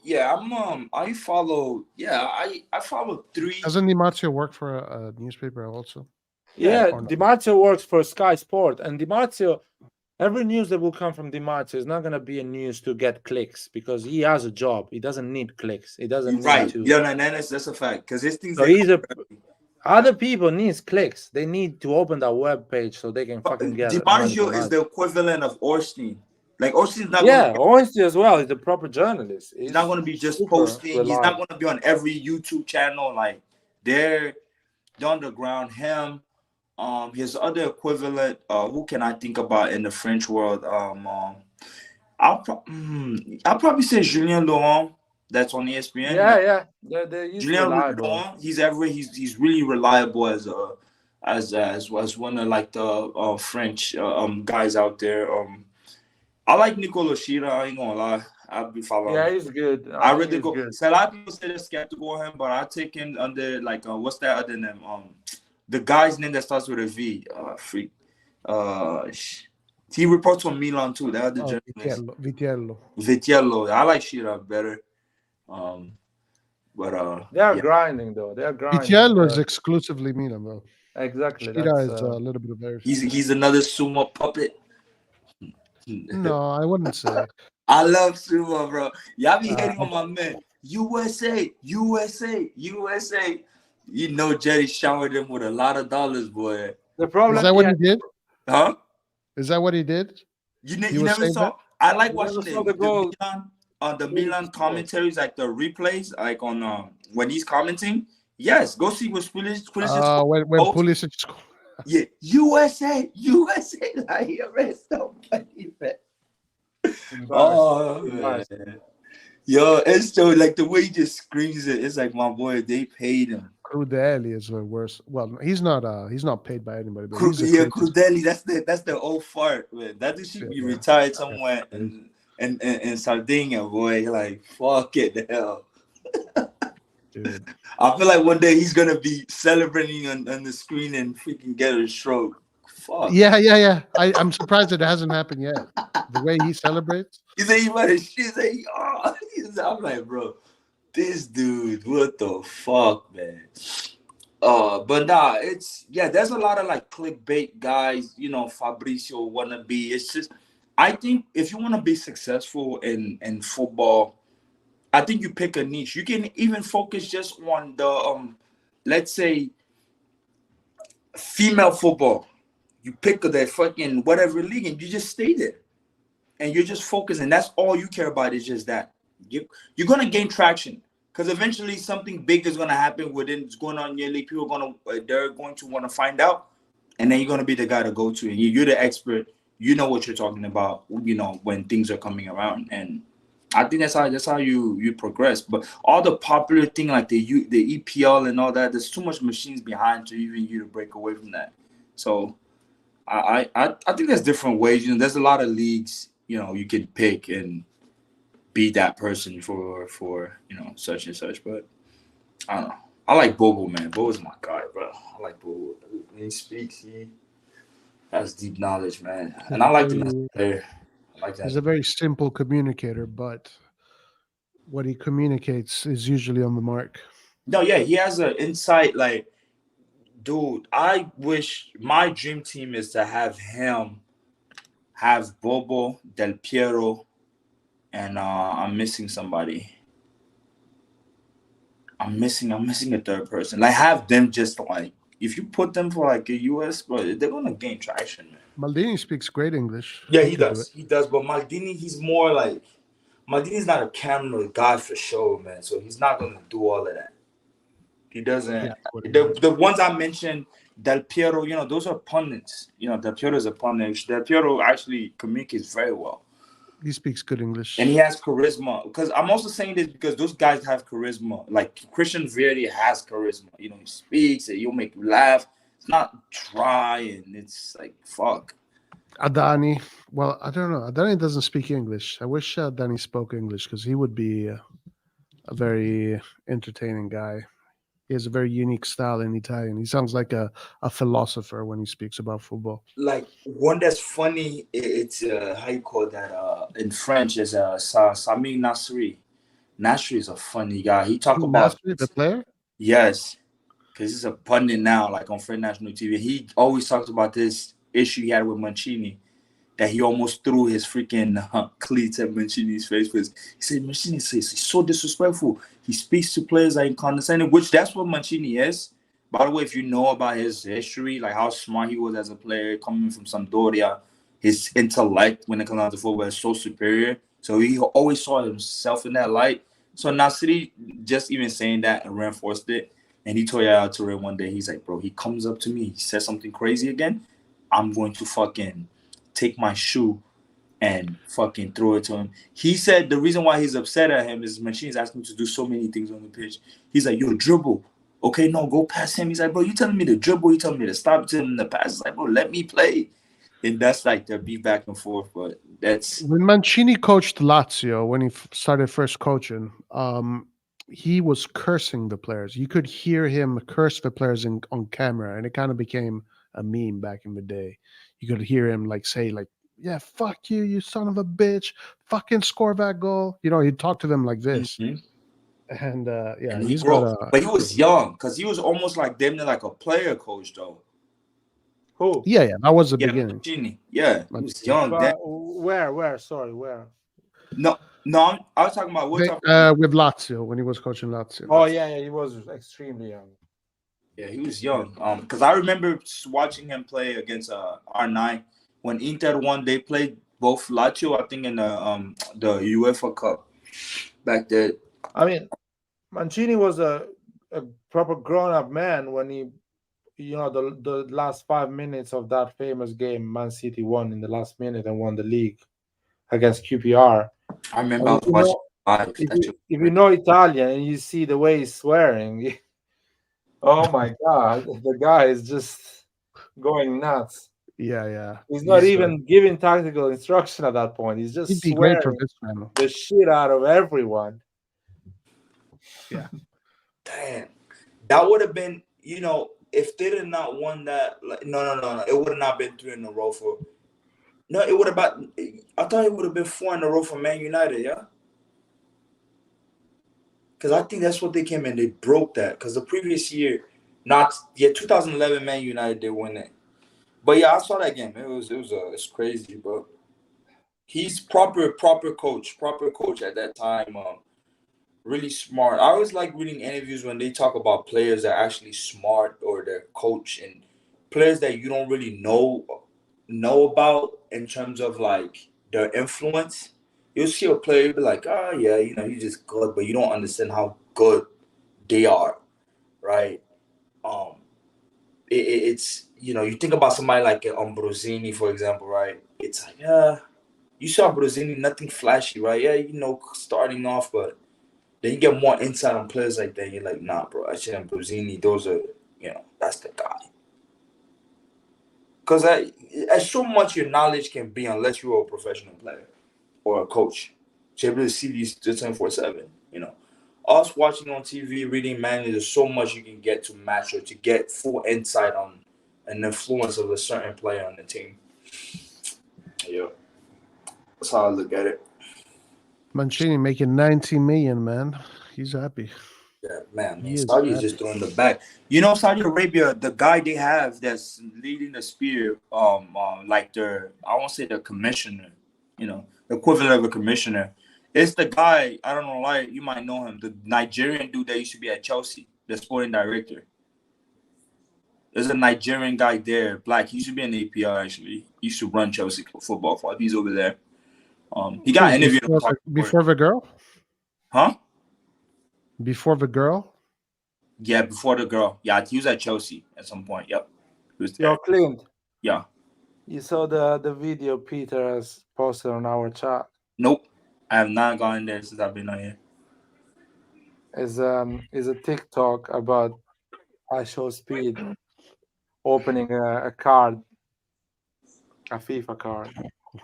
S5: follow. Yeah, I follow 3.
S6: Doesn't Di Marzio work for a newspaper also?
S1: Yeah,
S6: or not?
S1: Di Marzio works for Sky Sport, and Di Marzio, every news that will come from Di Marzio is not going to be a news to get clicks, because he has a job. He doesn't need clicks. He doesn't need to.
S5: Yeah, that's a fact. Because his things.
S1: So other people needs clicks. They need to open that web page so they can fucking get.
S5: Di Marzio is the equivalent of Orstein. Like, Orstein's not.
S1: Orstein as well. He's a proper journalist.
S5: He's not going to be just posting. Reliable. He's not going to be on every YouTube channel. Like, they're underground. Him. His other equivalent, who can I think about in the French world? I'll probably say Julien Laurent. That's on ESPN.
S1: Yeah. Julien
S5: Laurent. He's really reliable as one of like the French guys out there. I like Nicolo Shira. I ain't gonna lie. I'll be following.
S1: Yeah, he's good.
S5: I really go. So a lot of people say they're skeptical of him, but I take him under like what's that other name? The guy's name that starts with a V. Freak. He reports on Milan too. The other journalist. Vitiello. I like Shira better. But
S1: they are grinding though. They are grinding.
S6: Vitiello is exclusively Milan though.
S1: Exactly.
S6: Shira is a little bit of everything.
S5: He's another sumo puppet.
S6: No, I wouldn't say.
S5: I love sumo, bro. Y'all be hating on my man. USA. You know, Jerry showered him with a lot of dollars, boy.
S1: The problem
S6: is that what he did?
S5: Huh?
S6: Is that what he did?
S5: You never saw. That? I like watching the Milan commentaries, like the replays, like on when he's commenting. Yes, go see what Pulisic.
S6: When Pulisic.
S5: Yeah, USA, like you're so funny, man. Oh, man. Yo, it's so like the way he just screams it. It's like, my boy, they paid him.
S6: Crudeli is the worst. Well, he's not paid by anybody. But
S5: Crudeli, that's the old fart, man. That should be retired somewhere in Sardinia, boy. Like, fuck it, the hell. Dude. I feel like one day he's gonna be celebrating on the screen and freaking get a stroke. Fuck.
S6: Yeah. I'm surprised it hasn't happened yet. The way he celebrates.
S5: He's like, I'm like, bro, this dude, what the fuck, man? But nah, there's a lot of like clickbait guys, Fabrizio wannabe. It's just, I think if you want to be successful in football, I think you pick a niche. You can even focus just on the let's say female football. You pick the fucking whatever league and you just stay there. And you're just focused, and that's all you care about is just that. You're gonna gain traction because eventually something big is gonna happen what's going on in your league. They're going to want to find out, and then you're gonna be the guy to go to, and you're the expert. You know what you're talking about. When things are coming around, and I think that's how you progress. But all the popular thing like the EPL and all that, there's too much machines behind to even you to break away from that. So I think there's different ways. There's a lot of leagues. You can pick and be that person for such and such. But I don't know. I like Bobo, man. Bobo's my guy, bro. I like Bobo. When he speaks, he has deep knowledge, man. And I like him there.
S6: He's a very simple communicator, but what he communicates is usually on the mark.
S5: No, yeah, he has an insight. Like, dude, I wish my dream team is to have him. Have Bobo, Del Piero, and I'm missing somebody. I'm missing a third person. Like, have them just like, if you put them for like a US, but they're gonna gain traction, man.
S6: Maldini speaks great English.
S5: Yeah, he does. He does, but Maldini, he's more like Maldini's not a camera guy for show, man. So he's not gonna do all of that. He doesn't.
S6: Yeah,
S5: The ones I mentioned, Del Piero, you know, those are pundits. You know, Del Piero is a pundit. Del Piero actually communicates very well.
S6: he speaks good English.
S5: And he has charisma. Because I'm also saying this because those guys have charisma. Like Christian Vieri has charisma. You know, he speaks and he'll make you laugh. It's not dry and it's like, fuck.
S6: Adani, well, I don't know. Adani doesn't speak English. I wish Adani spoke English because he would be a very entertaining guy. He has a very unique style in Italian. He sounds like a philosopher when he speaks about football.
S5: Like one that's funny, it's how you call that in French is Sami Nasri. Nasri is a funny guy. He talk about
S6: Nasri, the player?
S5: Yes, because he's a pundit now, like on French national TV. He always talks about this issue he had with Mancini, that he almost threw his freaking cleats at Mancini's face. Because he said Mancini says he's so disrespectful. He speaks to players like condescending, which that's what Mancini is. By the way, if you know about his history, like how smart he was as a player coming from Sampdoria, his intellect when it comes down to football is so superior. So he always saw himself in that light. So Nasri just even saying that and reinforced it. And he told Yaya Toure one day, he's like, bro, he comes up to me, he says something crazy again, I'm going to fucking take my shoe and fucking throw it to him. He said the reason why he's upset at him is Mancini's asking him to do so many things on the pitch. He's like, yo, dribble. Okay, no, go past him. He's like, bro, you telling me to dribble, you telling me to stop, you telling me to pass. It's like, bro, let me play. And that's like their beat back and forth. But that's
S6: when Mancini coached Lazio, when he started first coaching, he was cursing the players. You could hear him curse the players on camera, and it kind of became a meme back in the day. You could hear him like say, like, yeah, fuck you, you son of a bitch, fucking score that goal. You know, he'd talk to them like this.
S5: Mhm.
S6: And yeah,
S5: and
S6: he's
S5: grew
S6: got
S5: up. But he was young because he was almost like them, like a player coach though.
S1: Who?
S6: yeah, that was the
S5: Yeah,
S6: beginning.
S5: Mancini. Yeah, he was
S6: Mancini.
S5: young then.
S1: Where? Sorry, where?
S5: No, I was talking about
S6: With Lazio, when he was coaching Lazio.
S1: Oh yeah, he was extremely young.
S5: Yeah, he was young. Because I remember watching him play against R9 when Inter won. They played both Lazio, I think, in the UEFA Cup back then.
S1: I mean, Mancini was a proper grown-up man when he, the last 5 minutes of that famous game, Man City won in the last minute and won the league against QPR.
S5: I remember I was watching live.
S1: If you know Italian and you see the way he's swearing, oh my God, the guy is just going nuts.
S6: Yeah.
S1: He's not even giving tactical instruction at that point. He's just
S6: he'd be great
S1: swearing
S6: professional.
S1: the shit out of everyone.
S6: Yeah.
S5: Damn. That would have been, if they did not won that, no. It would have not been 3 in a row for. No, it would have been. I thought it would have been 4 in a row for Man United, yeah. Because I think that's what they came in. They broke that. Because the previous year, 2011 Man United did win it. But yeah, I saw that game. It's crazy, but he's proper coach at that time. Really smart. I always like reading interviews when they talk about players that are actually smart or their coach and players that you don't really know about in terms of like their influence. You'll see a player be like, oh yeah, he's just good, but you don't understand how good they are, right? It's you think about somebody like Ambrosini, for example, right? It's like, you saw Ambrosini, nothing flashy, right? Yeah, starting off, but then you get more insight on players like that. You're like, nah, bro, actually Ambrosini, those are, that's the guy. Because as so much your knowledge can be unless you're a professional player or a coach. You're able to see these 24/7, Us watching on TV, reading manuals, there's so much you can get to match or to get full insight on an influence of a certain player on the team. Yeah. That's how I look at it.
S6: Mancini making 90 million, man. He's happy.
S5: Yeah, man. Saudi is just throwing the back. Saudi Arabia, the guy they have that's leading the spear, like I won't say the commissioner, the equivalent of a commissioner. It's the guy, I don't know why, you might know him, the Nigerian dude that used to be at Chelsea, the sporting director. There's a Nigerian guy there, black. He used to be an APR, actually. He used to run Chelsea football for. He's over there. He got interviewed.
S6: Before the girl?
S5: Huh?
S6: Before the girl?
S5: Yeah, before the girl. Yeah, he was at Chelsea at some point. Yep. He was there.
S1: Yo, Clint,
S5: Yeah.
S1: you saw the video Peter has posted on our chat.
S5: Nope. I have not gone in there since I've been on here.
S1: Is a TikTok about I Show Speed opening a card, a FIFA card.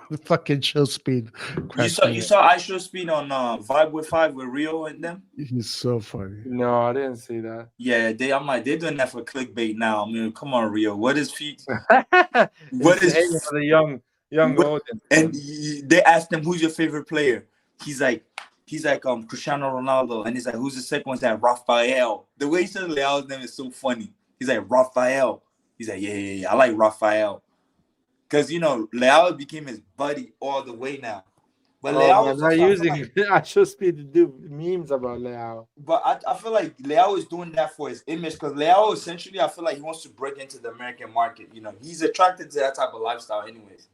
S6: The fucking show speed.
S5: You saw I Show Speed on Vibe with Five with Rio and them?
S6: He's so funny.
S1: No, I didn't see that.
S5: Yeah, I'm like, they're doing that for clickbait now. I mean, come on, Rio. What is feet?
S1: What is
S5: is
S1: for the young
S5: what-
S1: audience?
S5: And they asked him, who's your favorite player? He's like Cristiano Ronaldo. And he's like, who's the second one? He's like, Rafael. The way he says Leao's name is so funny. He's like, Rafael. He's like, yeah, I like Rafael. Because, Leao became his buddy all the way now. But Leao
S1: man,
S5: is
S1: they're
S5: also,
S1: using I Show Speed to do memes about Leao.
S5: But I feel like Leao is doing that for his image because Leao essentially, I feel like he wants to break into the American market. He's attracted to that type of lifestyle anyways.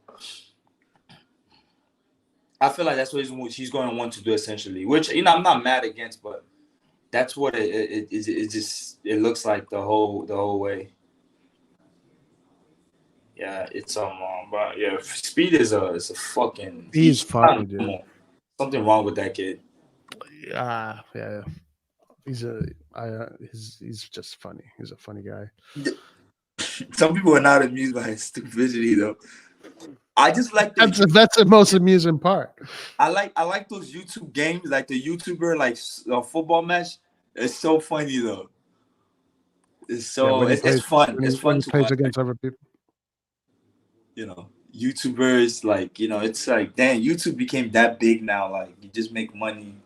S5: I feel like that's what he's going to want to do essentially, which, I'm not mad against, but that's what it just looks like the whole way. Yeah, it's but yeah, Speed is a fucking.
S6: He's funny, dude.
S5: Something wrong with that kid.
S6: Yeah. He's just funny. He's a funny guy.
S5: Some people are not amused by his stupidity though. I just like
S6: that's the most amusing part.
S5: I like those YouTube games, like the YouTuber football match. It's so funny though. It's fun. It's fun to
S6: play
S5: watch
S6: against other people.
S5: YouTubers, it's like, damn, YouTube became that big now. Like, you just make money.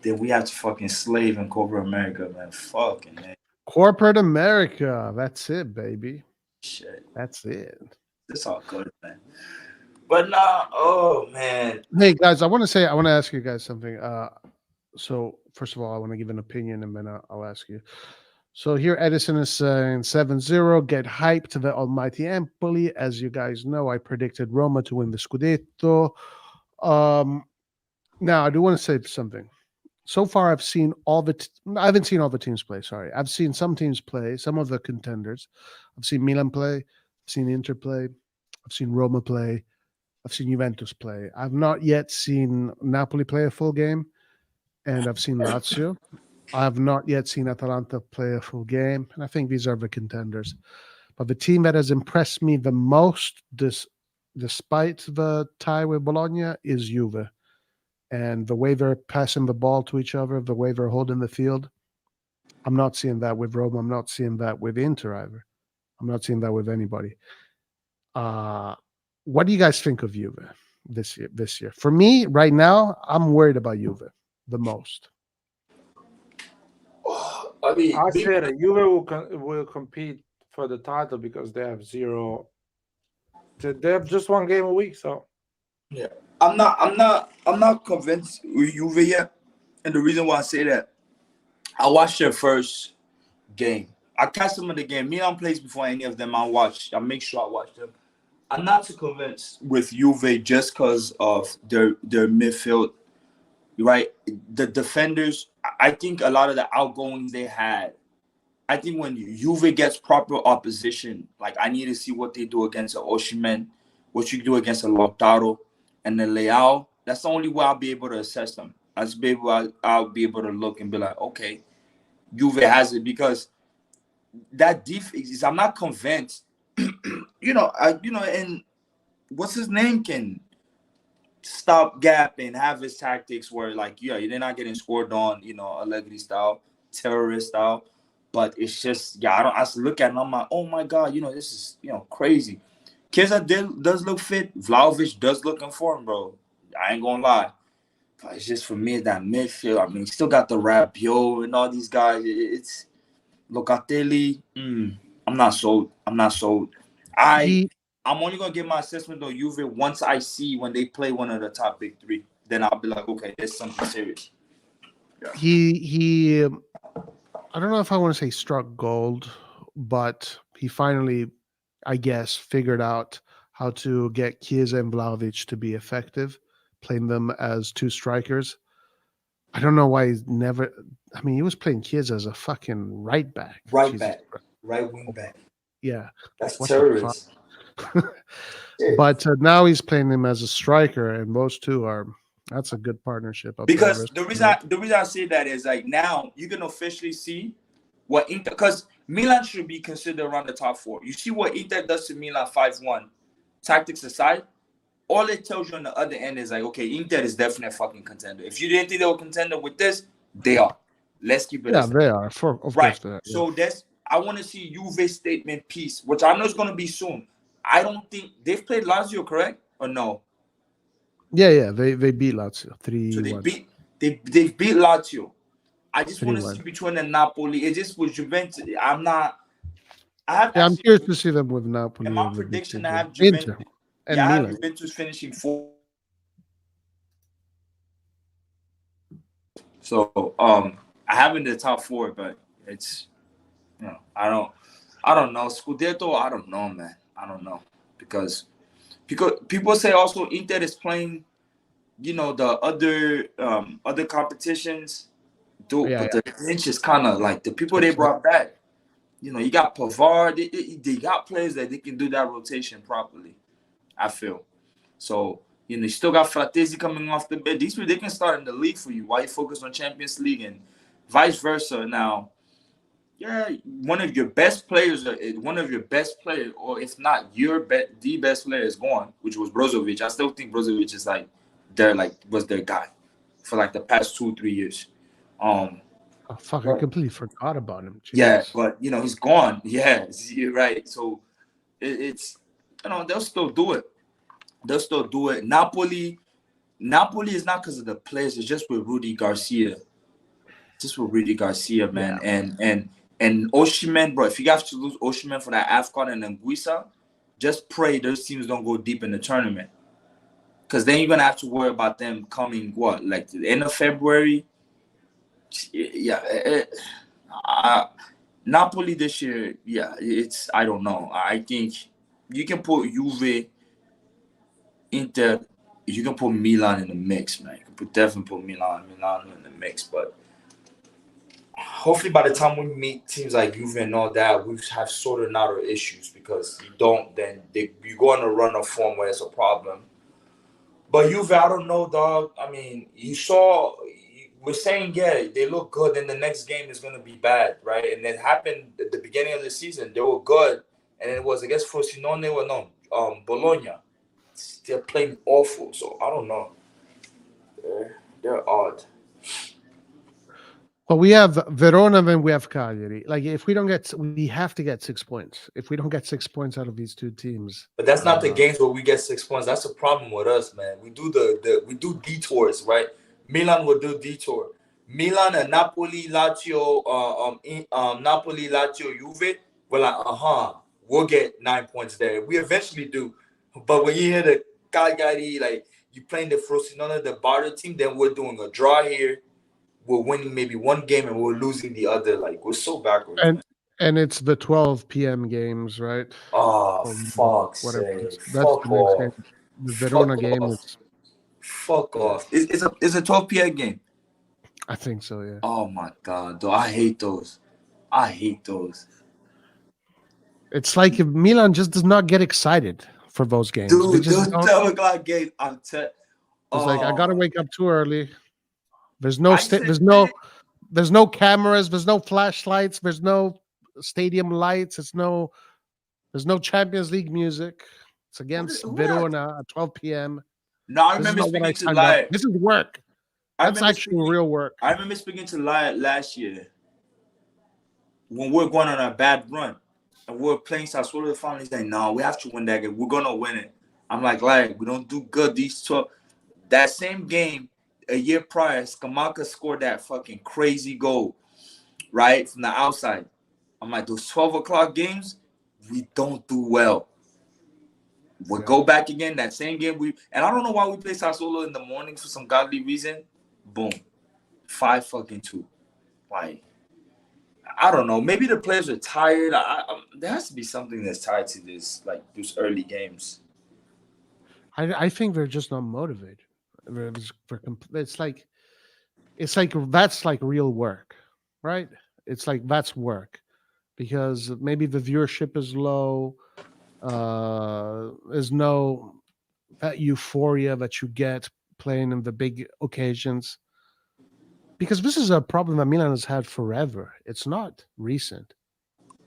S5: Then we have to fucking slave in corporate America, man. Fucking man.
S6: Corporate America. That's it, baby.
S5: Shit.
S6: That's it.
S5: It's all good, man. But nah, oh man.
S6: Hey guys, I want to ask you guys something. So first of all, I want to give an opinion, and then I'll ask you. So here, Edison is saying 7-0. Get hyped to the almighty Empoli. As you guys know, I predicted Roma to win the Scudetto. Now, I do want to say something. So far, I've seen I haven't seen all the teams play. Sorry, I've seen some teams play, some of the contenders. I've seen Milan play. I've seen Inter play. I've seen Roma play. I've seen Juventus play. I've not yet seen Napoli play a full game, and I've seen Lazio. I have not yet seen Atalanta play a full game, and I think these are the contenders. But the team that has impressed me the most, despite the tie with Bologna, is Juve. And the way they're passing the ball to each other, the way they're holding the field, I'm not seeing that with Roma. I'm not seeing that with Inter either. I'm not seeing that with anybody. What do you guys think of Juve this year? For me, right now, I'm worried about Juve the most.
S5: I mean,
S1: I said it. Juve will compete for the title because they have zero. They have just one game a week, so
S5: yeah. I'm not convinced with Juve yet, and the reason why I say that, I watched their first game. I catch them in the game. Milan plays before any of them. I make sure I watch them. I'm not too convinced with Juve just because of their midfield. Right, the defenders. I think a lot of the outgoings they had. I think when Juve gets proper opposition, like I need to see what they do against an Osimhen, what you do against a Lautaro, and the Leao. That's the only way I'll be able to assess them. I'll be able to look and be like, okay, Juve has it because that defense. I'm not convinced. And what's his name can stop gap and have his tactics where they're not getting scored on, Allegri style, terrorist style. But it's just, I look at it and I'm like, oh my God, this is, crazy. Chiesa does look fit. Vlahovic does look in form, bro. I ain't gonna lie. But it's just for me, that midfield. I mean, still got the Rabiot and all these guys. It's Locatelli. I'm not sold. I'm only gonna get my assessment on Juve once I see when they play one of the top big three. Then I'll be like, okay, there's something serious. Yeah.
S6: He I don't know if I want to say struck gold, but he finally, I guess, figured out how to get Chiesa and Vlahovic to be effective, playing them as two strikers. I don't know why he's never I mean, he was playing kids as a fucking right back.
S5: Right
S6: Jesus
S5: back,
S6: Christ.
S5: right wing back.
S6: Yeah.
S5: That's
S6: What the
S5: terrorist. Shit.
S6: But now he's playing him as a striker, and those two are. That's a good partnership up
S5: Because
S6: there.
S5: the reason I say that is like now you can officially see what Inter, because Milan should be considered around the top 4. You see what Inter does to Milan 5-1. Tactics aside, all it tells you on the other end is like, okay, Inter is definitely a fucking contender. If you didn't think they were contender with this, they are. Let's keep it.
S6: Yeah, they are. Of
S5: right.
S6: course they are.
S5: So I want to see Juve statement piece, which I know is going to be soon. I don't think they've played Lazio, correct or no?
S6: Yeah. They beat Lazio 3-1.
S5: So they beat Lazio. I just want to
S6: 3-1.
S5: see between the Napoli. It just was Juventus. I'm
S6: I'm curious to see them with Napoli.
S5: And my prediction, I have
S6: Inter
S5: Juventus.
S6: and
S5: I have
S6: Milan.
S5: Juventus finishing 4. So I have in the top 4, but it's I don't know. Scudetto, I don't know, man. I don't know. Because people say also Inter is playing, the other competitions. But the bench is kind of like the people they brought back. You got Pavard. They got players that they can do that rotation properly, I feel. So, you still got Fratesi coming off the bench. These people, they can start in the league for you while you focus on Champions League and vice versa. Now, one of your best players, or if not the best player is gone, which was Brozovic. I still think Brozovic is was their guy for like the past 2-3 years.
S6: Oh, fuck, I completely forgot about him. Jesus.
S5: Yeah, but he's gone. Yeah, you're right. So it's they'll still do it. Napoli is not because of the players. It's just with Rudy Garcia. Man. Yeah. And Osimhen, bro. If you have to lose Osimhen for that AFCON and then Guisa, just pray those teams don't go deep in the tournament. Because then you're gonna have to worry about them coming like the end of February. Yeah, Napoli this year. Yeah, I don't know. I think you can put Juve, Inter, you can put Milan in the mix, man. You can definitely put Milan in the mix. But hopefully by the time we meet teams like Juve and all that, we have sorted out our issues. Because you don't, then you go on a run of form where it's a problem. But Juve, I don't know, dog. I mean, we're saying, they look good, and the next game is going to be bad, right? And it happened at the beginning of the season. They were good, and it was against Frosinone, Bologna. They're playing awful, so I don't know. They're odd.
S6: Well, we have Verona, then we have Cagliari. Like, if we have to get 6 points. If we don't get 6 points out of these two teams,
S5: but that's not the games where we get 6 points. That's the problem with us, man. We do we do detours, right? Milan will do detour. Milan and Napoli, Lazio, Napoli, Lazio, Juve. We're like, we'll get 9 points there. We eventually do. But when you hear the Cagliari, like you playing the Frosinone, the Barra team, then we're doing a draw here. We're winning maybe one game and we're losing the other. Like we're so backwards.
S6: And it's the 12 p.m. games, right?
S5: Oh, fuck sake.
S6: That's the next game. The Verona game is.
S5: Fuck off. It's a 12 p.m. game.
S6: I think so, yeah.
S5: Oh my God, though. I hate those.
S6: It's like if Milan just does not get excited for those games.
S5: Dude, those 12 o'clock games,
S6: It's like I gotta wake up too early. There's no there's no cameras, there's no flashlights, there's no stadium lights, there's no Champions League music. It's against Verona at 12 p.m.
S5: No, I remember speaking to Lai.
S6: This is work. That's actually real work.
S5: I remember speaking to Lai last year when we're going on a bad run and we're playing Sassuolo the final. He's like, no, we have to win that game. We're gonna win it. I'm like, we don't do good these 12. That same game a year prior, Scamacca scored that fucking crazy goal, right, from the outside. I'm like, those 12 o'clock games, we don't do well. We'll go back again, that same game. And I don't know why we play Sassuolo in the morning for some godly reason. Boom. 5-2. Like, I don't know. Maybe the players are tired. There has to be something that's tied to this, like those early games.
S6: I think they're just not motivated. It's like that's like real work. right? It's like that's work because maybe the viewership is low. There's no that euphoria that you get playing in the big occasions. Because this is a problem that Milan has had forever. It's not recent.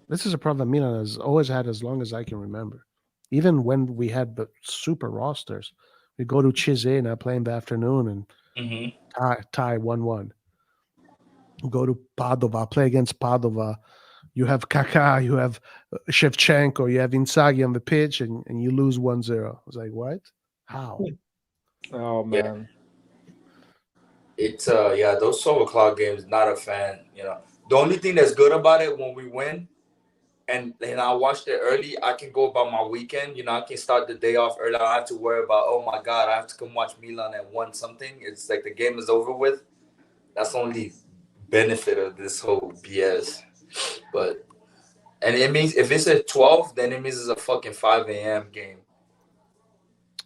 S6: This is a problem that Milan has always had as long as I can remember. Even when we had the super rosters, we go to Cesena, play in the afternoon, and tie 1-1. Go to Padova, play against Padova. You have Kaká, you have Shevchenko, you have Inzaghi on the pitch, and you lose 1-0. I was like, what? How?
S1: Oh
S5: Yeah.
S1: man.
S5: It's yeah, those 12 o'clock games, not a fan, you know. The only thing that's good about it when we win and I watched it early, I can go about my weekend. You know, I can start the day off early. I don't have to worry about, oh my God, I have to come watch Milan at 1 something. It's like the game is over with. That's the only benefit of this whole BS. But and it means if it's at 12, then it means it's a fucking 5 a.m. game.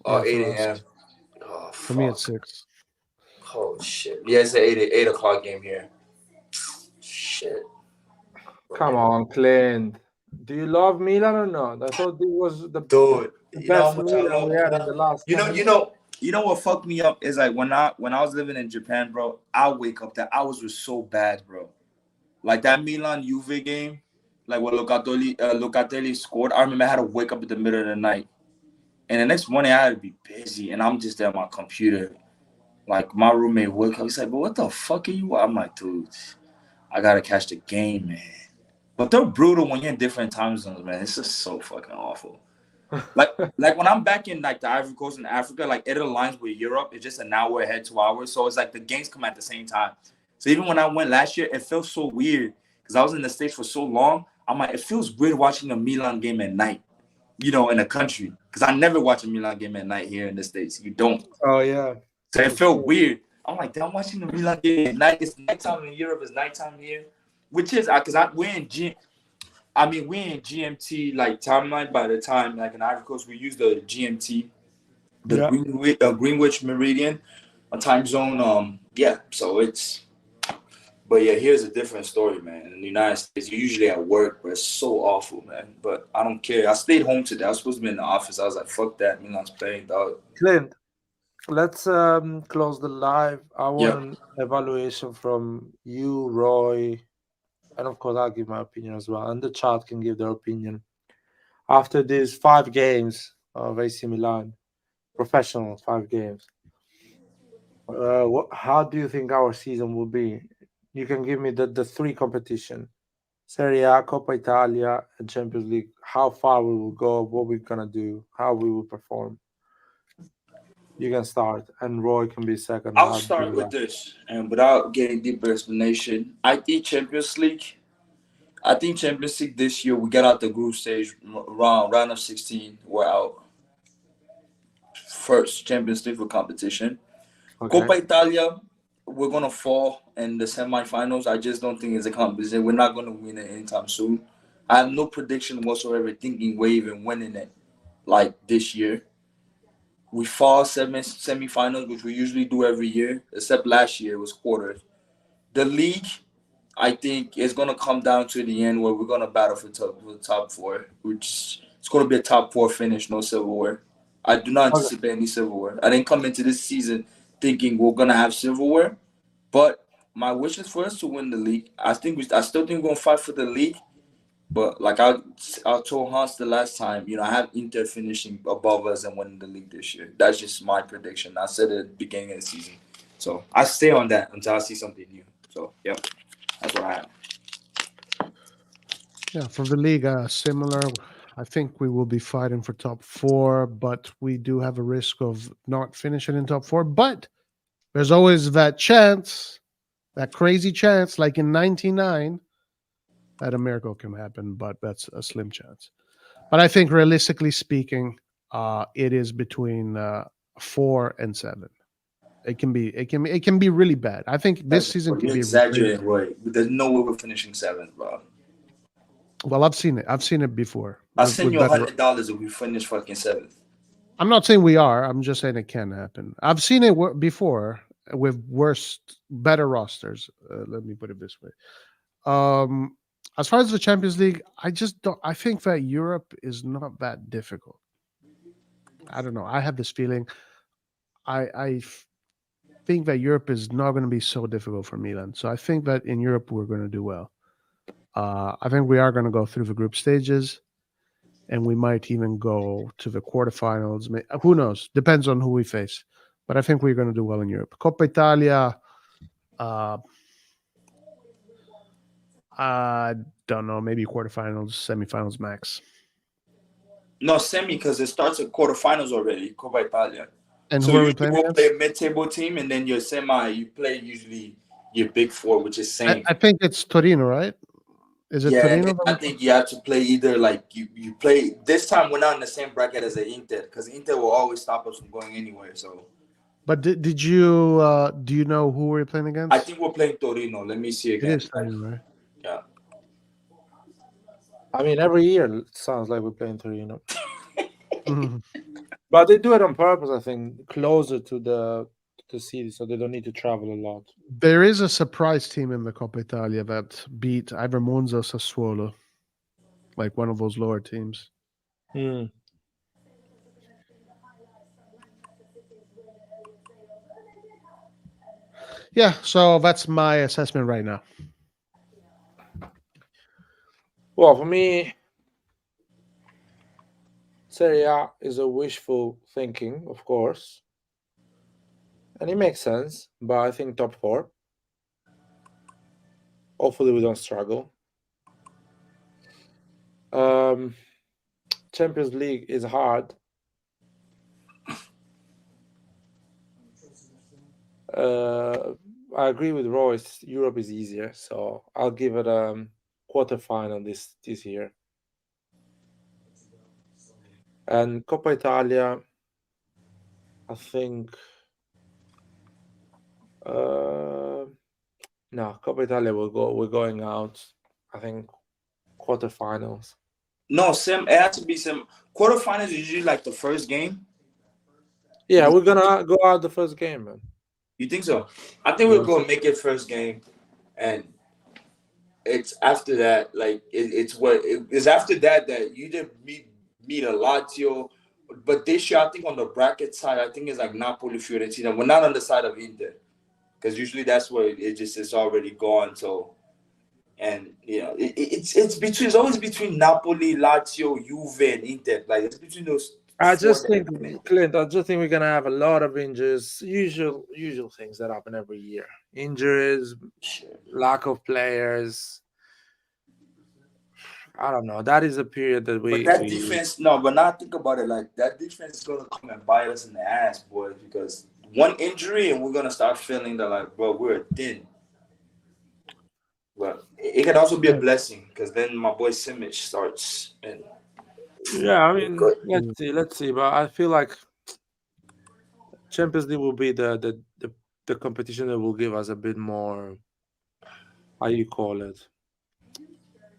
S5: Or
S6: Yeah,
S5: 8
S6: for us.
S5: a.m. Oh,
S6: For me, it's
S5: fuck.
S6: 6.
S5: Oh shit. Yeah, it's an 8 o'clock game here. Shit.
S1: Come on, Clint. Do you love Milan or not? I thought it was the
S5: Dude, you know how
S1: best
S5: much I
S1: Milan
S5: love
S1: we had in
S5: Milan?
S1: the last
S5: You
S1: 10
S5: know,
S1: years.
S5: you know what fucked me up is like when I was living in Japan, bro, I wake up, the hours were so bad, bro. Like that Milan Juve game, like when Locatelli scored, I remember I had to wake up in the middle of the night. And the next morning I had to be busy and I'm just there on my computer. Like my roommate woke up, he's like, but what the fuck are you? I'm like, dude, I gotta catch the game, man. But they're brutal when you're in different time zones, man. It's just so fucking awful. Like when I'm back in like the Ivory Coast in Africa, like it aligns with Europe. It's just an hour ahead, 2 hours. So it's like the games come at the same time. So even when I went last year, it felt so weird because I was in the States for so long. I'm like, it feels weird watching a Milan game at night, you know, in the country. Because I never watch a Milan game at night here in the States. You don't.
S1: Oh yeah.
S5: So it
S1: For
S5: felt
S1: sure.
S5: weird. I'm like, I'm watching the Milan game at night. It's nighttime in Europe. It's nighttime here, which is because we're in GMT like timeline by the time like in Ivory Coast we use the GMT, the
S1: Yeah.
S5: Greenwich Meridian, a time zone. Yeah, so it's. But yeah, here's a different story, man. In the United States, you're usually at work, but it's so awful, man. But I don't care. I stayed home today. I was supposed to be in the office. I was like, fuck that. Milan's playing, dog.
S1: Clint, let's close the live. I want
S5: Yeah.
S1: an evaluation from you, Roy, and of course I'll give my opinion as well. And the chat can give their opinion. After these 5 games of AC Milan, professional 5 games, how do you think our season will be? You can give me the 3 competition: Serie A, Coppa Italia, and Champions League. How far we will go, what we're gonna do, how we will perform. You can start, and Roy can be second.
S5: I'll
S1: I'll
S5: start
S1: do
S5: with
S1: that.
S5: this, and without getting deeper explanation, I think Champions League this year we get out the group stage round of 16. We're out first Champions League for competition.
S1: Okay.
S5: Coppa Italia, we're gonna fall in the semifinals. I just don't think it's a competition. We're not gonna win it anytime soon. I have no prediction whatsoever thinking we're even winning it like this year. We fall semifinals, which we usually do every year, except last year it was quarters. The league, I think, is gonna come down to the end where we're gonna battle for top 4, which it's gonna be a top 4 finish, no silverware. I do not
S1: Okay.
S5: anticipate any silverware. I didn't come into this season thinking we're gonna have silverware, but my wish is for us to win the league. I still think we're gonna fight for the league, but like I told Hans the last time, you know, I have Inter finishing above us and winning the league this year. That's just my prediction. I said it at the beginning of the season, so I stay on that until I see something new. So yeah, that's what I have.
S6: Yeah, for the league, similar. I think we will be fighting for top 4, but we do have a risk of not finishing in top 4. But there's always that chance, that crazy chance, like in '99, that a miracle can happen, but that's a slim chance. But I think, realistically speaking, it is between 4 and 7. It can be really bad. I think this season
S5: But
S6: can
S5: you're
S6: be
S5: exaggerating, Roy. There's no way we're finishing 7th, bro.
S6: Well, I've seen it. I've seen it before.
S5: I'll
S6: with-
S5: send
S6: with
S5: you
S6: better-
S5: $100 if we finish fucking 7th.
S6: I'm not saying we are. I'm just saying it can happen. I've seen it before with better rosters. Let me put it this way. As far as the Champions League, I just don't. I think that Europe is not that difficult. I don't know. I have this feeling. I think that Europe is not going to be so difficult for Milan. So I think that in Europe we're going to do well. I think we are going to go through the group stages, and we might even go to the quarterfinals. Who knows? Depends on who we face. But I think we're going to do well in Europe. Coppa Italia. I don't know. Maybe quarterfinals, semifinals max.
S5: No, semi, because it starts at quarterfinals already. Coppa Italia.
S6: And
S5: So
S6: who are
S5: you
S6: we playing
S5: will
S6: against?
S5: play a mid-table team, and then your semi, you play usually your big four, which is same.
S6: I think it's Torino, right? Is it Torino?
S5: I think you have to play either like you play this time. We're not in the same bracket as the Inter because Inter will always stop us from going anywhere. So,
S6: But did you do you know who we're playing against?
S5: I think we're playing Torino. Let me see again.
S6: It is Torino, right?
S5: Yeah.
S1: I mean, every year it sounds like we're playing Torino.
S6: Mhm.
S1: But they do it on purpose, I think, closer to the city, so they don't need to travel a lot.
S6: There is a surprise team in the Coppa Italia that beat either Monza or Sassuolo, like one of those lower teams. Yeah, so that's my assessment right now.
S1: Well, for me, Serie A is a wishful thinking, of course. And it makes sense, but I think top 4. Hopefully we don't struggle. Champions League is hard. I agree with Royce. Europe is easier, so I'll give it a quarterfinal this year. And Coppa Italia, I think. No, Coppa Italia we're going out. I think quarterfinals.
S5: No, Sim. It has to be Sim. Quarterfinals is usually like the first game.
S1: Yeah, we're gonna go out the first game, man.
S5: You think so? I think we're gonna make it first game, and it's after that. Like it's after that you did meet a Lazio, but this year I think on the bracket side I think it's like Napoli, Fiorentina. We're not on the side of Inter, because usually that's where it's already gone. So, and you know it's always between Napoli, Lazio, Juve, and Inter. Like it's between those.
S1: I just think, Clint, we're gonna have a lot of injuries. Usual things that happen every year. Injuries, lack of players. I don't know. That is a period that
S5: defense. No, but now think about it. Like that defense is gonna come and bite us in the ass, boys. Because one injury and we're gonna start feeling that like, bro, we're thin. But it can also be a blessing because then my boy Simic starts and.
S1: Yeah, I mean, let's see. But I feel like Champions League will be the competition that will give us a bit more, how you call it,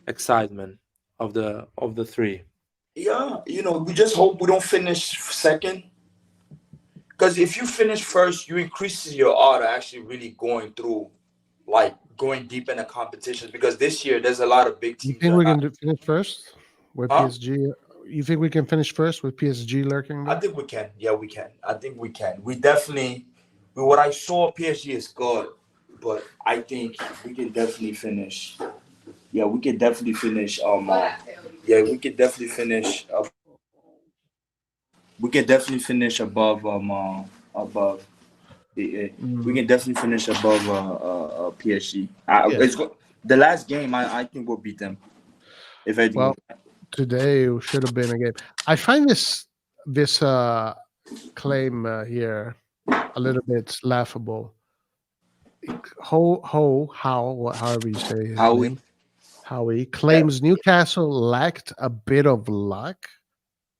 S1: excitement of the 3.
S5: Yeah, we just hope we don't finish second. Because if you finish first, you increase your odds of actually really going through, like going deep in the competition. Because this year there's a lot of big teams.
S6: You think we can finish first with PSG? You think we can finish first with PSG lurking there?
S5: I think we can. Yeah, we can. I think we can. We definitely. What I saw, PSG is good, but I think we can definitely finish. Yeah, we can definitely finish. Yeah, we can definitely finish. We can definitely finish above. Above. We can definitely finish above PSG. It's the last game. I think we'll beat them. If I
S6: well, today should have been a game. I find this claim here a little bit laughable. However you say his name. Howie claims Newcastle lacked a bit of luck.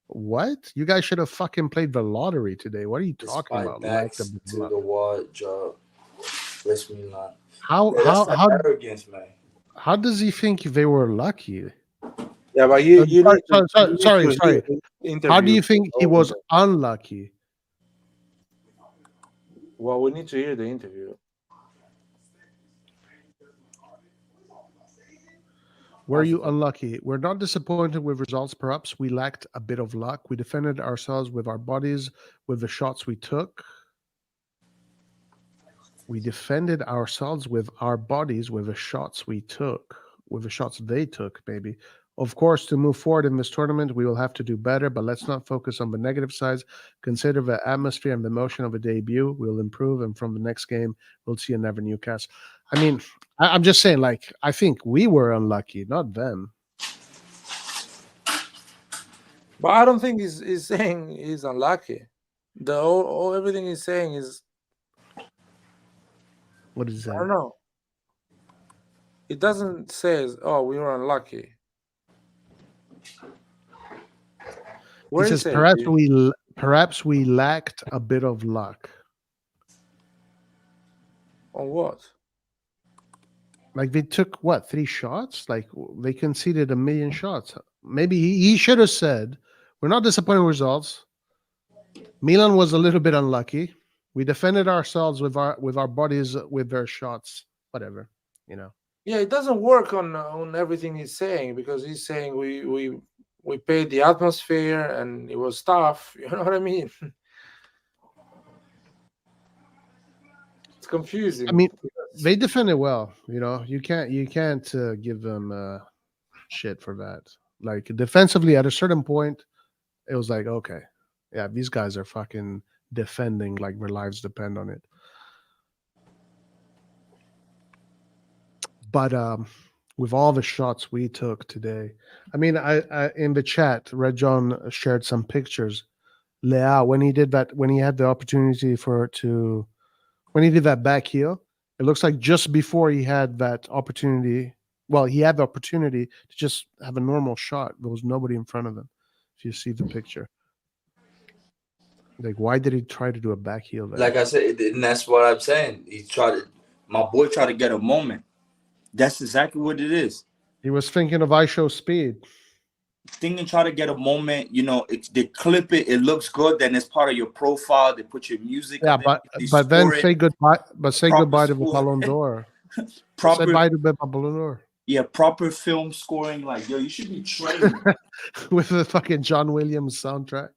S6: What? You guys should have fucking played the lottery today. What are you talking about?
S5: Backs to the wall, job. West Milan.
S6: How does he think they were lucky?
S1: Yeah, but
S6: sorry. How do you think he was unlucky?
S1: Well, we need to hear the interview.
S6: Were you unlucky? We're not disappointed with results. Perhaps we lacked a bit of luck. We defended ourselves with our bodies, with the shots we took. We defended ourselves with our bodies, with the shots we took, with the shots they took, maybe. Of course, to move forward in this tournament, we will have to do better, but let's not focus on the negative sides. Consider the atmosphere and the emotion of a debut. We'll improve, and from the next game, we'll see another Newcastle. I mean, I'm just saying, like, I think we were unlucky, not them.
S1: But I don't think he's saying he's unlucky. Everything he's saying is,
S6: What is
S1: I
S6: that?
S1: don't know. It doesn't say, "Oh, we were unlucky." Where
S6: He
S1: is
S6: says,
S1: it?
S6: perhaps we lacked a bit of luck.
S1: On what?
S6: Like they took what, 3 shots? Like they conceded 1,000,000 shots. Maybe he should have said, "We're not disappointed with results. Milan was a little bit unlucky. We defended ourselves with our bodies, with their shots, whatever." You know.
S1: Yeah, it doesn't work on everything he's saying, because he's saying we paid the atmosphere and it was tough. You know what I mean? It's confusing.
S6: I mean, they defended well. You know, you can't give them shit for that. Like defensively, at a certain point, it was like, okay, yeah, these guys are fucking defending like their lives depend on it. But with all the shots we took today, I mean, I in the chat, Red John shared some pictures. Leao, when he did that, when he had the opportunity when he did that back heel, it looks like just before he had that opportunity. Well, he had the opportunity to just have a normal shot. There was nobody in front of him. If you see the picture, like, why did he try to do a back heel there?
S5: Like I said, and that's what I'm saying. My boy tried to get a moment. That's exactly what it is.
S6: He was thinking of I Show Speed.
S5: Try to get a moment. You know, they clip it. It looks good. Then it's part of your profile. They put your music.
S6: Yeah, but then say goodbye. But say goodbye to the
S5: score.
S6: Ballon d'Or.
S5: Proper,
S6: say bye to the Ballon d'Or.
S5: Yeah, proper film scoring. Like, yo, you should be trained
S6: with the fucking John Williams soundtrack.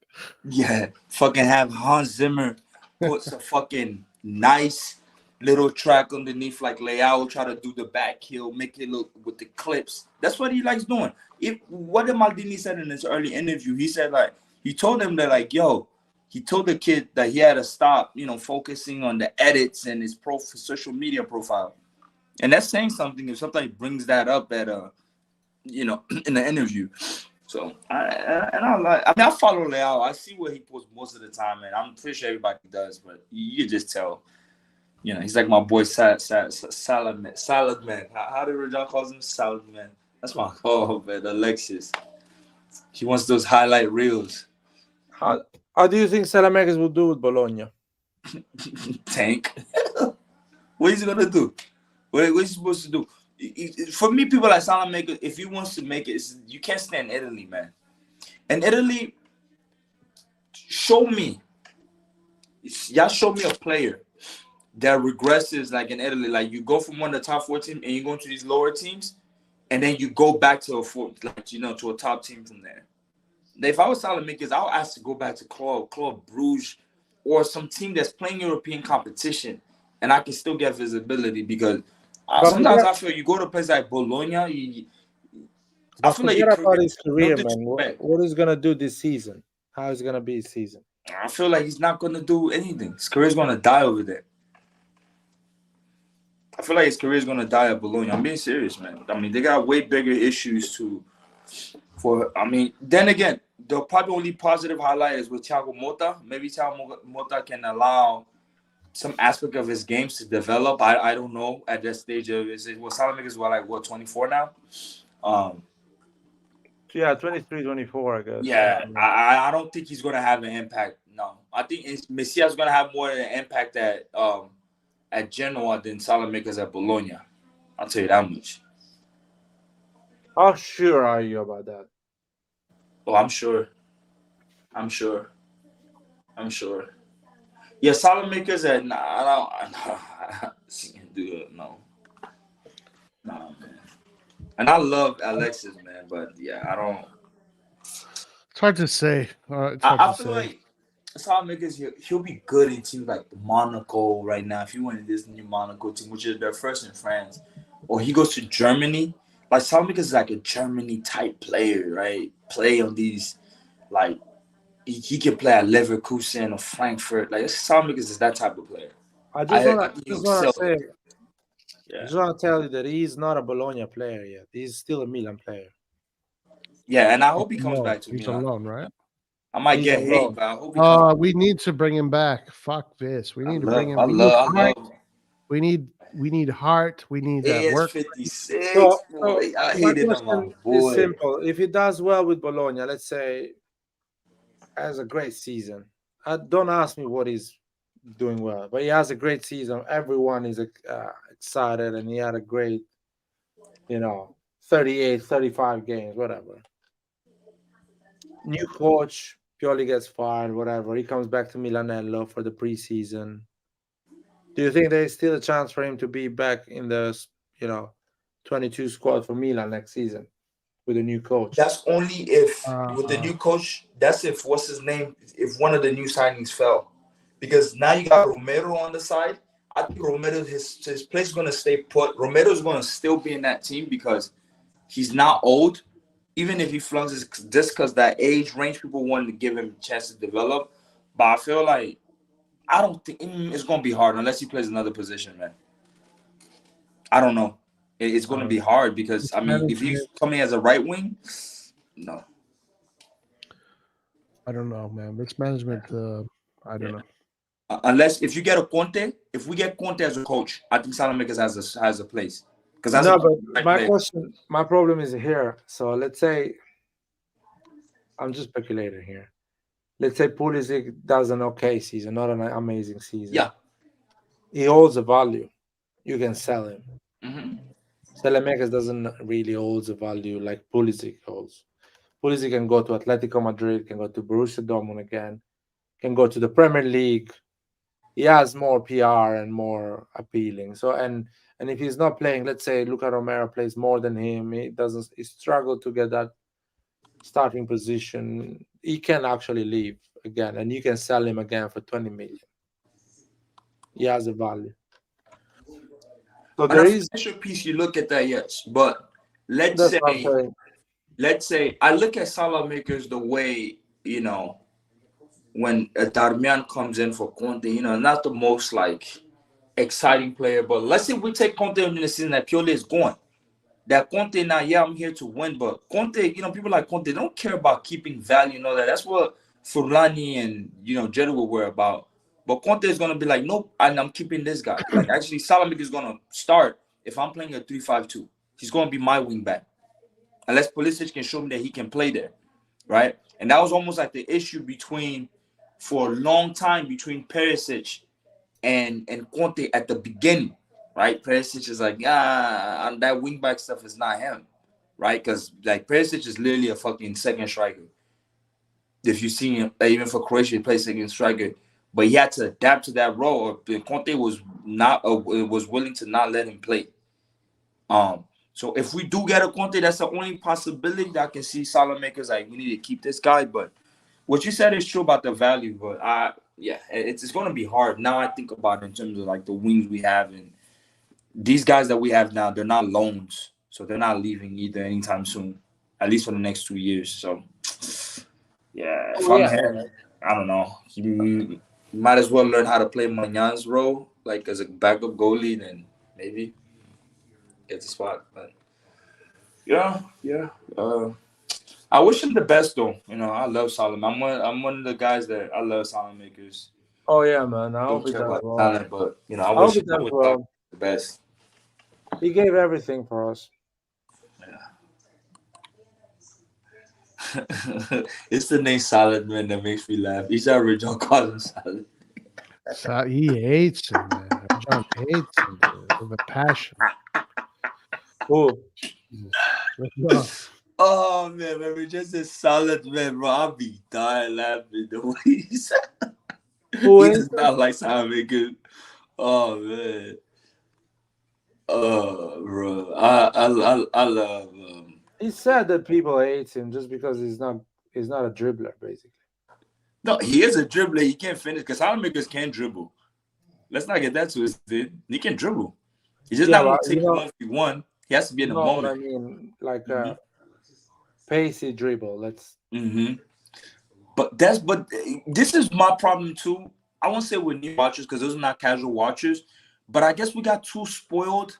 S5: Yeah, fucking have Hans Zimmer put some fucking nice little track underneath, like Leao try to do the back heel, make it look with the clips. That's what he likes doing. What did Maldini said in his early interview? He said, like, he told him that, like, yo, he told the kid that he had to stop, you know, focusing on the edits and his social media profile. And that's saying something if somebody brings that up at you know, in the interview. So I follow Leao. I see what he posts most of the time, and I'm pretty sure everybody does, but you can just tell. You know, he's like my boy Salad Man. How did Rajan call him? Salad Man. That's my man, Alexis. He wants those highlight reels.
S1: How do you think Salamakers will do with Bologna?
S5: Tank. What is he gonna do? What is he supposed to do? For me, people like Salamakers, if he wants to make it, you can't stand Italy, man. And Italy, show me. Y'all show me a player that regresses like in Italy. Like, you go from one of the top 4 teams and you go into these lower teams, and then you go back to to a top team from there. If I was Salamakers, I would ask to go back to Club Bruges or some team that's playing European competition, and I can still get visibility, because sometimes I feel you go to a place like Bologna, I feel like
S1: about his career, man. What he's gonna do this season? How is gonna be his season?
S5: I feel like he's not gonna do anything. His career's gonna die over there. I feel like his career is gonna die at Bologna. I'm being serious, man. I mean, they got way bigger issues then again, the probably only positive highlight is with Thiago Motta. Maybe Thiago Motta can allow some aspect of his games to develop. I don't know at that stage of his. Salamakers were 24 now.
S1: Yeah, 23, 24, I guess.
S5: Yeah, I don't think he's gonna have an impact. No, I think Messias gonna have more of an impact at Genoa than Salamakers at Bologna. I'll tell you that much.
S1: How sure are you about that?
S5: Oh, I'm sure. Yeah, Salamakers at I don't do it. No, man. And I love Alexis, man, but yeah, I don't.
S6: It's hard to say. It's hard
S5: I
S6: to
S5: feel
S6: say.
S5: like Salamaker's he'll be good in teams like Monaco right now. If he went in this new Monaco team, which is their first in France, or he goes to Germany, like Salamaker's is like a Germany type player, right? Play on these, like he can play at Leverkusen or Frankfurt. Like Salamaker's is that type of player.
S1: I just
S5: I
S1: want
S5: think
S1: to
S5: he'll
S1: just want to
S5: excel.
S1: say, I
S5: Yeah,
S1: just want to tell you that he's not a Bologna player yet. He's still a Milan player.
S5: yeah, and I hope he comes
S6: No,
S5: back to
S6: he's
S5: Milan.
S6: alone, right?
S5: I might
S1: He's
S5: get
S1: on
S5: hate,
S1: loan.
S5: but I hope he comes.
S6: We need to bring him back. Fuck this. We
S5: I
S6: need to bring him.
S5: love,
S6: We
S5: I
S6: need
S5: love, I
S6: heart.
S5: love.
S6: We need heart. We need work.
S5: AS56,
S1: So,
S5: boy. I
S1: my
S5: hated him, my
S1: question is
S5: boy.
S1: simple. If he does well with Bologna, let's say, has a great season. Don't ask me what he's doing well, but he has a great season. Everyone is excited, and he had a great, 38, 35 games, whatever. New coach, Pioli gets fired, whatever. He comes back to Milanello for the preseason. Do you think there's still a chance for him to be back in the, 22 squad for Milan next season with a new coach?
S5: That's only if with the
S6: Uh,
S5: new coach. That's if what's his name? If one of the new signings fell, because now you got Romero on the side. I think Romero his place is gonna stay put. Romero's gonna still be in that team because he's not old. Even if he flunks his just because that age range, people wanted to give him a chance to develop. But I feel like I don't think it's gonna be hard unless he plays another position, man. I don't know. It's going to be hard because I mean, if he's coming as a right wing, no.
S6: I don't know, man. This management, I don't know.
S5: Unless if you get a Conte, if we get Conte as a coach, I think Salamakers has a place because that's
S1: No,
S5: a
S1: but my question, my problem is here. So let's say, I'm just speculating here. Let's say Pulisic does an okay season, not an amazing season.
S5: Yeah.
S1: He holds a value. You can sell him.
S5: Mm-hmm.
S1: Salamakers doesn't really hold a value like Pulisic holds. Pulisic can go to Atletico Madrid, can go to Borussia Dortmund again, can go to the Premier League. He has more PR and more appealing. So and if he's not playing, let's say Luca Romero plays more than him, he struggle to get that starting position. He can actually leave again, and you can sell him again for 20 million. He has a value. So there is
S5: financial piece. You look at that, yes, but let's
S1: that's what I'm saying.
S5: say I look at Salamakers the way when Darmian comes in for Conte, not the most like exciting player, but let's say we take Conte in the season that Pioli is going. That Conte now, yeah, I'm here to win, but Conte, people like Conte don't care about keeping value and all that. That's what Furlani and Jedward were about. But Conte is gonna be like, nope, and I'm keeping this guy. Like actually, Salamic is gonna start if I'm playing a 3-5-2. He's gonna be my wing back, unless Pulisic can show me that he can play there, right? And that was almost like the issue for a long time between Perisic and Conte at the beginning, right? Perisic is like, and that wing back stuff is not him, right? Because like Perisic is literally a fucking second striker. If you see him, even for Croatia, he plays second striker, but he had to adapt to that role. Or Conte was was willing to not let him play. So if we do get a Conte, that's the only possibility that I can see Salamakers like we need to keep this guy. But what you said is true about the value, but it's going to be hard. Now I think about it in terms of like the wings we have, and these guys that we have now, they're not loans, so they're not leaving either anytime soon, at least for the next 2 years. So if I'm him, I don't know. You might as well learn how to play Magnan's role, like as a backup goalie, then maybe get the spot. But I wish him the best, though. I love Solomon. I'm one of the guys that I love Salamakers.
S1: Oh yeah, man. I hope
S5: Don't
S1: he
S5: care
S1: does
S5: about
S1: well.
S5: talent, but I wish him the best.
S1: He gave everything for us.
S5: It's the name Salad Man that makes me laugh. He's original calls him Salad.
S6: He hates him, man. John hates him with a passion.
S1: Who?
S5: Oh man, we just said Salad Man, bro. I'll be dying laughing the way he said. He does not like Salamakers. Oh man. Bro, I love.
S1: He said that people hate him just because he's not a dribbler, basically.
S5: No, he is a dribbler. He can't finish because Salamakers can't dribble. Let's not get that twisted. He can dribble. He's just not going to take you off you won. He has to be in the moment.
S1: I mean, like a pacey dribble. Let's.
S5: But this is my problem too. I won't say with new watchers because those are not casual watchers. But I guess we got too spoiled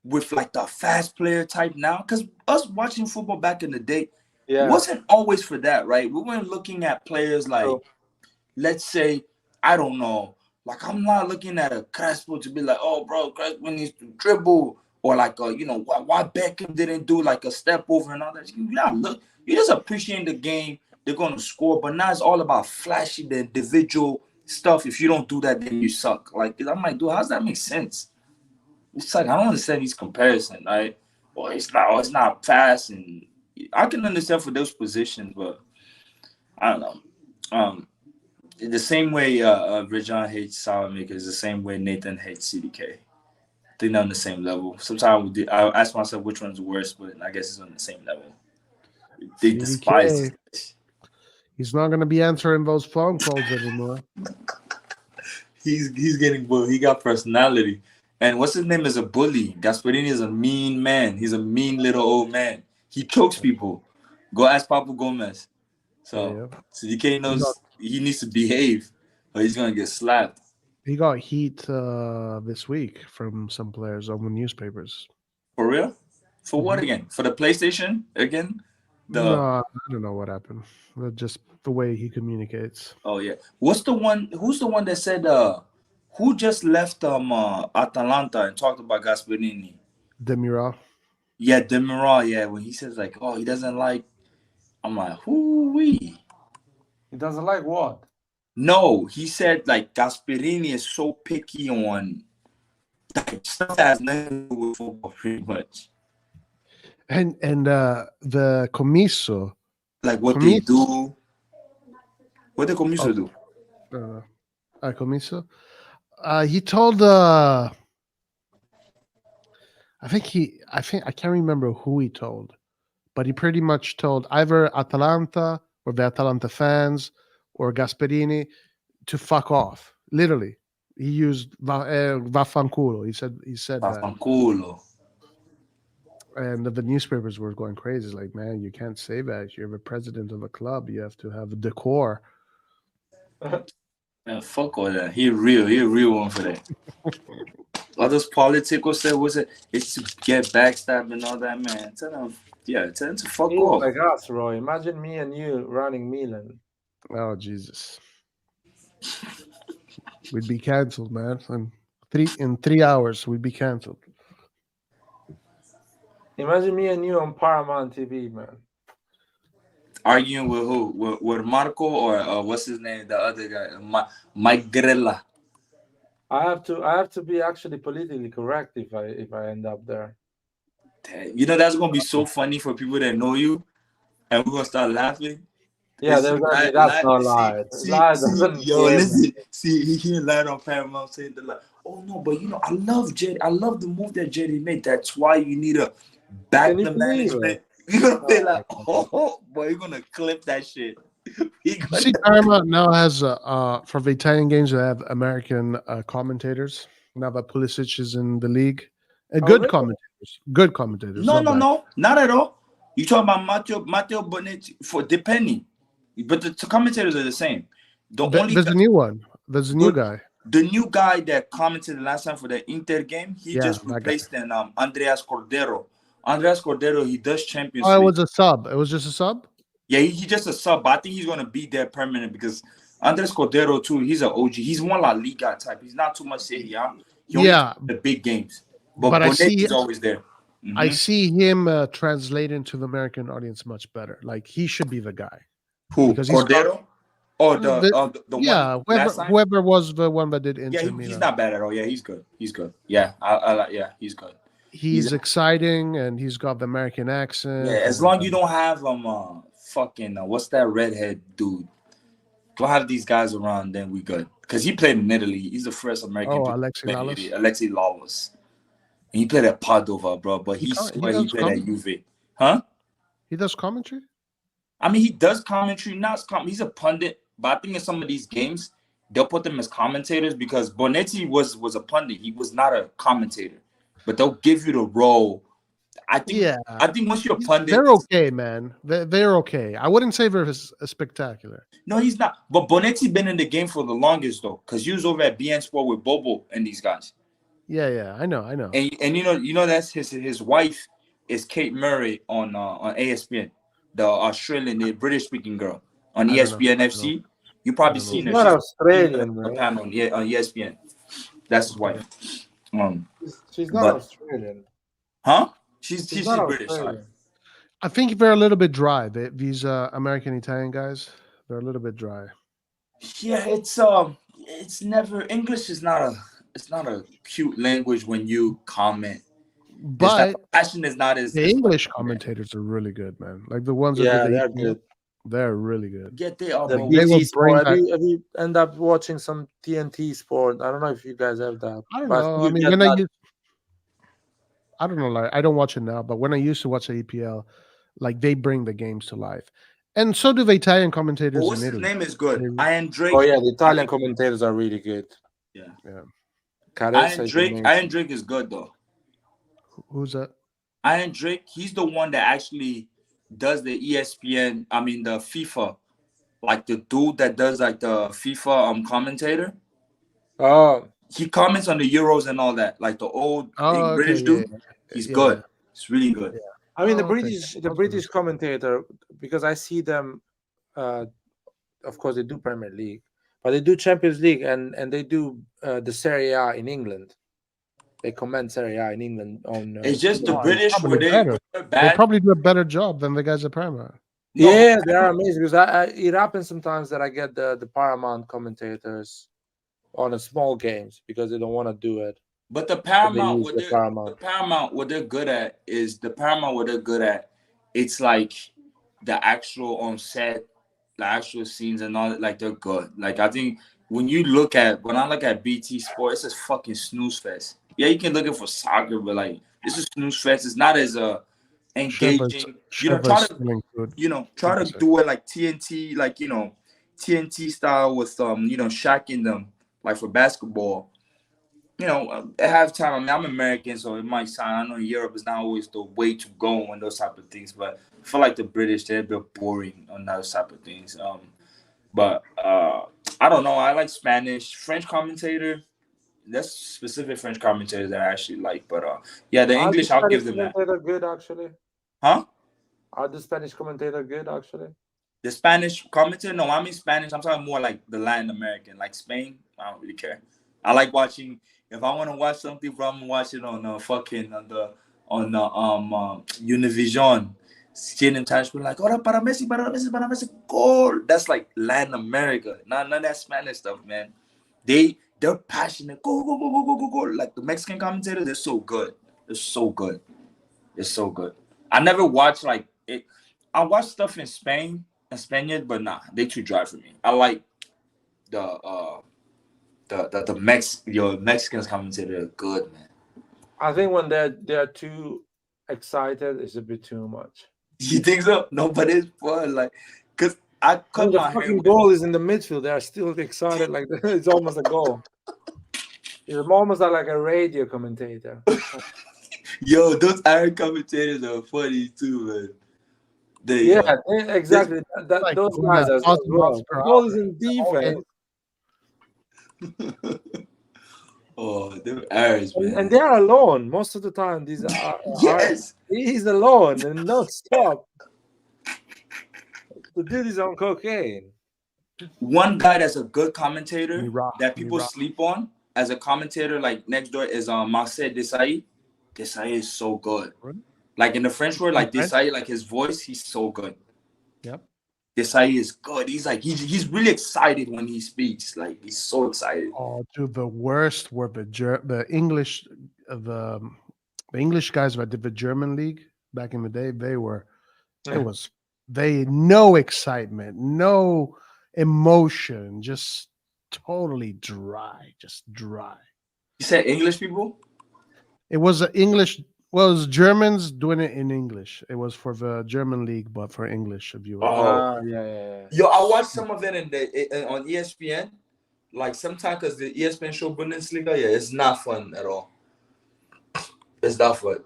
S5: with like the fast player type now. Because us watching football back in the day wasn't always for that, right? We weren't looking at players like, let's say, I don't know. Like, I'm not looking at a Crespo to be like, oh, bro, Crespo needs to dribble. Or like, why Beckham didn't do like a step over and all that. You just appreciate the game. They're going to score. But now it's all about flashy, the individual stuff. If you don't do that, then you suck. Like, I'm like, dude, how does that make sense? It's like, I don't understand these comparisons, right? Or it's not fast. And I can understand for those positions, but I don't know. The same way Rajon hates Salamakers, the same way Nathan hates CDK. I think they're on the same level. Sometimes I ask myself which one's worse, but I guess it's on the same level. They despise it.
S6: He's not going to be answering those phone calls anymore.
S5: He's getting bullied. He got personality. And what's his name is a bully. Gasparini is a mean man. He's a mean little old man. He chokes people. Go ask Papu Gomez. So CDK knows he needs to behave or he's going to get slapped.
S6: He got heat this week from some players on the newspapers.
S5: For real? For what again? For the PlayStation again?
S6: No, I don't know what happened. Just the way he communicates.
S5: Oh yeah. Who's the one that said who just left Atalanta and talked about Gasperini?
S6: Demiral.
S5: Yeah, Demiral, yeah. When he says like, oh, he doesn't like, I'm like, who-wee?
S1: He doesn't like what?
S5: No, he said like Gasperini is so picky on like, stuff that has nothing to do with football pretty much.
S6: And the Commisso.
S5: Like what they do. What the Commisso do?
S6: Commisso? He told I can't remember who he told, but he pretty much told either Atalanta or the Atalanta fans or Gasperini to fuck off. Literally, he used vaffanculo. He said
S5: vaffanculo.
S6: And the newspapers were going crazy. Like, man, you can't say that. You're the president of a club. You have to have a decor.
S5: Man, fuck all that. He a real one for that. All those politicals said it's to get backstabbed and all that, man. Tell them to fuck off.
S1: Like us, Roy. Imagine me and you running Milan.
S6: Oh Jesus. We'd be cancelled, man. In 3 hours, we'd be cancelled.
S1: Imagine me and you on Paramount TV, man.
S5: Arguing with who? With Marco or what's his name? The other guy, Mike Grella.
S1: I have to be actually politically correct if I end up there.
S5: You know that's gonna be so funny for people that know you, and we're gonna start laughing.
S1: Yeah, that's not lie.
S5: Listen. See, he can't lie on Paramount saying the lie. Oh no, but I love Jetty. I love the move that Jetty made. That's why you need to back the management. You're gonna be like, oh boy, you're gonna clip that shit.
S6: See, Paramount now has for the Italian games they have American commentators. Now that Pulisic is in the league, good commentators.
S5: No, not at all. You talking about Matteo Bonetti for depending, but the commentators are the same.
S6: There's a new one. There's a new guy.
S5: The new guy that commented the last time for the Inter game, he just replaced Andreas Cordero. Andreas Cordero, he does Champions League.
S6: It was a sub. It was just a sub?
S5: Yeah, he just a sub. But I think he's going to be there permanent because Andreas Cordero, too, he's an OG. He's more La Liga type. He's not too much Serie A. The big games. But he's always there. Mm-hmm.
S6: I see him translate into the American audience much better. Like, he should be the guy.
S5: Who? Cordero? Or the one?
S6: Whoever was the one that did Inter
S5: Milan. He's not bad at all. Yeah, he's good. He's good. Yeah, he's good.
S6: He's exciting and he's got the American accent.
S5: Yeah, as long as you don't have fucking what's that redhead dude? Don't have these guys around, then we good. Because he played in Italy. He's the first American.
S6: Alexi Lalas.
S5: Alexi Lalas. He played at Padova, bro, but
S6: He
S5: he swear he
S6: does
S5: played at
S6: commentary.
S5: Juve. Huh?
S6: He does commentary.
S5: I mean, he does commentary. He's a pundit, but I think in some of these games they'll put them as commentators because Bonetti was a pundit. He was not a commentator, but they'll give you the role. I think once you're a pundit,
S6: They're okay, man. They're okay. I wouldn't say they're spectacular.
S5: No, he's not. But Bonetti been in the game for the longest though, because he was over at BN Sport with Bobo and these guys.
S6: Yeah, I know.
S5: And you know that's his wife is Kate Murray on ASPN, the Australian, the British speaking girl on ESPN FC. You probably seen her.
S1: She's not Australian,
S5: a
S1: right?
S5: panel on ESPN. That's his wife.
S1: She's not Australian.
S5: Huh? She's
S1: not
S5: British.
S1: Australian.
S6: I think they're a little bit dry. These American Italian guys, they're a little bit dry.
S5: Yeah, it's never English is not a cute language when you comment.
S6: But
S5: passion is not as
S6: the English commentators are really good, man. Like the ones
S1: Yeah,
S6: that
S1: they're good.
S6: They're really good.
S5: Get they are.
S1: The
S5: bro.
S6: They will
S1: BT Sport.
S6: bring
S1: Have you end up watching some TNT Sport? I don't know if you guys have that.
S6: I don't
S1: but
S6: know.
S1: you
S6: I mean,
S1: get
S6: when
S1: that.
S6: I don't know, like I don't watch it now, but when I used to watch the EPL, like they bring the games to life, and so do the Italian commentators
S5: But what's
S6: in
S5: his
S6: Italy.
S5: name is good. Iron Drake.
S1: Oh yeah, the Italian commentators are really good.
S5: Yeah.
S1: Caressa
S5: Iron
S1: is
S5: Drake.
S1: amazing.
S5: Iron Drake is good though.
S6: Who's that?
S5: Iron Drake. He's the one that actually does the ESPN. I mean the FIFA, like the dude that does like the FIFA commentator.
S1: Oh,
S5: He comments on the Euros and all that, like the old British dude. He's good. It's really good.
S1: I mean
S6: Oh,
S1: the British commentator, because I see them. Of course, they do Premier League, but they do Champions League and they do the Serie A in England. They comment Serie A in England on.
S5: It's just the British
S6: probably better.
S5: they're
S6: They
S5: bad.
S6: probably do a better job than the guys at Paramount.
S1: Yeah, they are amazing because it happens sometimes that I get the Paramount commentators on the small games because they don't want to do it.
S5: But the
S1: They
S5: Paramount,
S1: use the Paramount.
S5: what they're good at is it's like the actual on set, the actual scenes and all that. Like they're good. Like I think when I look at BT Sport, it's just fucking snooze fest. Yeah, you can look it for soccer, but like this is snooze fest. It's not as engaging. Try to do it like TNT, like TNT style with Shaq in them, like for basketball. At halftime, I mean, I'm American, so it might sound, I know Europe is not always the way to go on those type of things, but I feel like the British, they're a bit boring on those type of things. But I don't know. I like Spanish. French commentator, that's specific French commentators that I actually like. But yeah, the English, I'll give them that.
S1: Commentator good, actually.
S5: Huh?
S1: Are the Spanish commentator good, actually?
S5: The Spanish commentator? No, I mean Spanish. I'm talking more like the Latin American, like Spain. I don't really care. I like watching. If I want to watch something, bro, I'm gonna watch it on Univision. Seeing them times like, "Ora para Messi, goal." That's like Latin America, none of that Spanish stuff, man. They're passionate. Go, go, go, go, go, go, go. Like the Mexican commentators, they're so good. They're so good. They're so good. I never watched like it. I watch stuff in Spain and Spaniard, but nah, they too dry for me. I like your Mexicans commentator are good, man.
S1: I think when they're too excited, it's a bit too much.
S5: You think so? No, but it's fun, like, cause I cut
S1: the
S5: my
S1: fucking
S5: hair.
S1: goal is in the midfield. They are still excited, like it's almost a goal. It's almost like a radio commentator.
S5: Yo, those Irish commentators are funny too, man.
S1: Exactly.
S6: Like
S1: those guys are as well. The goal is in defense.
S5: Oh, they're Irish, man.
S1: And they are alone most of the time. These are
S5: yes.
S1: He's alone and not stop. The dude is on cocaine.
S5: One guy that's a good commentator that people sleep on as a commentator, like next door, is Marcel Desailly. Desailly is so good. Like in the French word, like Desailly, like his voice, he's so good.
S6: Yep.
S5: Desailly is good. He's like he's really excited when he speaks. Like he's so excited.
S6: Oh, dude, the worst were the English guys that did the German league back in the day. No excitement, no emotion, just totally dry, just dry.
S5: You said English people?
S6: It was English. Well, it was Germans doing it in English. It was for the German league, but for English viewers.
S5: Oh,
S1: yeah.
S5: yo, I watched some of it on ESPN. Like sometimes because the ESPN show Bundesliga, yeah, it's not fun at all. It's not fun.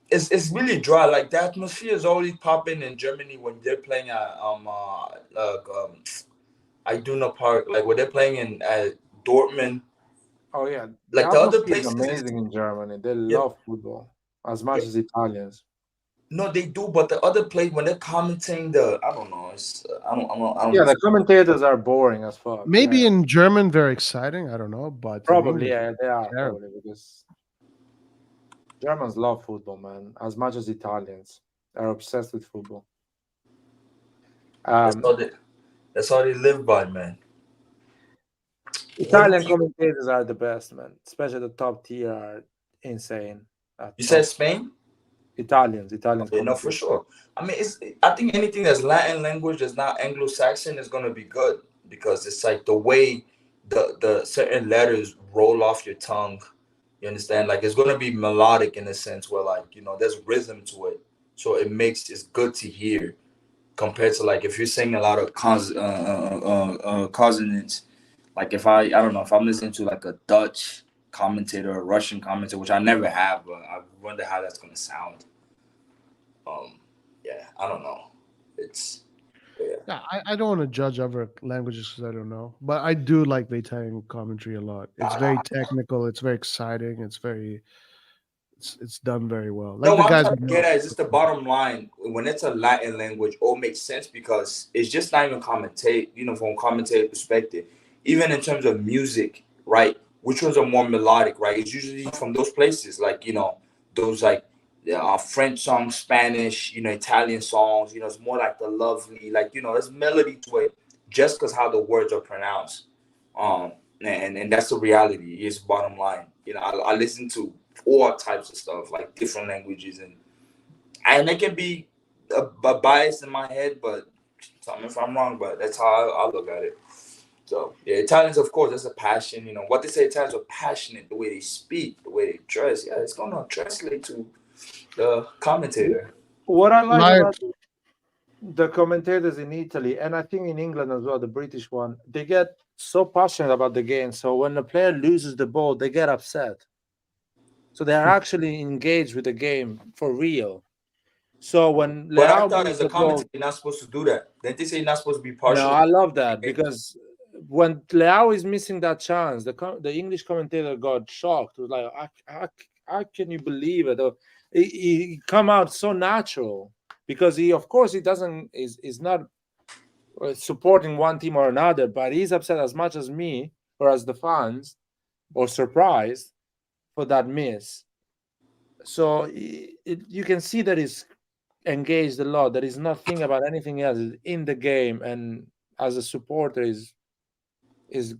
S5: It's really dry. Like the atmosphere is always popping in Germany when they're playing at Iduna Park, like when they're playing in Dortmund.
S1: Oh yeah,
S5: Like the other
S1: atmosphere is
S5: places,
S1: amazing in Germany. They love football as much as Italians.
S5: no, they do, but the other place when they're commenting, I don't know. It's I don't.
S1: Yeah, the commentators are boring as fuck.
S6: Maybe
S1: yeah.
S6: in German they're exciting. I don't know, but in
S1: Probably,
S6: English,
S1: yeah, they are
S6: terrible.
S1: probably because Germans love football, man, as much as Italians. They're obsessed with football.
S5: That's all they live by, man.
S1: Italian commentators are the best, man. Especially the top tier are insane.
S5: You said Spain?
S1: Italians.
S5: Yeah, no, for sure. I mean, I think anything that's Latin language that's not Anglo-Saxon is gonna be good because it's like the way the certain letters roll off your tongue. You understand? Like it's gonna be melodic in a sense where like there's rhythm to it, so it's good to hear compared to like if you're saying a lot of consonants. Like if I don't know if I'm listening to like a Dutch commentator or Russian commentator, which I never have, but I wonder how that's gonna sound. Yeah, I don't know.
S6: Yeah, I don't want to judge other languages because I don't know, but I do like the Italian commentary a lot. It's very technical. It's very exciting. It's done very well. Like the guys.
S5: I'm trying to get at is just the bottom line. When it's a Latin language, all makes sense because it's just not even commentate. From a commentator perspective, even in terms of music, right? Which ones are more melodic, right? It's usually from those places, like those like French songs, Spanish, Italian songs. It's more like the lovely, like there's melody to it, just because how the words are pronounced. And that's the reality. Is bottom line. I listen to all types of stuff, like different languages, and it can be a bias in my head, but tell me if I'm wrong. But that's how I look at it. So yeah, Italians, of course, that's a passion. What they say, Italians are passionate. The way they speak, the way they dress, yeah, it's gonna translate to the commentator.
S1: What I like about the commentators in Italy, and I think in England as well, the British one, they get so passionate about the game. So when the player loses the ball, they get upset. So they are actually engaged with the game for real. So when
S5: But I thought as a commentator, you're not supposed to do that. Didn't they say you're not supposed to be partial?
S1: No, I love that because when Leao is missing that chance, the English commentator got shocked. It was like, how can you believe it? He come out so natural because he doesn't is not supporting one team or another, but he's upset as much as me or as the fans or surprised for that miss. So you can see that he's engaged a lot. That he's not thinking about anything else in the game, and as a supporter is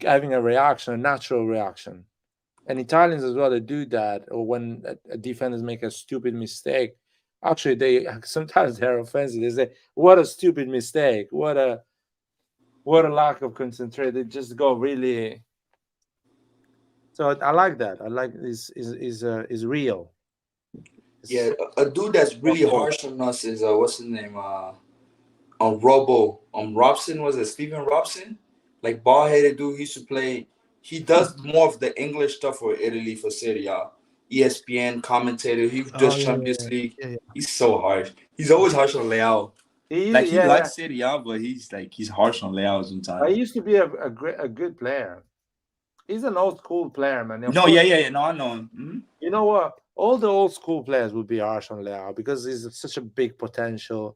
S1: having a reaction, a natural reaction. And Italians as well, they do that. Or when a defenders make a stupid mistake, actually sometimes they're offensive. They say, "What a stupid mistake! What a lack of concentration!" They just go really. So I like that. I like this is real.
S5: Yeah, a dude that's really harsh on us is what's his name? Robson, was it Stephen Robson? Like bald-headed dude. He used to play. He does more of the English stuff for Italy for Serie A. ESPN commentator. He does Champions League. Yeah. He's so harsh. He's always harsh on Leao. He likes Serie A, but he's harsh on Leao sometimes.
S1: He used to be a good player. He's an old school player, man.
S5: No, yeah. No, I know him. Mm-hmm.
S1: You know what? All the old school players would be harsh on Leao because he's such a big potential,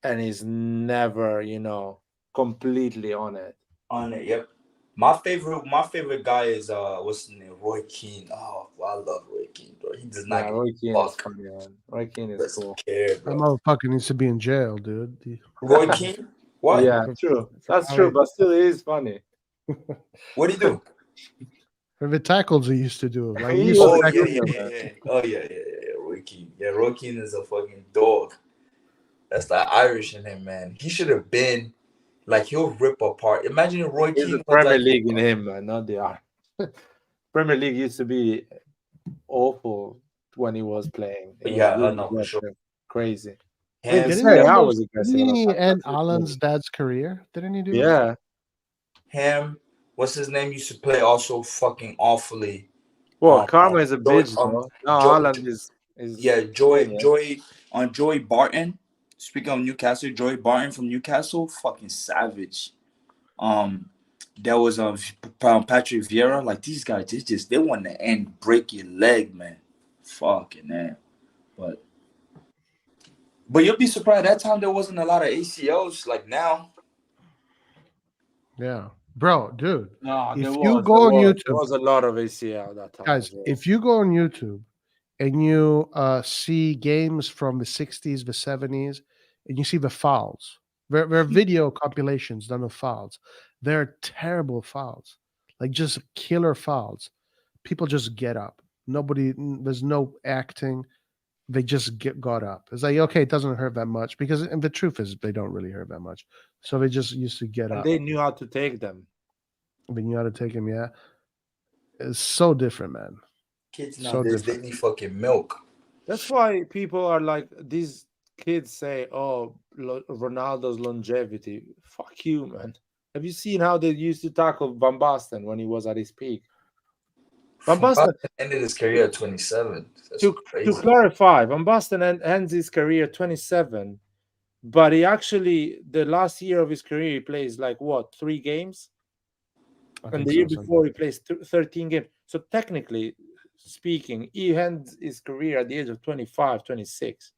S1: and he's never, completely on it.
S5: Yep. My favorite guy is what's his name? Roy Keane. Oh, I love Roy Keane, bro. He does not.
S1: Roy Keane is funny, man. Roy Keane is cool.
S6: That motherfucker needs to be in jail, dude.
S5: Roy Keane? What?
S1: Yeah, true. That's true, but still, it is funny.
S5: What do you do?
S6: For the tackles he used to do. Like
S5: yeah. Roy Keane. Yeah, Roy Keane is a fucking dog. That's the Irish in him, man. He should have been like he'll rip apart. Imagine Roy Keane.
S1: The Premier League in him, man, not the art. Premier League used to be awful when he was playing. It was
S5: Yeah, I
S1: really
S5: know for sure.
S1: aggressive. Crazy.
S5: Him,
S6: Didn't
S1: Say,
S6: he
S1: I
S6: almost
S1: was aggressive a
S6: didn't
S1: lot
S6: he
S1: of
S6: end
S1: times.
S6: Alan's dad's career? Didn't he do it?
S1: Yeah.
S5: him. What's his name? Used to play also fucking awfully.
S1: Well, Karma is a
S5: Joy,
S1: bitch, though. No,
S5: Joy,
S1: Haaland is
S5: yeah,
S1: doing it.
S5: Joy Barton. Speaking of Newcastle, Joy Barton from Newcastle, fucking savage. There was Patrick Vieira. Like these guys, they want to end break your leg, man. Fucking man. But you'll be surprised that time there wasn't a lot of ACLs like now.
S6: Yeah, bro, dude.
S1: No,
S6: If
S1: there
S6: you
S1: was,
S6: go
S1: there
S6: on
S1: was,
S6: YouTube,
S1: there was a lot of ACL that time
S6: guys,
S1: as well.
S6: if you go on YouTube and you see games from the 60s, the 70s, and you see the fouls, there are video compilations done of fouls. They're terrible fouls, like just killer fouls. People just get up. There's no acting. They just got up. It's like, okay, it doesn't hurt that much because, and the truth is, they don't really hurt that much. So they just used to get
S1: And
S6: up.
S1: they knew how to take them.
S6: They knew how to take him. Yeah, it's so different, man.
S5: Kids
S6: So
S5: nowadays, they
S6: different.
S5: need fucking milk.
S1: That's why people are like, these kids say, oh, Ronaldo's longevity. Fuck you, man. Have you seen how they used to tackle Van Basten when he was at his peak? Van Basten
S5: ended his career at 27. That's
S1: to
S5: crazy.
S1: clarify, Van Basten ends his career 27, but he actually, the last year of his career, he plays like what, 3 games? And the year before, he plays 13 games. So technically speaking, he ends his career at the age of 25, 26.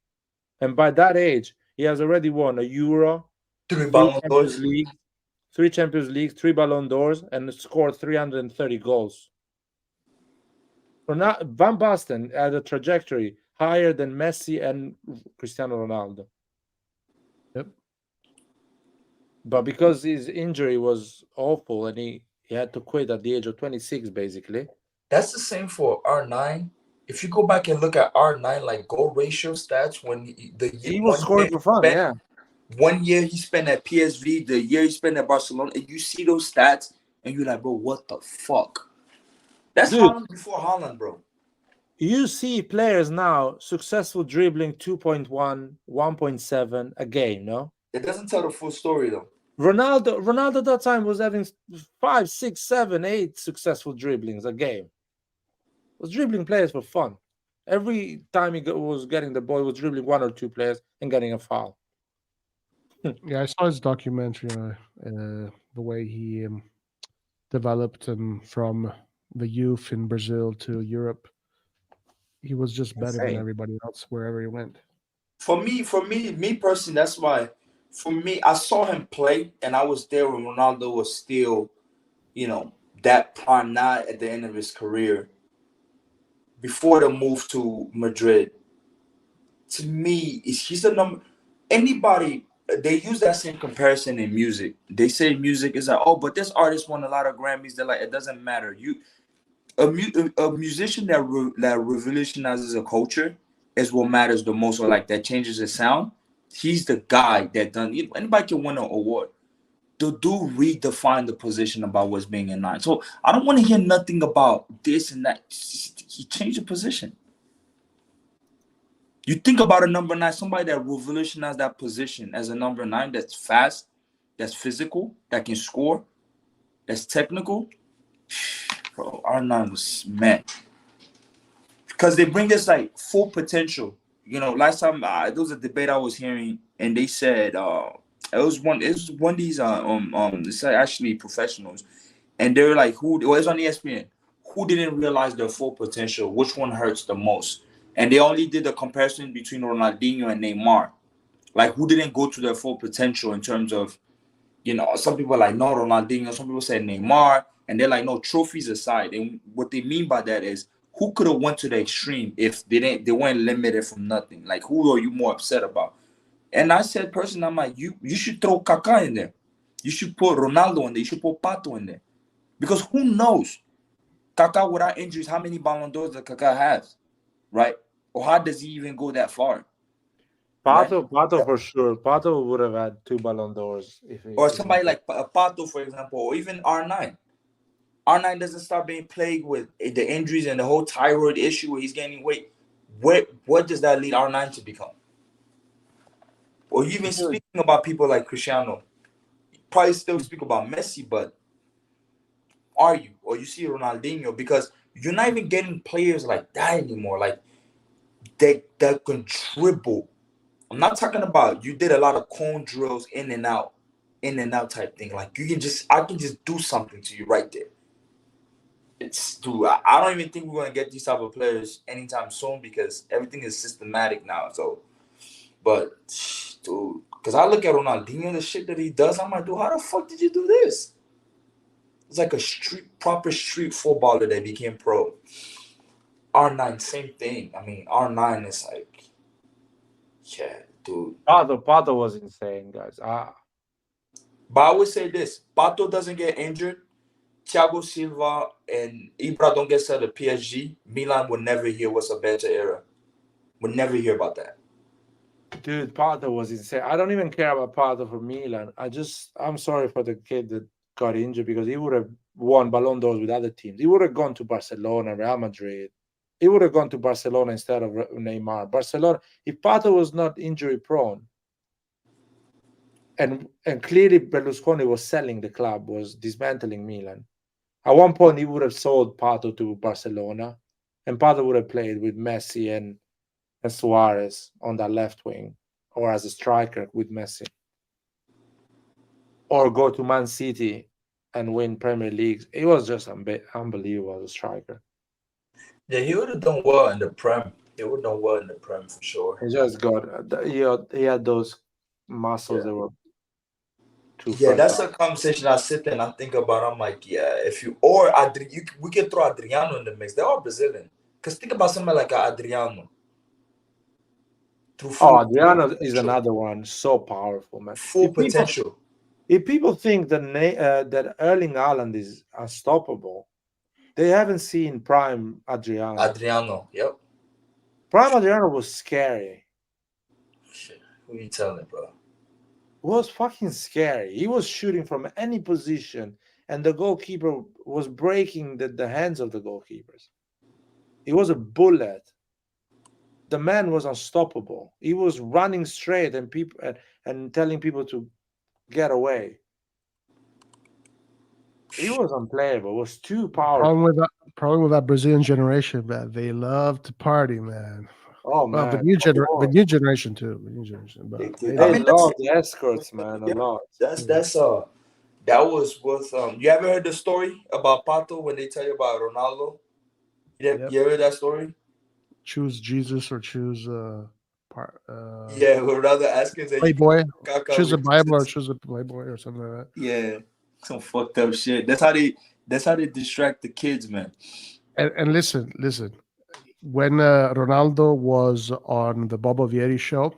S1: And by that age, he has already won a Euro,
S5: 3 Ballon d'Ors,
S1: 3 Champions Leagues, 3 Ballon d'Ors, and scored 330 goals. Van Basten had a trajectory higher than Messi and Cristiano Ronaldo.
S6: Yep.
S1: But because his injury was awful and he had to quit at the age of 26, basically.
S5: That's the same for R9. If you go back and look at R9, like goal ratio stats, when
S1: he was scoring for fun, yeah.
S5: 1 year he spent at PSV, the year he spent at Barcelona, and you see those stats, and you're like, bro, what the fuck? That's Haaland before Haaland, bro.
S1: You see players now successful dribbling 2.1, 1.7 a game, no?
S5: It doesn't tell the full story, though.
S1: Ronaldo at that time was having 5, 6, 7, 8 successful dribblings a game. Was dribbling players for fun. Every time he was getting the ball, he was dribbling 1 or 2 players and getting a foul.
S6: Yeah, I saw his documentary, the way he developed him from the youth in Brazil to Europe. He was just better than everybody else wherever he went.
S5: For me personally, that's why. For me, I saw him play, and I was there when Ronaldo was still, that prime, not at the end of his career. Before the move to Madrid, to me, he's the number. Anybody, they use that same comparison in music. They say music is like, oh, but this artist won a lot of Grammys. They're like, it doesn't matter. A musician that revolutionizes a culture is what matters the most, or like that changes the sound. He's the guy that done. Anybody can win an award. The dude redefined the position about what's being in line. So I don't want to hear nothing about this and that. He changed the position. You think about a number 9, somebody that revolutionized that position as a number 9 that's fast, that's physical, that can score, that's technical. Bro, R9 was mad. Because they bring this like full potential. Last time there was a debate I was hearing, and they said it was one of these it's actually professionals, and they were like, it was on ESPN, who didn't realize their full potential, which one hurts the most, and they only did a comparison between Ronaldinho and Neymar, like who didn't go to their full potential in terms of, some people are like, no, Ronaldinho, some people say Neymar, and they're like, no, trophies aside, and what they mean by that is, who could have went to the extreme if they weren't limited from nothing? Like, who are you more upset about? And I said, personally, I'm like, you should throw Kaká in there. You should put Ronaldo in there. You should put Pato in there. Because who knows, Kaká without injuries, how many Ballon d'Ors does Kaká have, right? Or how does he even go that far?
S1: Pato for sure. Pato would have had 2 Ballon d'Ors.
S5: Or somebody like Pato, for example, or even R9. R9 doesn't start being plagued with the injuries and the whole thyroid issue where he's gaining weight, what does that lead R9 to become? Or even speaking about people like Cristiano, probably still speak about Messi, but are you? Or you see Ronaldinho, because you're not even getting players like that anymore. Like that can dribble. I'm not talking about you did a lot of cone drills in and out type thing. Like I can just do something to you right there. Dude, I don't even think we're gonna get these type of players anytime soon because everything is systematic now. So, but dude, because I look at Ronaldinho, the shit that he does, I'm like, dude, how the fuck did you do this? It's like a proper street footballer that became pro. R9, same thing. I mean, R9 is like, yeah, dude.
S1: Pato was insane, guys.
S5: But I would say this: Pato doesn't get injured, Thiago Silva and Ibra don't get sent to PSG, Milan would never hear what's a better era. Would never hear about that.
S1: Dude, Pato was insane. I don't even care about Pato for Milan. I'm sorry for the kid that got injured because he would have won Ballon d'Or with other teams. He would have gone to Barcelona, Real Madrid. He would have gone to Barcelona instead of Neymar. Barcelona, if Pato was not injury prone, and clearly Berlusconi was selling the club, was dismantling Milan. At one point, he would have sold Pato to Barcelona, and Pato would have played with Messi and Suarez on that left wing, or as a striker with Messi, or go to Man City and win Premier Leagues. It was just unbelievable as a striker.
S5: Yeah, he would have done well in the Prem. He would have done well in the Prem for sure.
S1: He just got he had those muscles that were too.
S5: Yeah, that's a conversation I sit there and I think about. I'm like, yeah, if you or we can throw Adriano in the mix. They're all Brazilian. Because think about somebody like Adriano.
S1: Adriano is another one, so powerful, man.
S5: Full potential.
S1: If people think that Erling Haaland is unstoppable, they haven't seen prime Adriano.
S5: Adriano, yep.
S1: Prime Adriano was scary.
S5: Shit, who you telling, bro?
S1: It was fucking scary. He was shooting from any position, and the goalkeeper was breaking the hands of the goalkeepers. He was a bullet. The man was unstoppable. He was running straight and telling people to get away. He was unplayable. It was too powerful.
S6: Problem with that Brazilian generation, man. They love to party, man.
S1: Oh man,
S6: the new generation too. The new generation, but
S1: they love the escorts, man, a lot.
S5: That was with you ever heard the story about Pato when they tell you about Ronaldo? You ever heard that story?
S6: Choose Jesus or choose
S5: yeah, we're rather asking
S6: Playboy. Choose a Bible or choose a Playboy or something like that.
S5: Yeah, some fucked up shit. That's how they distract the kids, man.
S6: And listen. When Ronaldo was on the Bobo Vieri show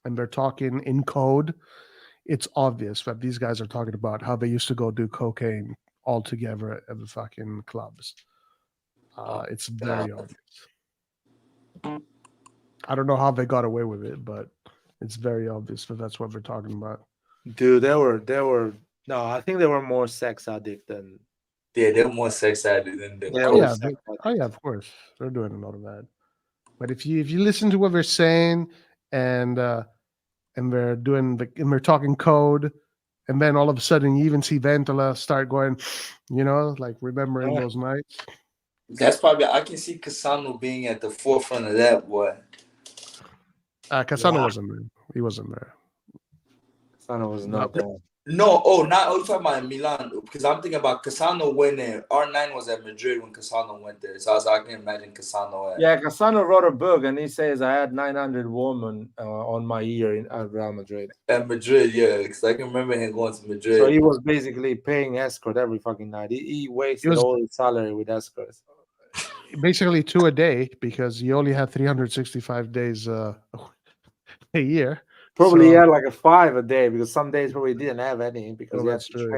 S6: and they're talking in code, it's obvious that these guys are talking about how they used to go do cocaine all together at the fucking clubs. It's very obvious. I don't know how they got away with it, but it's very obvious that that's what they're talking about.
S1: Dude, they were no, I think they were more sex addict than.
S5: Yeah, they're more sex addict than them.
S6: Yeah, of course, they're doing a lot of that. But if you listen to what they're saying and they're doing and they're talking code, and then all of a sudden you even see Ventola start going, like remembering those nights.
S5: That's probably I can see Cassano being at the forefront of that. What?
S6: Cassano wasn't there. He wasn't there.
S1: Cassano was not there.
S5: No, not talking about Milan because I'm thinking about Cassano when R9 was at Madrid when Cassano went there. So I can imagine Cassano.
S1: Yeah, Cassano wrote a book and he says I had 900 women on my ear at Real Madrid.
S5: At Madrid, yeah, because I can remember him going to Madrid.
S1: So he was basically paying escort every fucking night. He wasted all his salary with escorts.
S6: Basically 2 a day because he only had 365 days a year.
S1: Probably he had like a 5 a day because some days probably didn't have any because that's true.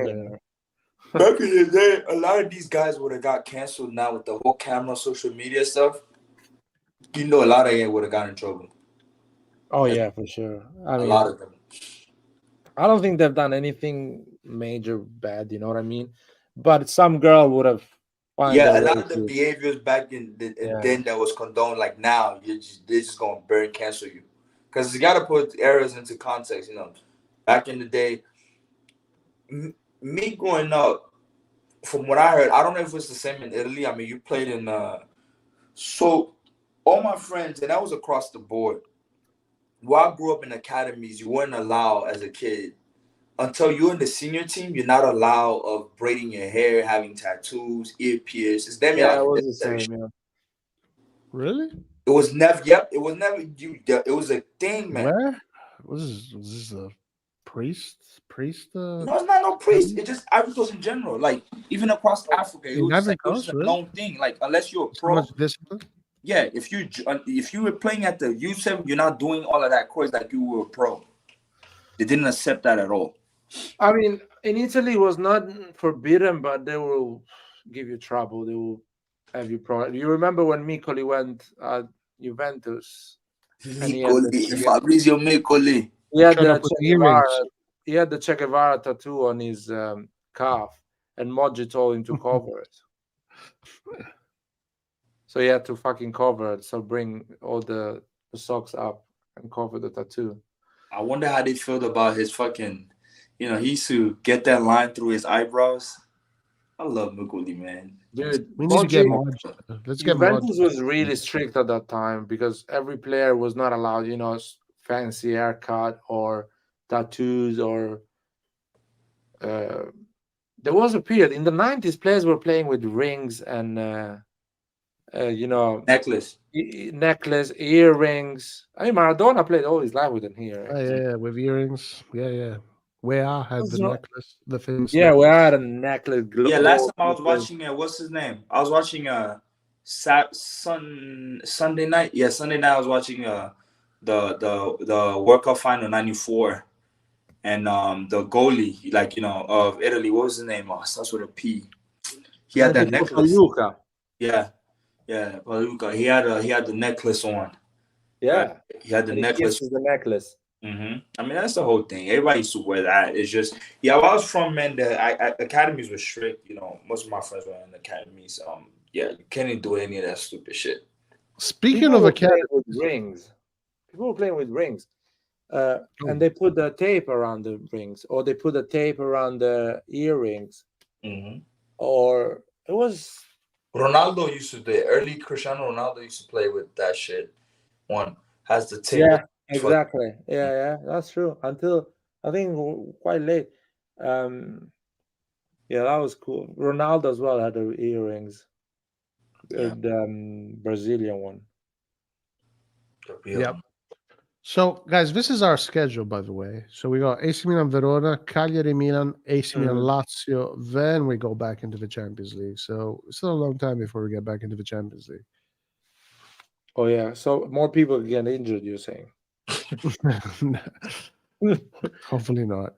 S5: Back in the day, a lot of these guys would have got canceled now with the whole camera, social media stuff. A lot of them would have gotten in trouble.
S1: Oh yeah, for sure.
S5: A lot of them.
S1: I don't think they've done anything major bad. You know what I mean? But some girl would have find
S5: Yeah,
S1: a
S5: a lot
S1: way
S5: of the
S1: to.
S5: behaviors back in then that was condoned, like now, they're just gonna burn cancel you, because you got to put errors into context. You know, back in the day, me growing up, from what I heard, I don't know if it's the same in Italy. I mean, you played in so all my friends, and that was across the board. While I grew up in academies, you weren't allowed as a kid until you're in the senior team. You're not allowed of braiding your hair, having tattoos, ear pierced. It's damn near
S1: Yeah,
S5: like
S1: it was the
S5: military
S1: same. Yeah.
S6: Really?
S5: It was never. Yep. It was never you. It was a thing, man.
S6: Where? Was this a priest? Priest?
S5: No, it's not no priest. It just Ivory Coast in general. Like even across Africa, it
S6: In
S5: was just
S6: Ivory
S5: like it was just
S6: Coast,
S5: a
S6: really?
S5: known thing. Like unless you're a
S6: So
S5: pro,
S6: much discipline.
S5: yeah. If you were playing at the U7, you're not doing all of that course like you were a pro. They didn't accept that at all.
S1: I mean, in Italy, it was not forbidden, but they will give you trouble. They will have you problem. You remember when Micoli went at Juventus? And
S5: Fabrizio Micoli.
S1: He had
S6: Showed
S1: the
S6: up with
S1: Che
S6: earrings.
S1: Guevara. He had the Che Guevara tattoo on his calf, and Moggi told him to cover it. So he had to fucking cover it. So bring all the socks up and cover the tattoo.
S5: I wonder how they felt about his fucking. You know, he used to get that line through his eyebrows. I love Micoli, man.
S1: Dude,
S6: We need to get
S1: Moggi,
S6: Modge. Let's get
S1: Juventus
S6: Modge.
S1: was really strict at that time because every player was not allowed, fancy haircut or tattoos or. There was a period in the 90s. Players were playing with rings and
S5: Necklace.
S1: necklace, earrings. I mean, Maradona played all his life with an ear.
S6: Oh, yeah, with earrings. Yeah. Where I had the necklace, the famous.
S1: Yeah, we had a necklace.
S5: Yeah, last time I was watching what's his name? I was watching Sunday night. Yeah, Sunday night I was watching the World Cup final '94, and the goalie of Italy. What was his name? Oh, starts with a P. He had that necklace.
S1: Luca.
S5: Yeah, Paluca. He had the necklace on.
S1: Yeah,
S5: right? He had the necklace.
S1: The necklace.
S5: Mm-hmm. I mean, that's the whole thing. Everybody used to wear that. It's just, where I was from, man, the academies were strict. Most of my friends were in academies. You can't do any of that stupid shit.
S6: Speaking of academies,
S1: with rings, people were playing with rings, and they put the tape around the rings, or they put the tape around the earrings, or it was
S5: Ronaldo used to do it. Early Cristiano Ronaldo used to play with that shit. One has the tape.
S1: Yeah. Exactly. Yeah, that's true. Until I think quite late. Yeah, that was cool. Ronaldo as well had the earrings. The Brazilian one.
S6: Yeah. So, guys, this is our schedule, by the way. So we got AC Milan, Verona, Cagliari, Milan, AC Milan, Lazio. Then we go back into the Champions League. So it's still a long time before we get back into the Champions League.
S1: Oh yeah. So more people get injured. You're saying?
S6: Hopefully not.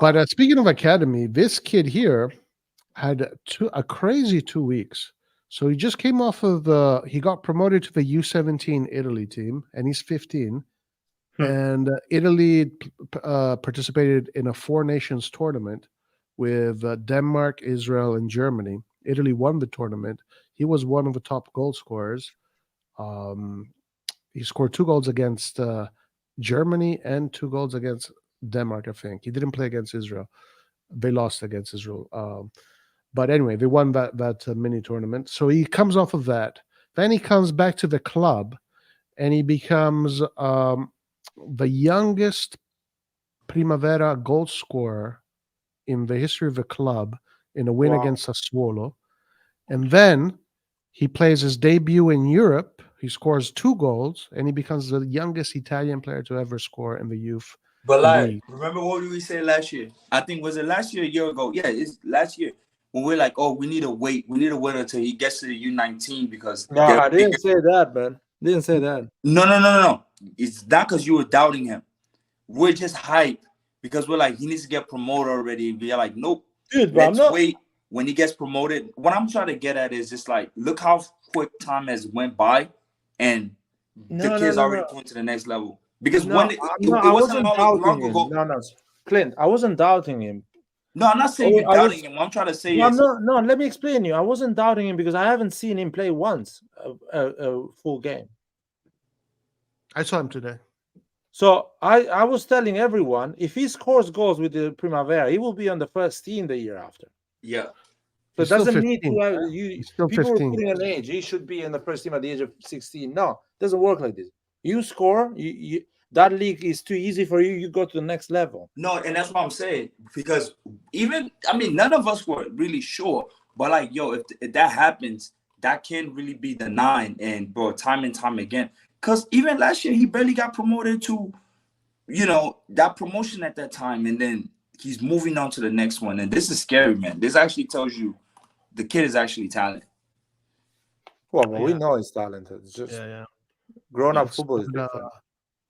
S6: But speaking of academy, this kid here had a crazy 2 weeks. So he just came off of he got promoted to the U17 Italy team, and he's 15. And Italy participated in a 4 nations tournament with Denmark, Israel, and Germany. Italy won the tournament. He was one of the top goal scorers. He scored 2 goals against Germany and 2 goals against Denmark, I think. He didn't play against Israel. They lost against Israel. But anyway, they won that mini tournament. So he comes off of that. Then he comes back to the club, and he becomes the youngest Primavera goal scorer in the history of the club in a win against Sassuolo. And then he plays his debut in Europe. He scores 2 goals, and he becomes the youngest Italian player to ever score in the youth.
S5: But remember what did we say last year? I think, was it last year, a year ago? Yeah, it's last year. When we're like, we need to wait. We need to wait until he gets to the U19 because...
S1: No, I didn't say that, man. Didn't say that.
S5: No. It's not because you were doubting him. We're just hyped because we're like, he needs to get promoted already. We're like, nope.
S1: Dude,
S5: let's wait when he gets promoted. What I'm trying to get at is just like, look how quick time has went by, and the kid's already going to the next level. Because it wasn't long ago.
S1: No, Clint, I wasn't doubting him.
S5: No, I'm not saying you're
S1: I was-
S5: doubting him. What I'm trying to say
S1: No,
S5: is
S1: no. Let me explain you. I wasn't doubting him because I haven't seen him play once a full game.
S6: I saw him today.
S1: So I was telling everyone, if he scores goals with the Primavera, he will be on the first team the year after.
S5: yeah.
S1: So it
S6: He's still
S1: doesn't need
S6: 15.
S1: to.
S6: He's still
S1: People were
S6: 15.
S1: putting an age. He should be in the first team at the age of 16. No, it doesn't work like this. You score. That league is too easy for you. You go to the next level.
S5: No, and that's what I'm saying. Because none of us were really sure. But like, yo, if that happens, that can really be the 9. And bro, time and time again. Because even last year, he barely got promoted to, that promotion at that time. And then he's moving on to the next one. And this is scary, man. This actually tells you the kid is actually talented.
S1: Well, we
S6: Yeah.
S1: know he's talented. It's just
S6: Yeah.
S1: grown-up
S6: It's
S1: football is
S6: not,
S1: different.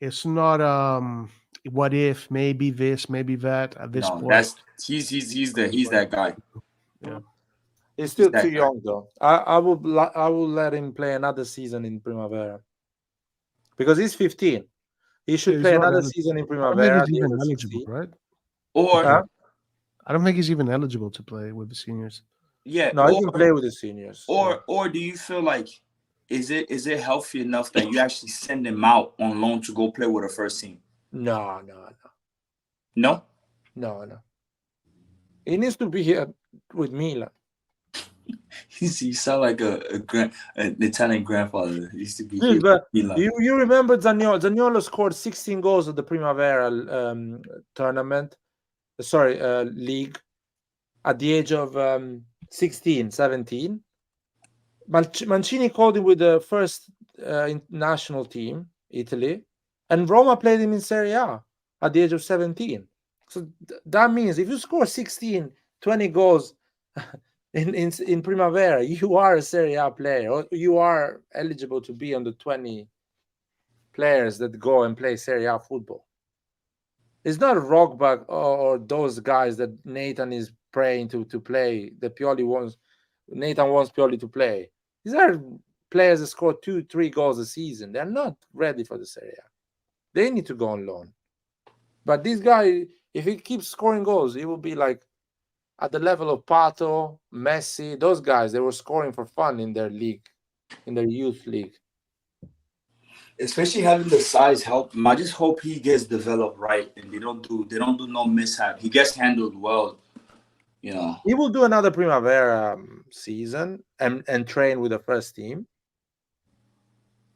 S6: It's not what if, maybe this, maybe that at this
S5: No,
S6: point.
S5: he's that guy.
S6: Yeah.
S1: He's still
S5: that
S1: too
S5: guy.
S1: young, though. I will let him play another season in Primavera because he's 15. He should
S6: He's
S1: play
S6: not
S1: another
S6: eligible.
S1: season in
S6: I don't
S1: Primavera.
S6: think he's even eligible,
S1: 16.
S6: right?
S5: Or
S1: Huh?
S6: I don't think he's even eligible to play with the seniors.
S5: yeah,
S1: No, he can play with the seniors.
S5: or do you feel like is it healthy enough that you actually send him out on loan to go play with a first team?
S1: No.
S5: No?
S1: He needs to be here with Milan.
S5: You sound like an Italian grandfather. He used to be
S1: Dude,
S5: here.
S1: but
S5: Milan.
S1: you remember Zaniolo? Zaniolo scored 16 goals at the Primavera tournament. League at the age of 16, 17. Mancini called him with the first national team, Italy, and Roma played him in Serie A at the age of 17. So that means if you score 16, 20 goals in Primavera, you are a Serie A player, or you are eligible to be on the 20 players that go and play Serie A football. It's not Rockback or those guys that Nathan is praying to play. Nathan wants Pioli to play. These are players that score 2-3 goals a season. They're not ready for the Serie A. They need to go on loan. But this guy, if he keeps scoring goals, he will be like at the level of Pato, Messi, those guys. They were scoring for fun in their league, in their youth league.
S5: Especially having the size help him. I just hope he gets developed right and they don't do no mishap. He gets handled well,
S1: He will do another Primavera season and train with the first team.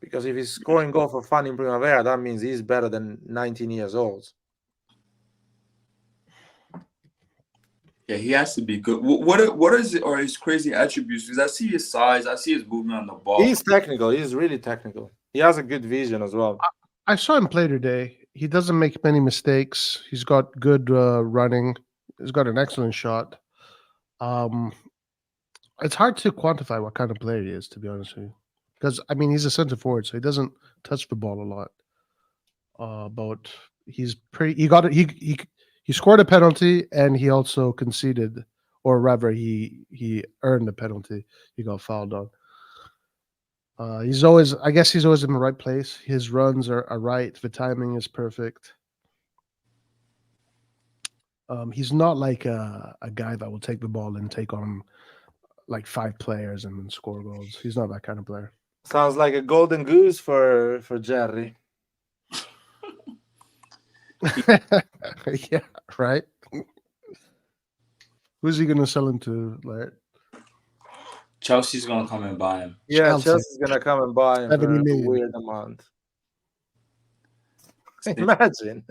S1: Because if he's scoring goal for fun in Primavera, that means he's better than 19 years old.
S5: Yeah, he has to be good. What is it or his crazy attributes? Because I see his size, I see his movement on the ball.
S1: He's technical. He's really technical. He has a good vision as well.
S6: I saw him play today. He doesn't make many mistakes. He's got good running. He's got an excellent shot. It's hard to quantify what kind of player he is, to be honest with you. Because he's a center forward, so he doesn't touch the ball a lot. But he's pretty. He scored a penalty and he also conceded, or rather, he earned a penalty. He got fouled on. He's always in the right place. His runs are right. The timing is perfect. He's not like a guy that will take the ball and take on like 5 players and then score goals. He's not that kind of player.
S1: Sounds like a golden goose for Jerry.
S6: Yeah, right. Who's he gonna sell him to, Laird?
S5: Chelsea's gonna come and buy him.
S1: Yeah,
S6: Chelsea.
S1: Chelsea's gonna come and buy him for
S6: 70
S1: a
S6: million.
S1: weird amount. Imagine.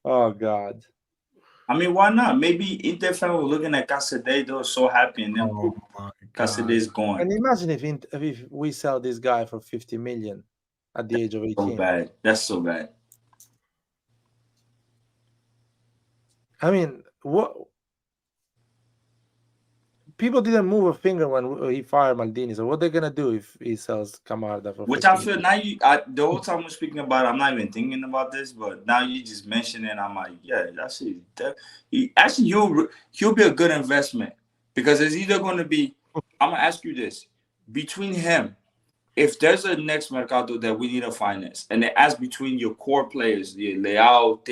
S1: Oh God.
S5: Why not? Maybe Inter fan were looking at Casadei, they were so happy, and then Casadei's going.
S1: And imagine if we sell this guy for 50 million at the age of 18.
S5: So bad. That's so bad.
S1: What? People didn't move a finger when he fired Maldini. So what are they gonna do if he sells Camarda for?
S5: Which
S1: 50
S5: I feel
S1: million?
S5: now the whole time we're speaking about it, I'm not even thinking about this, but now you just mention it, I'm like, yeah, that's it. He'll be a good investment because it's either going to be. I'm gonna ask you this: between him, if there's a next mercado that we need to finance, and as between your core players, the Leao,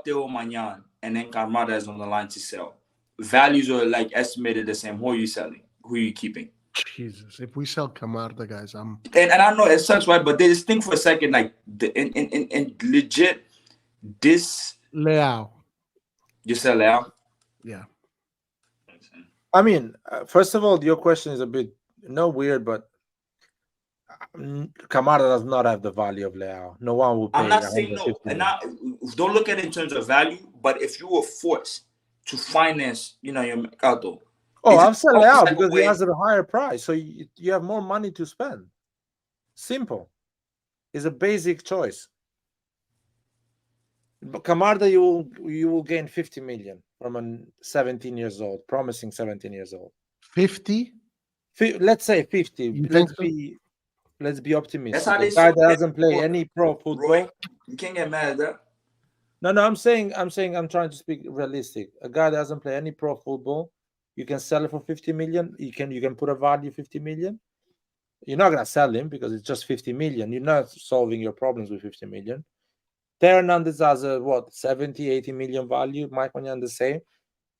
S5: Theo Magnan, and then Kamada is on the line to sell. Values are like estimated the same. Who are you selling? Who are you keeping?
S6: Jesus, if we sell Camarda, guys,
S5: And I know it sucks, right? But they just think for a second, like in legit, this
S6: Leao.
S5: you sell out.
S6: Yeah.
S1: I mean, first of all, your question is a bit weird, but Kamada does not have the value of Leao. No one will pay.
S5: I'm not saying no, and don't look at it in terms of value. But if you were forced to finance, your mercado.
S1: Oh, I'm selling Leao because he has a higher price, so you have more money to spend. Simple. It's a basic choice. But Kamada, you will gain 50 million from a 17 years old, promising 17 years old.
S6: 50?
S1: Let's say 50. Let's be optimistic.
S5: That's how they
S1: guy that doesn't play any pro football.
S5: Roy, you can't get mad at that.
S1: No, I'm trying to speak realistic. A guy that doesn't play any pro football, you can sell it for 50 million. You can put a value 50 million. You're not gonna sell him because it's just 50 million. You're not solving your problems with 50 million. Theo Hernandez has a 70, 80 million value. Mike Maignan the same.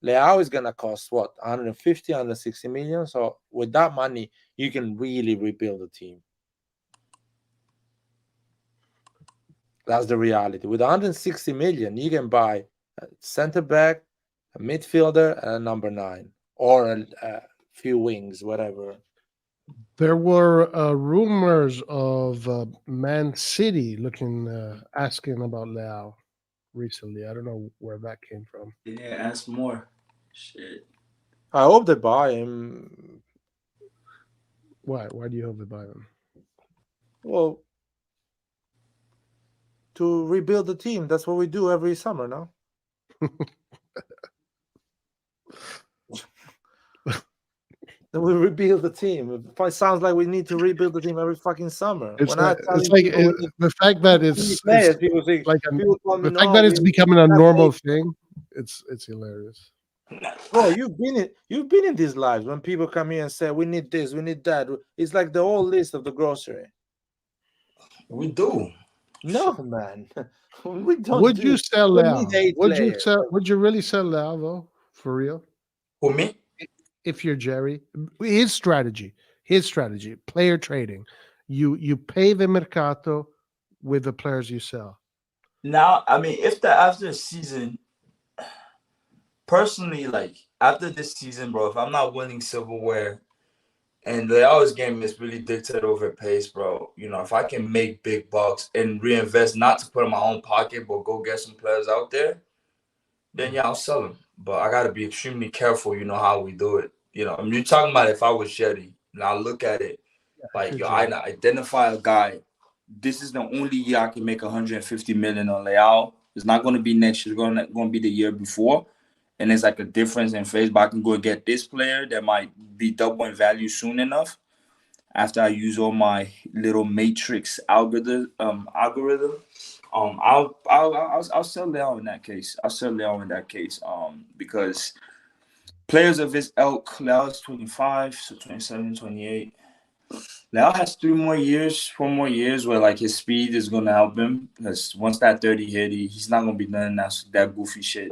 S1: Leao is gonna cost 150, 160 million. So with that money, you can really rebuild the team. That's the reality. With 160 million, you can buy a center back, a midfielder, and a number 9, or a few wings, whatever.
S6: There were rumors of Man City asking about Leao recently. I don't know where that came from.
S5: Yeah, ask more. Shit.
S1: I hope they buy him.
S6: Why? Why do you hope they buy him?
S1: Well, to rebuild the team. That's what we do every summer now. Then we rebuild the team. It sounds like we need to rebuild the team every fucking summer.
S6: The fact that it's becoming a normal thing. It's hilarious.
S1: Bro, you've been in these lives when people come here and say we need this, we need that. It's like the whole list of the grocery.
S5: We do.
S1: No, man. We don't.
S6: Would you sell Leao? Would you really sell Leao though? For real?
S5: For me?
S6: If you're Jerry, his strategy, player trading. You pay the mercato with the players you sell.
S5: Now, I mean, after the season, personally, like after this season, bro, if I'm not winning silverware and Leao's game is really dictated over pace, bro, if I can make big bucks and reinvest, not to put in my own pocket, but go get some players out there, then yeah, I'll sell them. But I gotta be extremely careful, how we do it. You're talking about if I was Shetty, and I look at it like, I identify a guy. This is the only year I can make 150 million on Leao. It's not going to be next year. It's going to be the year before. And it's like a difference in phase, but I can go and get this player that might be double in value soon enough after I use all my little matrix algorithm. I'll sell Leao in that case. Because players of his ilk, Leao is 25, so 27, 28. Leao has 4 more years where like his speed is going to help him. Because once that 30 hit, he's not going to be done that goofy shit.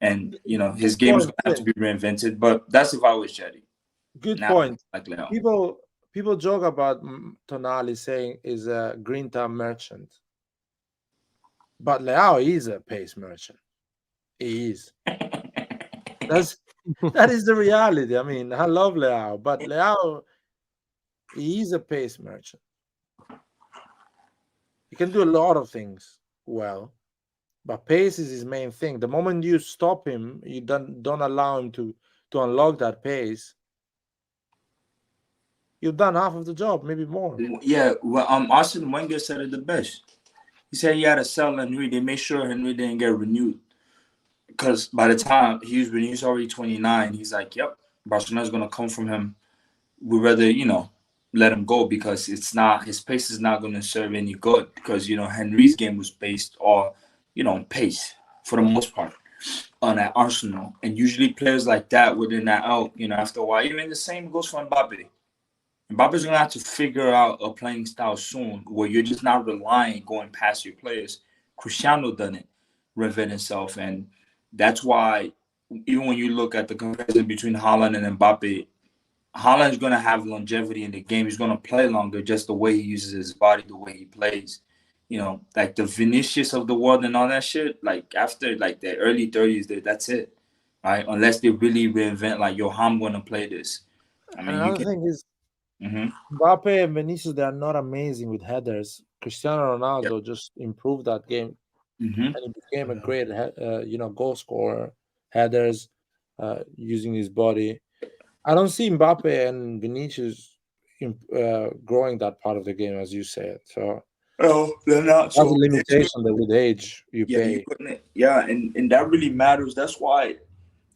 S5: And, his game is going to have to be reinvented. But that's if I was Jetty.
S1: Good point. Like Leao. People joke about Tonali saying is a green thumb merchant. But Leao is a pace merchant. He is. That is the reality. I mean, I love Leao, but Leao, he is a pace merchant. He can do a lot of things well, but pace is his main thing. The moment you stop him, you don't allow him to unlock that pace, you've done half of the job, maybe more.
S5: Yeah, well, Arsene Wenger said it the best. He said he had to sell Henry. They made sure Henry didn't get renewed. Because by the time he was already 29, he's like, yep, Barcelona's going to come from him. We'd rather, let him go because his pace is not going to serve any good. Because, Henry's game was based on, on pace for the most part on that Arsenal. And usually players like that within that out, after a while, even the same goes for Mbappe. Mbappe's going to have to figure out a playing style soon where you're just not relying going past your players. Cristiano done it, reinvent himself, and That's why even when you look at the comparison between Haaland and Mbappe, Haaland's going to have longevity in the game. He's going to play longer, just the way he uses his body, the way he plays. You know, like the Vinicius of the world and all that shit, like after like their early 30s, that's it, right? Unless they really reinvent, like, yo, how I'm going to play this. I mean,
S1: Another thing is, Mbappe and Vinicius, they are not amazing with headers. Cristiano Ronaldo just improved that game, and he became a great, goal scorer, headers, using his body. I don't see Mbappe and Vinicius growing that part of the game, as you said. So,
S5: they're not.
S1: That's a limitation that with age you pay.
S5: And that really matters. That's why,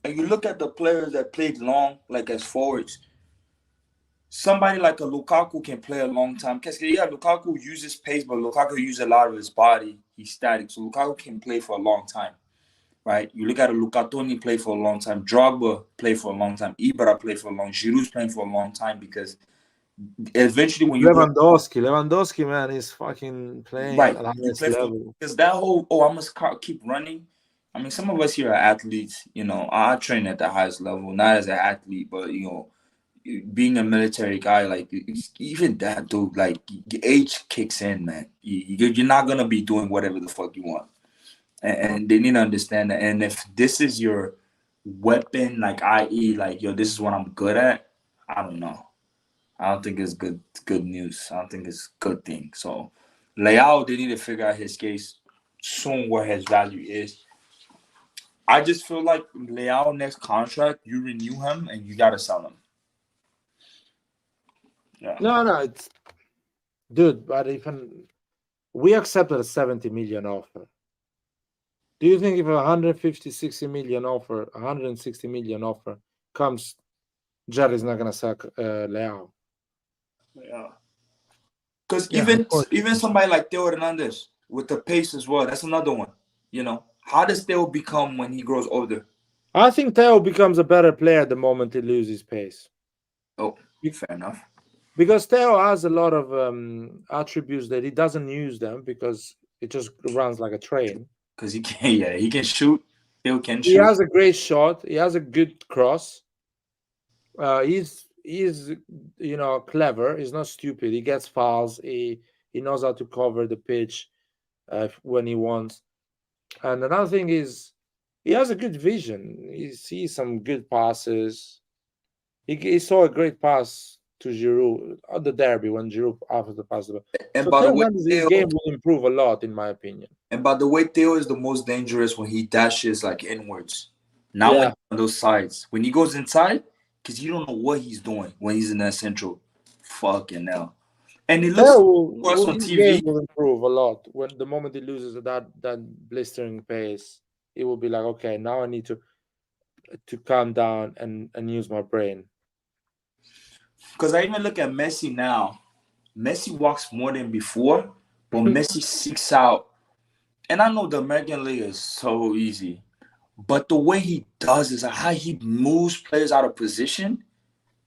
S5: and you look at the players that played long, like as forwards. Somebody like a Lukaku can play a long time. Because Lukaku uses pace, but Lukaku uses a lot of his body. He's static, so Lukaku can play for a long time, right? You look at a Luca Toni play for a long time. Drogba play for a long time. Ibra play for a long. Giroud's playing for a long time because eventually when you
S1: Lewandowski, man, is fucking playing at the highest level.
S5: Because that whole I must keep running. I mean, some of us here are athletes. You know, I train at the highest level, not as an athlete, but being a military guy, like even that dude, like age kicks in, man. You're not gonna be doing whatever the fuck you want, and they need to understand that. And if this is your weapon, like i.e., like this is what I'm good at. I don't know. I don't think it's good news. I don't think it's a good thing. So Leao, they need to figure out his case soon, where his value is. I just feel like Leao next contract, you renew him and you gotta sell him. Yeah.
S1: No, it's dude, but even we accepted a 70 million offer. Do you think if a 160 million offer comes, Jerry's not gonna sack Leao?
S5: Yeah. Because even somebody like Theo Hernandez with the pace as well, that's another one. How does Theo become when he grows older?
S1: I think Theo becomes a better player the moment he loses pace.
S5: Oh, fair enough.
S1: Because Theo has a lot of attributes that he doesn't use them because it just runs like a train.
S5: Because he can shoot. Theo can shoot.
S1: He has a great shot. He has a good cross. He's clever. He's not stupid. He gets fouls. He knows how to cover the pitch when he wants. And another thing is he has a good vision. He sees some good passes. He saw a great pass to Giroud at the derby when Giroud after the pass.
S5: And by the way,
S1: his game will improve a lot, in my opinion.
S5: And by the way, Theo is the most dangerous when he dashes like inwards, not when on those sides. When he goes inside, because you don't know what he's doing when he's in that central. Fucking hell. And it looks on TV.
S1: Game will improve a lot when the moment he loses that blistering pace. It will be like, okay, now I need to calm down and use my brain.
S5: Because I even look at Messi now. Messi walks more than before, but Messi seeks out. And I know the American League is so easy, but the way he does is how he moves players out of position.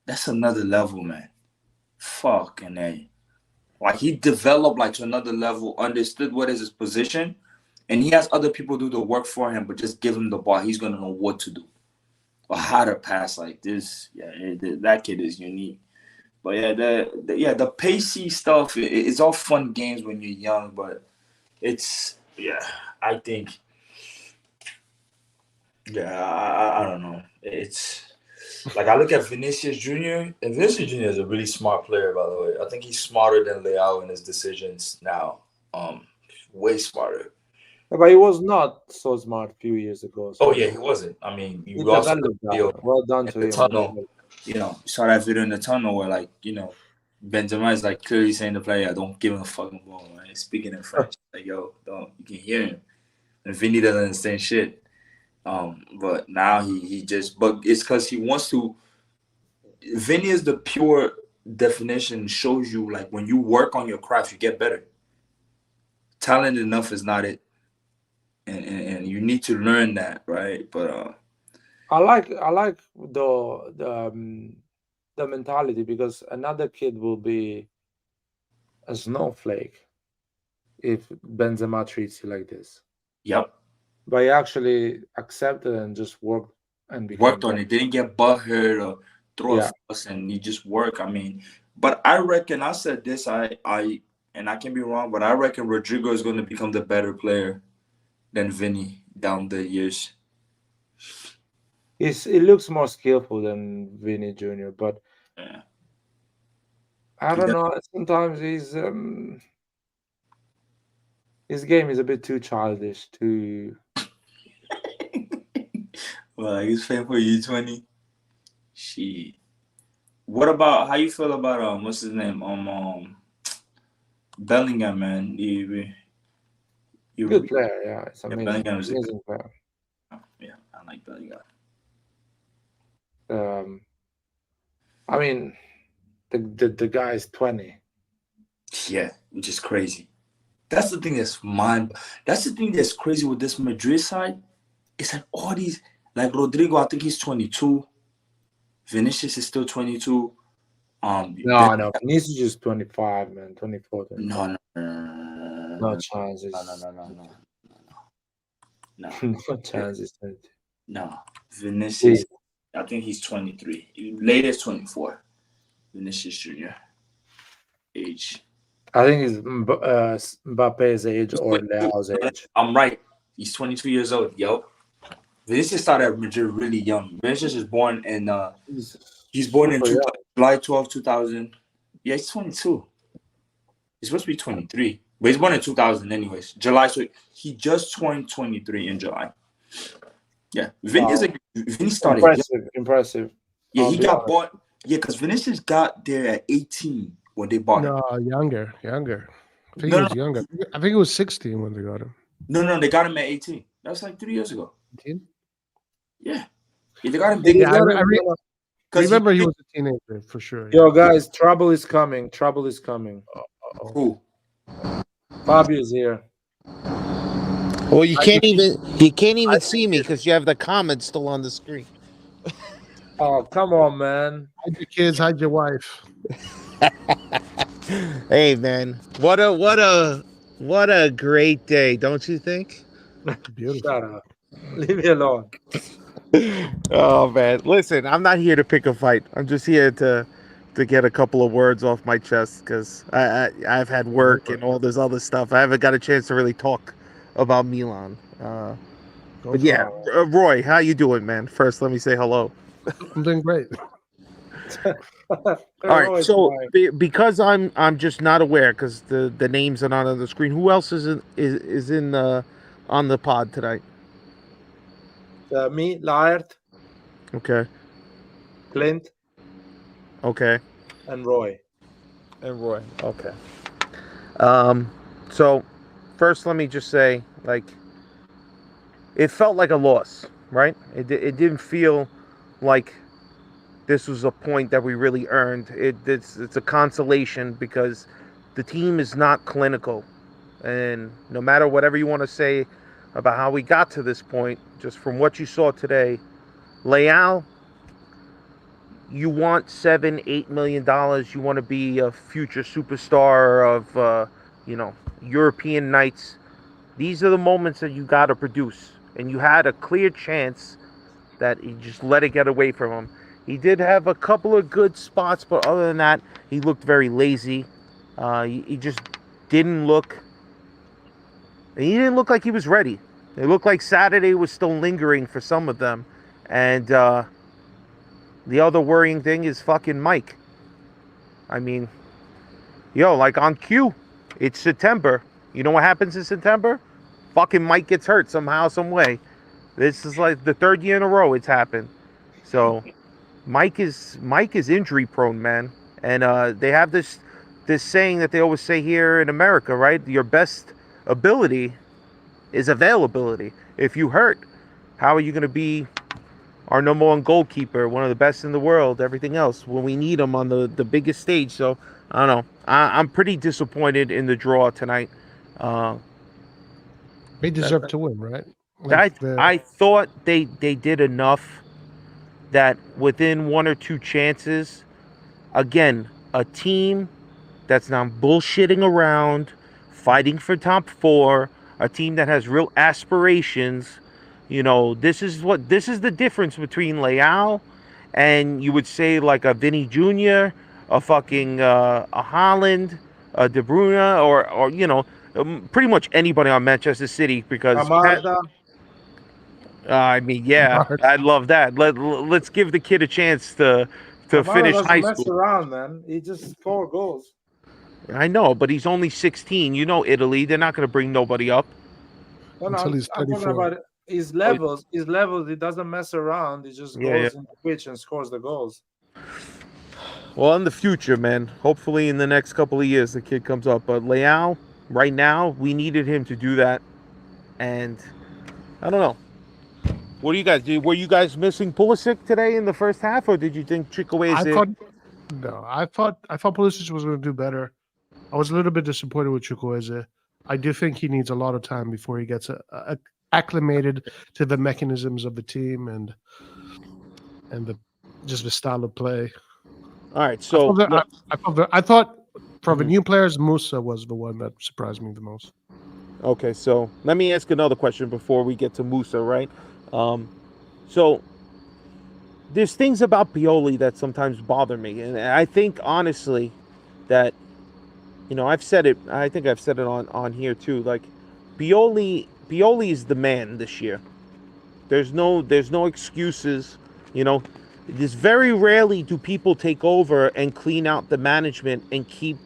S5: That's another level, man. Fucking A. Like he developed like to another level, understood what is his position, and he has other people do the work for him, but just give him the ball. He's gonna know what to do or how to pass like this. Yeah, that kid is unique. But the pacey stuff, it's all fun games when you're young, but I think, I don't know. It's like I look at Vinicius Jr. and Vinicius Jr. is a really smart player, by the way. I think he's smarter than Leao in his decisions now. Way smarter.
S1: But he was not so smart a few years ago. So.
S5: Oh yeah, he wasn't. I mean, you also
S1: well done to him.
S5: Tunnel. You saw that video in the tunnel where Benzema is clearly saying to the player, "Don't give him a fucking ball," right? Speaking in French, yo, don't. You can hear him, and Vinny doesn't understand shit. But now but it's because he wants to. Vinny is the pure definition. Shows you when you work on your craft, you get better. Talent enough is not it, and you need to learn that, right? But
S1: I like the mentality because another kid will be a snowflake if Benzema treats you like this.
S5: Yep.
S1: but he actually accepted and just worked and became
S5: Worked on it. Didn't get butthurt or throw
S1: Yeah.
S5: a fuss, and he just worked. I mean, but I reckon I said this. I and I can be wrong, but I reckon Rodrigo is going to become the better player than Vinny down the years.
S1: He looks more skillful than Vinny Jr., but
S5: Yeah.
S1: I don't know. Sometimes his game is a bit too childish. Too.
S5: Well, he's playing for U20. Shit. What about how you feel about what's his name? Bellingham, man.
S1: Good player, yeah. It's
S5: Yeah,
S1: amazing.
S5: Bellingham is a
S1: Amazing player.
S5: Yeah, I like Bellingham.
S1: I mean, the guy is 20.
S5: Yeah, which is crazy. That's the thing that's the thing that's crazy with this Madrid side. It's like all these, like Rodrigo, I think he's 22. Vinicius is still 22.
S1: No, Vinicius is 25, man. 24. 25.
S5: No.
S1: No chances.
S5: No.
S1: No chances.
S5: No. Vinicius, I think he's 23. Latest 24. Vinicius Jr. age.
S1: I think it's Mbappe's age or Leao's age.
S5: I'm right. He's 22 years old. Yo. Vinicius started at Madrid really young. Vinicius is born in he's born in July 12, 2000. Yeah, he's 22. He's supposed to be 23. But he's born in 2000 anyways. July, so he just turned 23 in July. Yeah. Vinny started
S1: Impressive.
S5: Yeah, he got bought. Yeah, because Vinicius got there at 18 when they bought him.
S6: No, younger. I think he was younger. I think it was 16 when they got him.
S5: No, they got him at 18. That was like 3 years ago.
S6: 18?
S5: Yeah. They got him.
S6: I remember he was a teenager for sure.
S1: Yo, guys, trouble is coming.
S5: Who?
S1: Fabio is here.
S7: Well, you can't even see me because you have the comments still on the screen.
S1: Oh, come on, man.
S6: Hide your kids, hide your wife.
S7: Hey, man, what a great day, don't you think?
S6: Beautiful.
S1: Shut up. Leave me alone.
S7: Oh man, listen, I'm not here to pick a fight. I'm just here to get a couple of words off my chest because I've had work and all this other stuff. I haven't got a chance to really talk about Milan. But yeah, Roy, how you doing, man? First, let me say hello.
S6: I'm doing great.
S7: All right, so because I'm just not aware because the names are not on the screen. Who else is on the pod tonight?
S1: Me, Laert.
S7: Okay.
S1: Clint.
S7: Okay.
S1: And Roy.
S7: Okay. So first, let me just say, like, it felt like a loss, right? It didn't feel like this was a point that we really earned. It's a consolation because the team is not clinical, and no matter whatever you want to say about how we got to this point, just from what you saw today, Leao, you want $7-8 million. You want to be a future superstar of European nights. These are the moments that you got to produce, and you had a clear chance that you just let it get away from him. He did have a couple of good spots, but other than that, he looked very lazy. He just didn't look. He didn't look like he was ready. It looked like Saturday was still lingering for some of them, and the other worrying thing is fucking Mike. I mean, like on cue, it's September. You know what happens in September? Fucking Mike gets hurt somehow, some way. This is like the third year in a row it's happened. So Mike is injury prone, man. And they have this saying that they always say here in America, right? Your best ability is availability. If you hurt, how are you going to be our number one goalkeeper, one of the best in the world, everything else, when we need him on the biggest stage? So I don't know. I'm pretty disappointed in the draw tonight.
S6: They deserve to win, right?
S7: I thought they did enough that within one or two chances, again, a team that's not bullshitting around, fighting for top four. a team that has real aspirations. You know, this is the difference between Leao and you would say like a Vinny Jr., a fucking a Haaland, a De Bruyne, or you know, pretty much anybody on Manchester City because
S1: Amada.
S7: I mean, yeah, I love that. Let's give the kid a chance to
S1: Amada
S7: finish
S1: doesn't
S7: high
S1: mess
S7: school.
S1: around, man. He just score goals.
S7: I know, but he's only 16. You know, Italy, they're not going to bring nobody up.
S1: No,
S6: Until he's
S1: I'm talking
S6: 34.
S1: about his levels. His levels. He doesn't mess around. He just goes in the pitch and scores the goals.
S7: Well, in the future, man. Hopefully, in the next couple of years, the kid comes up. But Leao, right now, we needed him to do that, and I don't know. What do you guys do? Were you guys missing Pulisic today in the first half, or did you think Chukwueze?
S6: I thought Pulisic was going to do better. I was a little bit disappointed with Chukwueze. I do think he needs a lot of time before he gets acclimated to the mechanisms of the team and just the style of play.
S7: All right, so
S6: I thought for the new players, Musa was the one that surprised me the most.
S7: Okay, so let me ask another question before we get to Musa, right? So there's things about Pioli that sometimes bother me, and I think honestly that, you know, I've said it. I think I've said it on here too. Like Pioli is the man this year. There's no excuses. You know, there's very rarely do people take over and clean out the management and keep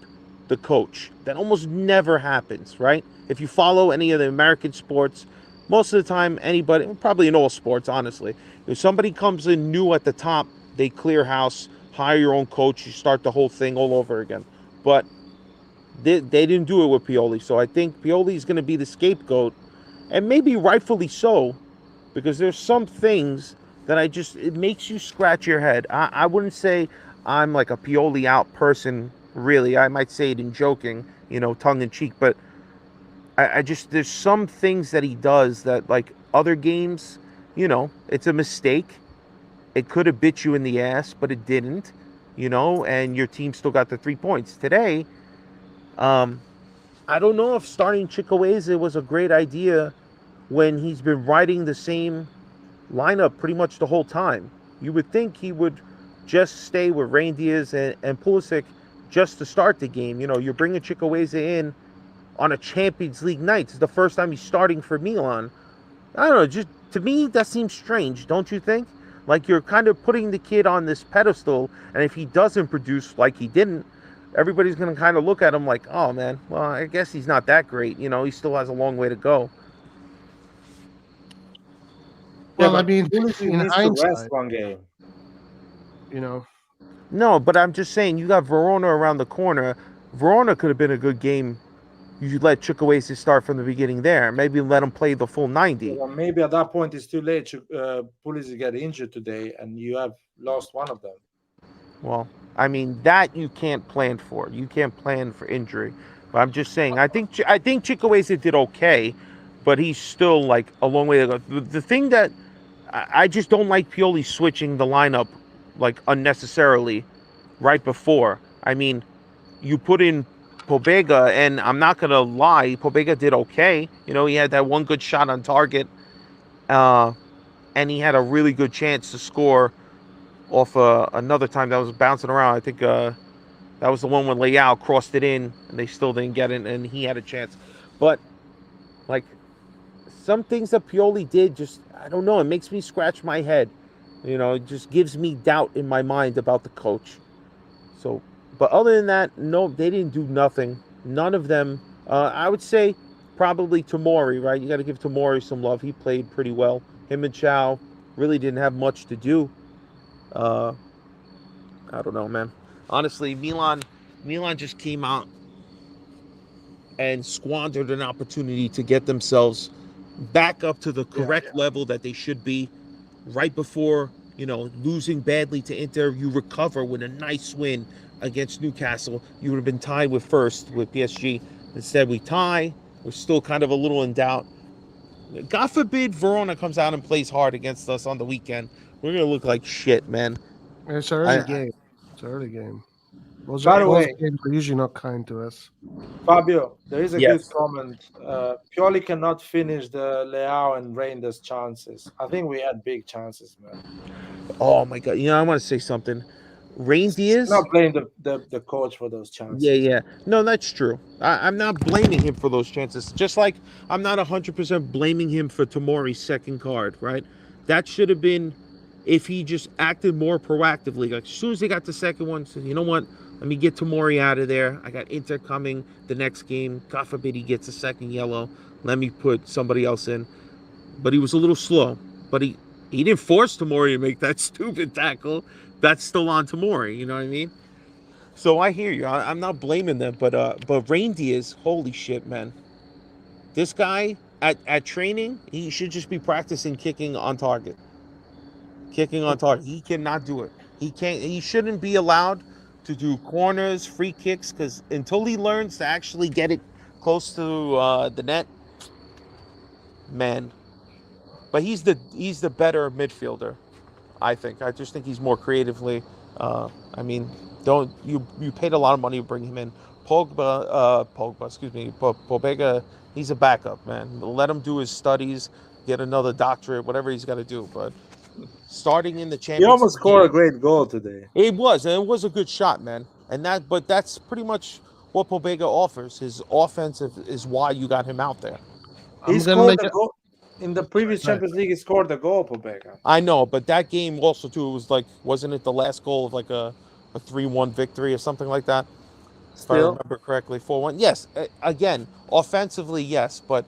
S7: the coach. That almost never happens, right? If you follow any of the American sports, most of the time, anybody, probably in all sports, honestly, if somebody comes in new at the top, they clear house, hire your own coach, you start the whole thing all over again. But they didn't do it with Pioli, so I think Pioli is going to be the scapegoat, and maybe rightfully so, because there's some things that it makes you scratch your head. I wouldn't say I'm like a Pioli out person, really. I might say it in joking, you know, tongue in cheek, but I just, there's some things that he does that, like other games, you know, it's a mistake. It could have bit you in the ass, but it didn't, you know, and your team still got the 3 points. Today, I don't know if starting Chukwueze was a great idea when he's been riding the same lineup pretty much the whole time. You would think he would just stay with Rein Diaz and Pulisic just to start the game. You know, you're bringing Chukwueze in on a Champions League night. It's the first time he's starting for Milan. I don't know, just to me, that seems strange, don't you think? Like you're kind of putting the kid on this pedestal, and if he doesn't produce like he didn't, everybody's going to kind of look at him like, oh man, well, I guess he's not that great. You know, he still has a long way to go.
S6: Well, I mean, in
S1: hindsight, one game,
S6: you know.
S7: No, but I'm just saying, you got Verona around the corner. Verona could have been a good game. You let Chukwueze start from the beginning there. Maybe let him play the full 90.
S1: Well, maybe at that point it's too late. Pulisic get injured today, and you have lost one of them.
S7: Well, I mean, that you can't plan for. You can't plan for injury. But I'm just saying, I think Chukwueze did okay, but he's still like a long way to go. The thing that I just don't like Pioli switching the lineup like unnecessarily right before. I mean, you put in Pobega, and I'm not going to lie, Pobega did okay. You know, he had that one good shot on target, and he had a really good chance to score off another time that was bouncing around. I think that was the one when Leao crossed it in, and they still didn't get it, and he had a chance. But, like, some things that Pioli did, just, I don't know, it makes me scratch my head. You know, it just gives me doubt in my mind about the coach. So, but other than that, no, they didn't do nothing. None of them. I would say probably Tomori, right? You got to give Tomori some love. He played pretty well. Him and Chow really didn't have much to do. I don't know, man. Honestly, Milan just came out and squandered an opportunity to get themselves back up to the correct level that they should be. Right before, you know, losing badly to Inter, you recover with a nice win against Newcastle. You would have been tied with first with PSG. Instead, we tie. We're still kind of a little in doubt. God forbid Verona comes out and plays hard against us on the weekend. We're going to look like shit, man.
S6: It's an early game. It's an early game. Those
S1: By the
S6: those
S1: way,
S6: games are usually not kind to us.
S1: Fabio, there is a
S5: Yes.
S1: good comment. Pioli cannot finish the Leao and Reinders chances. I think we had big chances, man.
S7: Oh my god! I want to say something. Rain Diaz.
S1: Not blame the coach for those chances.
S7: Yeah. No, that's true. I'm not blaming him for those chances. Just like I'm not 100% blaming him for Tomori's second card, right? That should have been if he just acted more proactively. Like as soon as he got the second one, said, you know what? Let me get Tomori out of there. I got Inter coming the next game. God forbid he gets a second yellow. Let me put somebody else in. But he was a little slow. But he didn't force Tomori to make that stupid tackle. That's still on Tomori. You know what I mean? So I hear you. I'm not blaming them, but Rain Diaz, holy shit, man. This guy at training, he should just be practicing kicking on target. Kicking on target. He cannot do it. He shouldn't be allowed to do corners, free kicks, because until he learns to actually get it close to the net, man. But he's the better midfielder, I think. I just think he's more creatively. I mean, don't you paid a lot of money to bring him in. Pogba, excuse me, Pobega, he's a backup, man. Let him do his studies, get another doctorate, whatever he's got to do. But starting in the
S1: He
S7: Champions
S1: almost
S7: League,
S1: scored a great goal today.
S7: it was a good shot, man. But that's pretty much what Pobega offers. His offensive is why you got him out there.
S1: He
S6: I'm gonna
S1: scored
S6: make
S1: a
S6: it.
S1: goal in the previous
S6: Right.
S1: Champions League. He scored a goal, Pobega.
S7: I know, but that game also too, it was like, wasn't it the last goal of like a 3-1 victory or something like that? If I
S1: Still,
S7: remember correctly, 4-1. Yes, again, offensively, yes, but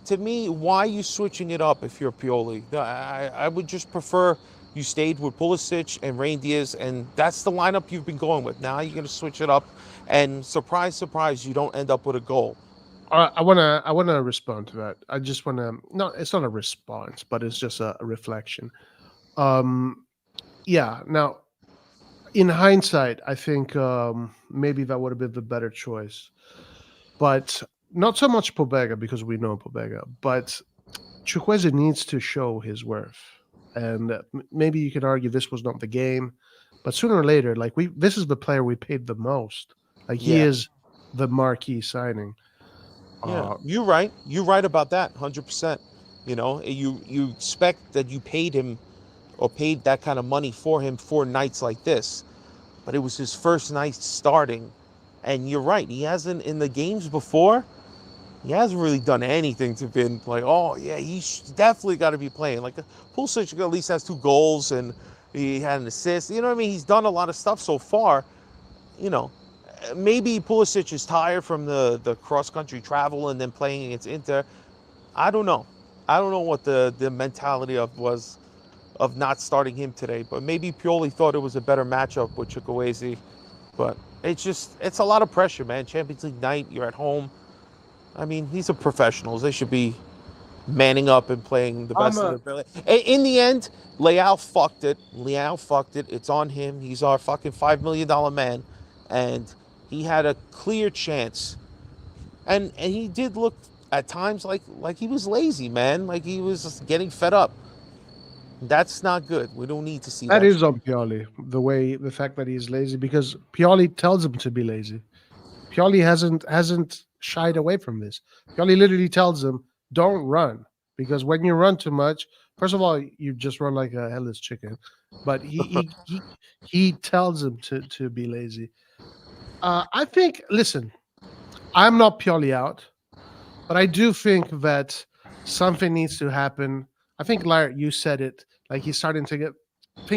S7: to me, why are you switching it up if you're Pioli? I would just prefer you stayed with Pulisic and Rain Diaz, and that's the lineup you've been going with. Now you're going to switch it up, and surprise, surprise, you don't end up with a goal.
S6: I wanna respond to that. I just wanna no, it's not a response, but it's just a reflection. Yeah. Now, in hindsight, I think maybe that would have been the better choice, but not so much Pobega because we know Pobega, but Chukwueze needs to show his worth, and maybe you could argue this was not the game, but sooner or later, like this is the player we paid the most. Like he
S7: Yeah.
S6: is the marquee signing.
S7: Yeah, you're right. You're right about that, 100%. You expect that you paid him or paid that kind of money for him for nights like this, but it was his first night starting, and you're right. He hasn't in the games before. He hasn't really done anything to been like, oh yeah, he's definitely got to be playing. Like Pulisic at least has 2 goals and he had an assist. You know what I mean? He's done a lot of stuff so far. You know, maybe Pulisic is tired from the cross-country travel and then playing against Inter. I don't know. I don't know what the mentality was of not starting him today. But maybe Pioli thought it was a better matchup with Chukwueze. But it's a lot of pressure, man. Champions League night, you're at home. I mean, these are professionals. They should be manning up and playing the best of their ability. In the end, Leao fucked it. It's on him. He's our fucking $5 million man. And he had a clear chance. And he did look at times like he was lazy, man. Like he was just getting fed up. That's not good. We don't need to see that.
S6: That is on Pioli, the fact that he's lazy, because Pioli tells him to be lazy. Pioli hasn't shied away from this. Pioli literally tells him, don't run, because when you run too much, first of all, you just run like a headless chicken. But he tells him to be lazy. I think, listen, I'm not Pioli out, but I do think that something needs to happen. I think, Larry, you said it, like things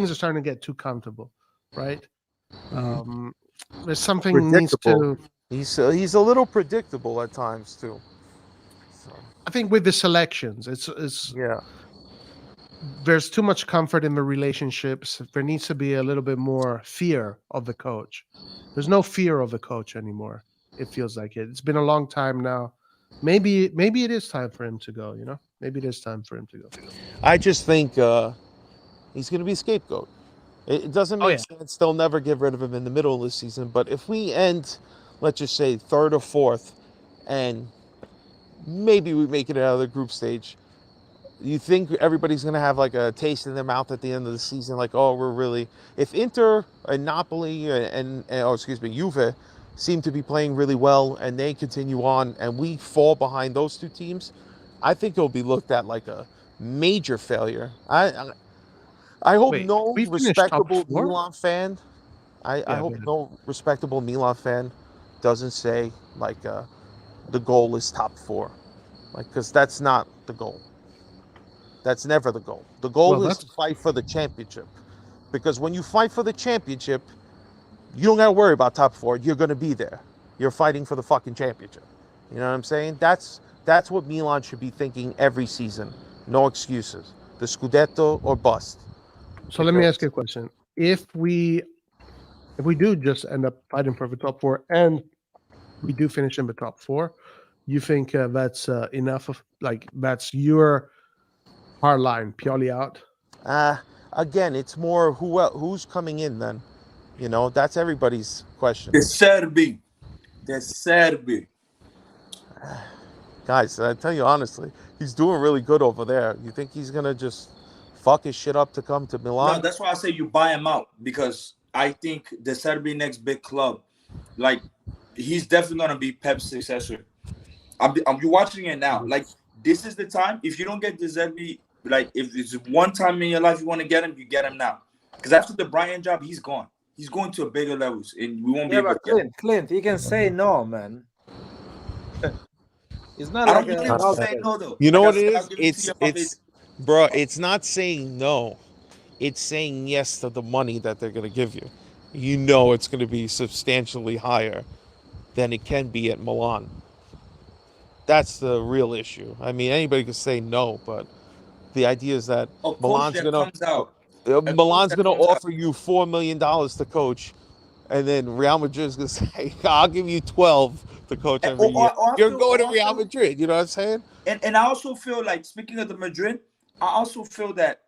S6: are starting to get too comfortable, right? There's something needs to.
S7: He's a little predictable at times too. So.
S6: I think with the selections, it's
S7: yeah.
S6: There's too much comfort in the relationships. There needs to be a little bit more fear of the coach. There's no fear of the coach anymore. It feels like it. It's been a long time now. Maybe it is time for him to go. You know, maybe it is time for him to go.
S7: I just think he's going to be a scapegoat. It doesn't make sense. They'll never get rid of him in the middle of the season. But if we end, let's just say 3rd or 4th, and maybe we make it out of the group stage, you think everybody's going to have like a taste in their mouth at the end of the season, like, oh, we're really, if Inter and Napoli and oh, excuse me, Juve seem to be playing really well and they continue on and we fall behind those two teams, I think it'll be looked at like a major failure. I hope
S6: Wait,
S7: no
S6: we finished top
S7: respectable
S6: 4?
S7: Milan fan, I
S6: Yeah,
S7: hope
S6: go ahead.
S7: no respectable Milan fan doesn't say like the goal is top 4, like, because that's not the goal. That's never the goal. The goal
S6: Well,
S7: is to fight for the championship, because when you fight for the championship, you don't got to worry about top 4. You're going to be there. You're fighting for the fucking championship. You know what I'm saying? That's what Milan should be thinking every season. No excuses. The Scudetto or bust.
S6: So let me ask you a question. If we do just end up fighting for the top 4 and we do finish in the top 4, you think that's enough of, like, that's your hard line, Pioli out?
S7: Again, it's more who's coming in then. You know, that's everybody's question.
S5: The Serbi.
S7: Guys, I tell you honestly, he's doing really good over there. You think he's gonna just fuck his shit up to come to Milan?
S5: No, that's why I say you buy him out, because I think the Serbi next big club, like, he's definitely gonna be Pep's successor. I'm watching it now. Like, this is the time. If you don't get De Zerbi, like, if it's one time in your life you want to get him, you get him now. Because after the Brian job, he's gone. He's going to a bigger levels, and we won't be able to get him.
S8: Clint, he can say no, man. It's not
S5: I
S8: like
S5: don't want him to say no, though.
S7: You know
S5: Like
S7: what
S5: I
S7: it
S5: said, I'll give
S7: is?
S5: to you about
S7: Bro, it's not saying no. It's saying yes to the money that they're going to give you. You know it's going to be substantially higher than it can be at Milan. That's the real issue. I mean, anybody could say no, but the idea is that
S5: a coach
S7: Milan's
S5: that
S7: going
S5: comes out.
S7: to
S5: comes
S7: offer you $4 million to coach, and then Real Madrid's going to say, I'll give you 12 to coach every year. You're going to Real Madrid, you know what I'm saying?
S5: And I also feel like, speaking of the Madrid, I also feel that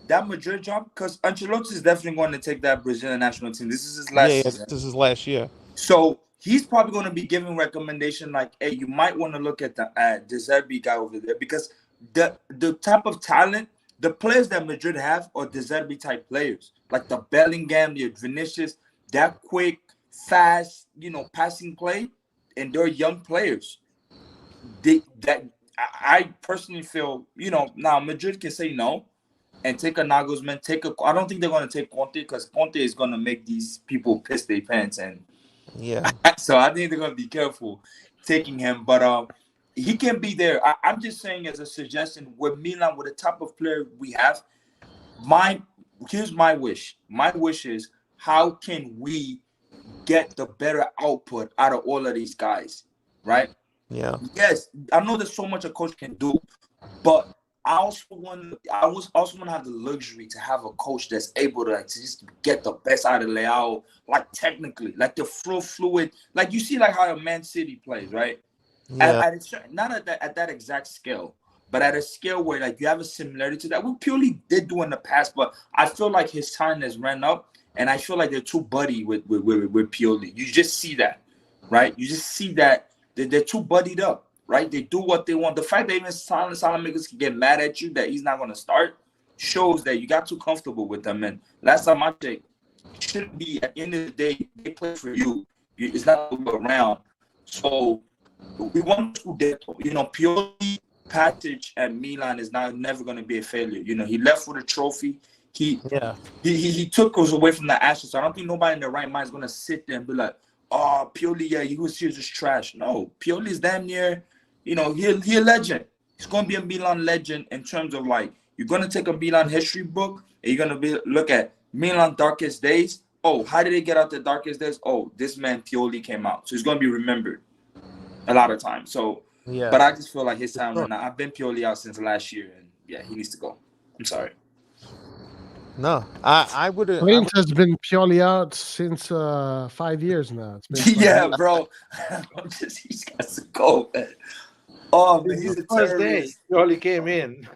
S5: Madrid job, because Ancelotti is definitely going to take that Brazilian national team. This is his last season.
S7: This is last year.
S5: So he's probably going to be giving recommendation like, hey, you might want to look at the De Zerbi guy over there, because the type of talent, the players that Madrid have are De Zerbi type players, like the Bellingham, the Vinicius, that quick, fast, passing play, and they're young players. I personally feel, now Madrid can say no and take a Nagelsmann, I don't think they're going to take Conte, because Conte is going to make these people piss their pants, and so I think they're going to be careful taking him, but he can be there. I'm just saying, as a suggestion, with Milan, with the type of player we have, here's my wish. My wish is, how can we get the better output out of all of these guys, right?
S7: Yeah.
S5: Yes, I know there's so much a coach can do, but I also want to have the luxury to have a coach that's able to just get the best out of Leao, like technically, like the fluid, like you see, like how a Man City plays, right?
S7: Yeah.
S5: Not at that exact scale, but at a scale where, like, you have a similarity to that. We purely did do in the past, but I feel like his time has ran up, and I feel like they're too buddy with Pioli. You just see that, right? You just see that they're too buddied up, right? They do what they want. The fact that even Salamakers can get mad at you that he's not going to start shows that you got too comfortable with them. And last time I checked, it shouldn't be. At the end of the day, they play for you. It's not around. So we want to get, Pioli passage at Milan is never going to be a failure. He left with a trophy. He took us away from the ashes. So I don't think nobody in their right mind is going to sit there and be like, oh, Pioli, he was here just trash. No, Pioli is damn near, he a legend. He's going to be a Milan legend in terms of, like, you're going to take a Milan history book and you're going to look at Milan darkest days. Oh, how did they get out the darkest days? Oh, this man Pioli came out. So he's going to be remembered a lot of times. So, but I just feel like his time ran out. I've been Pioli out since last year, and he needs to go. I'm sorry.
S7: No, I would have.
S6: Clint has been Pioli out since 5 years now. It's been 5 years.
S5: Bro. He's got to go, man. Oh, man, he's a terrorist.
S8: Pioli came in.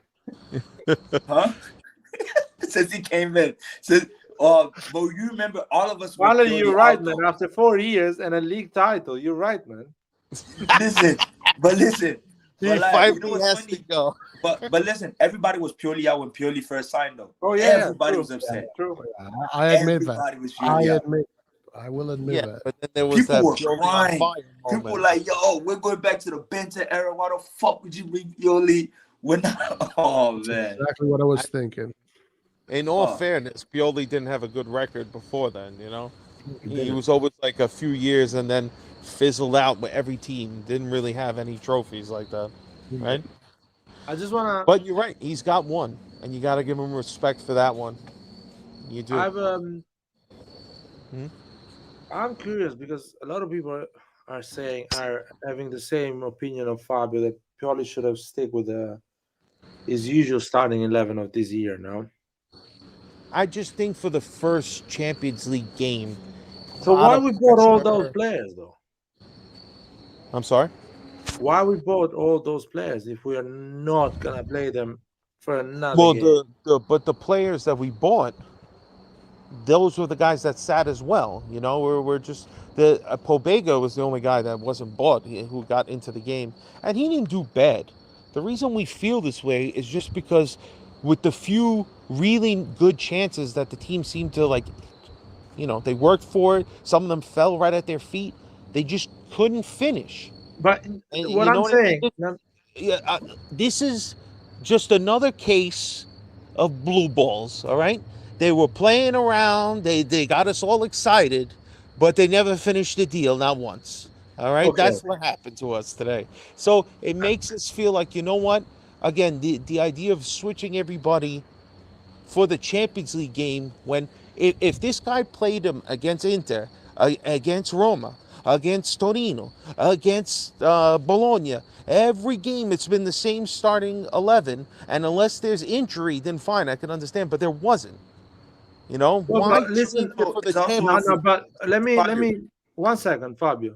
S5: Huh? Since he came in. But you remember all of us.
S8: Finally, you're right, man. After 4 years and a league title, you're right, man.
S5: Listen,
S7: He
S5: But like,
S7: finally
S5: what's
S7: has
S5: funny?
S7: to go.
S5: But listen, everybody was purely out when Purely first signed though.
S1: Oh, yeah,
S5: Everybody
S1: true.
S5: was upset.
S1: True.
S6: I admit that.
S5: Everybody was
S6: I
S5: purely out.
S6: admit. I will admit
S7: Yeah,
S6: that.
S7: but then there was
S5: People
S7: that
S5: were
S7: Pioli on
S5: crying.
S7: fire
S5: People
S7: moment.
S5: were like, "Yo, we're going back to the Benta era. Why the fuck would you bring Pioli? We're not." Oh man.
S6: Exactly what I was thinking.
S7: In all
S5: Oh.
S7: fairness, Pioli didn't have a good record before then, you know? He
S6: didn't.
S7: was always like a few years and then fizzled out with every team. Didn't really have any trophies like that, right?
S1: I just wanna.
S7: But you're right. He's got one, and you got to give him respect for that one. You do.
S1: I'm curious because a lot of people are having the same opinion of Fabio that Pioli should have stick with his usual starting 11 of this year. No.
S7: I just think for the first Champions League game.
S1: So why we bought all those players though?
S7: I'm sorry?
S1: Why we bought all those players if we are not gonna play them for another
S7: Well,
S1: game?
S7: but the players that we bought, those were the guys that sat as well. You know, we're just the Pobega was the only guy that wasn't bought who got into the game, and he didn't do bad. The reason we feel this way is just because with the few really good chances that the team seemed to like, you know, they worked for it. Some of them fell right at their feet. They just couldn't finish.
S1: But
S7: And
S1: what
S7: you
S1: I'm
S7: know
S1: saying,
S7: this is just another case of blue balls. All right, they were playing around. They got us all excited, but they never finished the deal, not once. All right,
S1: Okay.
S7: that's what happened to us today. So it makes us feel like, you know what? Again, the idea of switching everybody for the Champions League game, when if this guy played him against Inter, against Roma, against Torino, against Bologna, every game it's been the same starting 11, and unless there's injury, then fine, I can understand, but there wasn't. You know,
S1: Well,
S7: why
S1: but listen,
S7: change it for the
S5: so-
S7: Champions
S1: no,
S7: League?
S1: but let me
S5: Fabio.
S1: 1 second, Fabio.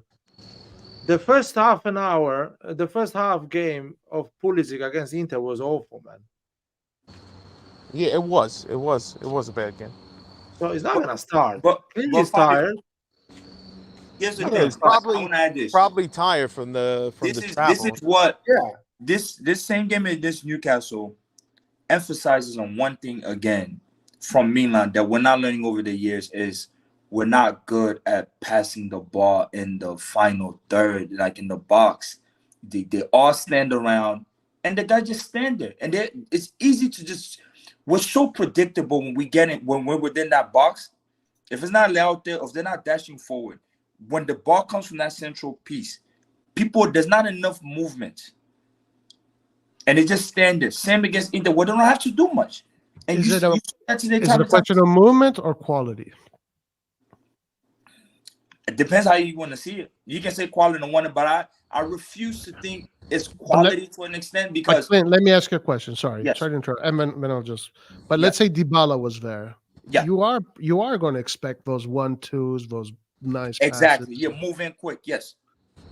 S1: The first half an hour, the first half game of Pulisic against Inter was awful, man.
S7: Yeah, it was a bad game.
S1: So he's not gonna start.
S5: But
S1: He's
S5: Fabio,
S1: tired.
S5: here's the
S7: Yeah,
S5: thing.
S7: he's probably-
S5: I want to add this.
S7: Probably tired from the
S5: This
S7: travel.
S5: is what
S1: Yeah.
S5: this same game against Newcastle emphasizes on one thing again from Milan that we're not learning over the years is we're not good at passing the ball in the final third, like in the box. They all stand around and the guys just stand there. And it's easy to just, we're so predictable when we get it, when we're within that box. If it's not out there, if they're not dashing forward, when the ball comes from that central piece, there's not enough movement. And they just stand there. Same against Inter, where they don't have to do much. And
S6: Is it a question of movement or quality?
S5: It depends how you want to see it. You can say quality on one, but I refuse to think it's quality to an extent because.
S6: Clint, let me ask you a question. Sorry,
S5: Yes.
S6: sorry to interrupt. And then I'll just. But let's say Dybala was there.
S5: Yeah.
S6: You are going to expect those 1-2s, those nice.
S5: Exactly.
S6: Passes.
S5: Yeah, move in quick. Yes.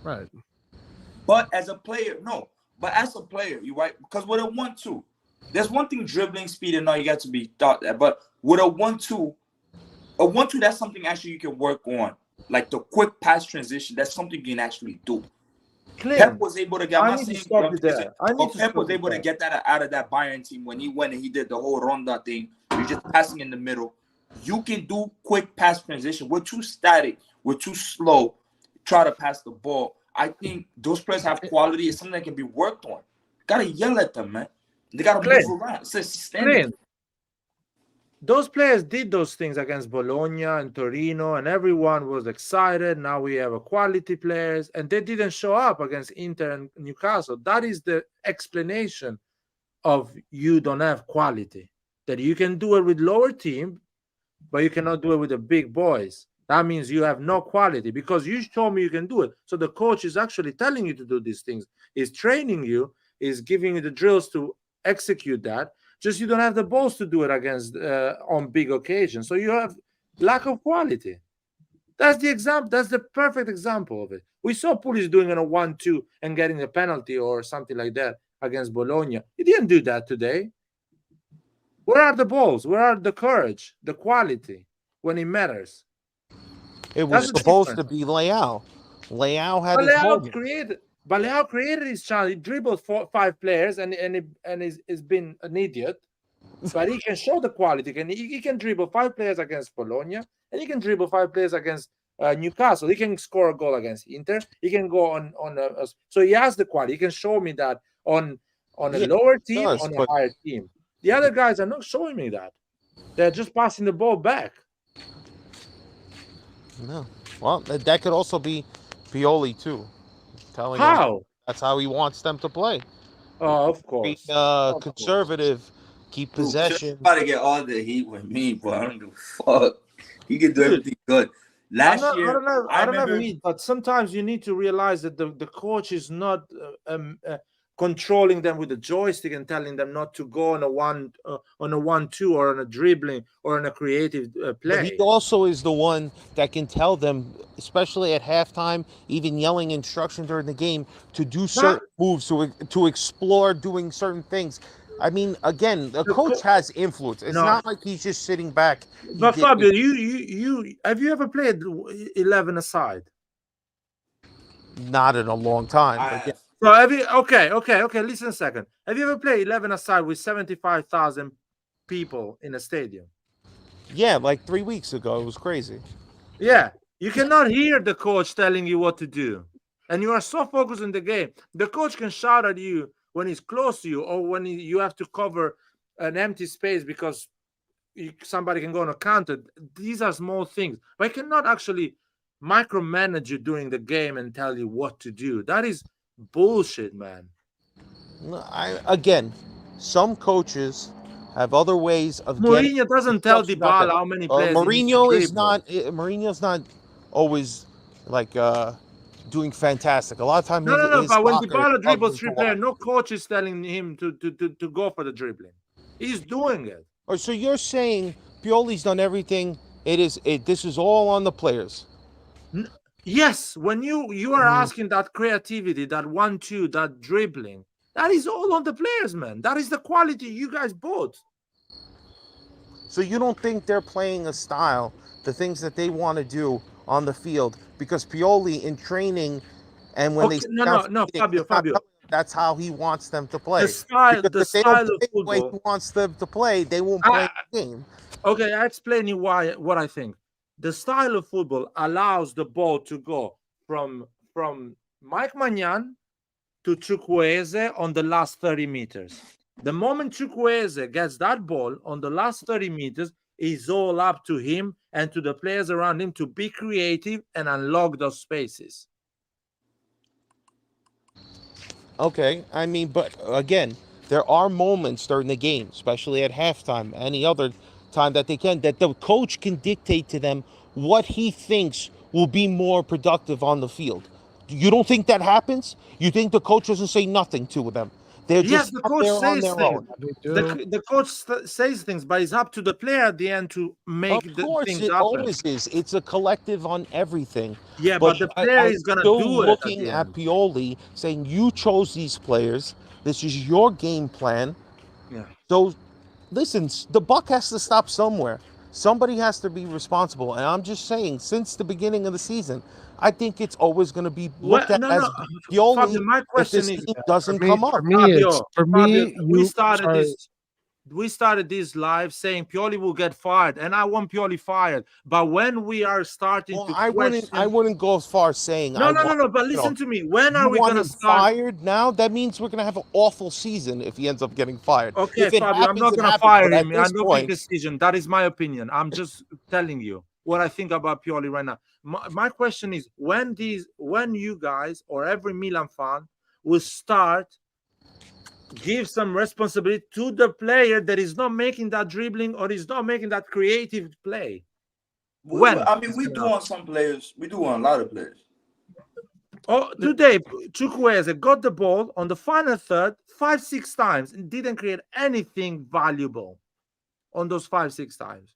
S6: Right.
S5: But as a player, no. But as a player, you right, because with a 1-2, there's one thing dribbling speed and all you got to be taught that. But with a 1-2, that's something actually you can work on. Like the quick pass transition, that's something you can actually do.
S1: Clint,
S5: Pep was able to get.
S1: I need to stop you there.
S5: Pep was able to get that out of that Bayern team when he went and he did the whole Ronda thing. You're just passing in the middle. You can do quick pass transition. We're too static. We're too slow. Try to pass the ball. I think those players have quality. It's something that can be worked on. Gotta yell at them, man. They gotta move around.
S1: Clint, those players did those things against Bologna and Torino, and everyone was excited. Now we have a quality players, and they didn't show up against Inter and Newcastle. That is the explanation of you don't have quality. That you can do it with lower team, but you cannot do it with the big boys. That means you have no quality because you show me you can do it. So the coach is actually telling you to do these things. He's training you, is giving you the drills to execute that. Just you don't have the balls to do it against on big occasions. So you have lack of quality. That's the example. That's the perfect example of it. We saw Pulisic doing it a 1-2 and getting a penalty or something like that against Bologna. He didn't do that today. Where are the balls? Where are the courage, the quality when it matters?
S7: It was supposed to be Leao. Leao had his moment.
S1: Created. But Leao created his chance. He dribbled 5 players, and is been an idiot. But he can show the quality. He can dribble 5 players against Bologna, and he can dribble 5 players against Newcastle. He can score a goal against Inter. He can go on so he has the quality. He can show me that on a lower team, on a higher team. The other guys are not showing me that. They're just passing the ball back.
S7: No. Well, that could also be Pioli too. Telling
S1: How?
S7: them that's how he wants them to play.
S1: Oh, of course.
S7: Conservative, keep possession.
S5: Try to get all the heat with me, but I don't give a fuck. He can do everything good. Last year,
S1: I don't have heat, but sometimes you need to realize that the coach is not controlling them with the joystick and telling them not to go on a 1-2 or on a dribbling or on a creative play.
S7: But he also is the one that can tell them, especially at halftime, even yelling instruction during the game, to do certain moves, to explore doing certain things. I mean, again, the coach has influence. It's not like he's just sitting back.
S1: But Fabio, you have you ever played 11 aside?
S7: Not in a long time.
S1: So have you? Okay. Listen a second. Have you ever played 11 aside with 75,000 people in a stadium?
S7: Yeah, like 3 weeks ago, it was crazy.
S1: Yeah, you cannot hear the coach telling you what to do, and you are so focused on the game. The coach can shout at you when he's close to you, or when you have to cover an empty space because somebody can go on a counter. These are small things, but I cannot actually micromanage you during the game and tell you what to do. That is bullshit, man.
S7: Again, some coaches have other ways of
S1: Mourinho doesn't tell Dybala how many players
S7: Mourinho's not always like doing fantastic. A lot of times,
S1: but when Dybala dribbles 3 players, no coach is telling him to go for the dribbling. He's doing it.
S7: Oh, so you're saying Pioli's done everything? This is all on the players.
S1: Yes, when you are asking that creativity, that 1-2, that dribbling, that is all on the players, man. That is the quality you guys bought.
S7: So you don't think they're playing a style, the things that they want to do on the field, because Pioli in training and when
S1: Fabio,
S7: that's how he wants them to play.
S1: The style of football.
S7: The way he wants them to play, they won't play the game.
S1: Okay, I explain you what I think. The style of football allows the ball to go from Mike Maignan to Chukwueze on the last 30 meters. The moment Chukwueze gets that ball on the last 30 meters, it's all up to him and to the players around him to be creative and unlock those spaces.
S7: Okay, I mean, but again, there are moments during the game, especially at halftime, any other time that the coach can dictate to them what he thinks will be more productive on the field. You don't think that happens? You think the coach doesn't say nothing to them? They're just
S1: the coach says things. The coach says things, but it's up to the player at the end to make the things happen. Of course, it
S7: always is. It's a collective on everything.
S1: Yeah, but the player is going to do it.
S7: Looking at Pioli, saying you chose these players. This is your game plan.
S1: Yeah.
S7: So, listen, the buck has to stop somewhere. Somebody has to be responsible. And I'm just saying, since the beginning of the season, I think it's always going to be looked at as Pioli.
S1: Fabio, my question is,
S7: doesn't come up.
S1: We started this live saying Pioli will get fired, and I want Pioli fired. But when we are starting to question,
S7: I wouldn't go as far as saying
S1: no. But listen to me. When are we going to start?
S7: Fired now? That means we're going to have an awful season if he ends up getting fired.
S1: Okay, Fabio, I'm not going to fire him. I know the decision. That is my opinion. I'm just telling you what I think about Pioli right now. My question is, when you guys or every Milan fan will start give some responsibility to the player that is not making that dribbling or is not making that creative play.
S5: We do on some players. We do on a lot of players.
S1: Oh, today Chukwueze got the ball on the final third 5-6 times and didn't create anything valuable on those 5-6 times.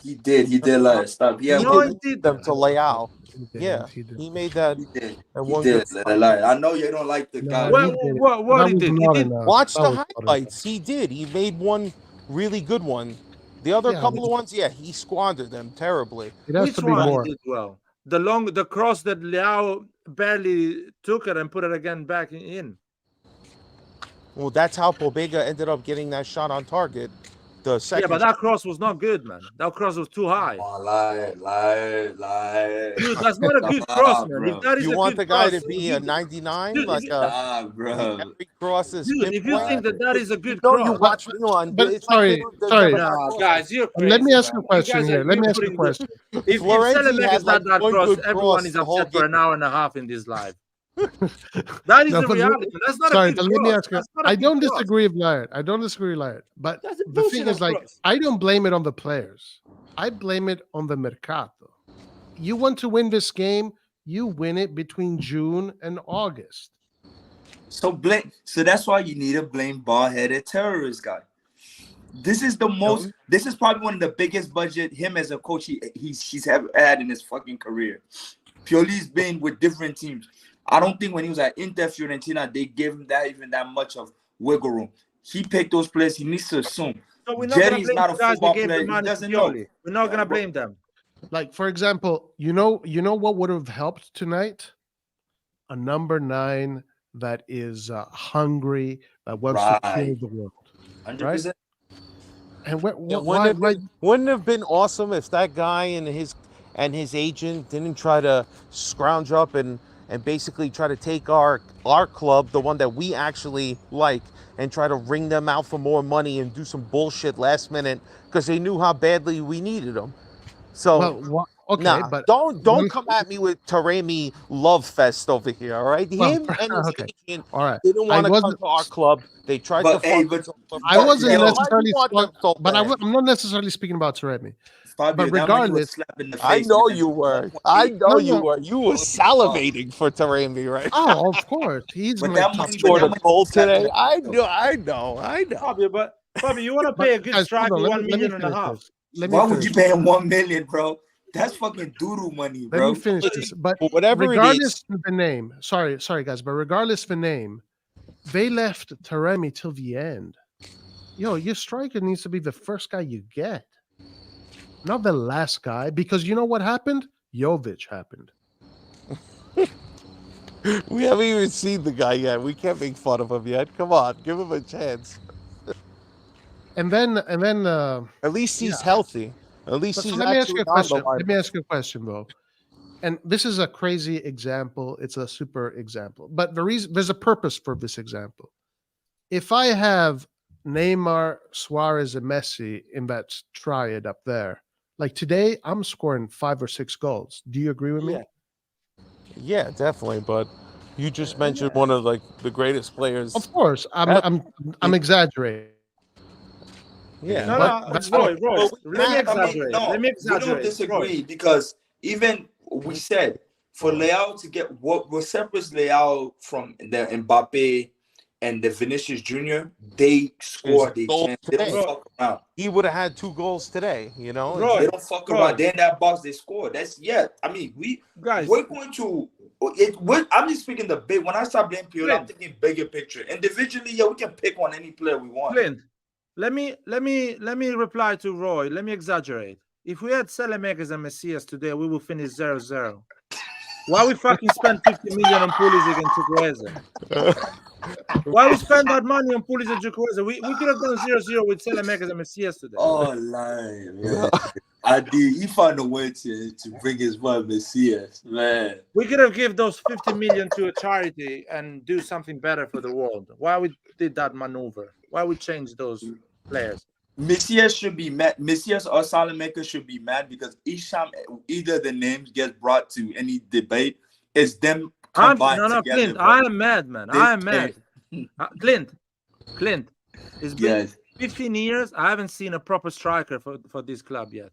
S5: He did let it stop. Yeah,
S7: he did them to Leao. Yeah, he made that.
S5: He did. I know you don't like the guy.
S1: What he did?
S7: Watch the highlights. He did. He made one really good one. The other couple of ones, he squandered them terribly.
S1: Which one he did well? The cross that Leao
S8: barely took it and put it again back in.
S7: Well, that's how Pobega ended up getting that shot on target. The second.
S8: Yeah, but that cross was not good, man. That cross was too high.
S5: Come on, lie.
S8: Dude, that's not a good cross, man.
S5: Bro.
S8: If that is
S7: You
S8: a
S7: want
S8: good
S7: the guy
S8: cross,
S7: to be a 99,
S8: dude,
S7: like
S5: Nah, bro.
S7: every cross is.
S8: dude, if you think that is a good
S7: no,
S8: cross,
S7: you watch Milan.
S6: but
S7: it's
S6: sorry,
S7: like they
S6: sorry.
S7: never
S8: nah,
S7: got
S8: guys, you're crazy.
S6: Let me ask you
S8: man.
S6: a question
S8: guys
S6: here.
S8: are-
S6: Let me
S8: you're
S6: ask you a
S8: putting
S6: question.
S8: If
S7: Florenzi
S8: Selemek
S7: had
S8: is not
S7: like
S8: that
S7: one
S8: cross,
S7: good
S8: everyone
S7: cross
S8: is
S7: the whole
S8: upset for an
S7: game.
S8: hour and a half in this live. That is
S6: No,
S8: the
S6: but
S8: reality. That's not
S6: sorry,
S8: a good
S6: but
S8: cross.
S6: let me ask you.
S8: That's not a
S6: I
S8: good
S6: don't
S8: cross.
S6: disagree with Laird. I don't disagree with Laird. But
S8: That's a
S6: the thing
S8: bullshit
S6: is, like,
S8: cross.
S6: I don't blame it on the players. I blame it on the mercato. You want to win this game, you win it between June and August.
S5: So that's why you need a blame bald-headed terrorist guy. This is the most. This is probably one of the biggest budget him as a coach he's ever had in his fucking career. Pioli's been with different teams. I don't think when he was at Inter Fiorentina they gave him that much of wiggle room. He picked those players. He needs to assume.
S8: So we're not going to
S5: Jerry's
S8: blame
S5: not
S8: the
S5: a
S8: guys
S5: football
S8: that gave
S5: player.
S8: the
S5: He
S8: money to
S5: doesn't know.
S8: Pioli. We're not going to blame them.
S6: Like, for example, you know what would have helped tonight? A number 9 that is hungry, that wants to kill
S5: Right.
S6: the world.
S5: 100%.
S6: And
S7: Wouldn't have been awesome if that guy and his agent didn't try to scrounge up and basically try to take our club, the one that we actually like, and try to wring them out for more money and do some bullshit last minute because they knew how badly we needed them. So
S6: okay,
S7: nah,
S6: but
S7: don't come at me with Taremi love fest over here, all right? Him and his agent
S6: all right.
S7: didn't want to come to our club. They tried to fuck us over.
S6: I wasn't
S7: Yo,
S6: necessarily,
S7: why do you want them so
S6: but
S7: bad?
S6: I'm not necessarily speaking about Taremi.
S5: Fabio,
S6: But
S5: that money was
S6: regardless,
S5: slap in the
S7: I
S5: face,
S7: know
S5: man.
S7: you were. I know you
S6: No.
S7: were. You were salivating for Taremi, right?
S6: Oh, of course. He's
S5: But
S6: my
S5: that
S6: top
S5: money-
S7: Scored
S5: that
S7: a
S5: money
S7: goal
S5: was slapped in
S7: today.
S5: the
S7: I know.
S8: Fabio, you want to pay a good
S6: Guys,
S8: striker
S6: hold on, let
S8: 1
S6: me
S8: million and a
S6: finish
S8: half.
S6: this. Let me
S5: Why would
S6: finish
S5: you pay him 1 million, bro? That's fucking doodoo money,
S6: Let
S5: bro.
S6: me finish this. But
S7: Whatever it
S6: regardless
S7: is,
S6: of the name, sorry, guys, but regardless of the name, they left Taremi till the end. Yo, your striker needs to be the first guy you get, not the last guy. Because you know what happened? Jovic happened.
S7: we haven't even seen the guy yet. We can't make fun of him yet. Come on, give him a chance.
S6: And then,
S7: At least he's healthy. At least
S6: so
S7: he's
S6: let me ask you
S7: actually
S6: a
S7: on
S6: question.
S7: the line.
S6: Let me ask you a question, though. And this is a crazy example. It's a super example, but there's a purpose for this example. If I have Neymar, Suarez, and Messi in that triad up there, like today, I'm scoring 5 or 6 goals. Do you agree with me?
S7: Yeah, definitely. But you just mentioned one of like the greatest players.
S6: Of course, I'm exaggerating.
S7: Yeah,
S8: No,
S6: that's
S8: Roy,
S5: But
S8: let me exaggerate.
S5: no,
S8: Let me
S5: we don't
S8: exaggerate.
S5: disagree because even we said for Leao to get what separates Leao from the Mbappe and the Vinicius Jr., they score the
S7: goal
S5: chance. They don't
S7: today.
S5: fuck around.
S7: he would have had 2 goals today. You know,
S8: Roy,
S5: They don't fuck around. They in that box, they score. That's I mean,
S8: Guys,
S5: we're going to. I'm just speaking the big. When I start blaming Pioli, I'm thinking bigger picture. Individually, we can pick on any player we want.
S8: Clint, let me reply to Roy. Let me exaggerate. If we had Selemakers and Messias today, we will finish 0-0. Why we fucking spend 50 million on Pulisic and Chukwueze? Why we spend that money on Pulisic and Chukwueze? We could have done 0-0 with Selemakers and Messias today.
S5: Oh, lie, man. I did. He found a way to bring his man Messias, man.
S8: We could have given those 50 million to a charity and do something better for the world. Why we did that maneuver? Why we changed those players?
S5: Messias should be mad. Messias or Salamaker should be mad because each time either the names get brought to any debate, it's them combined together.
S8: Clint,
S5: bro.
S8: I am mad, man. I am mad. Clint, it's been 15 years. I haven't seen a proper striker for this club yet.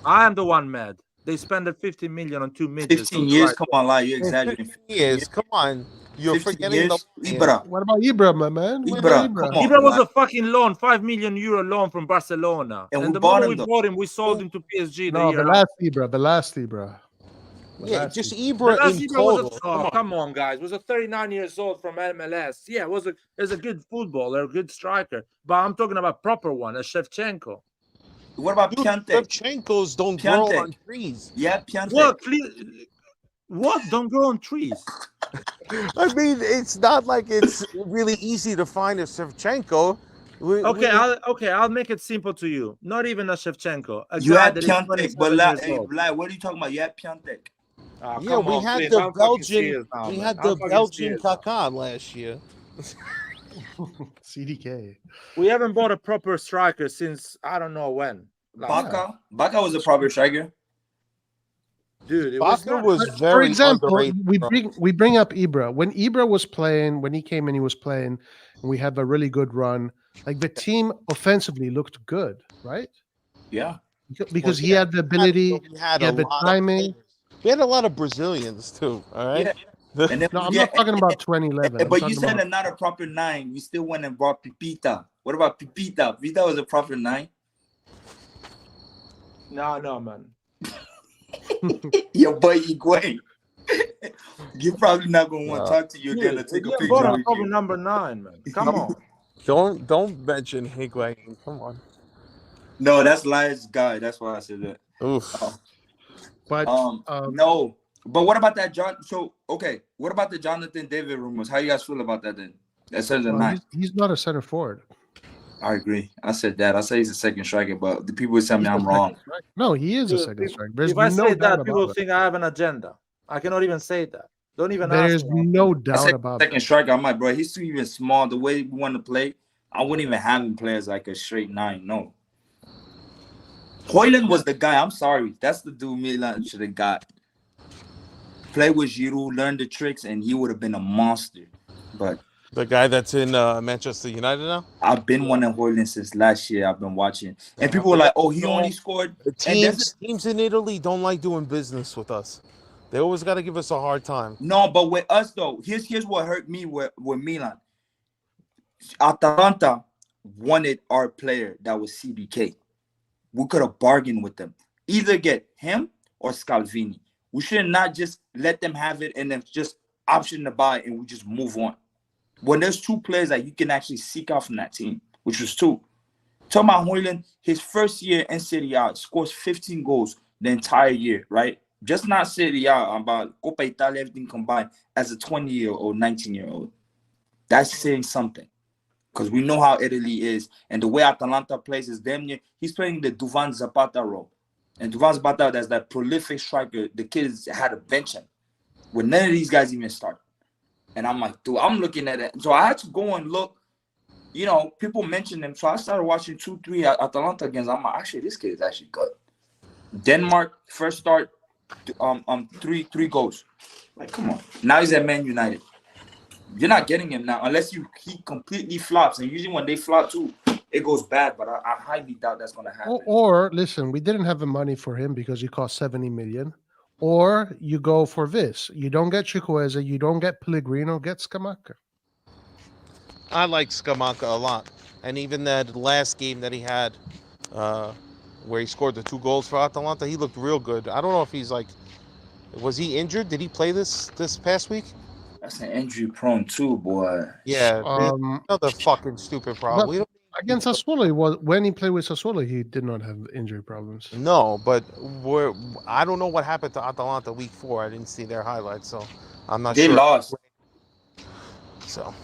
S8: I am the one mad. They spent 50 million on 2 midgets.
S5: 15 years? Come on, lie. You're exaggerating.
S7: 15 years. Come on. You're
S5: 15
S7: forgetting
S5: years?
S7: the
S5: Ibra.
S6: What about Ibra, my man? What
S5: Ibra,
S6: about Ibra?
S5: come on.
S8: Ibra was a fucking loan, 5 million euro loan from Barcelona.
S5: And
S8: the
S5: bought
S8: moment
S5: him,
S8: we bought him, we sold him to PSG.
S6: No,
S8: the
S6: last Ibra.
S7: Yeah, just Ibra in
S8: Ibra
S7: total.
S8: come on, guys. Was a 39 years old from MLS. Yeah, was a good footballer, a good striker. But I'm talking about proper one, a Shevchenko.
S5: What about Piantek?
S7: Shevchenkos don't grow on trees.
S5: Yeah, Piantek.
S8: What? What? Don't grow on trees.
S7: I mean, it's not like it's really easy to find a Shevchenko.
S8: I'll make it simple to you. Not even a Shevchenko. A
S5: You
S8: guy
S5: had
S8: that is
S5: Piontek,
S8: 27
S5: but
S8: years
S5: hey,
S8: old.
S5: Vlad, what are you talking about? You had Piontek.
S8: Ah,
S7: Yeah,
S8: come
S7: we
S8: on,
S7: had
S8: please.
S7: the
S8: I'm fucking
S7: Belgian.
S8: serious now,
S7: We
S8: man.
S7: had
S8: I'm
S7: the
S8: fucking
S7: Belgian
S8: serious now.
S7: Kaká last year.
S6: CDK.
S8: We haven't bought a proper striker since I don't know when.
S5: Baka was a proper striker.
S8: Dude, it was
S7: Baka
S8: not.
S7: was
S6: For
S7: very
S6: example,
S7: underrated.
S6: we bring up Ibra. When Ibra was playing, when he came in, he was playing, and we had a really good run. Like the team offensively looked good, right?
S5: Yeah.
S6: Because he had the ability,
S7: we had
S6: he had the timing.
S7: We had a lot of Brazilians too. All right.
S5: Yeah. And then
S6: No, I'm not talking about 2011. I'm
S5: but you
S6: talking
S5: said
S6: about-
S5: not a proper 9. You still went and brought Pipita. What about Pipita? Pipita was a proper 9.
S8: No, man.
S5: Your boy Higuain. You're probably not gonna want to talk to you again to take a picture
S8: Bought a
S5: with
S8: proper
S5: you.
S8: number 9, man. Come on.
S7: Don't mention Higuain. Come on.
S5: No, that's Lions guy. That's why I said that.
S7: Oof.
S6: But
S5: No. But what about that John? So okay, what about the Jonathan David rumors? How you guys feel about that then? That says a 9.
S6: he's not a center forward.
S5: I agree. I said that. I say he's a second striker, but the people tell me
S6: He's a
S5: I'm
S6: second
S5: wrong.
S6: striker. No, he is a
S8: Dude,
S6: second
S8: if-
S6: striker. There's
S8: If I
S6: no
S8: say
S6: doubt
S8: that, people
S6: about it.
S8: think I have an agenda. I cannot even say that. Don't even
S6: There's
S8: ask me.
S6: no
S5: I
S6: doubt
S5: said
S6: about it.
S5: second striker. I'm like, bro, he's too even small. The way we want to play, I wouldn't even have him play as like a straight 9. No. Hoyland was the guy. I'm sorry. That's the dude Milan should have got. Play with Giroud, learn the tricks, and he would have been a monster. But
S7: The guy that's in Manchester United now.
S5: I've been wanting Hoyland since last year. I've been watching, and people were like, "Oh, he only scored."
S7: The teams in Italy don't like doing business with us. They always got to give us a hard time.
S5: No, but with us though, here's what hurt me with Milan. Atalanta wanted our player that was CBK. We could have bargained with them. Either get him or Scalvini. We should not just let them have it and then just option to buy and we just move on. When there's 2 players that you can actually seek out from that team, which was 2. Talking about Hoyland, his first year in Serie A, scores 15 goals the entire year, right? Just not Serie A, about Coppa Italia, everything combined, as a 20-year-old, 19-year-old. That's saying something. Because we know how Italy is. And the way Atalanta plays is damn near, he's playing the Duvan Zapata role. And Duvan Zapata, that's that prolific striker, the kids had a bench him. When none of these guys even start. And I'm like, dude, I'm looking at it. So I had to go and look. You know, people mention them. So I started watching 2-3 Atalanta games. I'm like, actually, this kid is actually good. Denmark, first start, 3 goals. Like, come on. Now he's at Man United. You're not getting him now unless he completely flops. And usually when they flop too, it goes bad. But I highly doubt that's going to happen.
S6: Or listen, we didn't have the money for him because he cost 70 million. Or you go for this. You don't get Chukwueze, you don't get Pellegrino, get Scamacca.
S7: I like Scamacca a lot, and even that last game that he had, where he scored the 2 goals for Atalanta, he looked real good. I don't know if he's like, was he injured? Did he play this past week?
S5: That's an injury prone too, boy.
S7: Yeah, another fucking stupid problem. We don't,
S6: Against Sassuolo, when he played with Sassuolo, he did not have injury problems.
S7: no, but I don't know what happened to Atalanta week 4. I didn't see their highlights, so I'm not
S5: They
S7: sure.
S5: lost.
S7: So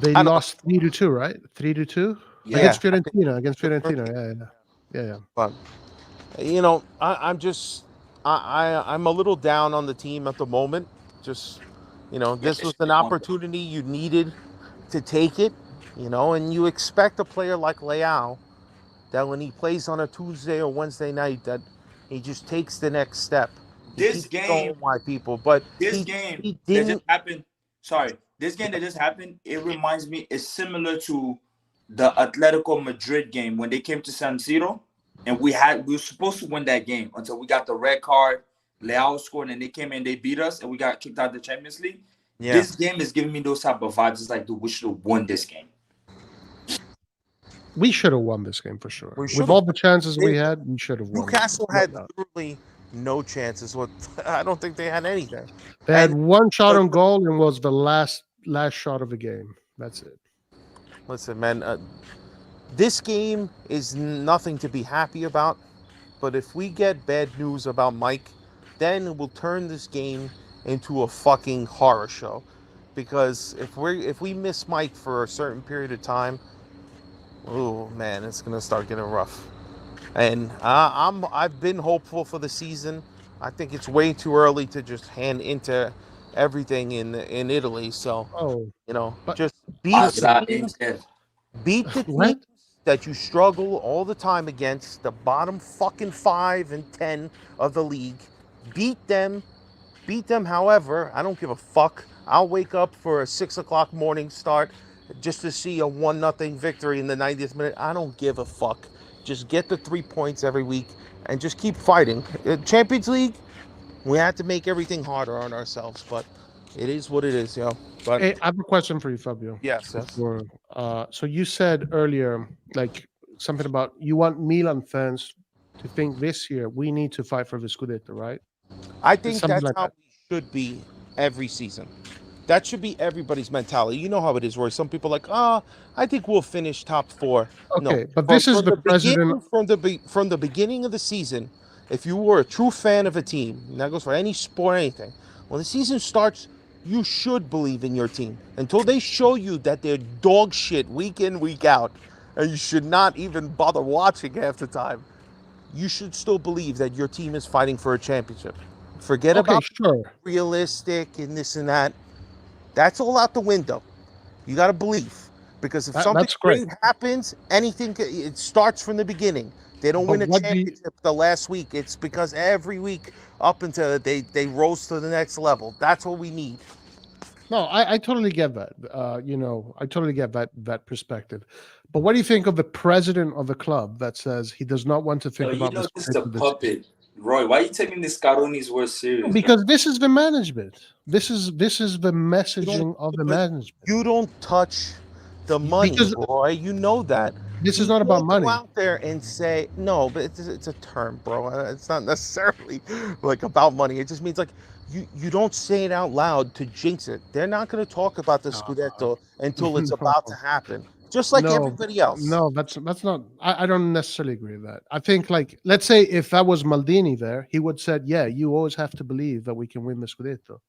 S6: They
S7: I don't-
S6: lost 3-2, right? 3-2
S5: Yeah.
S6: against Fiorentina. Against Fiorentina, yeah.
S7: But you know, I'm a little down on the team at the moment. Just, you know, this was an opportunity you needed to take it, you know, and you expect a player like Leao that when he plays on a Tuesday or Wednesday night that he just takes the next step. He
S5: This
S7: keeps
S5: game-
S7: going by people, but
S5: This
S7: he
S5: game that
S7: didn't.
S5: just happened. Sorry, this game that just happened. It reminds me. It's similar to the Atletico Madrid game when they came to San Siro, and we were supposed to win that game until we got the red card. Leao scored, and they came and they beat us, and we got kicked out of the Champions League.
S7: Yeah.
S5: This game is giving me those type of vibes. It's like, dude, we should have won this game.
S6: We should have won this game for sure.
S7: We
S6: With
S7: should've.
S6: all the chances we had, we should have won.
S7: Newcastle
S6: No
S7: had
S6: doubt.
S7: literally no chances. I don't think they had anything.
S6: They had
S7: And-
S6: one shot on goal and was the last shot of the game. That's it.
S7: Listen, man, this game is nothing to be happy about. But if we get bad news about Mike, then we'll turn this game into a fucking horror show. Because if we miss Mike for a certain period of time, oh man, it's gonna start getting rough. And I've been hopeful for the season. I think it's way too early to just hand into everything in Italy. So
S6: Oh, but
S7: just beat the
S6: what?
S7: teams that you struggle all the time against, the bottom fucking 5 and 10 of the league. Beat them. However, I don't give a fuck. I'll wake up for a 6 o'clock morning start just to see a 1-0 victory in the 90th minute. I don't give a fuck. Just get the 3 points every week and just keep fighting. Champions League, we have to make everything harder on ourselves, but it is what it is, yo. But
S6: Hey, I have a question for you, Fabio.
S7: yes.
S6: So you said earlier, like something about you want Milan fans to think this year we need to fight for the Scudetto, right?
S7: I think
S6: Something
S7: that's
S6: like
S7: how
S6: that.
S7: we should be every season. That should be everybody's mentality. You know how it is, Roy. Some people are like, I think we'll finish top 4.
S6: Okay,
S7: No,
S6: but this is the president.
S7: from the beginning of the season. If you were a true fan of a team, and that goes for any sport, anything. When the season starts, you should believe in your team until they show you that they're dog shit week in, week out, and you should not even bother watching half the time. You should still believe that your team is fighting for a championship. Forget
S6: Okay,
S7: about
S6: sure.
S7: realistic and this and that. That's all out the window. You got to believe, because if something
S6: That's great.
S7: great happens, it starts from the beginning. They don't
S6: But
S7: win a
S6: what do you-
S7: championship the last week. It's because every week up until they rose to the next level. That's what we need.
S6: No, I totally get that. I totally get that perspective. But what do you think of the president of the club that says he does not want to think about this?
S5: This is a puppet. Roy, why are you taking this Scaroni's word serious?
S6: Because this is the management. This is the messaging of the management.
S7: You don't touch the money,
S6: Because
S7: Roy. You know that.
S6: This is not about money.
S7: Go out there and say no, but it's a term, bro. It's not necessarily like about money. It just means like you don't say it out loud to jinx it. They're not going to talk about the Scudetto until it's about to happen. Just like everybody else.
S6: No, that's not. I don't necessarily agree with that. I think, like, let's say if that was Maldini there, he would said, "Yeah, you always have to believe that we can win the Scudetto."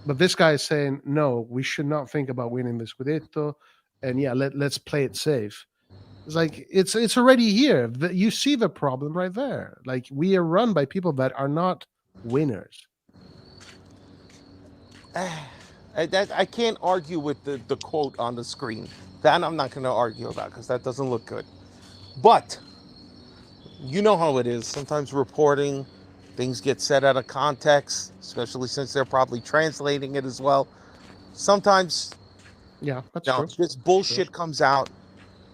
S6: But this guy is saying, "No, we should not think about winning the Scudetto, and yeah, let's play it safe." It's like it's already here. You see the problem right there. Like, we are run by people that are not winners.
S7: I can't argue with the quote on the screen. That I'm not going to argue about because that doesn't look good. But you know how it is. Sometimes reporting, things get said out of context, especially since they're probably translating it as well. Sometimes,
S6: yeah, that's true.
S7: This bullshit comes out.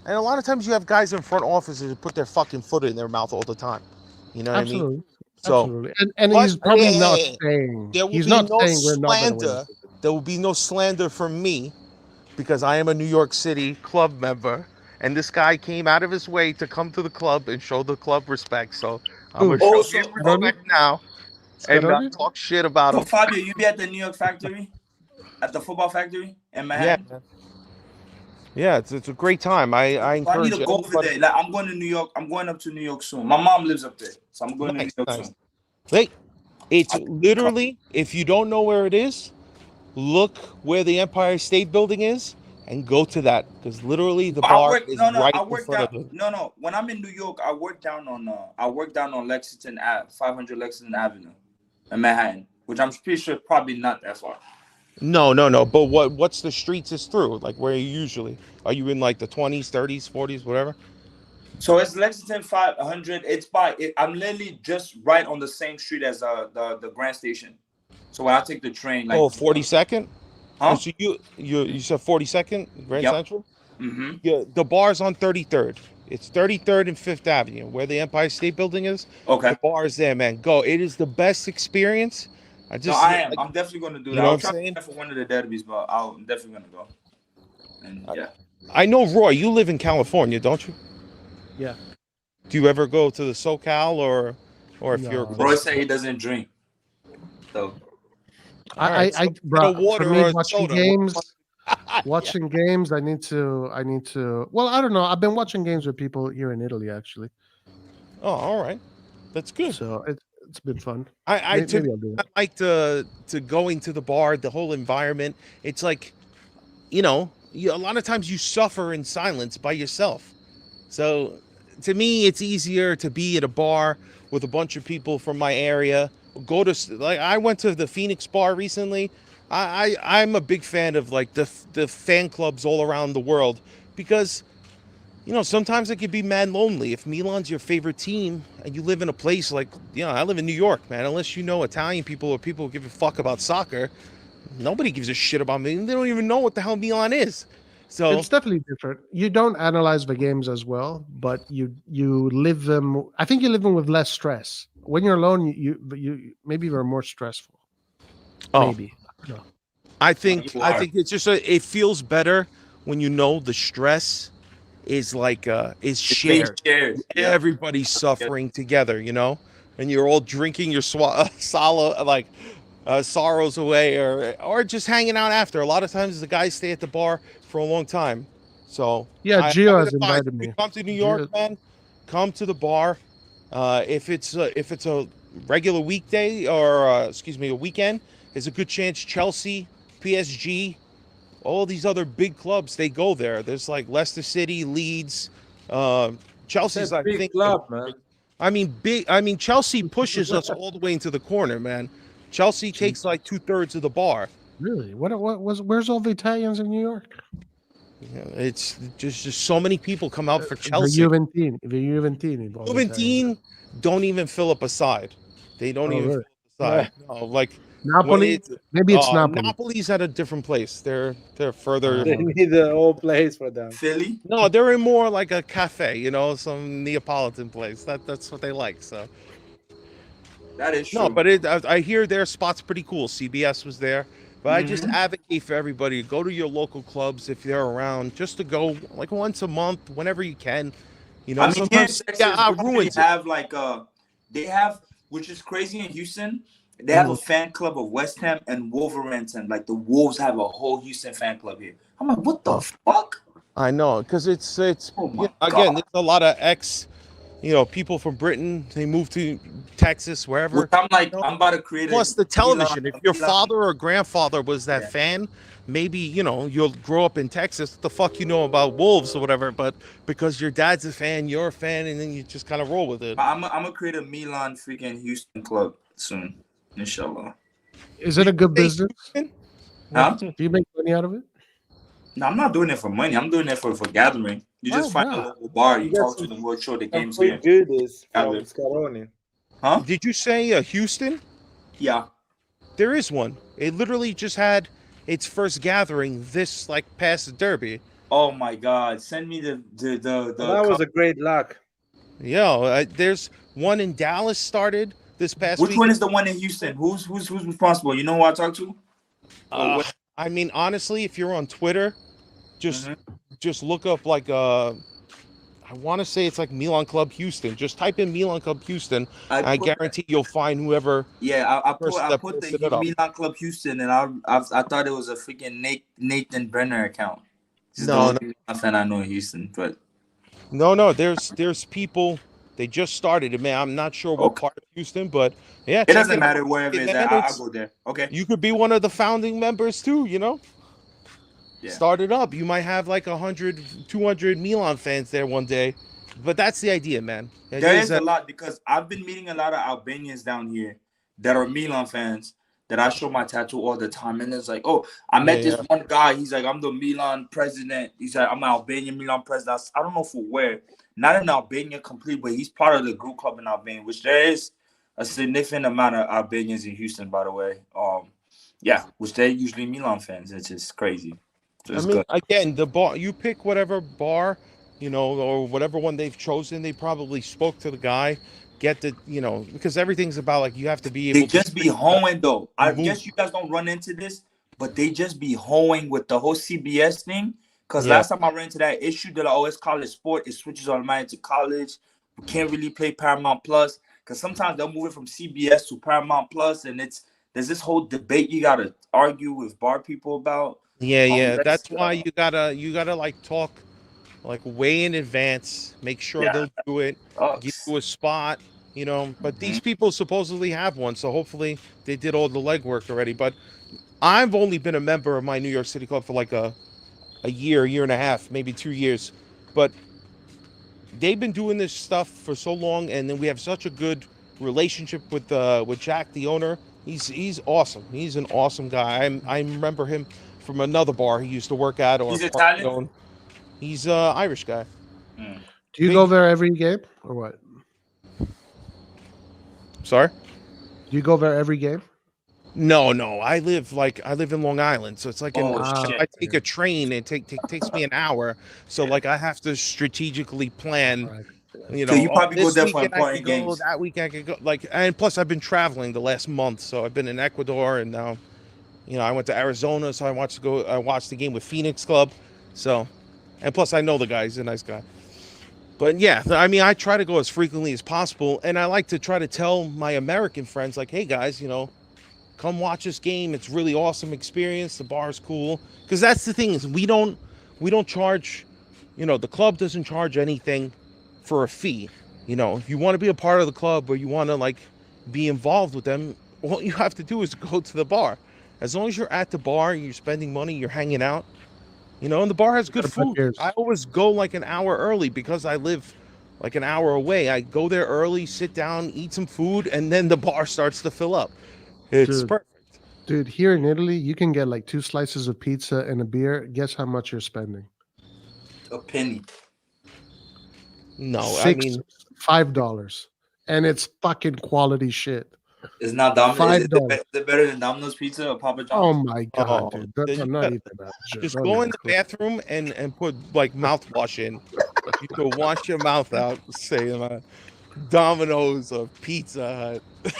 S7: And a lot of times you have guys in front offices who put their fucking foot in their mouth all the time. You know what I mean? So,
S6: absolutely. And he's probably not saying he's not saying we're not going to win.
S7: There will be no slander from me because I am a New York City club member, and this guy came out of his way to come to the club and show the club respect. So I'm going to show him respect now and not talk shit about him.
S5: Fabio, you be at the New York factory? At the football factory in Manhattan?
S7: Yeah, it's a great time. I encourage
S5: I need to go over there. Like, I'm going to New York. I'm going up to New York soon. My mom lives up there, so I'm going to New York soon.
S7: Hey, it's literally, if you don't know where it is, look where the Empire State Building is and go to that, because literally the bar is right in front of it.
S5: No. When I'm in New York, I work down on Lexington Ave, 500 Lexington Avenue, in Manhattan, which I'm pretty sure probably not that far.
S7: No. But what's the streets is through? Like, where are you usually? Are you in like the 20s, 30s, 40s, whatever?
S5: So it's Lexington 500. I'm literally just right on the same street as the Grand Station. So when I take the train, like
S7: 42nd.
S5: Huh?
S7: So you said 42nd Grand Central.
S5: Mm-hmm.
S7: Yeah, the bar's on 33rd. It's 33rd and 5th Avenue, where the Empire State Building is.
S5: Okay.
S7: The bar is there, man. Go. It is the best experience.
S5: I'm definitely going to do that.
S7: You know
S5: I'll
S7: what I'm saying?
S5: try for one of the derbies, but I'm definitely going to go. And yeah.
S7: I know, Roy, you live in California, don't you?
S6: Yeah.
S7: Do you ever go to the SoCal or if you're
S5: Roy said he doesn't drink. So
S6: watching games, I need to well, I don't know. I've been watching games with people here in Italy, actually.
S7: Oh, all right. That's good.
S6: So it's been fun.
S7: I
S6: Maybe I'll do it.
S7: like to going to the bar, the whole environment. It's like, you know, a lot of times you suffer in silence by yourself. So to me, it's easier to be at a bar with a bunch of people from my area. Go to, like, I went to the Phoenix bar recently. I'm a big fan of like the fan clubs all around the world, because you know, sometimes it could be mad lonely. If Milan's your favorite team and you live in a place like, you know, I live in New York, man. Unless you know Italian people or people who give a fuck about soccer, nobody gives a shit about me. They don't even know what the hell Milan is. So
S6: It's definitely different. You don't analyze the games as well, but you live them. I think you live them with less stress. When you're alone, you maybe you're more stressful.
S7: Oh.
S6: Maybe. No.
S7: I think it's just it feels better when you know the stress is like is shared.
S5: Yeah.
S7: Everybody's suffering together, you know, and you're all drinking your sorrows away, or just hanging out after. A lot of times the guys stay at the bar for a long time. So
S6: Yeah,
S7: I
S6: Gio
S7: would
S6: has
S7: advise,
S6: invited
S7: if you
S6: me.
S7: come to New York, man, come to the bar. If it's a regular weekday or excuse me, a weekend, there's a good chance Chelsea, PSG, all these other big clubs, they go there. There's like Leicester City, Leeds, Chelsea's, I
S8: Big
S7: think.
S8: club, man.
S7: I mean, Chelsea pushes us all the way into the corner, man. Chelsea takes like 2/3 of the bar.
S6: Really? Where's all the Italians in New York?
S7: Yeah, it's just so many people come out for Chelsea.
S6: The Juventini. all the Italians.
S7: Juventine don't even fill up a side. They don't even
S6: really?
S7: fill up a side. No, like
S6: Napoli? Maybe it's Napoli.
S7: Napoli's at a different place. They're further.
S8: They need the whole place for them.
S5: Philly.
S7: No, they're in more like a cafe, you know, some Neapolitan place. That's what they like. So
S5: That is true.
S7: no, but I hear their spot's pretty cool. CBS was there, but I just advocate for everybody to go to your local clubs if they're around, just to go like once a month, whenever you can. You know,
S5: I mean, here in
S7: sometimes
S5: Texas, we
S7: ruins it.
S5: have like they have, which is crazy in Houston. They have a fan club of West Ham and Wolverhampton. Like the Wolves have a whole Houston fan club here. I'm like, what the fuck?
S7: I know, because it's
S5: Oh my
S7: again,
S5: God.
S7: there's a lot of people from Britain. They move to Texas, wherever.
S5: Which I'm like, I'm about to create.
S7: Plus the television. If your
S5: Milan-
S7: father or grandfather was that fan, maybe you'll grow up in Texas. What the fuck you know about Wolves or whatever? But because your dad's a fan, you're a fan, and then you just kind of roll with it.
S5: I'm gonna create a Milan freaking Houston club soon, inshallah.
S6: Is it a good business?
S5: Huh?
S6: Do you make money out of it?
S5: No, I'm not doing it for money. I'm doing it for gathering. You just find a local bar, you talk to them, we'll show the games
S8: Free
S5: here.
S8: goodies from Scaroni.
S5: Huh?
S7: Did you say Houston?
S5: Yeah.
S7: There is one. It literally just had its first gathering this past Derby.
S5: Oh my God! Send me the.
S8: That was a great luck.
S7: Yeah, there's one in Dallas started this past
S5: Which
S7: week.
S5: one is the one in Houston? Who's responsible? You know who I talk to?
S7: I mean, honestly, if you're on Twitter, just look up I want to say it's like Milan Club Houston. Just type in Milan Club Houston. I guarantee you'll find whoever.
S5: Yeah, I put
S7: posted it
S5: the
S7: up.
S5: Milan Club Houston, and I thought it was a freaking Nathan Brenner account. This is
S7: No,
S5: the only fan I know in Houston, but
S7: No, there's people. They just started it, man. I'm not sure what part of Houston, but yeah,
S5: it doesn't matter wherever it's at. I'll go there. Okay.
S7: You could be one of the founding members too, you know.
S5: Yeah.
S7: Start it up. You might have like 100, 200 Milan fans there one day, but that's the idea, man.
S5: There is a lot, because I've been meeting a lot of Albanians down here that are Milan fans that I show my tattoo all the time, and it's like, oh, I met this one guy. He's like, I'm the Milan president. He's like, I'm an Albanian Milan president. I don't know for where. Not in Albania complete, but he's part of the group club in Albania, which there is a significant amount of Albanians in Houston, by the way. Yeah, which they're usually Milan fans. It's just crazy. So
S7: I mean, again, the bar, you pick whatever bar, or whatever one they've chosen. They probably spoke to the guy, because everything's about like you have to be able.
S5: They just be hoeing though. I guess you guys don't run into this, but they just be hoeing with the whole CBS thing. Because last time I ran into that issue, they're like, oh, it's college sport. It switches automatically to college. We can't really play Paramount Plus. Because sometimes they'll move it from CBS to Paramount Plus, and there's this whole debate you gotta argue with bar people about.
S7: Yeah. That's why you gotta like talk like way in advance. Make sure they'll do it. Give you a spot. you know. But these people supposedly have one, so hopefully they did all the legwork already. But I've only been a member of my New York City club for like a year and a half, maybe 2 years. But they've been doing this stuff for so long, and then we have such a good relationship with Jack, the owner. He's awesome. He's an awesome guy. I remember him from another bar he used to work at. Or
S5: He's Italian?
S7: own. He's Irish guy.
S6: Do you go there every game or what?
S7: Sorry?
S6: Do you go there every game?
S7: No. I live in Long Island, so it's like
S5: shit.
S7: I take a train. It takes me an hour. So like I have to strategically plan.
S6: Right.
S7: You
S5: So
S7: know,
S5: you probably go
S7: this
S5: there for
S7: weekend I
S5: important
S7: could go,
S5: games.
S7: that weekend I could go. Like, and plus I've been traveling the last month, so I've been in Ecuador, and now, you know, I went to Arizona, so I watched the game with Phoenix Club. So, and plus I know the guy; he's a nice guy. But yeah, I mean, I try to go as frequently as possible, and I like to try to tell my American friends, like, hey guys, you know, come watch this game. It's really awesome experience. The bar's cool. Because that's the thing, is we don't charge, you know, the club doesn't charge anything for a fee. You know, if you want to be a part of the club or you want to like be involved with them, all you have to do is go to the bar. As long as you're at the bar, you're spending money, you're hanging out, you know, and the bar has good food. I always go like an hour early because I live like an hour away. I go there early, sit down, eat some food, and then the bar starts to fill up. It's perfect.
S6: Dude, here in Italy, you can get like 2 slices of pizza and a beer. Guess how much you're spending?
S5: A penny.
S7: No, I mean
S6: $5, and it's fucking quality shit.
S5: It's not Domino's. Is
S6: $5.
S5: it better than Domino's Pizza or Papa John's?
S6: Oh my god, dude!
S7: you
S6: Not even that.
S7: Just go in the bathroom and put like mouthwash in. You can wash your mouth out, say Domino's or Pizza Hut.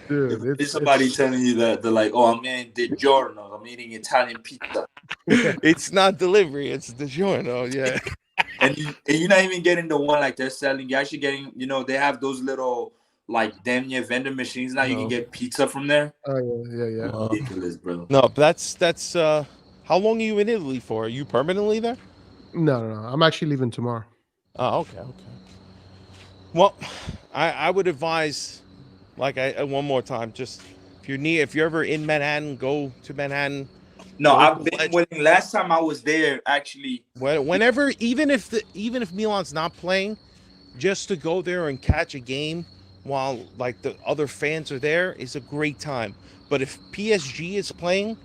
S6: Dude,
S5: It's somebody telling you that they're like, "Oh, I'm in DiGiorno. I'm eating Italian pizza,"
S7: It's not delivery; it's DiGiorno. Yeah.
S5: and you're not even getting the one like they're selling. You're actually getting, you know, they have those little like damn near vendor machines now. You can get pizza from there.
S6: Oh yeah.
S5: Ridiculous, bro.
S7: No, but that's how long are you in Italy for? Are you permanently there?
S6: No. I'm actually leaving tomorrow.
S7: Oh, okay. Well, I would advise, like one more time, just if you're ever in Manhattan, go to Manhattan.
S5: No, I've been waiting. Last time I was there, actually.
S7: Whenever, even if Milan's not playing, just to go there and catch a game while like the other fans are there is a great time. But if PSG is playing,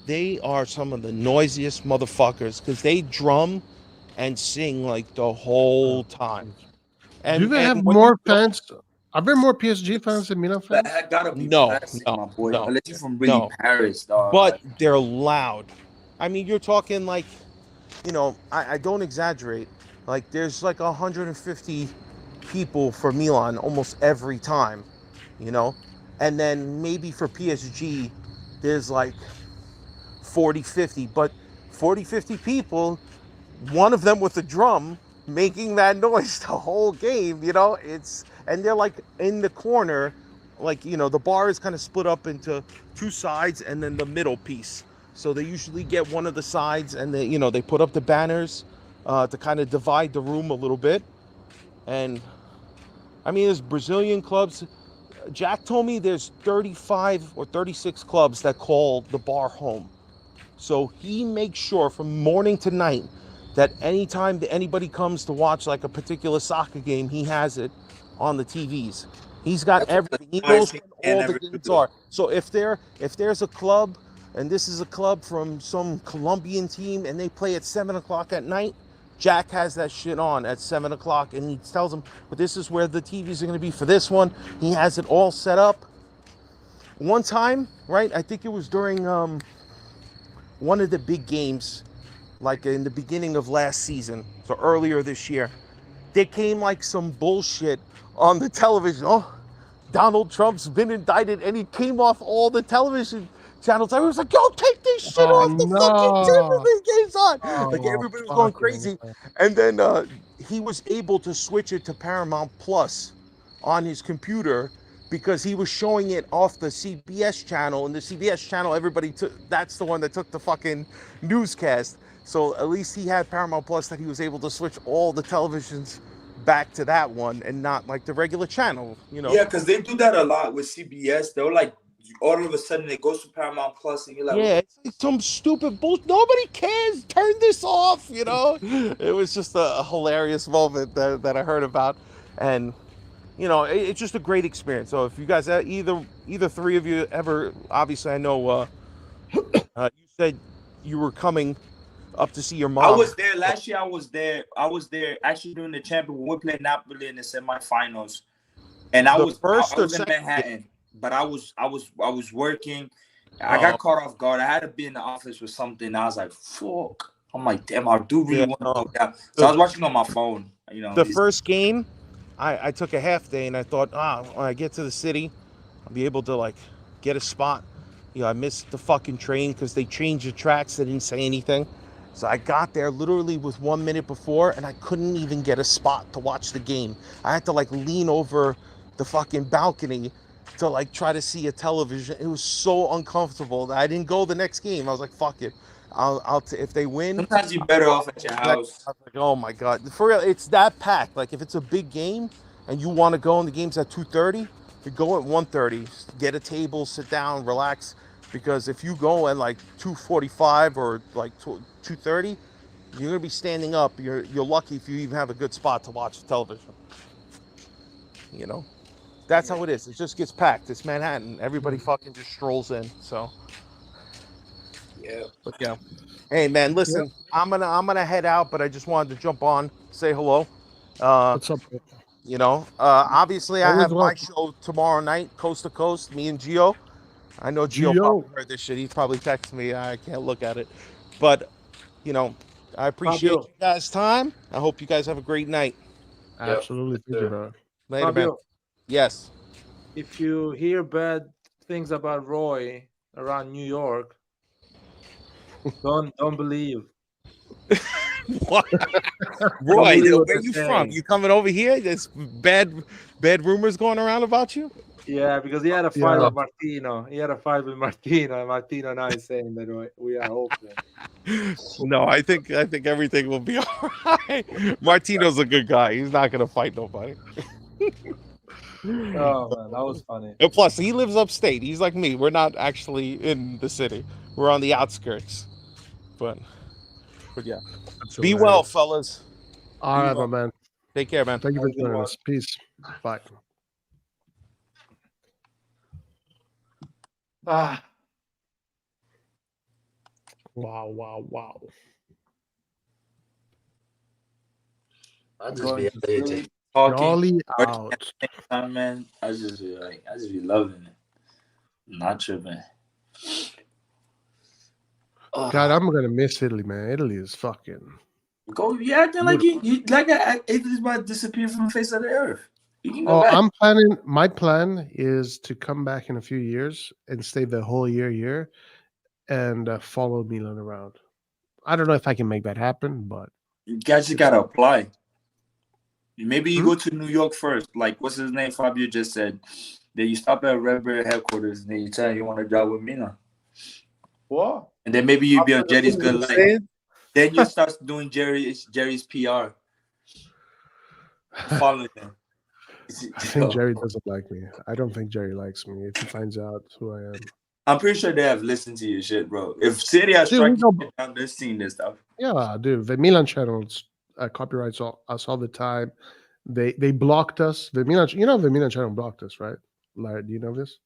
S7: they are some of the noisiest motherfuckers because they drum and sing like the whole time. And
S6: do they have more fans? Are there more PSG fans than Milan fans?
S5: That gotta be plastic, my boy.
S7: No,
S5: unless you're from really Paris, dog.
S7: But they're loud. I mean, you're talking like, you know, I don't exaggerate. Like there's like 150 people for Milan almost every time, you know, and then maybe for PSG there's like 40-50, but 40-50 people, one of them with a drum making that noise the whole game, you know. And they're like in the corner, like, you know, the bar is kind of split up into 2 sides and then the middle piece, so they usually get one of the sides and they, you know, they put up the banners to kind of divide the room a little bit. And I mean, there's Brazilian clubs. Jack told me there's 35 or 36 clubs that call the bar home. So he makes sure from morning to night that anytime that anybody comes to watch like a particular soccer game, he has it on the TVs. He's got everything. He knows when all the games are. So if there's a club, and this is a club from some Colombian team, and they play at 7 o'clock at night, Jack has that shit on at 7 o'clock, and he tells them, but this is where the TVs are going to be for this one. He has it all set up. One time, right, I think it was during one of the big games, like in the beginning of last season, so earlier this year, there came like some bullshit on the television. Oh, Donald Trump's been indicted, and he came off all the television channels. I was like, yo, take this shit off the fucking television games on. Like everybody was going crazy. And then he was able to switch it to Paramount Plus on his computer because he was showing it off the CBS channel, and the CBS channel, everybody took, that's the one that took the fucking newscast. So at least he had Paramount Plus that he was able to switch all the televisions back to that one and not like the regular channel, you know?
S5: Yeah, because they do that a lot with CBS. They're like, all of a sudden it goes to Paramount Plus, and you're like,
S7: Yeah, it's like some stupid bullshit. Nobody cares. Turn this off, you know? It was just a hilarious moment that I heard about. And, you know, it's just a great experience. So if you guys, either three of you ever, obviously I know you said you were coming up to see your mom.
S5: I was there last year. I was there actually during the champion when we played Napoli in the semifinals, and I was in Manhattan, but I was working. I got caught off guard. I had to be in the office with something. I was like, "Fuck!" I'm like, "Damn, I do really want to go down." So I was watching on my phone. You know,
S7: the first game, I took a half day, and I thought, when I get to the city, I'll be able to like get a spot. You know, I missed the fucking train because they changed the tracks. They didn't say anything. So I got there literally with 1 minute before, and I couldn't even get a spot to watch the game. I had to like lean over the fucking balcony to like try to see a television. It was so uncomfortable that I didn't go the next game. I was like, fuck it. If they win.
S5: Sometimes you're better off at your house.
S7: I was like, oh my God. For real, it's that packed. Like if it's a big game and you want to go and the game's at 2:30, you go at 1:30, get a table, sit down, relax. Because if you go at like 2:45 or like 2:30, you're gonna be standing up. You're lucky if you even have a good spot to watch the television. You know, that's how it is. It just gets packed. It's Manhattan. Everybody fucking just strolls in. So
S5: yeah.
S7: But yeah. Hey man, listen. I'm gonna head out, but I just wanted to jump on, say hello.
S6: What's up?
S7: You know, obviously I have my show tomorrow night, Coast to Coast. Me and Gio. I know Gio probably heard this shit. He probably texted me. I can't look at it. But, you know, I appreciate you guys' time. I hope you guys have a great night.
S6: Absolutely. Thank you, bro.
S7: Later, man. Yes.
S8: If you hear bad things about Roy around New York, don't believe.
S7: What? Roy, where you from? You coming over here? There's bad rumors going around about you?
S8: Yeah, because he had a fight with Martino. He had a fight with Martino, and Martino now is saying that we are open.
S7: No, I think everything will be all right. Martino's a good guy. He's not gonna fight nobody.
S8: Oh man, that was funny.
S7: And plus, he lives upstate. He's like me. We're not actually in the city. We're on the outskirts. But yeah. Be well, fellas.
S6: All right, my man.
S7: Take care, man.
S6: Thank you for joining us. Peace. Bye. Wow.
S5: I just be talking,
S6: out.
S5: Man. I just be loving it. Not tripping.
S6: God, I'm gonna miss Italy, man. Italy is fucking.
S5: You acting like you like Italy's about to disappear from the face of the earth. You can go back.
S6: I'm planning. My plan is to come back in a few years and stay the whole year here, and follow Milan around. I don't know if I can make that happen, but
S5: you guys just gotta apply. Maybe you go to New York first, like what's his name? Fabio just said. Then you stop at Red Bear headquarters, and then you tell him you want to job with Milan.
S8: What?
S5: And then maybe you'd be on Jerry's good life. Then you start doing Jerry's PR. Following him.
S6: I think Jerry doesn't like me. I don't think Jerry likes me if he finds out who I am.
S5: I'm pretty sure they have listened to your shit, bro. If City has struck you down, they're seeing this stuff.
S6: Yeah, dude. The Milan channels copyrights us all the time. They blocked us. The Milan channel blocked us, right? Larry, do you know this?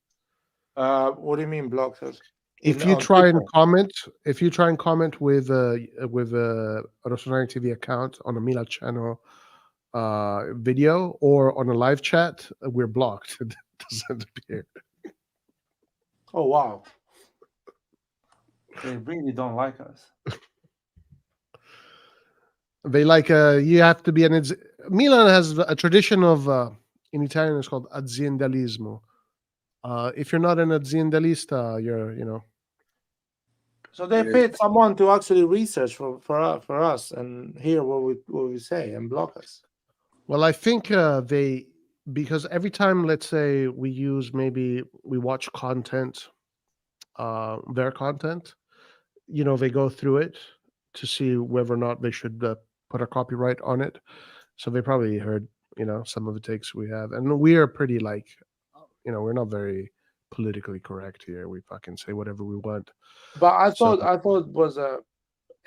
S8: What do you mean blocked us?
S6: If you try and comment with RossonARI TV account on a Milan channel video or on a live chat, we're blocked. It doesn't appear.
S8: Oh wow. They really don't like us.
S6: They like you have to be Milan has a tradition of in Italian it's called aziendalismo. If you're not an aziendalista, you're.
S8: So they paid someone to actually research for us and hear what we say and block us.
S6: Well, I think because every time, let's say we watch content, their content, they go through it to see whether or not they should put a copyright on it. So they probably heard, some of the takes we have, and we are pretty like, we're not very politically correct here. We fucking say whatever we want.
S1: But I
S6: So-
S1: thought it was a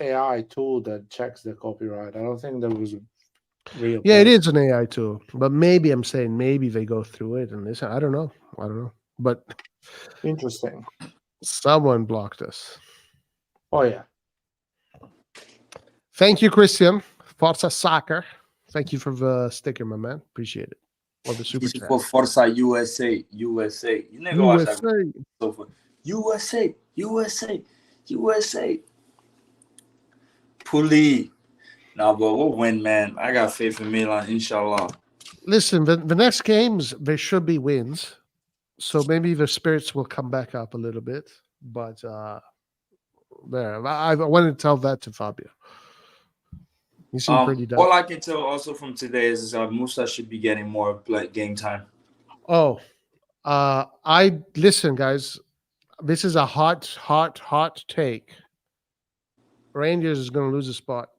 S1: AI tool that checks the copyright. I don't think there was a real.
S6: Yeah, it
S1: person.
S6: is an AI tool, but maybe I'm saying maybe they go through it and listen. I don't know. But
S1: Interesting.
S6: someone blocked us.
S1: Oh yeah.
S6: Thank you, Christian. Forza Soccer. Thank you for the sticker, my man. Appreciate it. Or the super
S5: This is
S6: chat.
S5: for Forza USA. USA. You never watch that.
S6: USA.
S5: USA. USA. USA. Puli. Nah, but we'll win, man. I got faith in Milan, inshallah.
S6: Listen, the next games, there should be wins. So maybe the spirits will come back up a little bit. But there, I wanted to tell that to Fabio. He seemed pretty down.
S5: All I can tell also from today is Musa should be getting more game time.
S6: Oh, I listen, guys. This is a hot take. Rangers is going to lose a spot.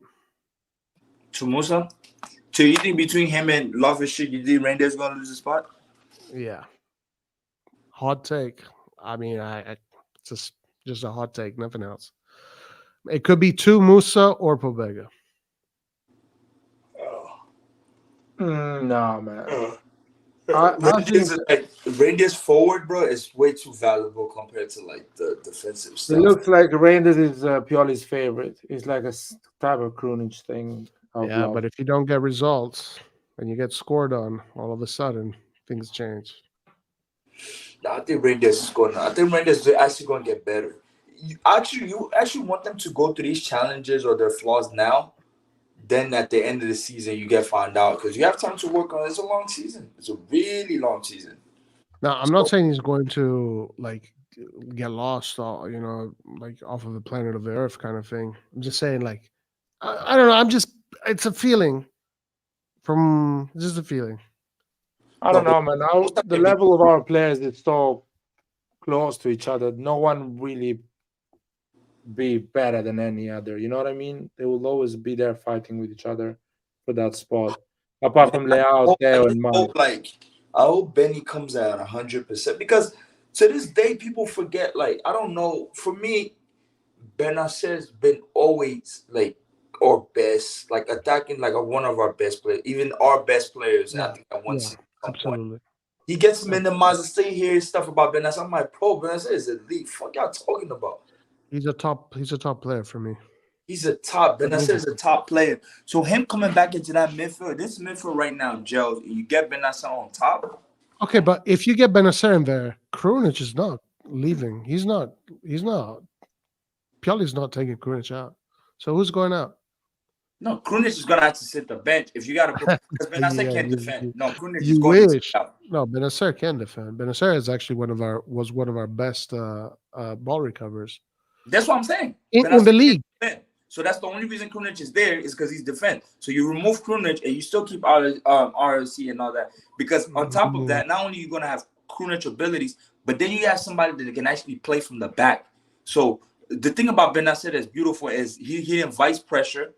S5: To Musa? So you think between him and Love-Shit, you think Rangers going to lose a spot?
S6: Yeah. Hot take. I mean, it's just a hot take, nothing else. It could be to Musa or Pobega.
S1: No, man.
S5: Rangers forward, bro, is way too valuable compared to like the defensive stuff.
S1: It looks like Rangers is Pioli's favorite. It's like a type of croonage thing.
S6: Yeah, but if you don't get results and you get scored on, all of a sudden things change.
S5: I think Rangers are actually going to get better. You actually want them to go through these challenges or their flaws now. Then at the end of the season, you get found out because you have time to work on it. It's a long season. It's a really long season.
S6: Now, I'm not saying he's going to like get lost, or like off of the planet of the Earth kind of thing. I'm just saying, like, I don't know. It's a feeling. Just a feeling.
S1: I don't know, man. Now the level of our players is so close to each other. No one really be better than any other. You know what I mean? They will always be there fighting with each other for that spot. Apart from Leao, Theo, and Mike.
S5: I hope Benny comes at 100% because to this day people forget. Like I don't know. For me, Benacer's been always like our best, like attacking like one of our best players, even our best players.
S6: Yeah.
S5: I think at one
S6: Absolutely.
S5: point. He gets minimized. I still hear stuff about Benacer. I'm like, bro, Benacer is elite. Fuck y'all talking about?
S6: He's a top player for me.
S5: Benacer is a top player. So him coming back into that midfield, this midfield right now, gels. You get Benacer on top.
S6: Okay, but if you get Benacer in there, Krunic is not leaving. He's not. Pioli's not taking Krunic out. So who's going out?
S5: No, Krunic is gonna have to sit the bench if you gotta put because Benacer can't defend. No, Krunic is
S6: You
S5: going
S6: wish.
S5: to sit out.
S6: No, Benacer can defend. Benacer is actually one of our best ball recoverers
S5: That's what I'm saying.
S6: in the league.
S5: So that's the only reason Krunic is there is because he's defend. So you remove Krunic and you still keep RLC and all that. Because on top of that, not only are you gonna have Krunic abilities, but then you have somebody that can actually play from the back. So the thing about Benacer that's beautiful is he invites pressure,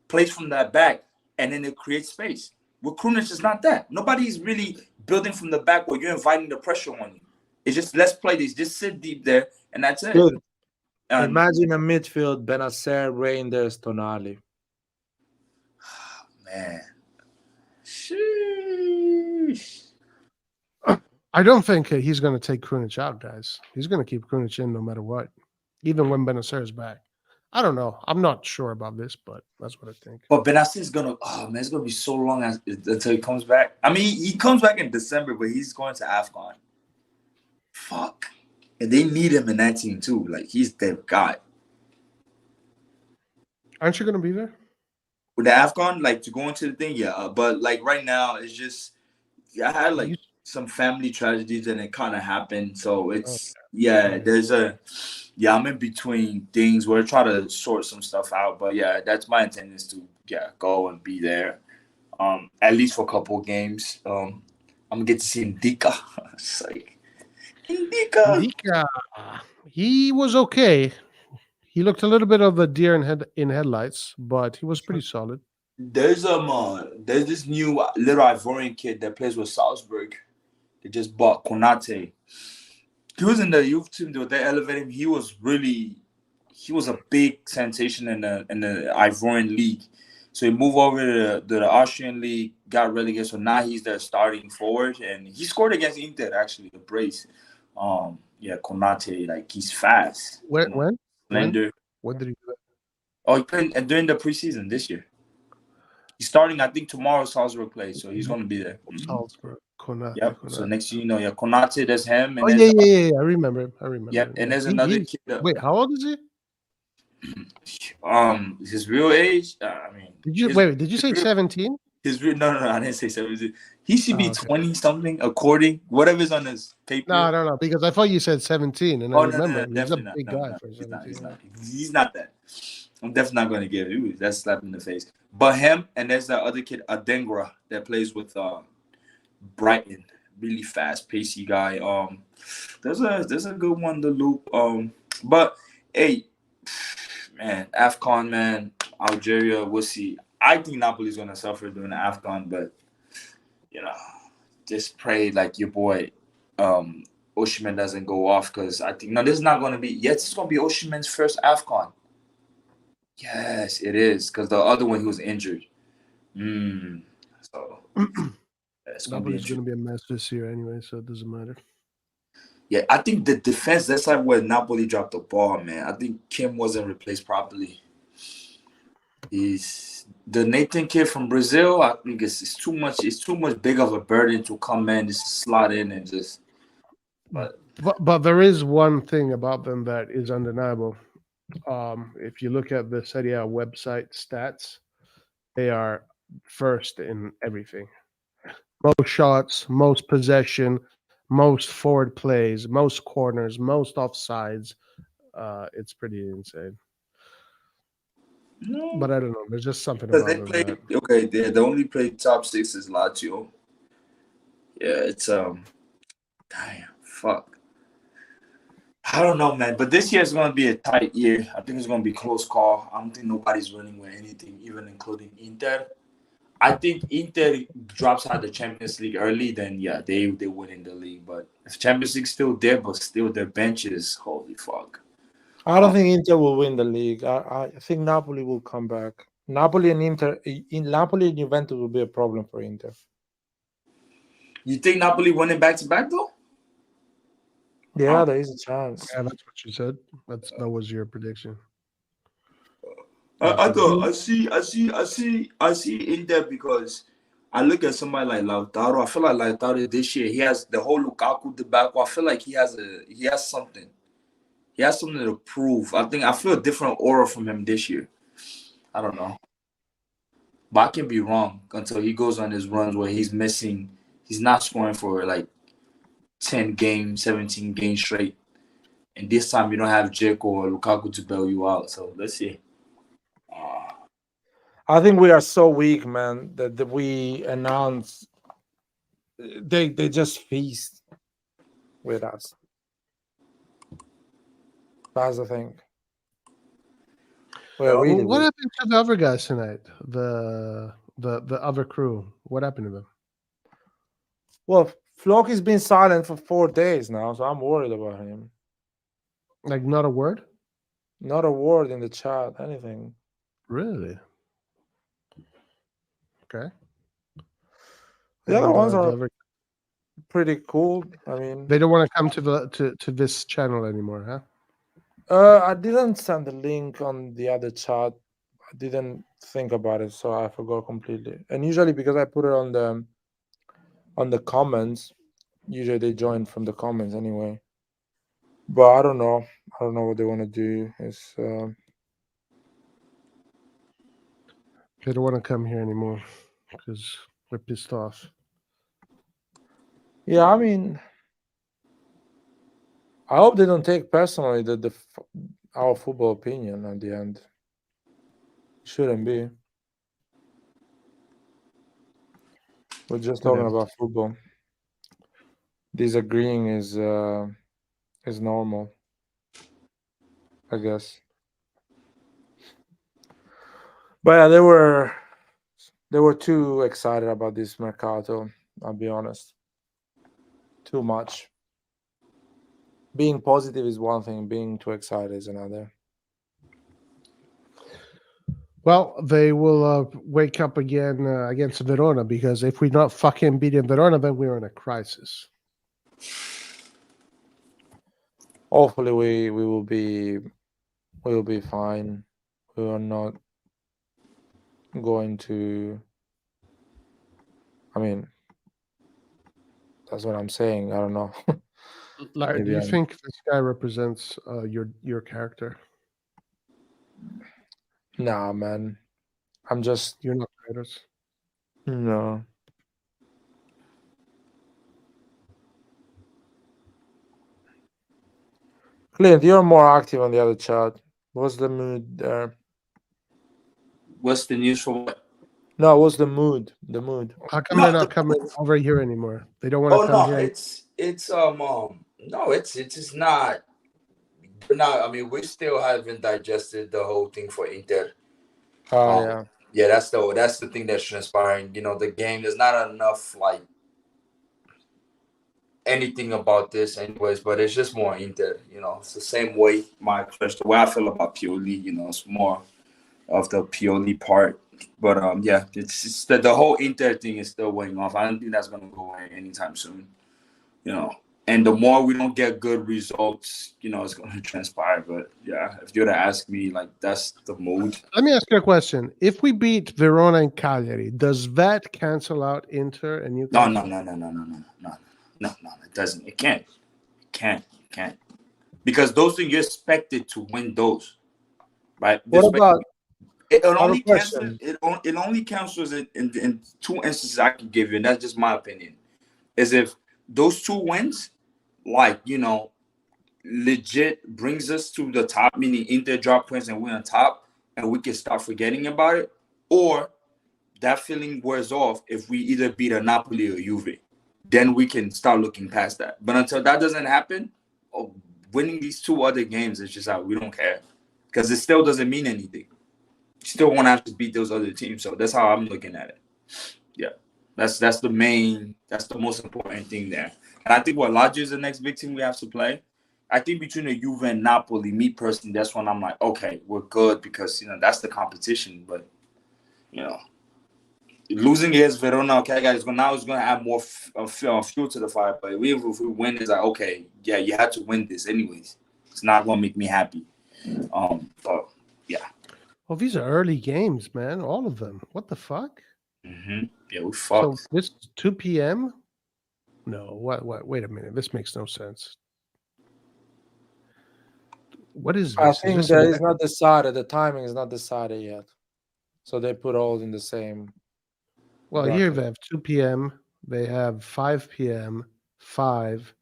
S5: plays from that back, and then it creates space. With Krunic, it's not that. Nobody's really building from the back where you're inviting the pressure on you. It's just let's play this. Just sit deep there, and that's it.
S1: Good. Imagine a midfield: Benacer, Reinders, Tonali.
S5: Man, sheesh.
S6: I don't think he's going to take Krunic out, guys. He's going to keep Krunic in no matter what, even when Benacer is back. I don't know. I'm not sure about this, but that's what I think.
S5: But Benacer is gonna. Oh man, it's gonna be so long until he comes back. I mean, he comes back in December, but he's going to AFCON. Fuck, and they need him in that team too. Like he's their guy.
S6: Aren't you going to be there?
S5: With the AFCON, like to go into the thing, yeah. But like right now, it's just I had like some family tragedies and it kind of happened. So it's I'm in between things where I try to sort some stuff out. But yeah, that's my intent is to go and be there. At least for a couple of games. I'm gonna get to see Ndika. It's like
S6: Ndika. He was okay. He looked a little bit of a deer in headlights, but he was pretty solid.
S5: There's there's this new little Ivorian kid that plays with Salzburg. They just bought Konate. He was in the youth team. They elevated him. He was a big sensation in the Ivorian league. So he moved over to the Austrian league, got relegated. So now he's their starting forward, and he scored against Inter actually, the brace. Yeah, Konate, like he's fast.
S6: When?
S5: Slender.
S6: When did he do that?
S5: Oh, he played during the preseason this year. He's starting, I think, tomorrow Salzburg plays, so he's going to be there.
S6: Salzburg, Konate.
S5: Yep.
S6: Konate.
S5: So next thing you know, yeah, Konate, there's him. And
S6: Yeah. I remember him.
S5: Yep. And there's another kid.
S6: Wait, how old is he?
S5: His real age. I mean,
S6: did you say 17?
S5: No, I didn't say 17. He should be 20 something, according whatever's on his paper.
S6: No, because I thought you said 17, and I remember he's a big guy for 17.
S5: He's not that. I'm definitely not going to give you that slap in the face. But him, and there's that other kid, Adengra, that plays with Brighton. Really fast, pacey guy. There's a good one to loop. But hey, man, AFCON, man, Algeria, we'll see. I think Napoli's gonna suffer during the AFCON, but just pray like your boy Osimhen doesn't go off, because I think this is not gonna be. Yes, it's gonna be Osimhen's first AFCON. Yes, it is, because the other one he was injured. So it's gonna
S6: be a mess this year anyway, so it doesn't matter.
S5: Yeah, I think the defense, that's like where Napoli dropped the ball, man. I think Kim wasn't replaced properly. The Nathan kid from Brazil, I think it's too much big of a burden to come in, just slot in and just
S6: But there is one thing about them that is undeniable. If you look at the Serie A website stats, they are first in everything. Most shots, most possession, most forward plays, most corners, most offsides. It's pretty insane.
S5: No.
S6: But I don't know. There's just something about them that...
S5: Okay, they only played top 6 is Lazio. Yeah, it's damn, fuck. I don't know, man. But this year is going to be a tight year. I think it's going to be a close call. I don't think nobody's winning with anything, even including Inter. I think Inter drops out of the Champions League early, then yeah, they win in the league. But if Champions League's still there, but still their benches, holy fuck.
S1: I don't think Inter will win the league. I think Napoli will come back. Napoli and Juventus will be a problem for Inter.
S5: You think Napoli winning back-to-back, though?
S1: Yeah, there is a chance.
S6: Yeah, that's what you said. That was your prediction.
S5: I see Inter, because I look at somebody like Lautaro. I feel like Lautaro this year, he has the whole Lukaku debacle. I feel like he has something. He has something to prove. I feel a different aura from him this year. I don't know. But I can be wrong until he goes on his runs where he's not scoring for like 10 games, 17 games straight. And this time you don't have Dzeko or Lukaku to bail you out. So let's see.
S1: I think we are so weak, man, that we announce they just feast with us. That's the thing.
S6: What happened to the other guys tonight? The other crew. What happened to them?
S1: Well, Floki's been silent for 4 days now, so I'm worried about him.
S6: Like, not a word?
S1: Not a word in the chat, anything.
S6: Really? Okay.
S1: The other ones are pretty cool. I mean,
S6: they don't want to come to this channel anymore, huh?
S1: I didn't send the link on the other chat. I didn't think about it, so I forgot completely. And usually, because I put it on the comments, usually they join from the comments anyway. But I don't know. I don't know what they want to do. It's
S6: they don't want to come here anymore because they're pissed off.
S1: Yeah, I mean, I hope they don't take personally our football opinion at the end. Shouldn't be. We're just talking about football. Disagreeing is normal, I guess. But yeah, They were too excited about this Mercato, I'll be honest. Too much. Being positive is one thing, being too excited is another.
S6: Well, they will wake up again against Verona, because if we're not fucking beating Verona, then we're in a crisis.
S1: Hopefully we will be fine. We are not going to, I mean, that's what I'm saying. I don't know.
S6: Larry, do
S1: Maybe
S6: you
S1: I'm-
S6: think this guy represents your character?
S1: Nah, man. I'm just
S6: You're not Titus.
S1: no. Clint, you're more active on the other chat. What's the mood there?
S5: What's the news for what?
S1: No, what's the mood? The mood.
S6: How come
S5: No,
S6: they're not
S5: the-
S6: coming over here anymore? They don't want to
S5: Oh
S6: come
S5: no,
S6: here.
S5: it's no, it's just not. I mean, we still haven't digested the whole thing for Inter.
S1: Oh yeah.
S5: Yeah, that's the thing that's transpiring. You know, the game. There's not enough like anything about this, anyways. But it's just more Inter. You know, it's the same way the way I feel about Pioli. You know, it's more of the Pioli part. But yeah, it's the whole Inter thing is still weighing off. I don't think that's gonna go away anytime soon. You know, and the more we don't get good results, you know, it's gonna transpire. But yeah, if you were to ask me, like that's the mood.
S6: Let me ask you a question. If we beat Verona and Cagliari, does that cancel out Inter and Newcastle?
S5: No. It doesn't. It can't. It can't. Because those things you're expected to win those, right?
S1: What about
S5: It only
S1: question.
S5: cancels. It only cancels in two instances I can give you, and that's just my opinion. Is if those two wins, like you know, legit brings us to the top, meaning Inter drop points and we're on top, and we can start forgetting about it, or that feeling wears off if we either beat a Napoli or Juve, then we can start looking past that. But until that doesn't happen, winning these two other games is just we don't care, because it still doesn't mean anything. You still want to have to beat those other teams, so that's how I'm looking at it. Yeah, that's the most important thing there. And I think what Lazio is the next big team we have to play. I think between the Juve and Napoli, me personally, that's when I'm like, okay, we're good, because you know that's the competition. But you know, losing against Verona, okay, guys, now it's going to add more fuel to the fire. But if we win, it's like, okay, yeah, you had to win this anyways. It's not going to make me happy. But yeah.
S6: Well, these are early games, man. All of them. What the fuck?
S5: Mm-hmm. Yeah, we
S6: So
S5: fucked.
S6: this is 2 p.m.? No, what? Wait a minute. This makes no sense. What is
S1: I
S6: this?
S1: think
S6: Is
S1: that
S6: this
S1: is not decided. The timing is not decided yet. So they put all in the same.
S6: Well, here
S1: bracket.
S6: they have 2 p.m. They have 5 p.m., 5,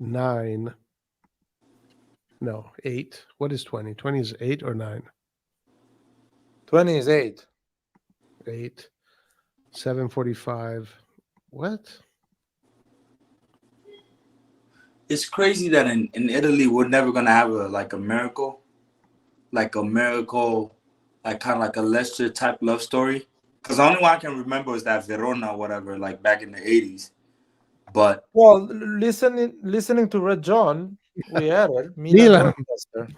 S6: 9. No, 8. What is 20? 20 is 8 or 9?
S1: 20 is 8.
S6: 8. 7:45. What?
S5: It's crazy that in Italy we're never gonna have a miracle, like kind of like a Leicester type love story. Because the only one I can remember is that Verona, whatever, like back in the 80s. But
S1: Well, listening to Red John, we had it.
S6: Milan.
S1: Or Leicester.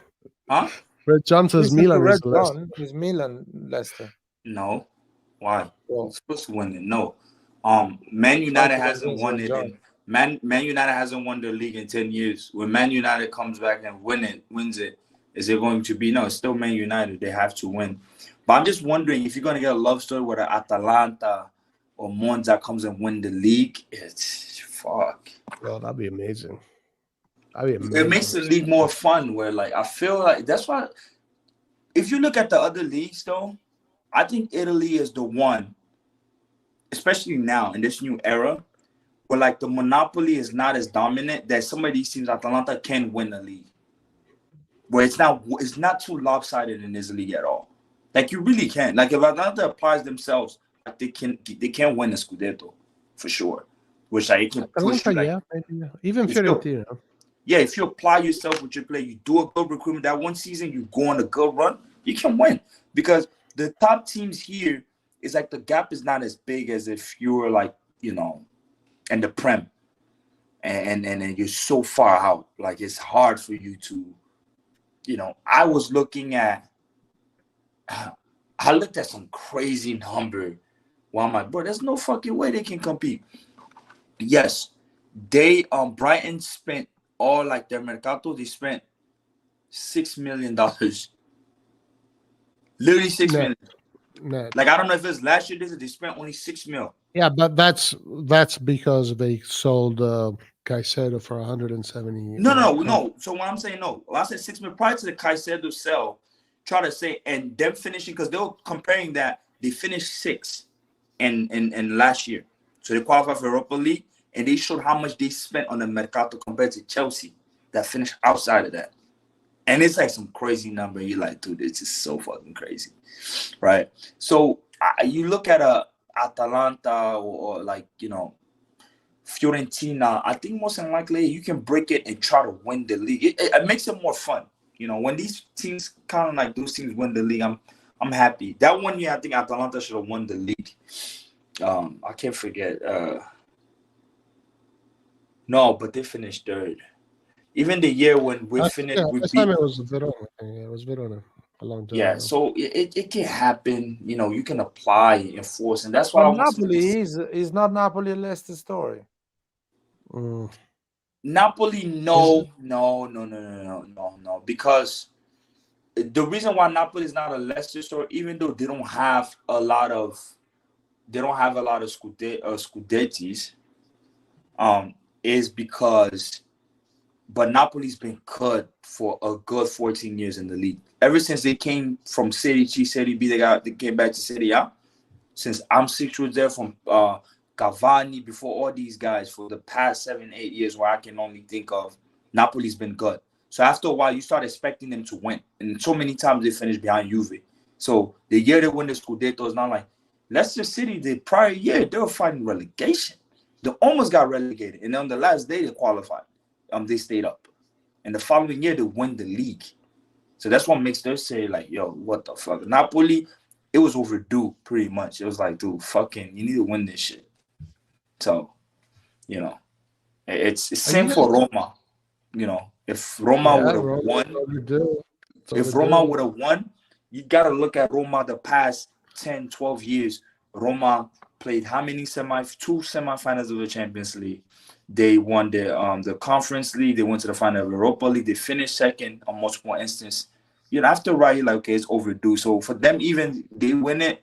S5: huh?
S6: Red John says
S1: Listen to
S6: Milan
S1: Red
S6: is the last.
S1: John is Milan Leicester.
S5: No. Why?
S1: Well,
S5: Who's supposed to win it? No. Man United hasn't won it in Man United hasn't won the league in 10 years. When Man United comes back and wins it, is it going to be? No, it's still Man United. They have to win. But I'm just wondering if you're going to get a love story where Atalanta or Monza comes and win the league, it's fuck.
S6: Well, that'd be amazing. That'd be amazing.
S5: It makes the league more fun where, like, I feel like that's why if you look at the other leagues, though, I think Italy is the one, especially now in this new era, where like the monopoly is not as dominant that some of these teams, Atalanta, can win the league. Where it's not too lopsided in this league at all. Like you really can. Like if Atalanta applies themselves, like they can win the Scudetto for sure. Which like it can push you, like,
S6: yeah, maybe, yeah. Even
S5: It's still-
S6: Fiorentina.
S5: yeah, if you apply yourself with your play, you do a good recruitment, that one season you go on a good run, you can win. Because the top teams here it's like the gap is not as big as if you were like, you know, in the Prem, and you're so far out. Like it's hard for you to, you know. I was looking at, I looked at some crazy number. Well, I'm like, bro, there's no fucking way they can compete. Yes, they Brighton spent all like their mercato. They spent $6 million. Literally 6 million.
S6: Net.
S5: Like I don't know if it's last year. They spent only 6 mil.
S6: Yeah, but that's because they sold Caicedo for 170.
S5: No. So when I'm saying no, when I said 6 mil prior to the Caicedo sell, try to say and them finishing because they were comparing that they finished 6 in last year, so they qualified for Europa League and they showed how much they spent on the mercato compared to Chelsea that finished outside of that, and it's like some crazy number. You're like, dude, this is so fucking crazy, right? So you look at Atalanta or like, you know, Fiorentina. I think most likely you can break it and try to win the league. It makes it more fun. You know, when these teams kind of like those teams win the league, I'm happy. That one year, I think Atalanta should have won the league. I can't forget. No, but they finished third. Even the year when we finished,
S6: this time it was Verona. It was Verona a long time ago.
S5: So it can happen. You know, you can apply and enforce, and that's why
S1: Napoli is not Napoli Leicester story.
S5: Napoli, no, because the reason why Napoli is not a Leicester story, even though they don't have a lot of Scudettis, is because, but Napoli's been good for a good 14 years in the league. Ever since they came from Serie C, Serie B, they came back to Serie A. Since I'm6 was there from Cavani, before all these guys, for the past 7-8 years, where I can only think of, Napoli's been good. So after a while, you start expecting them to win. And so many times they finish behind Juve. So the year they win the Scudetto is not like Leicester City, the prior year, they were fighting relegation. They almost got relegated. And on the last day, they qualified. They stayed up. And the following year, they win the league. So that's what makes them say, like, yo, what the fuck? Napoli, it was overdue, pretty much. It was like, dude, fucking, you need to win this shit. So, you know, it's same for Roma. You know, if Roma would have won, if Roma would have won, you got to look at Roma the past 10, 12 years. Roma played how many two semifinals of the Champions League. They won the Conference League. They went to the final of Europa League. They finished second on multiple instances. You know, after a while, you're like, okay, it's overdue. So for them, even they win it,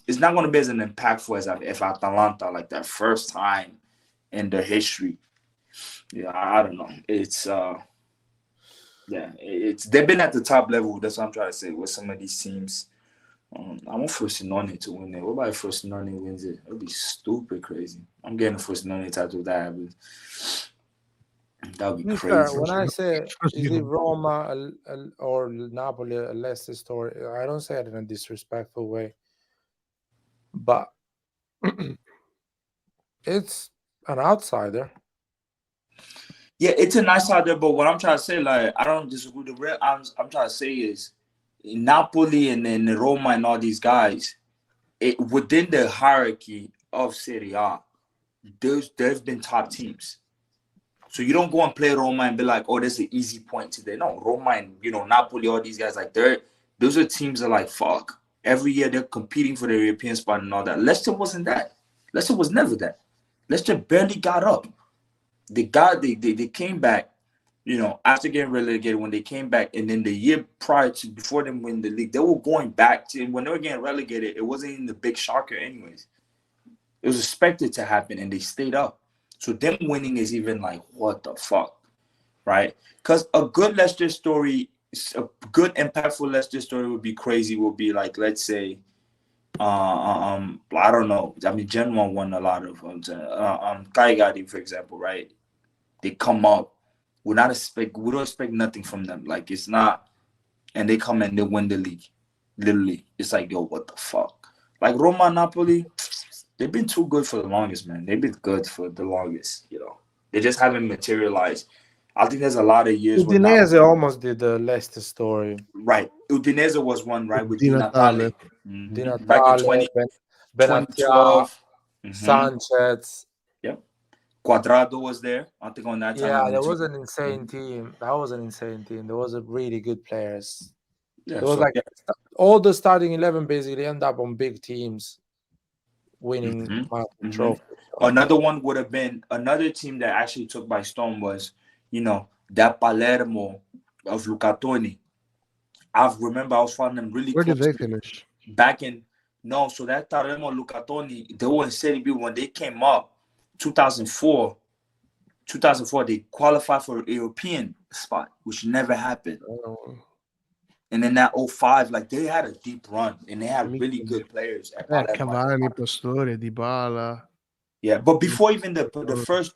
S5: it's not going to be as impactful as if Atalanta, like that first time in their history. Yeah, I don't know. It's they've been at the top level. That's what I'm trying to say with some of these teams. I want Frosinone to win it. What about if Frosinone wins it? It would be stupid crazy. I'm getting a Frosinone title if that happens. That would be crazy.
S1: When I say is it Roma or Napoli a Leicester story, I don't say it in a disrespectful way, but it's an outsider.
S5: Yeah, it's an outsider, but what I'm trying to say, like, I don't disagree. The real I'm trying to say is Napoli and then Roma and all these guys, within the hierarchy of Serie A, there's been top teams. So you don't go and play Roma and be like, oh, there's an easy point today. No, Roma and, you know, Napoli, all these guys, like, those are teams that are like, fuck. Every year they're competing for the European spot and all that. Leicester wasn't that. Leicester was never that. Leicester barely got up. They came back, you know, after getting relegated. When they came back, and then the year prior to, before them winning the league, they were going back to, when they were getting relegated, it wasn't even the big shocker anyways. It was expected to happen, and they stayed up. So them winning is even like, what the fuck, right? Because a good Leicester story, a good impactful Leicester story would be crazy. Would be like, let's say, I don't know. I mean, Genoa won a lot of Cagliari, for example, right? They come up. We don't expect nothing from them. Like, it's not, and they come and they win the league. Literally, it's like, yo, what the fuck? Like Roma, Napoli, they've been too good for the longest, man. They've been good for the longest, you know. They just haven't materialized. I think there's a lot of years.
S1: Udinese almost did the Leicester story.
S5: Right. Udinese was one, right? With Di Natale. Back in
S1: Natale, Benatia,
S5: 2012.
S1: Sanchez.
S5: Yep. Cuadrado was there. I think on that time.
S1: Yeah, there was an insane team. That was an insane team. There was a really good players.
S5: Yeah,
S1: There was
S5: so,
S1: all the starting 11 basically end up on big teams winning trophies.
S5: Another one would have been another team that actually took by storm was, that Palermo of Luca Toni. I remember I was following them really
S6: Where
S5: close.
S6: did they finish?
S5: So that Palermo Luca Toni, they were in Serie B when they came up, 2004, they qualified for a European spot, which never happened. And then that 05, like they had a deep run and they had really good players at Palermo.
S6: Cavani, Pastore, Dybala.
S5: Yeah, but before even the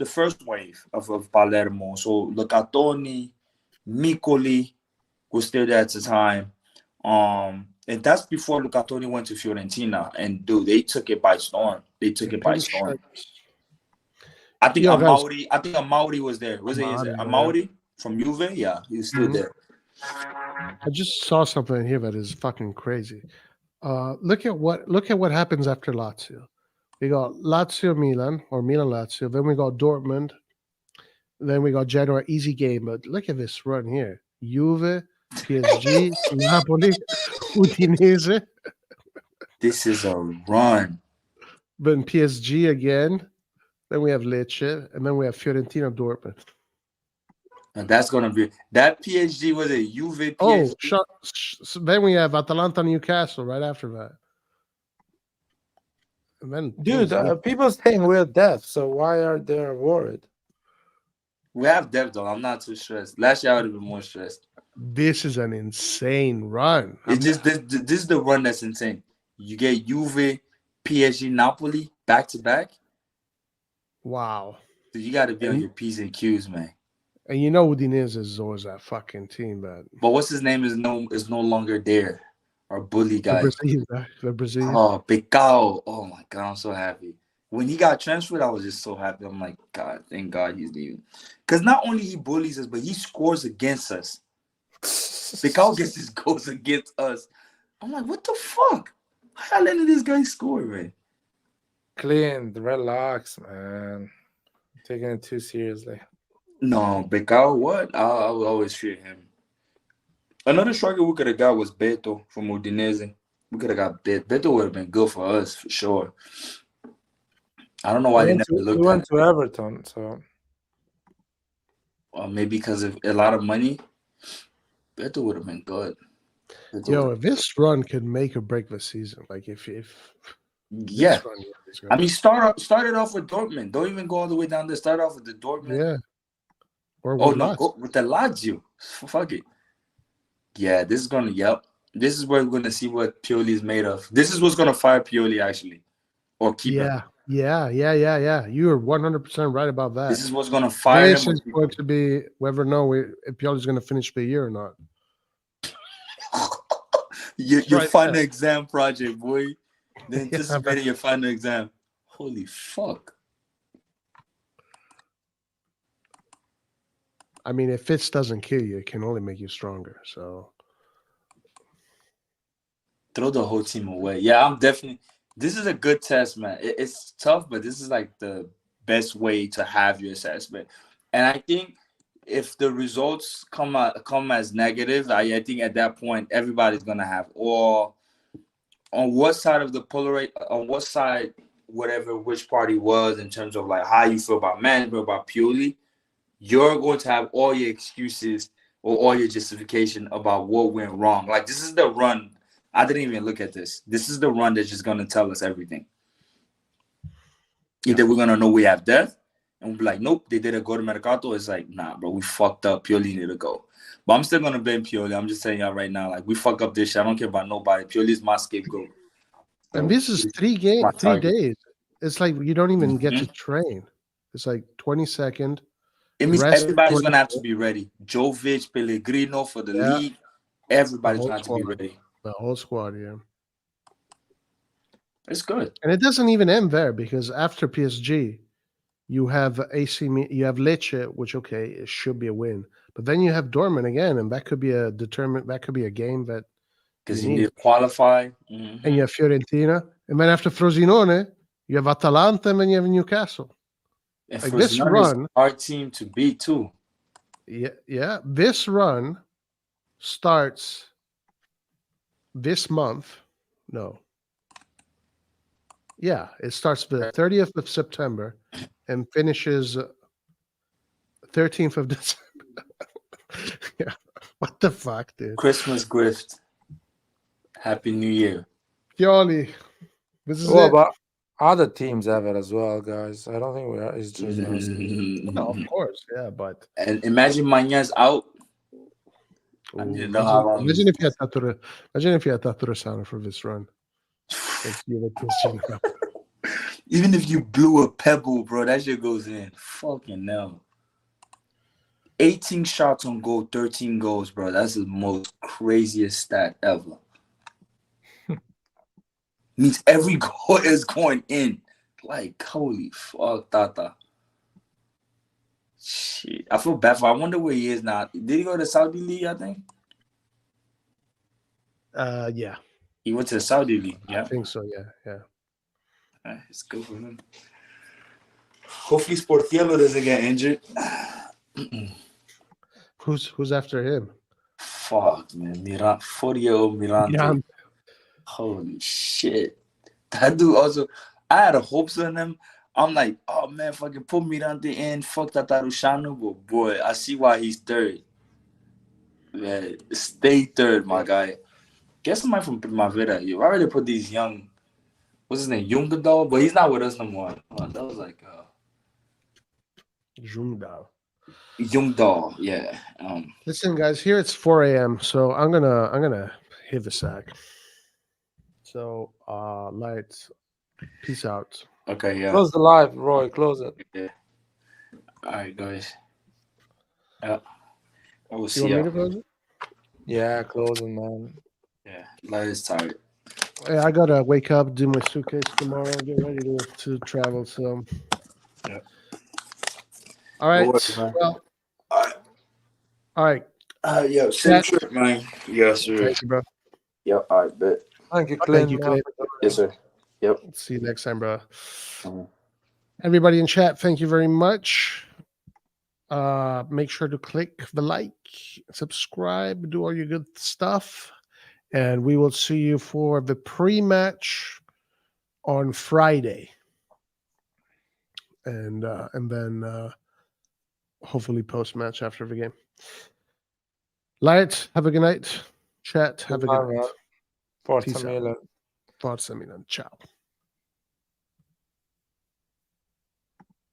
S5: first wave of Palermo, so Luca Toni, Micoli was still there at the time. And that's before Luca Toni went to Fiorentina, and dude, they took it by storm. I think Amauri was there. Was it Amauri from Juve? Yeah, he was still there.
S6: I just saw something here that is fucking crazy. Look at what happens after Lazio. We got Lazio Milan or Milan Lazio. Then we got Dortmund. Then we got Genoa. Easy game, but look at this run here: Juve, PSG, Napoli, Udinese.
S5: This is a run.
S6: Then PSG again. Then we have Lecce, and then we have Fiorentina, Dortmund.
S5: And that's gonna be that PSG was a Juve. PSG.
S6: So then we have Atalanta, Newcastle right after that. And then,
S1: dude, people saying we're deaf, so why are they worried?
S5: We have depth though. I'm not too stressed. Last year I would have been more stressed.
S6: This is an insane run.
S5: It's just this is the run that's insane. You get Juve, PSG, Napoli back to back.
S6: Wow.
S5: So you got to be on your P's and Q's, man.
S6: And Udinese is always that fucking team, but
S5: what's his name is no longer there. Our bully guy.
S6: The Brazilian.
S5: Oh, Pecao. Oh my God, I'm so happy. When he got transferred, I was just so happy. I'm like, God, thank God he's leaving. Because not only he bullies us, but he scores against us. Pecao gets his goals against us. I'm like, what the fuck? How did this guy score, man?
S1: Clean, relax, man. Taking it too seriously.
S5: No, Pecao, what? I will always fear him. Another striker we could have got was Beto from Udinese. We could have got Beto. Beto would have been good for us, for sure. I don't know why they never looked at him.
S1: He went to Everton, so.
S5: Maybe because of a lot of money. Beto would have been good.
S6: If this run could make or break the season, like if
S5: yeah, I mean, start it off with Dortmund. Don't even go all the way down there. Start off with the Dortmund.
S6: Yeah. Or
S5: go with the Lazio. Fuck it. Yeah, this is gonna. Yep. This is where we're gonna see what Pioli is made of. This is what's gonna fire Pioli actually, or keep him.
S6: Yeah. You are 100% right about that.
S5: This is what's gonna fire him.
S6: This is going to be whether or not if Pioli's gonna finish the year or not.
S5: your final exam project, boy. The anticipating your final exam. Holy fuck.
S6: I mean, if Fitz doesn't kill you, it can only make you stronger. So
S5: throw the whole team away. Yeah, I'm definitely. This is a good test, man. It's tough, but this is like the best way to have your assessment. And I think if the results come as negative, I think at that point everybody's gonna have or on what side of the which party was in terms of like how you feel about management, about Pioli. You're going to have all your excuses or all your justification about what went wrong. Like, this is the run. I didn't even look at this. This is the run that's just going to tell us everything. Either we're going to know we have depth, and we'll be like, nope, they did a go to Mercato. It's like, nah, bro, we fucked up. Pioli needed to go. But I'm still going to blame Pioli. I'm just telling y'all right now, like, we fuck up this shit. I don't care about nobody. Pioli's my scapegoat.
S6: And this is 3 days. It's like you don't even get to train. It's like 22nd.
S5: It means everybody's going to have to be ready. Jovic, Pellegrino for the league. Everybody's going to have to be ready.
S6: The whole squad, yeah.
S5: It's good.
S6: And it doesn't even end there because after PSG, you have you have Lecce, which, okay, it should be a win. But then you have Dortmund again, and that could be a game that
S5: because
S6: You
S5: you
S6: need
S5: need to qualify. Mhm.
S6: and you have Fiorentina, and then after Frosinone, you have Atalanta, and then you have Newcastle.
S5: And
S6: Like this
S5: Frosinone is
S6: run,
S5: a hard team to beat too.
S6: yeah, this run starts this month. No. Yeah, it starts the 30th of September and finishes 13th of December. Yeah. What the fuck, dude?
S5: Christmas gift. Happy New Year.
S6: Pioli, this is
S1: Well,
S6: it.
S1: but other teams have it as well, guys. I don't think we are. It's just us.
S6: No, of course, yeah, but
S5: And imagine Manya's out. I need to know how long.
S6: imagine if you had Tatura Sana for this run. Against Juventus, you know.
S5: Even if you blew a pebble, bro, that shit goes in. Fucking hell. 18 shots on goal, 13 goals, bro. That's the most craziest stat ever. Means every goal is going in. Like, holy fuck, Tata. Shit. I feel bad for him. I wonder where he is now. Did he go to Saudi League, I think?
S6: Yeah,
S5: He went to the Saudi League,
S6: I
S5: yeah.
S6: think so. Yeah.
S5: It's good for him. Hopefully Sportiello doesn't get injured.
S6: Who's after him?
S5: Fuck, man. Milan, 40-year-old Milan.
S6: Milan.
S5: Holy shit. That dude also, I had hopes on him. I'm like, oh man, fucking put Mirante in, fuck Tatarushanu, but boy, I see why he's third. Man, stay third, my guy. Get somebody from Primavera. You already put these young, what's his name, Jungadal, but he's not with us no more. That was like
S6: Jungdal.
S5: Jungdal, yeah.
S6: Listen, guys, here it's 4 a.m. So I'm gonna hit the sack. So lights. Peace out.
S5: Okay, yeah.
S1: Close the live, Roy. Close it.
S5: Yeah. All right, guys. Yeah. I will
S6: You
S5: see
S6: want me
S5: you.
S6: to close it?
S1: Yeah, close it, man.
S5: Yeah, Light is tired.
S6: Yeah, I gotta wake up, do my suitcase tomorrow, get ready to travel. So,
S5: Yeah.
S6: all right.
S5: No worries, man.
S6: Well,
S5: All right.
S6: all right.
S5: Yeah, safe trip, man. Yes, sir.
S6: Thank you, bro.
S5: Yep, all right, bet.
S1: Thank you,
S6: Thank
S1: Clint.
S6: you,
S1: man.
S6: Clint.
S5: Yes, sir. Yep.
S6: See you next time, bro.
S5: Mhm.
S6: Everybody in chat, thank you very much. Make sure to click the like, subscribe, do all your good stuff, and we will see you for the pre-match on Friday, and then hopefully post-match after the game. Light, have a good night. Chat, have a good night.
S1: Forza
S6: Peace out.
S1: Milan.
S6: Forza Milan. Ciao.